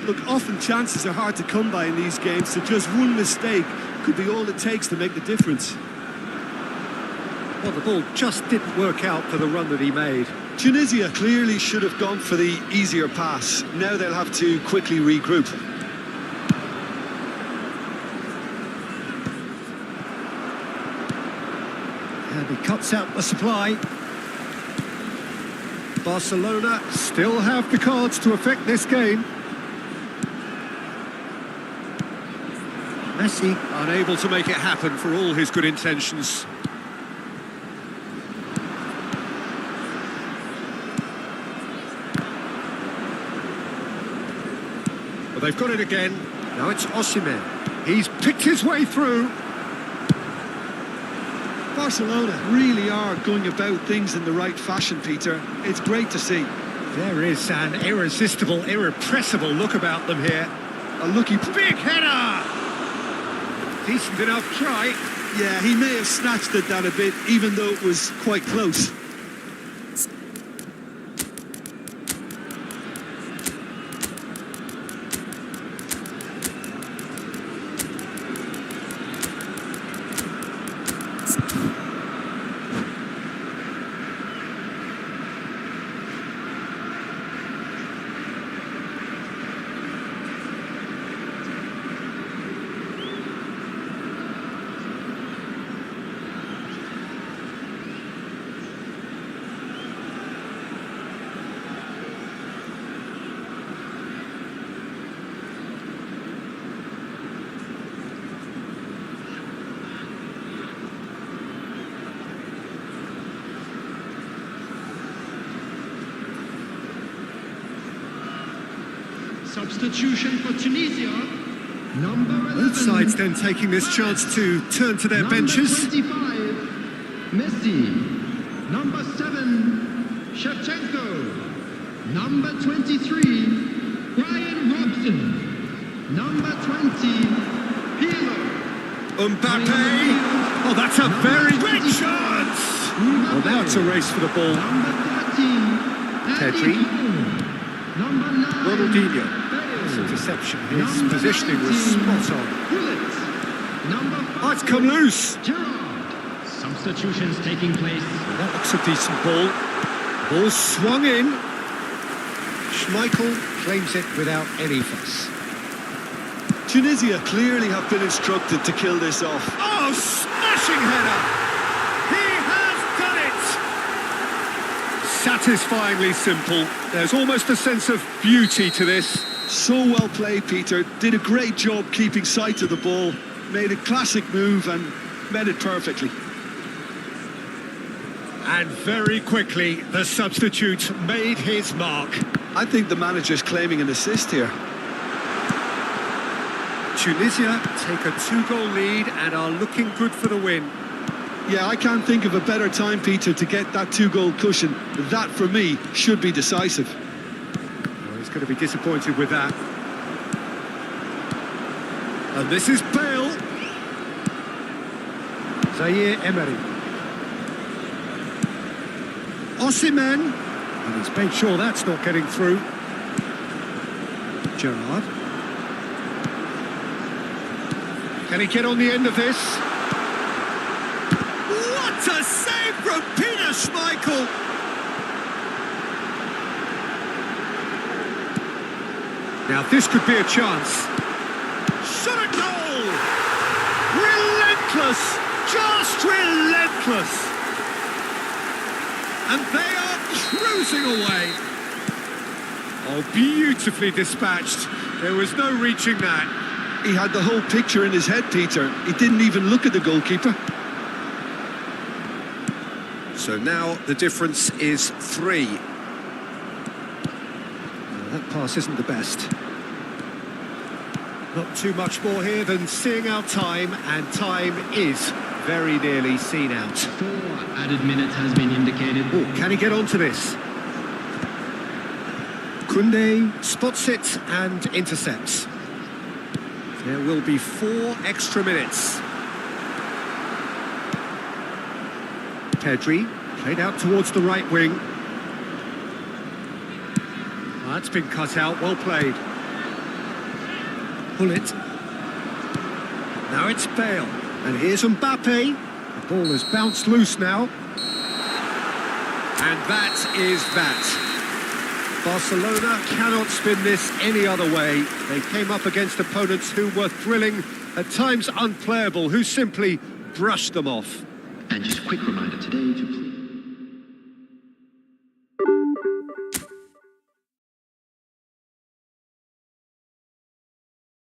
Speaker 2: Look, often chances are hard to come by in these games, so just one mistake could be all it takes to make the difference.
Speaker 1: Well, the ball just didn't work out for the run that he made.
Speaker 2: Tunisia clearly should have gone for the easier pass. Now they'll have to quickly regroup.
Speaker 1: And he cuts out the supply. Barcelona still have the cards to affect this game. Messi unable to make it happen for all his good intentions. Well, they've got it again. Now it's Osimhen. He's picked his way through.
Speaker 2: Barcelona really are going about things in the right fashion, Peter. It's great to see.
Speaker 1: There is an irresistible, irrepressible look about them here.
Speaker 2: A lucky...
Speaker 1: Big header! Decent enough try.
Speaker 2: Yeah, he may have snatched at that a bit, even though it was quite close.
Speaker 3: Substitution for Tunisia, number 11.
Speaker 1: Both sides then taking this chance to turn to their benches.
Speaker 3: Number 25, Messi. Number 7, Shevchenko. Number 23, Brian Robson. Number 20, Pirlo.
Speaker 1: Mbappe. Oh, that's a very great chance. Well, now it's a race for the ball.
Speaker 3: Number 13,
Speaker 1: Pedri.
Speaker 3: Number 9,
Speaker 1: Ronaldinho. His interception, his positioning was spot on.
Speaker 3: Number 5,
Speaker 1: Oh, it's come loose.
Speaker 3: Gerrard. Substitutions taking place.
Speaker 1: That looks a decent ball. Ball swung in. Schmeichel claims it without any fuss.
Speaker 2: Tunisia clearly have been instructed to kill this off.
Speaker 1: Oh, smashing header! He has done it! Satisfyingly simple. There's almost a sense of beauty to this.
Speaker 2: So well played, Peter. Did a great job keeping sight of the ball. Made a classic move and met it perfectly.
Speaker 1: And very quickly, the substitute made his mark.
Speaker 2: I think the manager's claiming an assist here.
Speaker 1: Tunisia take a 2-goal lead and are looking good for the win.
Speaker 2: Yeah, I can't think of a better time, Peter, to get that 2-goal cushion. That, for me, should be decisive.
Speaker 1: Oh, he's going to be disappointed with that. And this is Bale. Zaire Emery. Osimhen. And he's made sure that's not getting through. Gerrard. Can he get on the end of this? What a save from Peter Schmeichel! Now this could be a chance. Shot a goal! Relentless! Just relentless! And they are cruising away. Oh, beautifully dispatched. There was no reaching that.
Speaker 2: He had the whole picture in his head, Peter. He didn't even look at the goalkeeper.
Speaker 1: So now the difference is 3. Well, that pass isn't the best. Not too much more here than seeing out time, and time is very nearly seen out.
Speaker 3: 4 added minutes has been indicated.
Speaker 1: Oh, can he get onto this? Kunde spots it and intercepts. There will be 4 extra minutes. Pedri played out towards the right wing. That's been cut out, well played. Pull it. Now it's Bale. And here's Mbappe. The ball has bounced loose now. And that is that. Barcelona cannot spin this any other way. They came up against opponents who were thrilling, at times unplayable, who simply brushed them off.
Speaker 3: And just a quick reminder today to please